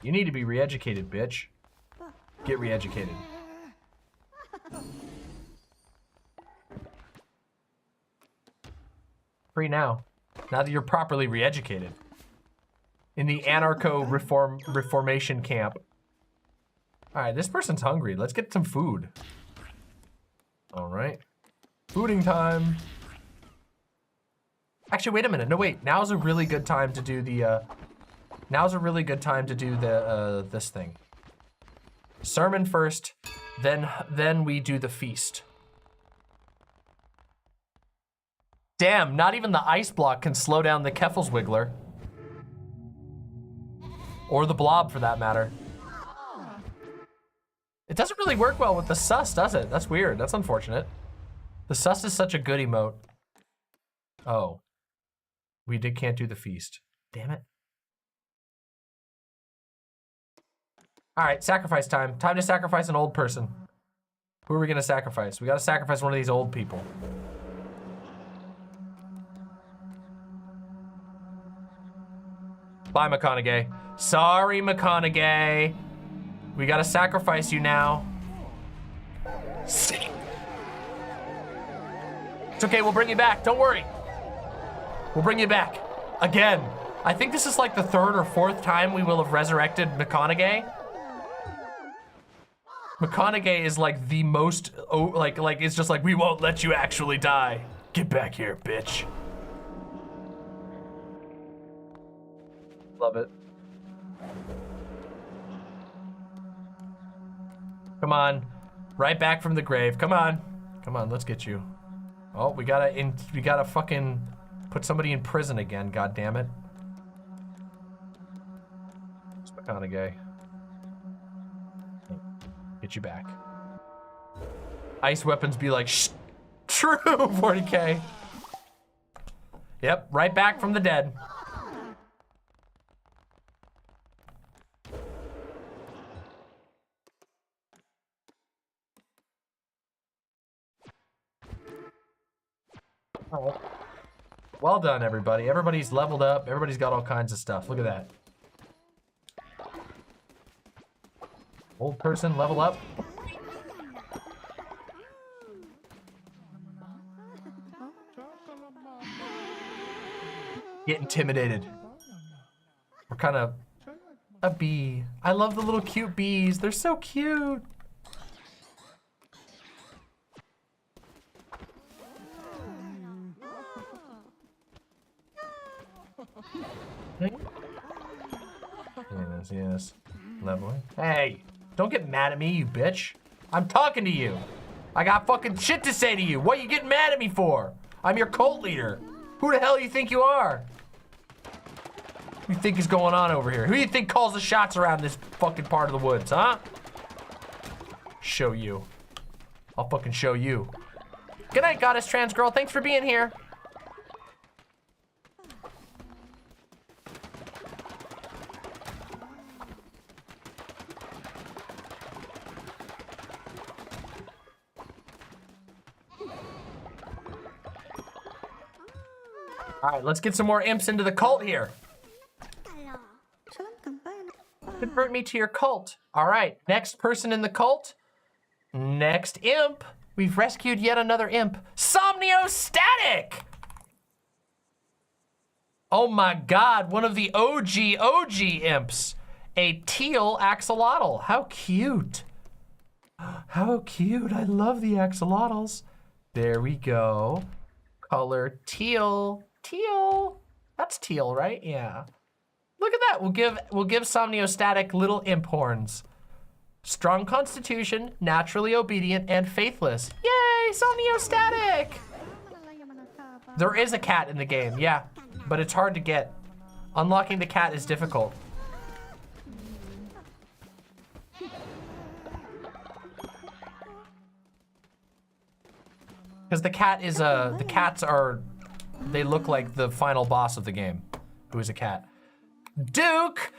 Speaker 20: You need to be re-educated, bitch. Get re-educated. Free now. Now that you're properly re-educated. In the reformation camp. Alright, this person's hungry. Let's get some food. Alright. Fooding time. Actually, wait a minute. No, wait. Now's a really good time to do the, this thing. Sermon first, then we do the feast. Damn, not even the ice block can slow down the Keffelswiggler. Or the blob, for that matter. It doesn't really work well with the sus, does it? That's weird. That's unfortunate. The sus is such a good emote. Oh. We can't do the feast. Damn it. All right, sacrifice time. Time to sacrifice an old person. Who are we gonna sacrifice? We gotta sacrifice one of these old people. Bye, McConaughey. Sorry, McConaughey. We gotta sacrifice you now. It's okay, we'll bring you back. Don't worry. We'll bring you back. Again. I think this is like the 3rd or 4th time we will have resurrected McConaughey. McConaughey is like the most, like it's just like, we won't let you actually die. Get back here, bitch. Love it. Come on. Right back from the grave. Come on. Come on, let's get you. Oh, we gotta fucking put somebody in prison again, god damn it. It's McConaughey. Get you back. Ice weapons be like, shh. True, 40K. Yep, right back from the dead. All right. Well done, everybody. Everybody's leveled up. Everybody's got all kinds of stuff. Look at that. Old person, level up. Get intimidated. We're kind of a bee. I love the little cute bees. They're so cute. Yes. Leveling. Hey, don't get mad at me, you bitch. I'm talking to you. I got fucking shit to say to you. What are you getting mad at me for? I'm your cult leader. Who the hell you think you are? What do you think is going on over here? Who do you think calls the shots around this fucking part of the woods, huh? Show you. I'll fucking show you. Good night, Goddess Trans Girl. Thanks for being here. All right, let's get some more imps into the cult here. Convert me to your cult. All right, next person in the cult. Next imp. We've rescued yet another imp. Somniostatic! Oh my God, one of the OG imps. A teal axolotl. How cute. How cute. I love the axolotls. There we go. Color teal. Teal. That's teal, right? Yeah. Look at that. We'll give Somniostatic little imp horns. Strong constitution, naturally obedient, and faithless. Yay, Somniostatic! There is a cat in the game, yeah, but it's hard to get. Unlocking the cat is difficult. Because the cat is the cats are, they look like the final boss of the game, who is a cat. Duke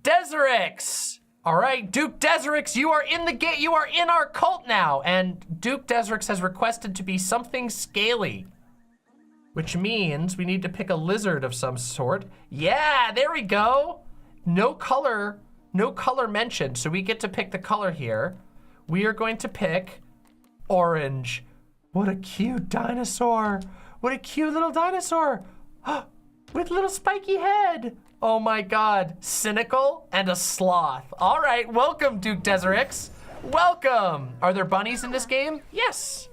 Speaker 20: Deserix! All right, Duke Deserix, you are in the game. You are in our cult now, and Duke Deserix has requested to be something scaly, which means we need to pick a lizard of some sort. Yeah, there we go. No color mentioned, so we get to pick the color here. We are going to pick orange. What a cute dinosaur. What a cute little dinosaur. With a little spiky head. Oh my God, cynical and a sloth. All right, welcome, Duke Deserix. Welcome. Are there bunnies in this game? Yes.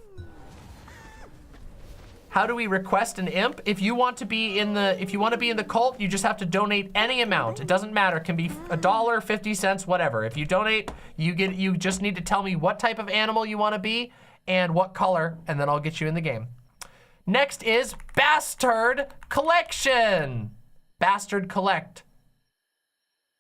Speaker 20: How do we request an imp? If you want to be in the cult, you just have to donate any amount. It doesn't matter. It can be $1, 50 cents, whatever. If you donate, you just need to tell me what type of animal you want to be and what color, and then I'll get you in the game. Next is Bastard Collection. Bastard Collect.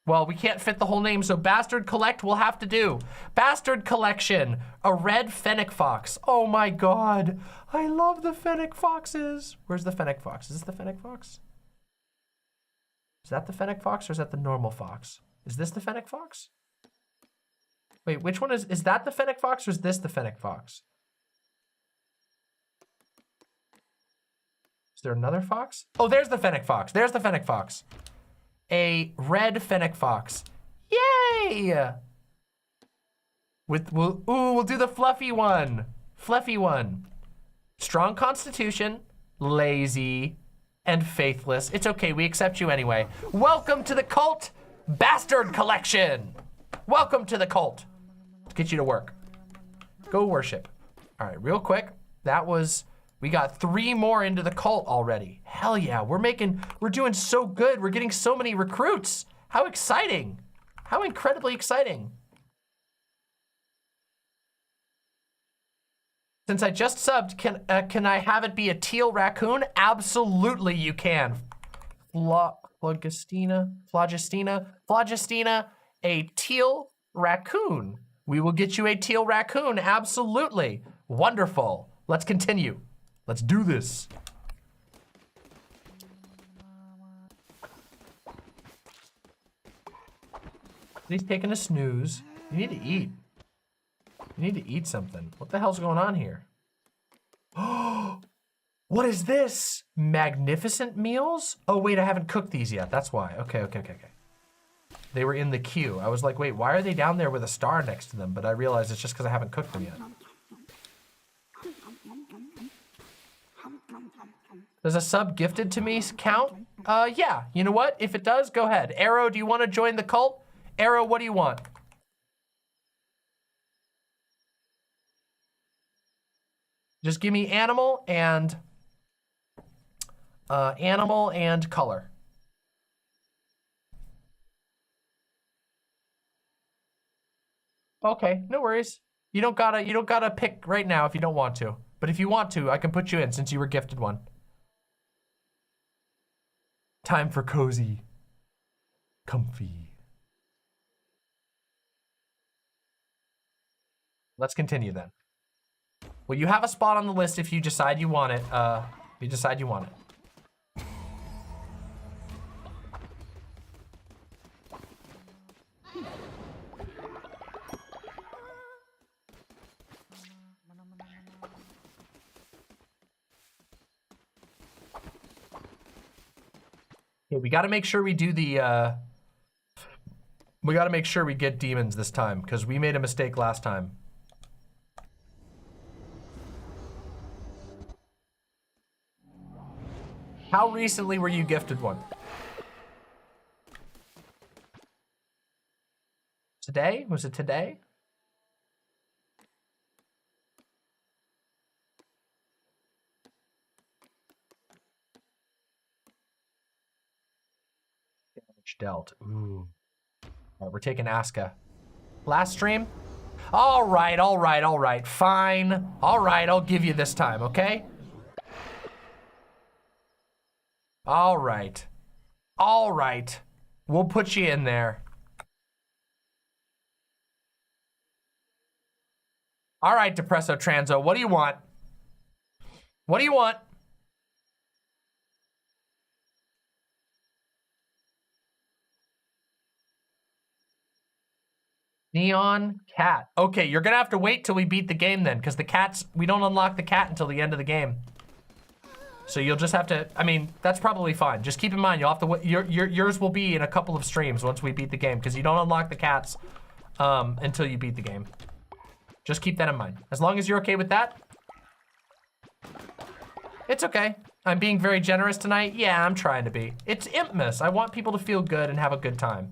Speaker 20: Well, we can't fit the whole name, so Bastard Collect will have to do. Bastard Collection, a red fennec fox. Oh my God, I love the fennec foxes. Where's the fennec fox? Is this the fennec fox? Is that the fennec fox or is that the normal fox? Is this the fennec fox? Wait, which one is that the fennec fox or is this the fennec fox? Is there another fox? Oh, there's the fennec fox. There's the fennec fox. a red fennec fox. Yay! We'll do the fluffy one. Fluffy one. Strong constitution, lazy, and faithless. It's okay, we accept you anyway. Welcome to the cult bastard collection. Welcome to the cult. Let's get you to work. Go worship. All right, real quick. We got 3 more into the cult already. Hell yeah, we're doing so good. We're getting so many recruits. How exciting. How incredibly exciting. Since I just subbed, can I have it be a teal raccoon? Absolutely you can. Phlogistina, a teal raccoon. We will get you a teal raccoon, absolutely. Wonderful. Let's continue. Let's do this. He's taking a snooze. You need to eat. You need to eat something. What the hell's going on here? Oh, what is this? Magnificent meals? Oh wait, I haven't cooked these yet. That's why. Okay. They were in the queue. I was like, wait, why are they down there with a star next to them? But I realized it's just because I haven't cooked them yet. Does a sub gifted to me count? Yeah. You know what? If it does, go ahead. Arrow, do you want to join the cult? Arrow, what do you want? Just give me animal and color. Okay, no worries. You don't gotta pick right now if you don't want to. But if you want to, I can put you in since you were gifted one. Time for cozy. Comfy. Let's continue then. Well, you have a spot on the list if you decide you want it. Okay, we gotta make sure we do the, we gotta make sure we get demons this time, because we made a mistake last time. How recently were you gifted one? Today? Was it today? Damage dealt. Ooh. All right, we're taking Aska. Last stream? All right. Fine. All right, I'll give you this time, okay? All right. We'll put you in there. All right, Depresso Transo, what do you want? Neon cat. Okay, you're gonna have to wait till we beat the game then, because we don't unlock the cat until the end of the game. So you'll just have to, I mean, that's probably fine. Just keep in mind, you'll have to wait, yours will be in a couple of streams once we beat the game, because you don't unlock the cats until you beat the game. Just keep that in mind. As long as you're okay with that. It's okay. I'm being very generous tonight. Yeah, I'm trying to be. It's Impmas. I want people to feel good and have a good time.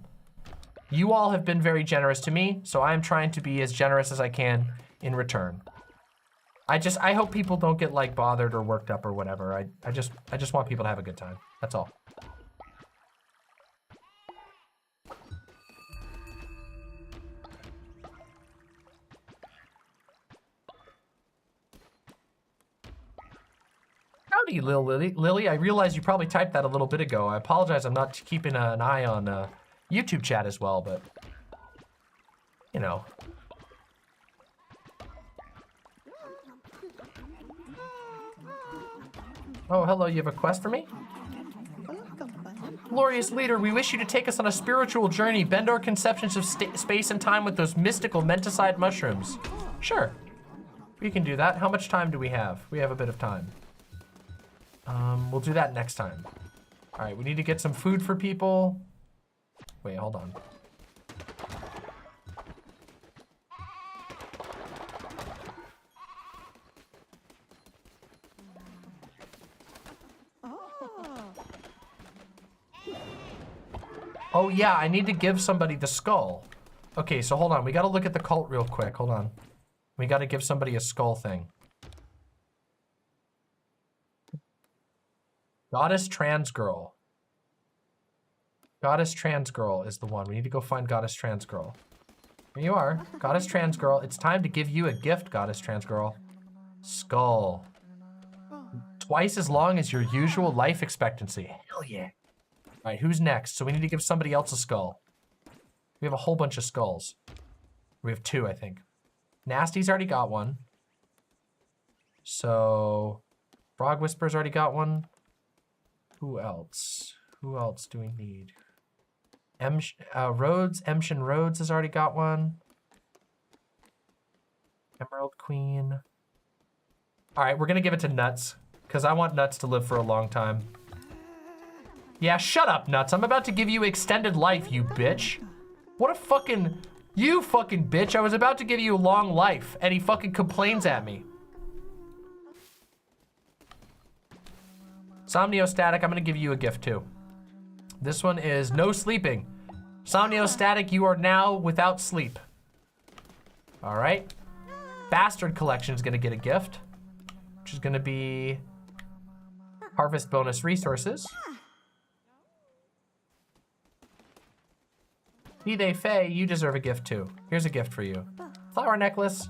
Speaker 20: You all have been very generous to me, so I'm trying to be as generous as I can in return. I hope people don't get like bothered or worked up or whatever. I just want people to have a good time. That's all. Howdy, Lily. I realize you probably typed that a little bit ago. I apologize. I'm not keeping an eye on YouTube chat as well, but you know. Oh, hello, you have a quest for me? Glorious leader, we wish you to take us on a spiritual journey, bend our conceptions of space and time with those mystical menticide mushrooms. Sure, we can do that. How much time do we have? We have a bit of time. We'll do that next time. All right, we need to get some food for people. Wait, hold on. Oh yeah, I need to give somebody the skull. Okay, so hold on. We gotta look at the cult real quick. Hold on. We gotta give somebody a skull thing. Goddess Trans Girl. Goddess Trans Girl is the one. We need to go find Goddess Trans Girl. Here you are. Goddess Trans Girl. It's time to give you a gift, Goddess Trans Girl. Skull. Twice as long as your usual life expectancy. Hell yeah. All right, who's next? So we need to give somebody else a skull. We have a whole bunch of skulls. We have 2, I think. Nasty's already got one. So Frog Whisper's already got one. Who else? Who else do we need? Rhodes, Emshin Rhodes has already got one. Emerald Queen. All right, we're gonna give it to Nuts because I want Nuts to live for a long time. Yeah, shut up, Nuts. I'm about to give you extended life, you bitch. What a fucking, you fucking bitch. I was about to give you a long life and he fucking complains at me. Somniostatic, I'm gonna give you a gift too. This one is no sleeping. Somniostatic, you are now without sleep. All right. Bastard Collection is gonna get a gift, which is gonna be Harvest Bonus Resources. Be they Faye, you deserve a gift too. Here's a gift for you. Flower necklace.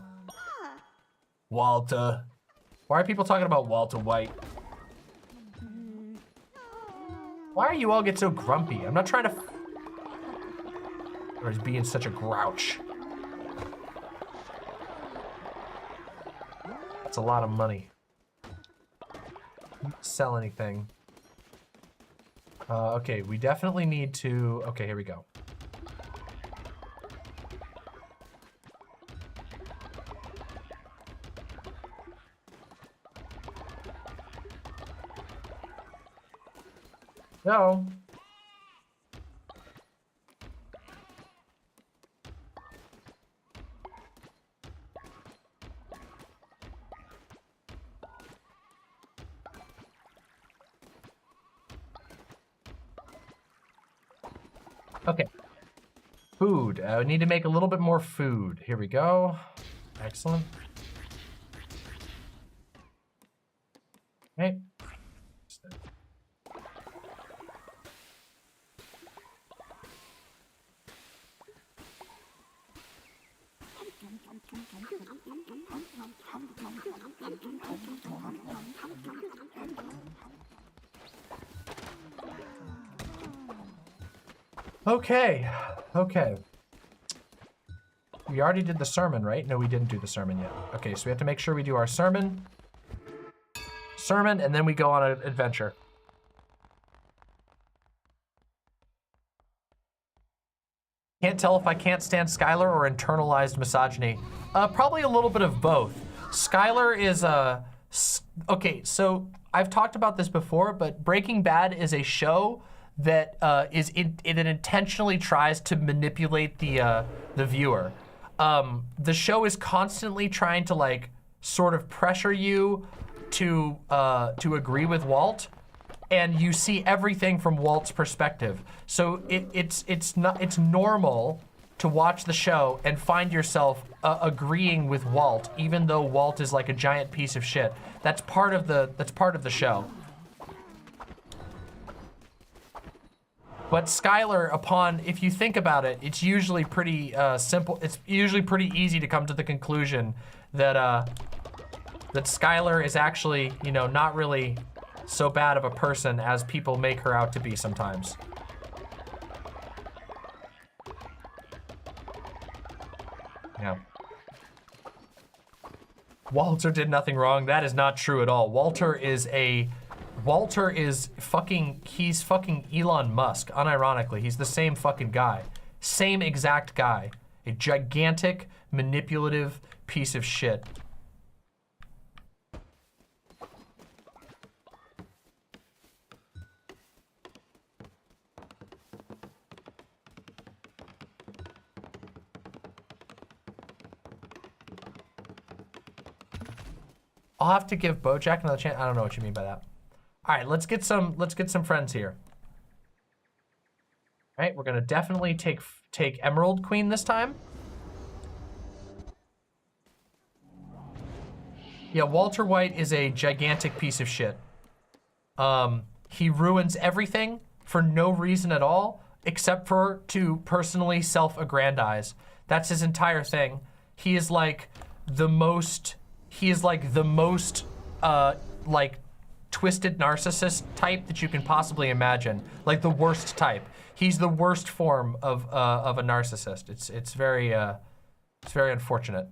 Speaker 20: Walter. Why are people talking about Walter White? Why are you all get so grumpy? I'm not trying to... Or is being such a grouch? That's a lot of money. Sell anything. Okay, we definitely need to... Okay, here we go. No. Okay. Food. I need to make a little bit more food. Here we go. Excellent. Okay. Okay, okay. We already did the sermon, right? No, we didn't do the sermon yet. Okay, so we have to make sure we do our sermon, and then we go on an adventure. Can't tell if I can't stand Skylar or internalized misogyny. Probably a little bit of both. Skylar is a... Okay, so I've talked about this before, but Breaking Bad is a show that it intentionally tries to manipulate the viewer. The show is constantly trying to like sort of pressure you to agree with Walt, and you see everything from Walt's perspective. So it's normal to watch the show and find yourself agreeing with Walt, even though Walt is like a giant piece of shit. That's part of the show. But Skylar, if you think about it, it's usually pretty simple. It's usually pretty easy to come to the conclusion that that Skylar is actually, you know, not really so bad of a person as people make her out to be sometimes. Yeah. Walter did nothing wrong. That is not true at all. Walter is fucking, he's fucking Elon Musk, unironically. He's the same fucking guy. Same exact guy. A gigantic, manipulative piece of shit. I'll have to give Bojack another chance. I don't know what you mean by that. All right, let's get some friends here. All right, we're gonna definitely take Emerald Queen this time. Yeah, Walter White is a gigantic piece of shit. He ruins everything for no reason at all, except for to personally self-aggrandize. That's his entire thing. He is like the most like twisted narcissist type that you can possibly imagine. Like the worst type. He's the worst form of a narcissist. It's very unfortunate.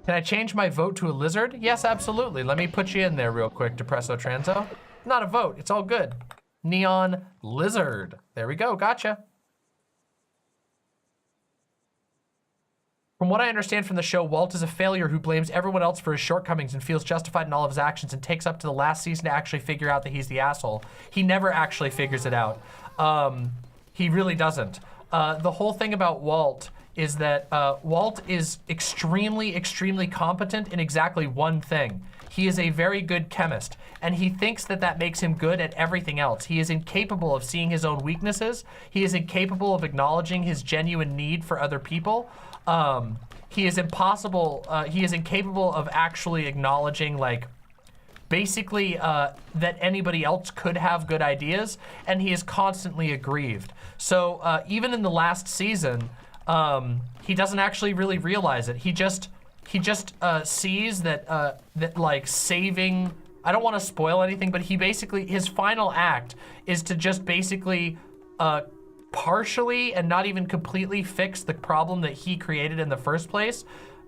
Speaker 20: Can I change my vote to a lizard? Yes, absolutely. Let me put you in there real quick, Depresso Transo. Not a vote, it's all good. Neon lizard. There we go, gotcha. From what I understand from the show, Walt is a failure who blames everyone else for his shortcomings and feels justified in all of his actions and takes up to the last season to actually figure out that he's the asshole. He never actually figures it out. He really doesn't. The whole thing about Walt is that Walt is extremely, extremely competent in exactly one thing. He is a very good chemist, and he thinks that that makes him good at everything else. He is incapable of seeing his own weaknesses. He is incapable of acknowledging his genuine need for other people. He is incapable of actually acknowledging, like, basically that anybody else could have good ideas, and he is constantly aggrieved. So even in the last season, he doesn't actually really realize it. He just sees that like saving. I don't want to spoil anything, but his final act is to just basically partially and not even completely fix the problem that he created in the first place.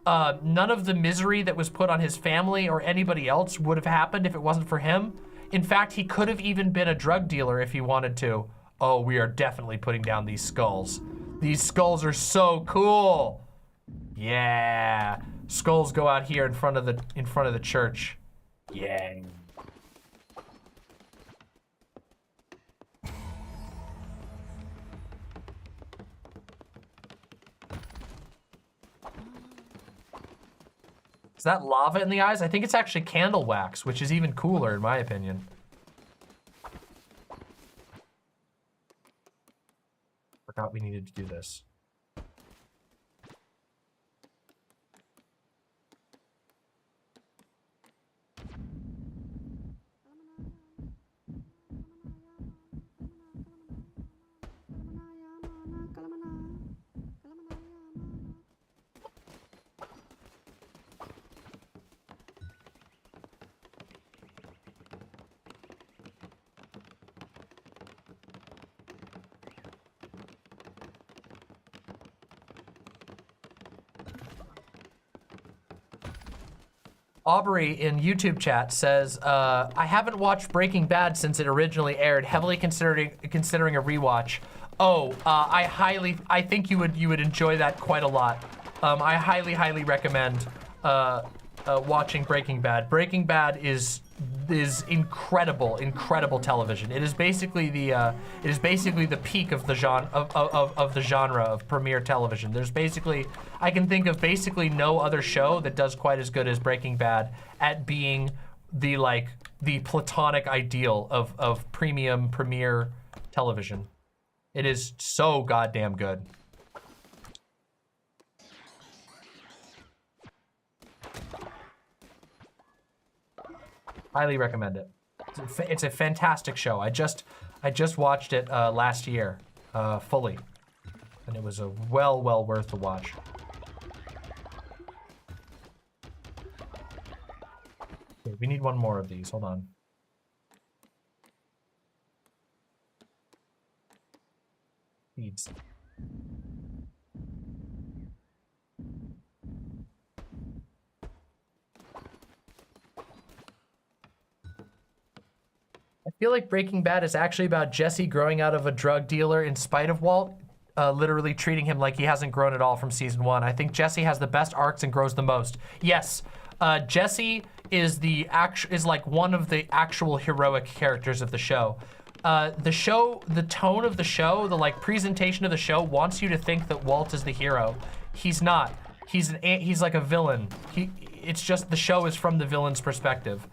Speaker 20: None of the misery that was put on his family or anybody else would have happened if it wasn't for him. In fact, he could have even been a drug dealer if he wanted to. Oh, we are definitely putting down these skulls. These skulls are so cool. Yeah. Skulls go out here in front of the church. Yeah. Is that lava in the eyes? I think it's actually candle wax, which is even cooler in my opinion. Forgot we needed to do this. Aubrey in YouTube chat says, I haven't watched Breaking Bad since it originally aired, heavily considering a rewatch. Oh, I think you would enjoy that quite a lot. I highly recommend watching Breaking Bad. Breaking Bad is incredible television. It is basically the peak of the genre of premiere television. I can think of basically no other show that does quite as good as Breaking Bad at being the platonic ideal of premium premiere television. It is so goddamn good. Highly recommend it. It's a fantastic show. I just watched it last year, fully, and it was a well worth the watch. Okay, we need one more of these. Hold on. Seeds. I feel like Breaking Bad is actually about Jesse growing out of a drug dealer in spite of Walt, literally treating him like he hasn't grown at all from season 1. I think Jesse has the best arcs and grows the most. Yes, Jesse is like one of the actual heroic characters of the show. The tone of the show, the presentation of the show wants you to think that Walt is the hero. He's not. he's like a villain. It's just the show is from the villain's perspective.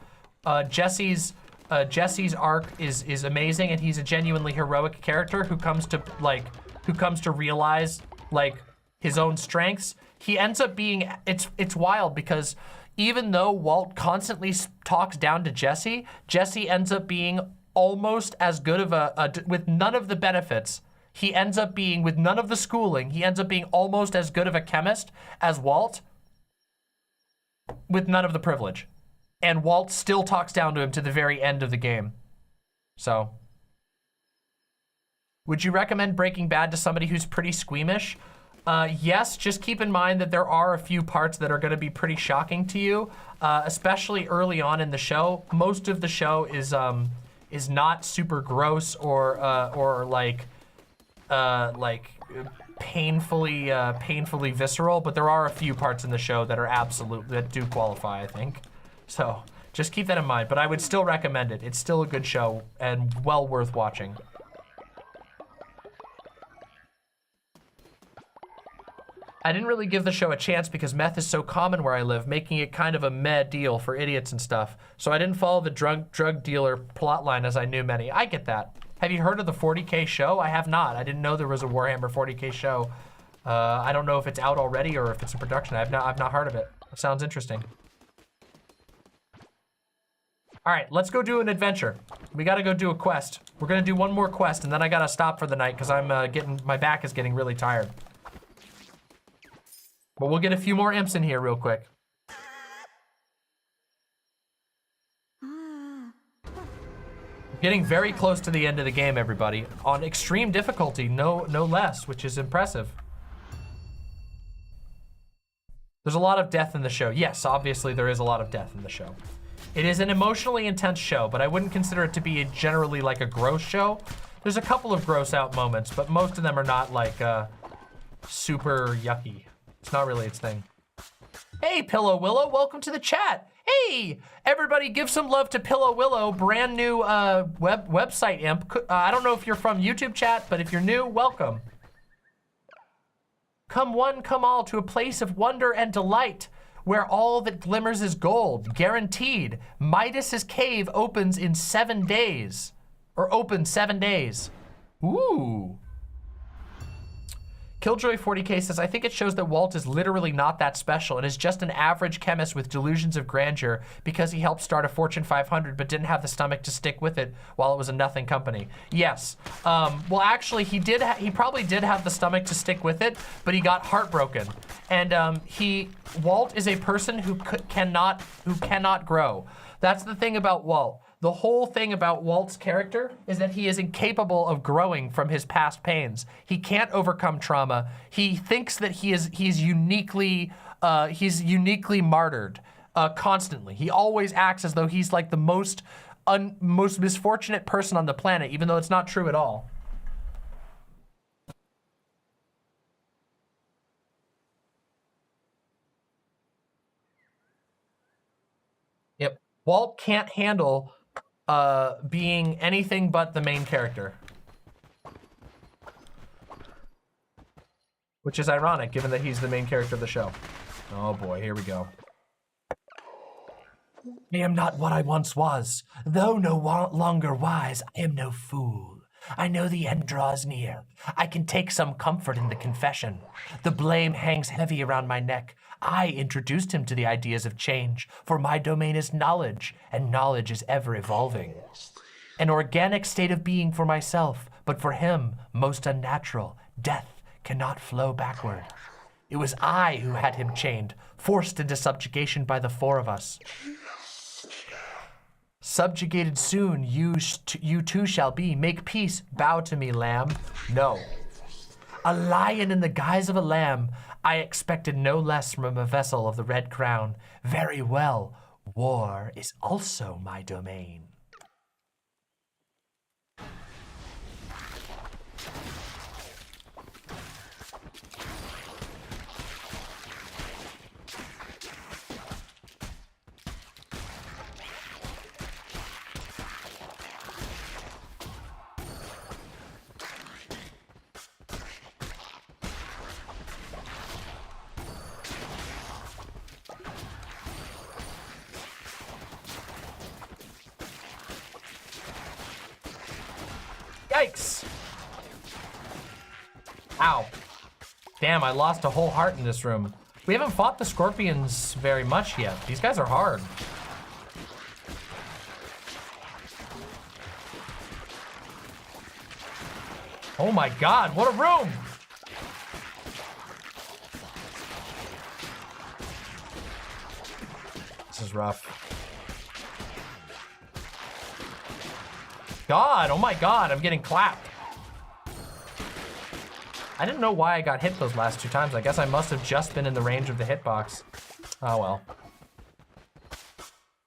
Speaker 20: Jesse's arc is amazing, and he's a genuinely heroic character who comes to realize like his own strengths. He ends up being it's wild because even though Walt constantly talks down to Jesse, Jesse ends up being almost as good of with none of the benefits. He ends up being, with none of the schooling, he ends up being almost as good of a chemist as Walt with none of the privilege. And Walt still talks down to him to the very end of the game. So, would you recommend Breaking Bad to somebody who's pretty squeamish? Yes, just keep in mind that there are a few parts that are going to be pretty shocking to you, especially early on in the show. Most of the show is not super gross or like painfully visceral, but there are a few parts in the show that are that do qualify, I think. So just keep that in mind, but I would still recommend it. It's still a good show and well worth watching. I didn't really give the show a chance because meth is so common where I live, making it kind of a meh deal for idiots and stuff. So I didn't follow the drug dealer plotline as I knew many. I get that. Have you heard of the 40K show? I have not. I didn't know there was a Warhammer 40K show. I don't know if it's out already or if it's in production. I've not heard of it. It sounds interesting. All right, let's go do an adventure. We gotta go do a quest. We're gonna do one more quest and then I gotta stop for the night because my back is getting really tired. But we'll get a few more imps in here real quick. Getting very close to the end of the game, everybody. On extreme difficulty, no less, which is impressive. There's a lot of death in the show. Yes, obviously there is a lot of death in the show. It is an emotionally intense show, but I wouldn't consider it to be generally like a gross show. There's a couple of gross out moments, but most of them are not like super yucky. It's not really its thing. Hey, Pillow Willow, welcome to the chat. Hey, everybody give some love to Pillow Willow, brand new website imp. I don't know if you're from YouTube chat, but if you're new, welcome. Come one, come all to a place of wonder and delight where all that glimmers is gold, guaranteed. Midas's cave opens in 7 days, or opens 7 days. Ooh. Killjoy 40K says, I think it shows that Walt is literally not that special and is just an average chemist with delusions of grandeur because he helped start a Fortune 500 but didn't have the stomach to stick with it while it was a nothing company. Yes. Well, actually, he probably did have the stomach to stick with it, but he got heartbroken. And Walt is a person who cannot grow. That's the thing about Walt. The whole thing about Walt's character is that he is incapable of growing from his past pains. He can't overcome trauma. He thinks that he's uniquely martyred constantly. He always acts as though he's like the most misfortunate person on the planet, even though it's not true at all. Yep, Walt can't handle being anything but the main character. Which is ironic, given that he's the main character of the show. Oh boy, here we go. I am not what I once was. Though no longer wise, I am no fool. I know the end draws near. I can take some comfort in the confession. The blame hangs heavy around my neck. I introduced him to the ideas of change, for my domain is knowledge, and knowledge is ever evolving. An organic state of being for myself, but for him, most unnatural. Death cannot flow backward. It was I who had him chained, forced into subjugation by the four of us. Subjugated soon, you too shall be. Make peace, bow to me, lamb. No. A lion in the guise of a lamb. I expected no less from a vessel of the Red Crown. Very well, war is also my domain. Yikes! Ow. Damn, I lost a whole heart in this room. We haven't fought the scorpions very much yet. These guys are hard. Oh my god, what a room! This is rough. God, oh my god, I'm getting clapped. I didn't know why I got hit those last 2 times. I guess I must have just been in the range of the hitbox. Oh well.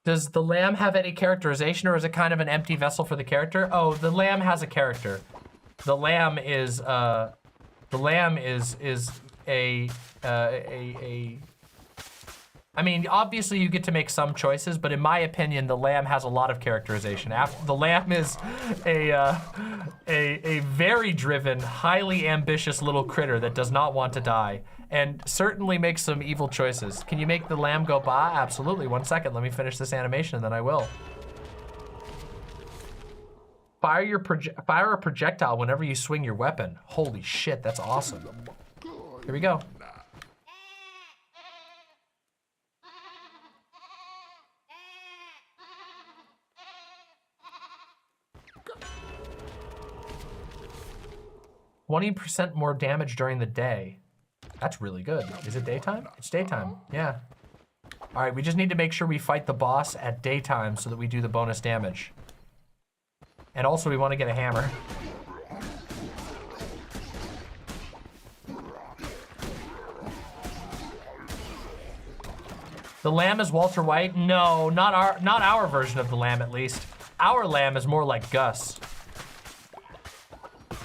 Speaker 20: Does the lamb have any characterization, or is it kind of an empty vessel for the character? Oh, the lamb has a character. The lamb is a I mean, obviously you get to make some choices, but in my opinion, the lamb has a lot of characterization. The lamb is a very driven, highly ambitious little critter that does not want to die, and certainly makes some evil choices. Can you make the lamb go bah? Absolutely. 1 second, let me finish this animation, and then I will. Fire a projectile whenever you swing your weapon. Holy shit, that's awesome. Here we go. %20 more damage during the day. That's really good. Is it daytime? It's daytime, yeah. All right, we just need to make sure we fight the boss at daytime so that we do the bonus damage. And also we want to get a hammer. The lamb is Walter White? No, not our version of the lamb at least. Our lamb is more like Gus.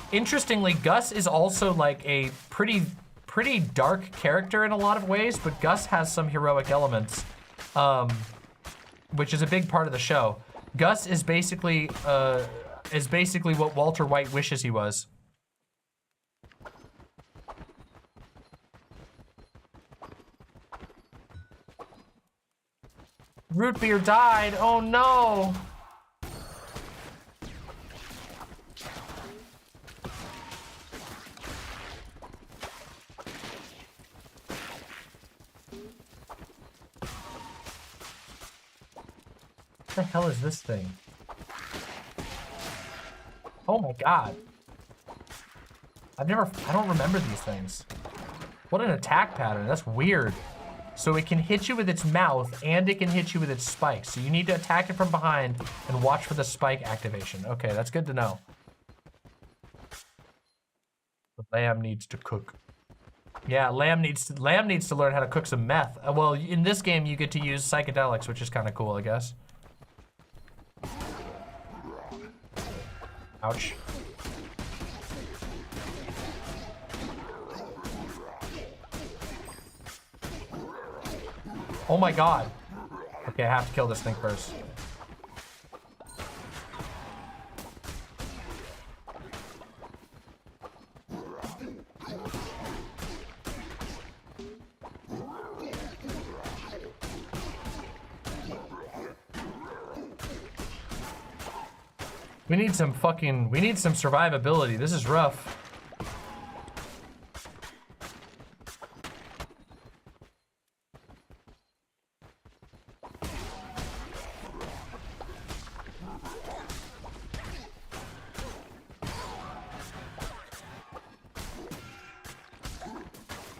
Speaker 20: Interestingly, Gus is also like a pretty dark character in a lot of ways, but Gus has some heroic elements, which is a big part of the show. Gus is basically what Walter White wishes he was. Root beer died. Oh no. What the hell is this thing? Oh my god. I don't remember these things. What an attack pattern, that's weird. So it can hit you with its mouth and it can hit you with its spikes. So you need to attack it from behind and watch for the spike activation. Okay, that's good to know. The lamb needs to cook. Yeah, lamb needs to learn how to cook some meth. Well, in this game you get to use psychedelics, which is kind of cool, I guess. Ouch. Oh my god. Okay, I have to kill this thing first. We need some survivability. This is rough.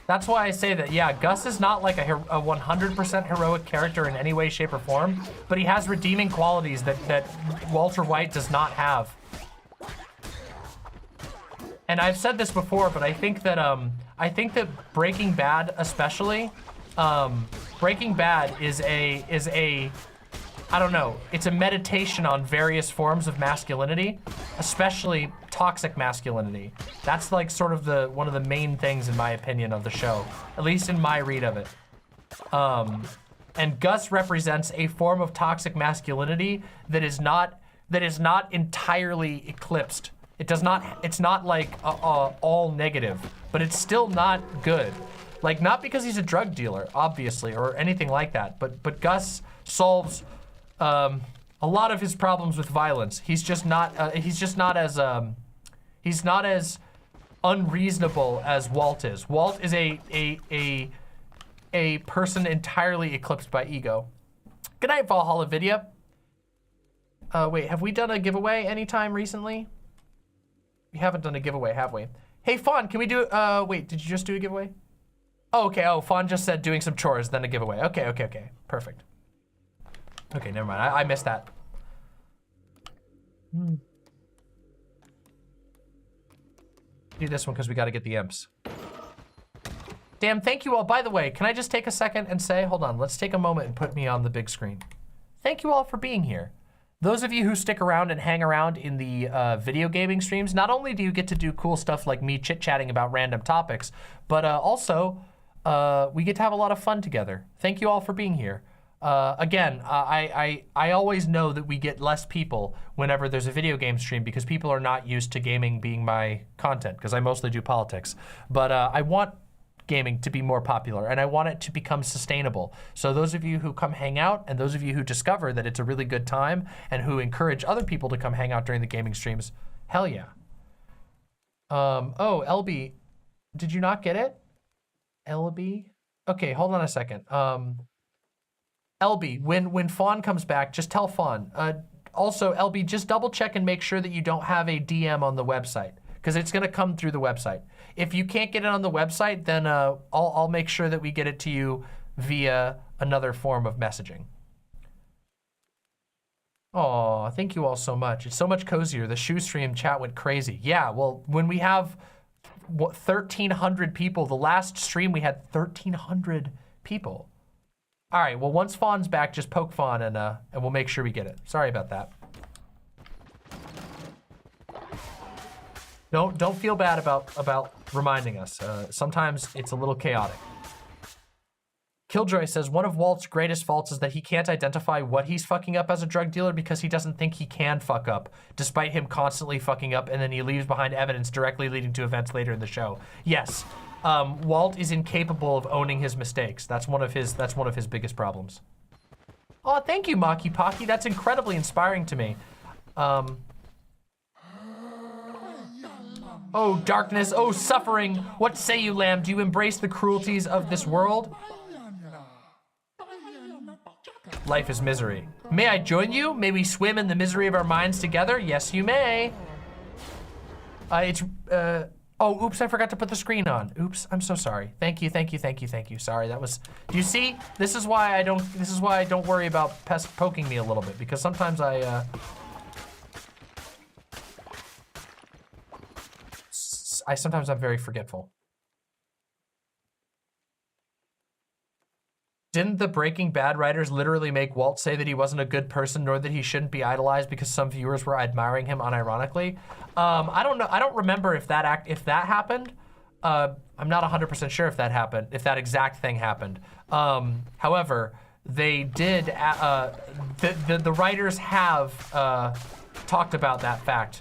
Speaker 20: That's why I say that, yeah, Gus is not like a 100% heroic character in any way, shape, or form, but he has redeeming qualities that Walter White does not have. And I've said this before, but I think that Breaking Bad, especially, Breaking Bad is a I don't know, it's a meditation on various forms of masculinity, especially toxic masculinity. That's like sort of one of the main things, in my opinion, of the show, at least in my read of it. And Gus represents a form of toxic masculinity that is not entirely eclipsed. It's not like all negative, but it's still not good. Like, not because he's a drug dealer, obviously, or anything like that, but Gus solves a lot of his problems with violence. He's just not as He's not as unreasonable as Walt is. Walt is a person entirely eclipsed by ego. Good night, Valhalla Vidya. Wait, have we done a giveaway anytime recently? We haven't done a giveaway, have we? Hey, Fawn, can we do, wait, did you just do a giveaway? Oh, okay, oh, Fawn just said doing some chores, then a giveaway. Okay, perfect. Okay, never mind, I missed that. Do this one because we got to get the imps. Damn, thank you all. By the way, can I just take a second and say, hold on, let's take a moment and put me on the big screen. Thank you all for being here. Those of you who stick around and hang around in the video gaming streams, not only do you get to do cool stuff like me chit-chatting about random topics, but also we get to have a lot of fun together. Thank you all for being here. Again, I always know that we get less people whenever there's a video game stream because people are not used to gaming being my content because I mostly do politics. But I want gaming to be more popular and I want it to become sustainable. So those of you who come hang out and those of you who discover that it's a really good time and who encourage other people to come hang out during the gaming streams, hell yeah. Oh, LB, did you not get it? LB? Okay, hold on a second. LB, when Fawn comes back, just tell Fawn. Also, LB, just double check and make sure that you don't have a DM on the website because it's gonna come through the website. If you can't get it on the website, then I'll make sure that we get it to you via another form of messaging. Oh, thank you all so much. It's so much cozier. The shoe stream chat went crazy. Yeah, well, when we have 1,300 people, the last stream we had 1,300 people. All right, well, once Fawn's back, just poke Fawn and we'll make sure we get it. Sorry about that. Don't feel bad about reminding us. Sometimes it's a little chaotic. Killjoy says, one of Walt's greatest faults is that he can't identify what he's fucking up as a drug dealer because he doesn't think he can fuck up, despite him constantly fucking up, and then he leaves behind evidence directly leading to events later in the show. Yes, Walt is incapable of owning his mistakes. That's one of his biggest problems. Oh, thank you, Maki Pocky. That's incredibly inspiring to me. Oh, darkness. Oh, suffering. What say you, Lamb? Do you embrace the cruelties of this world? Life is misery. May I join you? May we swim in the misery of our minds together? Yes, you may. Oh, oops, I forgot to put the screen on. Oops, I'm so sorry. Thank you. Sorry, that was, do you see? This is why I don't worry about pests poking me a little bit, because sometimes sometimes I'm very forgetful. Didn't the Breaking Bad writers literally make Walt say that he wasn't a good person nor that he shouldn't be idolized because some viewers were admiring him unironically? I don't know. I don't remember if that happened. I'm not 100% sure if that happened, if that exact thing happened. However, they did. The writers have talked about that fact.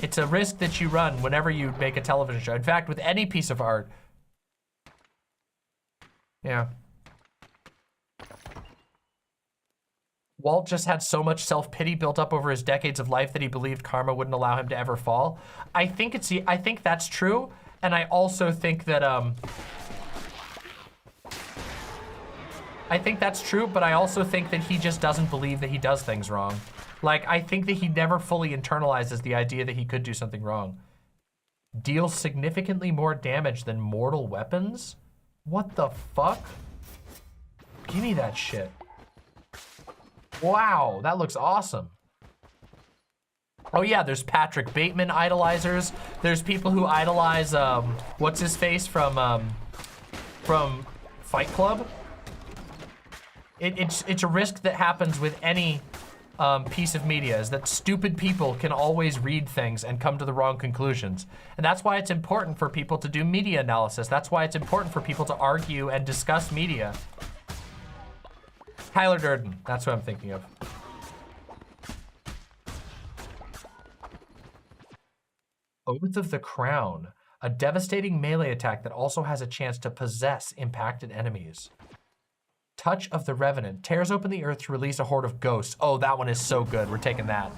Speaker 20: It's a risk that you run whenever you make a television show. In fact, with any piece of art. Yeah. Walt just had so much self-pity built up over his decades of life that he believed karma wouldn't allow him to ever fall. I think that's true, and I also think that I think that's true, but I also think that he just doesn't believe that he does things wrong. Like, I think that he never fully internalizes the idea that he could do something wrong. Deals significantly more damage than mortal weapons? What the fuck? Give me that shit. Wow, that looks awesome. Oh yeah, there's Patrick Bateman idolizers. There's people who idolize, what's his face from Fight Club. It's a risk that happens with any piece of media, is that stupid people can always read things and come to the wrong conclusions. And that's why it's important for people to do media analysis. That's why it's important for people to argue and discuss media. Tyler Durden, that's who I'm thinking of. Oath of the Crown, a devastating melee attack that also has a chance to possess impacted enemies. Touch of the Revenant, tears open the earth to release a horde of ghosts. Oh, that one is so good, we're taking that.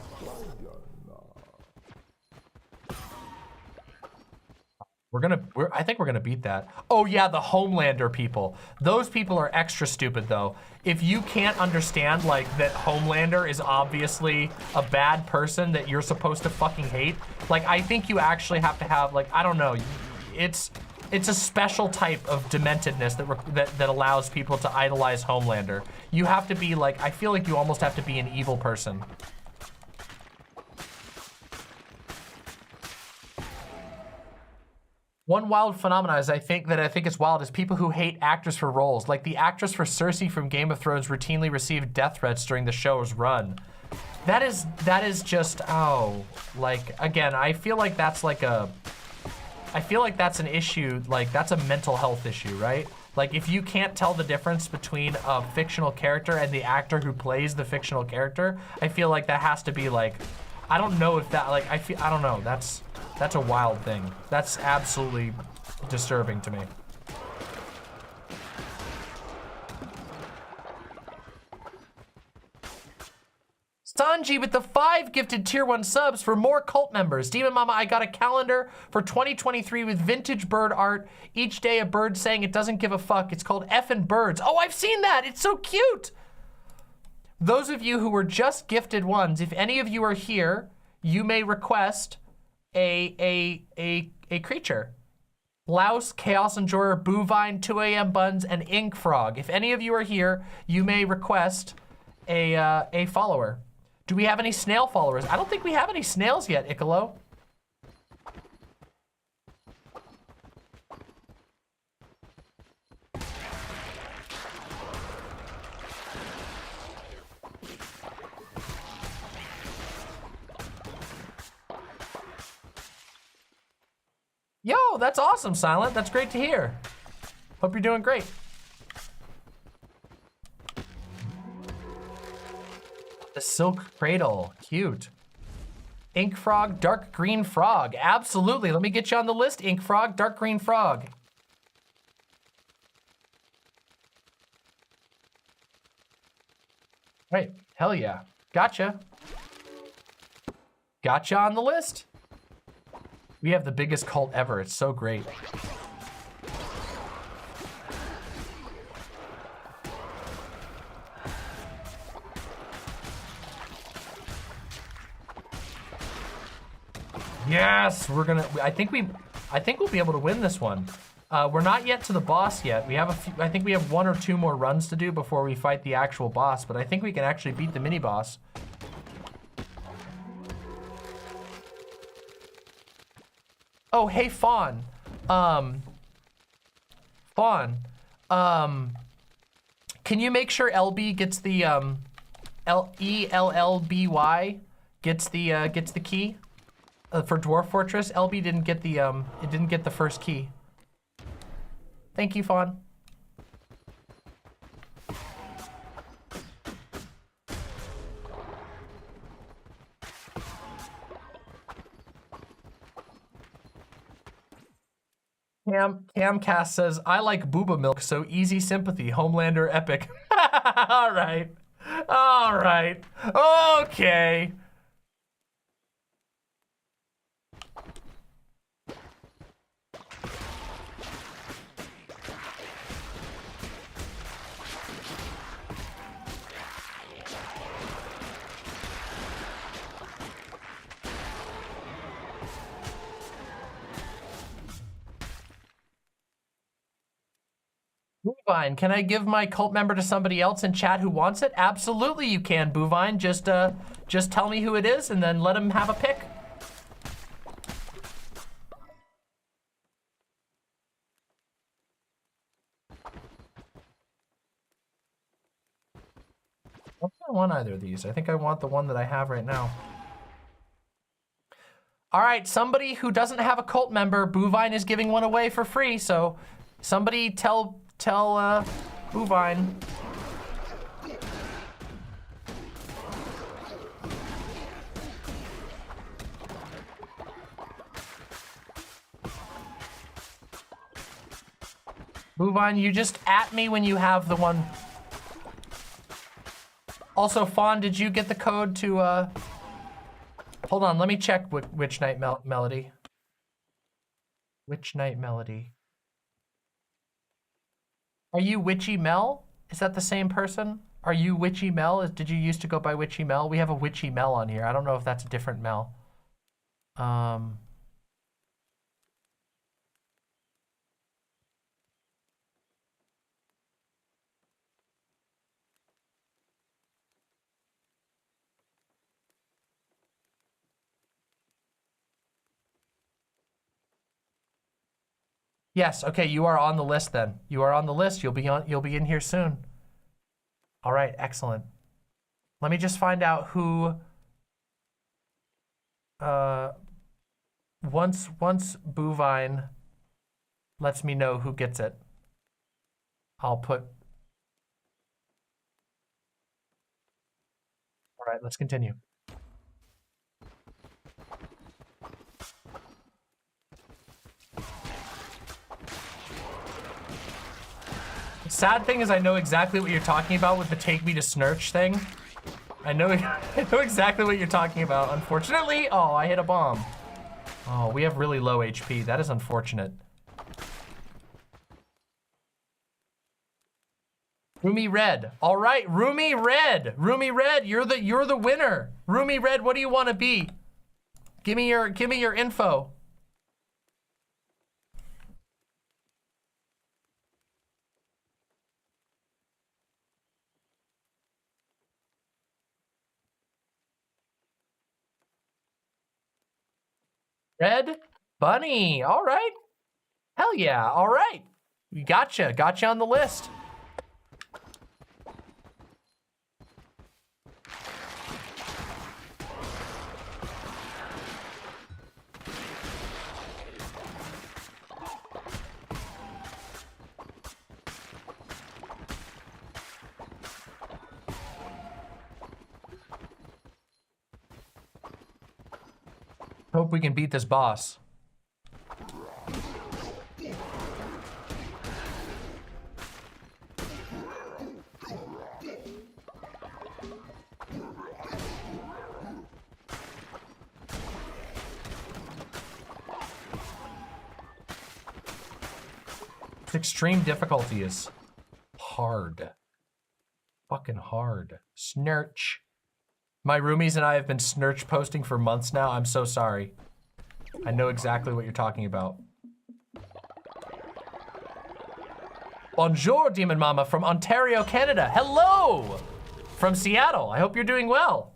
Speaker 20: I think we're gonna beat that. Oh yeah, the Homelander people. Those people are extra stupid though. If you can't understand like that Homelander is obviously a bad person that you're supposed to fucking hate, like I think you actually have to have like, I don't know, it's a special type of dementedness that allows people to idolize Homelander. You have to be like, I feel like you almost have to be an evil person. One wild phenomenon is I think it's wild is people who hate actors for roles. Like the actress for Cersei from Game of Thrones routinely received death threats during the show's run. That is just, oh, like, again, I feel like that's an issue, like that's a mental health issue, right? Like if you can't tell the difference between a fictional character and the actor who plays the fictional character, I feel like that has to be like, I don't know if that, like, I don't know, that's a wild thing. That's absolutely disturbing to me. Sanji with the 5 gifted tier 1 subs for more cult members. Demon Mama, I got a calendar for 2023 with vintage bird art. Each day a bird saying it doesn't give a fuck. It's called Effin' Birds. Oh, I've seen that. It's so cute. Those of you who were just gifted ones, if any of you are here, you may request a creature. Louse, Chaos Enjoyer, Boovine, 2 AM Buns, and Ink Frog. If any of you are here, you may request a follower. Do we have any snail followers? I don't think we have any snails yet, Icolo. Yo, that's awesome, Silent. That's great to hear. Hope you're doing great. The Silk Cradle, cute. Ink Frog, Dark Green Frog, absolutely. Let me get you on the list, Ink Frog, Dark Green Frog. Right, hell yeah, gotcha. Gotcha on the list. We have the biggest cult ever, it's so great. Yes, we're gonna, I think we'll be able to win this one. We're not yet to the boss yet. We have a few, I think we have 1 or 2 more runs to do before we fight the actual boss, but I think we can actually beat the mini boss. Oh, hey, Fawn. Fawn, can you make sure LB gets the, ELLBY gets the key? For Dwarf Fortress, LB didn't get the, it didn't get the first key. Thank you, Fawn. Camcast says, I like booba milk, so easy sympathy. Homelander epic. All right. All right. Okay. Boovine, can I give my cult member to somebody else in chat who wants it? Absolutely you can, Boovine. Just tell me who it is and then let him have a pick. I don't want either of these. I think I want the one that I have right now. All right, somebody who doesn't have a cult member, Boovine is giving one away for free, so somebody tell Boovine. Boovine, you just at me when you have the one. Also, Fawn, did you get the code to, hold on, let me check Witch Night Melody. Witch Night Melody. Are you Witchy Mel? Is that the same person? Are you Witchy Mel? Did you used to go by Witchy Mel? We have a Witchy Mel on here. I don't know if that's a different Mel. Yes, okay, you are on the list then. You are on the list. You'll be in here soon. All right, excellent. Let me just find out who once Boovine lets me know who gets it, I'll put. All right, let's continue. The sad thing is I know exactly what you're talking about with the take me to Snurch thing. I know exactly what you're talking about. Unfortunately, oh, I hit a bomb. Oh, we have really low HP. That is unfortunate. Roomy Red. All right, Roomy Red. Roomy Red, you're the winner. Roomy Red, what do you want to be? Give me your info. Red Bunny. All right. Hell yeah. All right. We gotcha. Gotcha on the list. Hope we can beat this boss. Extreme difficulty is hard. Fucking hard. Snurch. My roomies and I have been Snurch posting for months now. I'm so sorry. I know exactly what you're talking about. Bonjour, Demon Mama from Ontario, Canada. Hello! From Seattle. I hope you're doing well.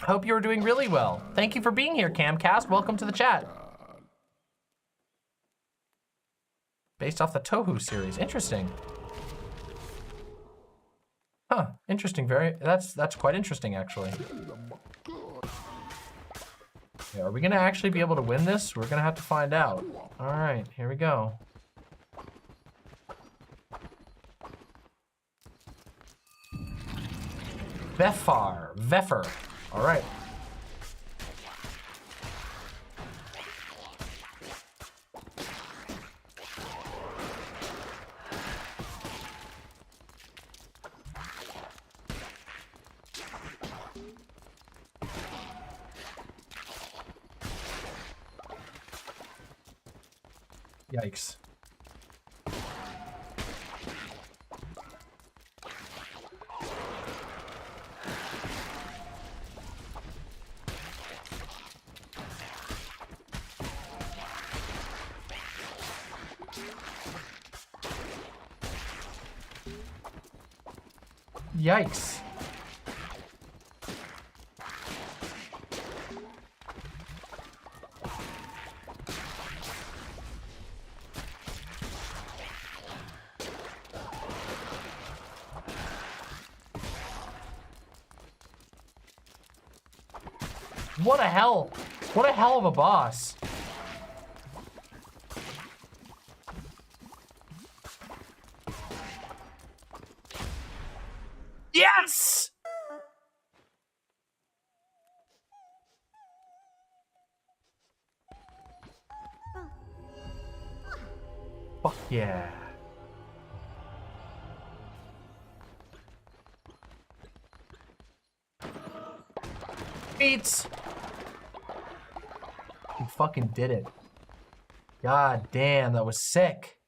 Speaker 20: I hope you're doing really well. Thank you for being here, Camcast. Welcome to the chat. Based off the Touhou series. Interesting. Huh, interesting. That's quite interesting, actually. Okay, are we gonna actually be able to win this? We're gonna have to find out. All right, here we go. Veffer. All right. Yikes. Yikes. What a hell of a boss. Yes! Fuck yeah. Beats! You fucking did it. God damn, that was sick.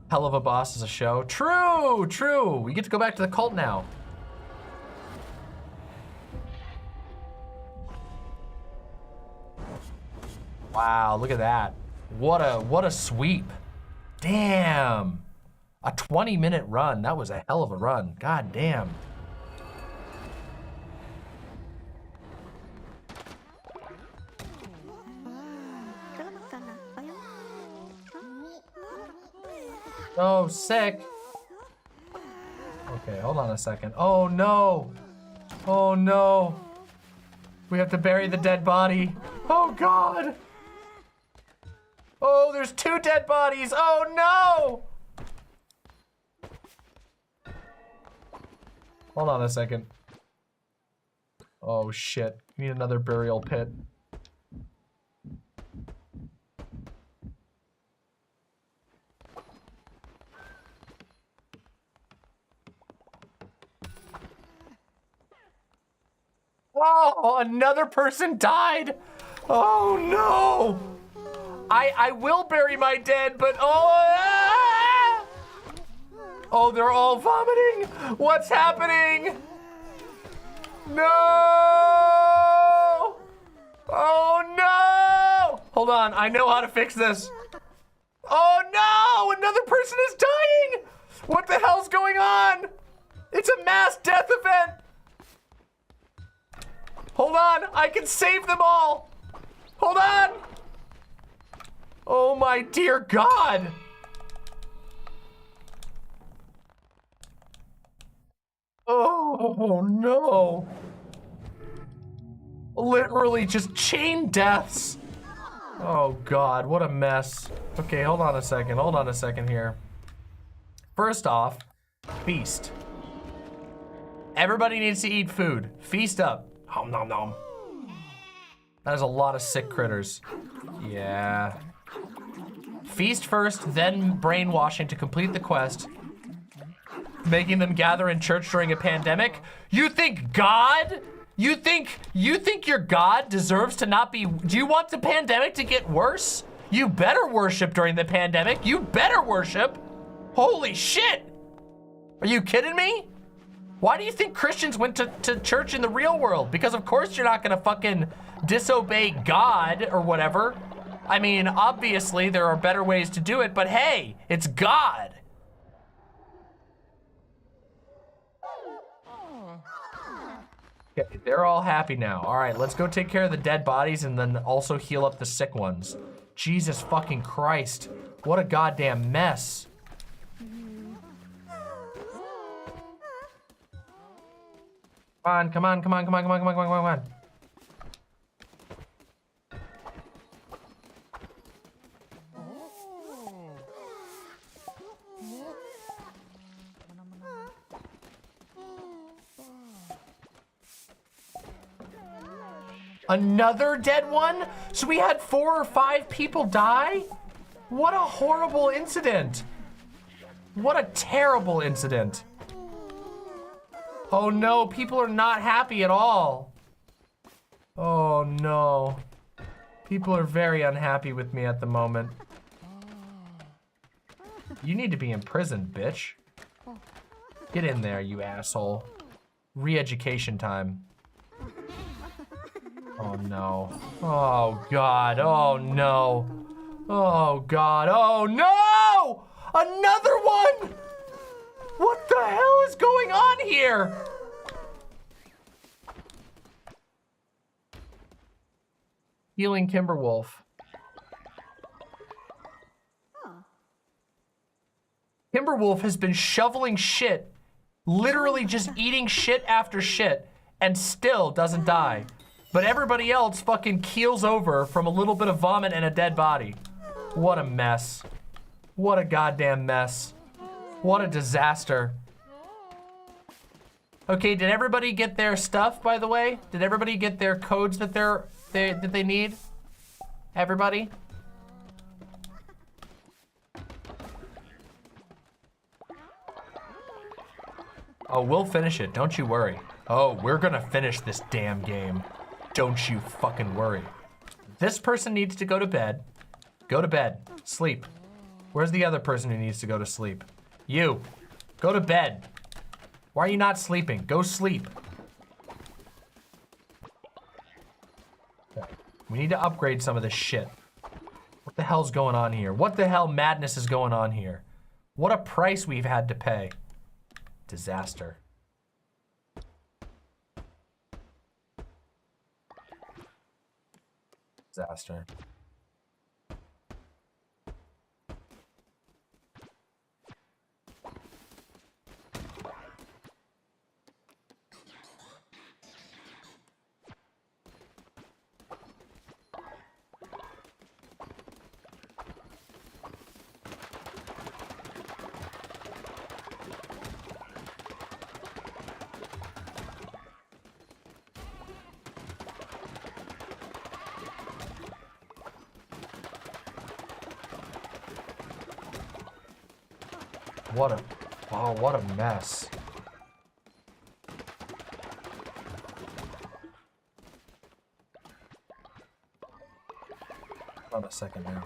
Speaker 20: Hell of a boss as a show. True, true. We get to go back to the cult now. Wow, look at that. What a sweep. Damn. A 20-minute run. That was a hell of a run. God damn. Oh, sick. Okay, hold on a second. Oh no. Oh no. We have to bury the dead body. Oh God. Oh, there's 2 dead bodies. Oh no. Hold on a second. Oh shit. We need another burial pit. Oh, another person died. Oh no. I will bury my dead, but oh, they're all vomiting. What's happening? No. Oh no. Hold on, I know how to fix this. Oh no, another person is dying. What the hell's going on? It's a mass death event. Hold on, I can save them all. Hold on. Oh my dear God. Oh no. Literally just chain deaths. Oh God, what a mess. Okay, hold on a second here. First off, feast. Everybody needs to eat food. Feast up. Nom nom nom. That is a lot of sick critters. Yeah. Feast first, then brainwashing to complete the quest. Making them gather in church during a pandemic. You think God? You think your God deserves to not be? Do you want the pandemic to get worse? You better worship during the pandemic. You better worship. Holy shit. Are you kidding me? Why do you think Christians went to church in the real world? Because of course you're not gonna fucking disobey God or whatever. I mean, obviously there are better ways to do it, but hey, it's God. Okay, they're all happy now. All right, let's go take care of the dead bodies and then also heal up the sick ones. Jesus fucking Christ. What a goddamn mess. Come on. Another dead one? So we had 4 or 5 people die? What a horrible incident. What a terrible incident. Oh no, people are not happy at all. Oh no. People are very unhappy with me at the moment. You need to be in prison, bitch. Get in there, you asshole. Re-education time. Oh no. Oh God, oh no. Oh God, oh no! Another one! What the hell is going on here? Healing Kimberwolf. Kimberwolf has been shoveling shit, literally just eating shit after shit, and still doesn't die. But everybody else fucking keels over from a little bit of vomit and a dead body. What a mess. What a goddamn mess. What a disaster. Okay, did everybody get their stuff, by the way? Did everybody get their codes that they need? Everybody? Oh, we'll finish it, don't you worry. Oh, we're gonna finish this damn game. Don't you fucking worry. This person needs to go to bed. Go to bed. Sleep. Where's the other person who needs to go to sleep? You. Go to bed. Why are you not sleeping? Go sleep. Okay. We need to upgrade some of this shit. What the hell's going on here? What the hell madness is going on here? What a price we've had to pay. Disaster. Disaster. What a mess. Hold on a second now.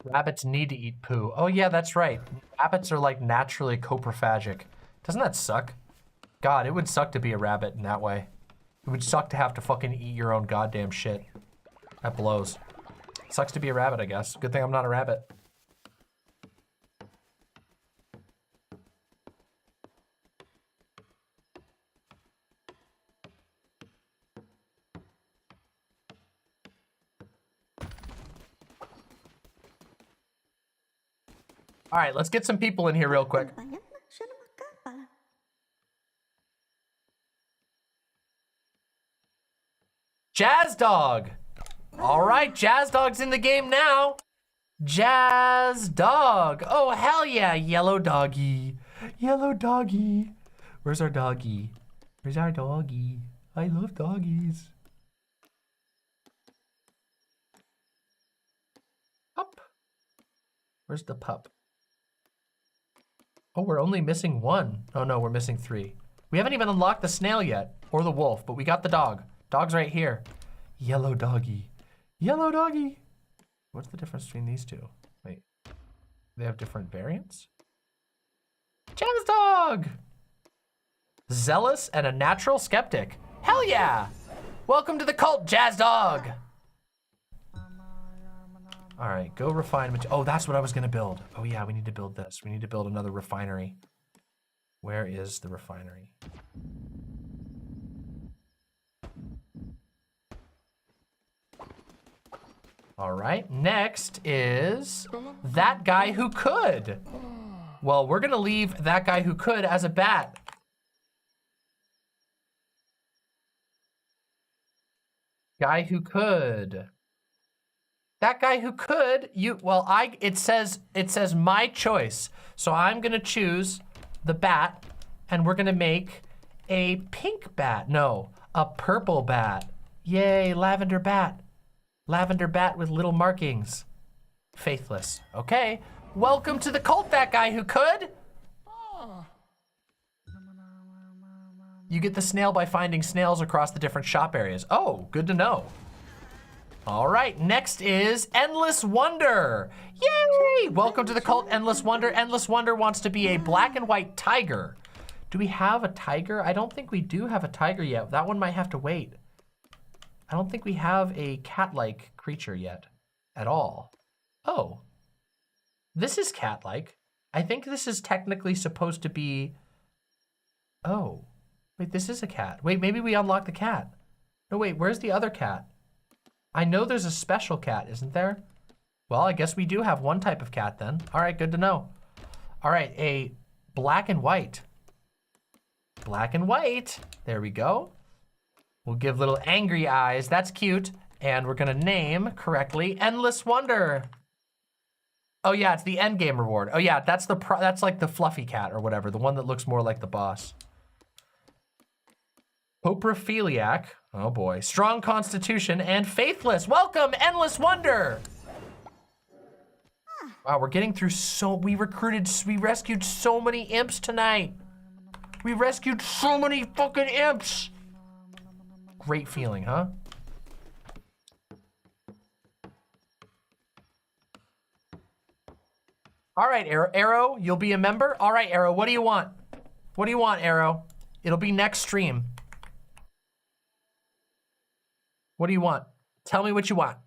Speaker 20: Rabbits need to eat poo. Oh yeah, that's right. Rabbits are like naturally coprophagic. Doesn't that suck? God, it would suck to be a rabbit in that way. It would suck to have to fucking eat your own goddamn shit. That blows. Sucks to be a rabbit, I guess. Good thing I'm not a rabbit. All right, let's get some people in here real quick. Jazz Dog. All right, Jazz Dog's in the game now. Jazz Dog. Oh, hell yeah, yellow doggy. Yellow doggy. Where's our doggy? Where's our doggy? I love doggies. Pup. Where's the pup? Oh, we're only missing one. Oh no, we're missing three. We haven't even unlocked the snail yet, or the wolf, but we got the dog. Dog's right here. Yellow doggy. Yellow doggy. What's the difference between these two? Wait, they have different variants? Jazz Dog! Zealous and a natural skeptic. Hell yeah! Welcome to the cult, Jazz Dog! All right, go refine. Oh, that's what I was gonna build. Oh yeah, we need to build this. We need to build another refinery. Where is the refinery? All right, next is that guy who could. Well, we're gonna leave that guy who could as a bat. Guy who could. That guy who could, it says my choice. So I'm gonna choose the bat and we're gonna make a pink bat. No, a purple bat. Yay, lavender bat. Lavender bat with little markings. Faithless. Okay, welcome to the cult, that guy who could. You get the snail by finding snails across the different shop areas. Oh, good to know. All right, next is Endless Wonder. Yay! Welcome to the cult, Endless Wonder. Endless Wonder wants to be a black and white tiger. Do we have a tiger? I don't think we do have a tiger yet. That one might have to wait. I don't think we have a cat-like creature yet at all. Oh, this is cat-like. I think this is technically supposed to be, oh, wait, this is a cat. Wait, maybe we unlock the cat. No, wait, where's the other cat? I know there's a special cat, isn't there? Well, I guess we do have one type of cat then. All right, good to know. All right, a black and white. Black and white, there we go. We'll give little angry eyes, that's cute. And we're gonna name correctly Endless Wonder. Oh yeah, it's the end game reward. Oh yeah, that's that's like the fluffy cat or whatever, the one that looks more like the boss. Coprophiliac. Oh boy. Strong constitution and faithless. Welcome, Endless Wonder. Wow, we're getting through we rescued so many imps tonight. We rescued so many fucking imps. Great feeling, huh? All right, Arrow, you'll be a member? All right, Arrow, what do you want? What do you want, Arrow? It'll be next stream. What do you want? Tell me what you want.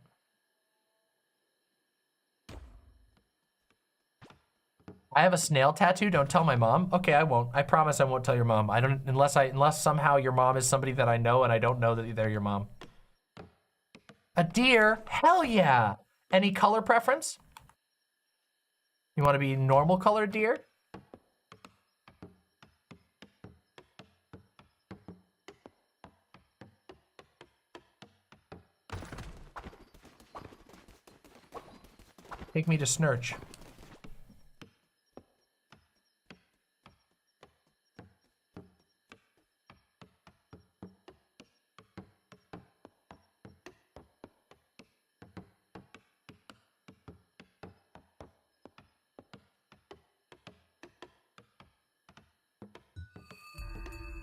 Speaker 20: I have a snail tattoo. Don't tell my mom. Okay, I won't. I promise I won't tell your mom. I don't unless somehow your mom is somebody that I know and I don't know that they're your mom. A deer? Hell yeah. Any color preference? You want to be normal colored deer? Take me to Snurch.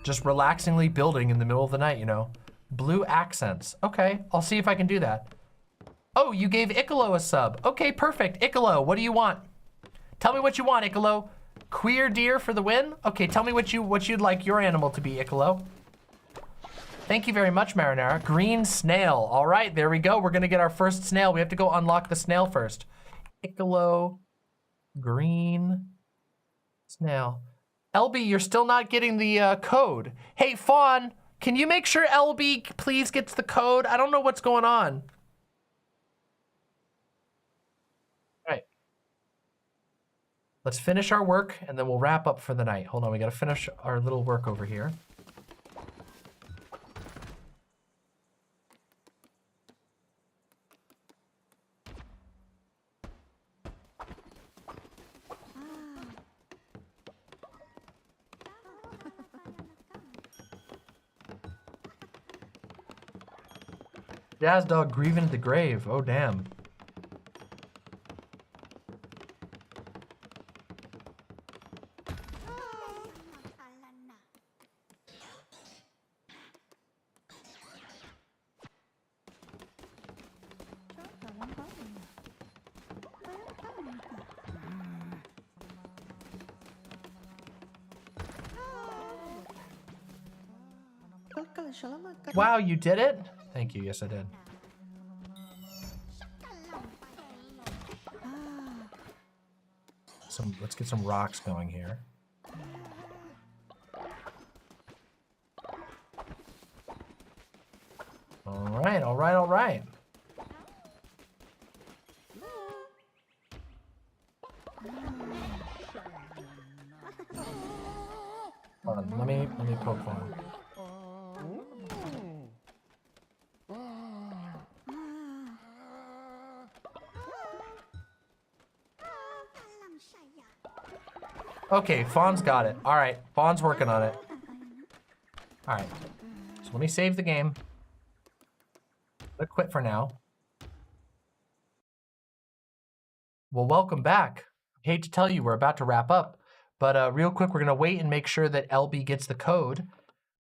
Speaker 20: Just relaxingly building in the middle of the night, you know. Blue accents. Okay, I'll see if I can do that. Oh, you gave Icolo a sub. Okay, perfect. Icolo, what do you want? Tell me what you want, Icolo. Queer deer for the win? Okay, tell me what you'd like your animal to be, Icolo. Thank you very much, Marinara. Green snail. All right, there we go. We're gonna get our first snail. We have to go unlock the snail first. Icolo, green snail. LB, you're still not getting the code. Hey, Fawn, can you make sure LB please gets the code? I don't know what's going on. All right. Let's finish our work and then we'll wrap up for the night. Hold on, we gotta finish our little work over here. Jazz dog grieving at the grave. Oh, damn. Wow, you did it? Thank you. Yes, I did. Let's get some rocks going here. All right, all right, all right. Hold on, let me poke one. Okay, Fawn's got it. All right, Fawn's working on it. All right, so let me save the game. I'll quit for now. Well, welcome back. I hate to tell you, we're about to wrap up, but real quick, we're gonna wait and make sure that LB gets the code.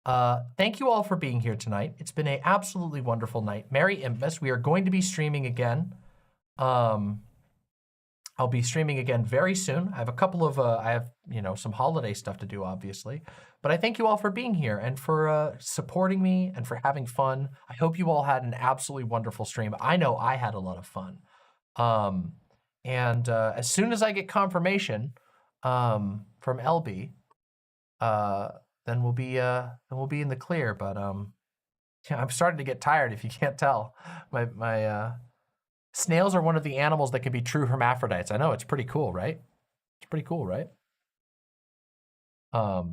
Speaker 20: Thank you all for being here tonight. It's been an absolutely wonderful night. Merry Impmas. We are going to be streaming again. I'll be streaming again very soon. I have a couple of, some holiday stuff to do, obviously. But I thank you all for being here and for supporting me and for having fun. I hope you all had an absolutely wonderful stream. I know I had a lot of fun. As soon as I get confirmation from LB, then we'll be in the clear. But I'm starting to get tired, if you can't tell. My snails are one of the animals that can be true hermaphrodites. I know, it's pretty cool, right? It's pretty cool, right? All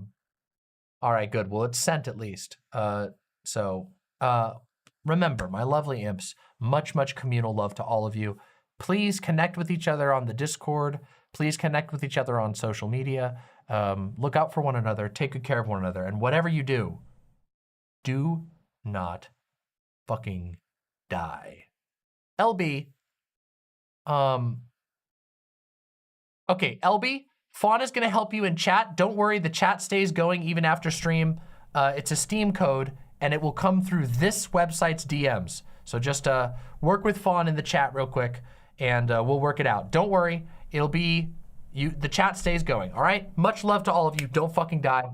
Speaker 20: right, good. Well, it's sent at least. Remember, my lovely imps, much, much communal love to all of you. Please connect with each other on the Discord. Please connect with each other on social media. Look out for one another. Take good care of one another. And whatever you do not fucking die. LB. Okay, LB, Fawn is going to help you in chat. Don't worry, the chat stays going even after stream. It's a Steam code, and it will come through this website's DMs. So just work with Fawn in the chat real quick, and we'll work it out. Don't worry, it'll be, the chat stays going, all right? Much love to all of you. Don't fucking die.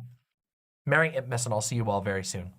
Speaker 20: Merry Impmas, and I'll see you all very soon.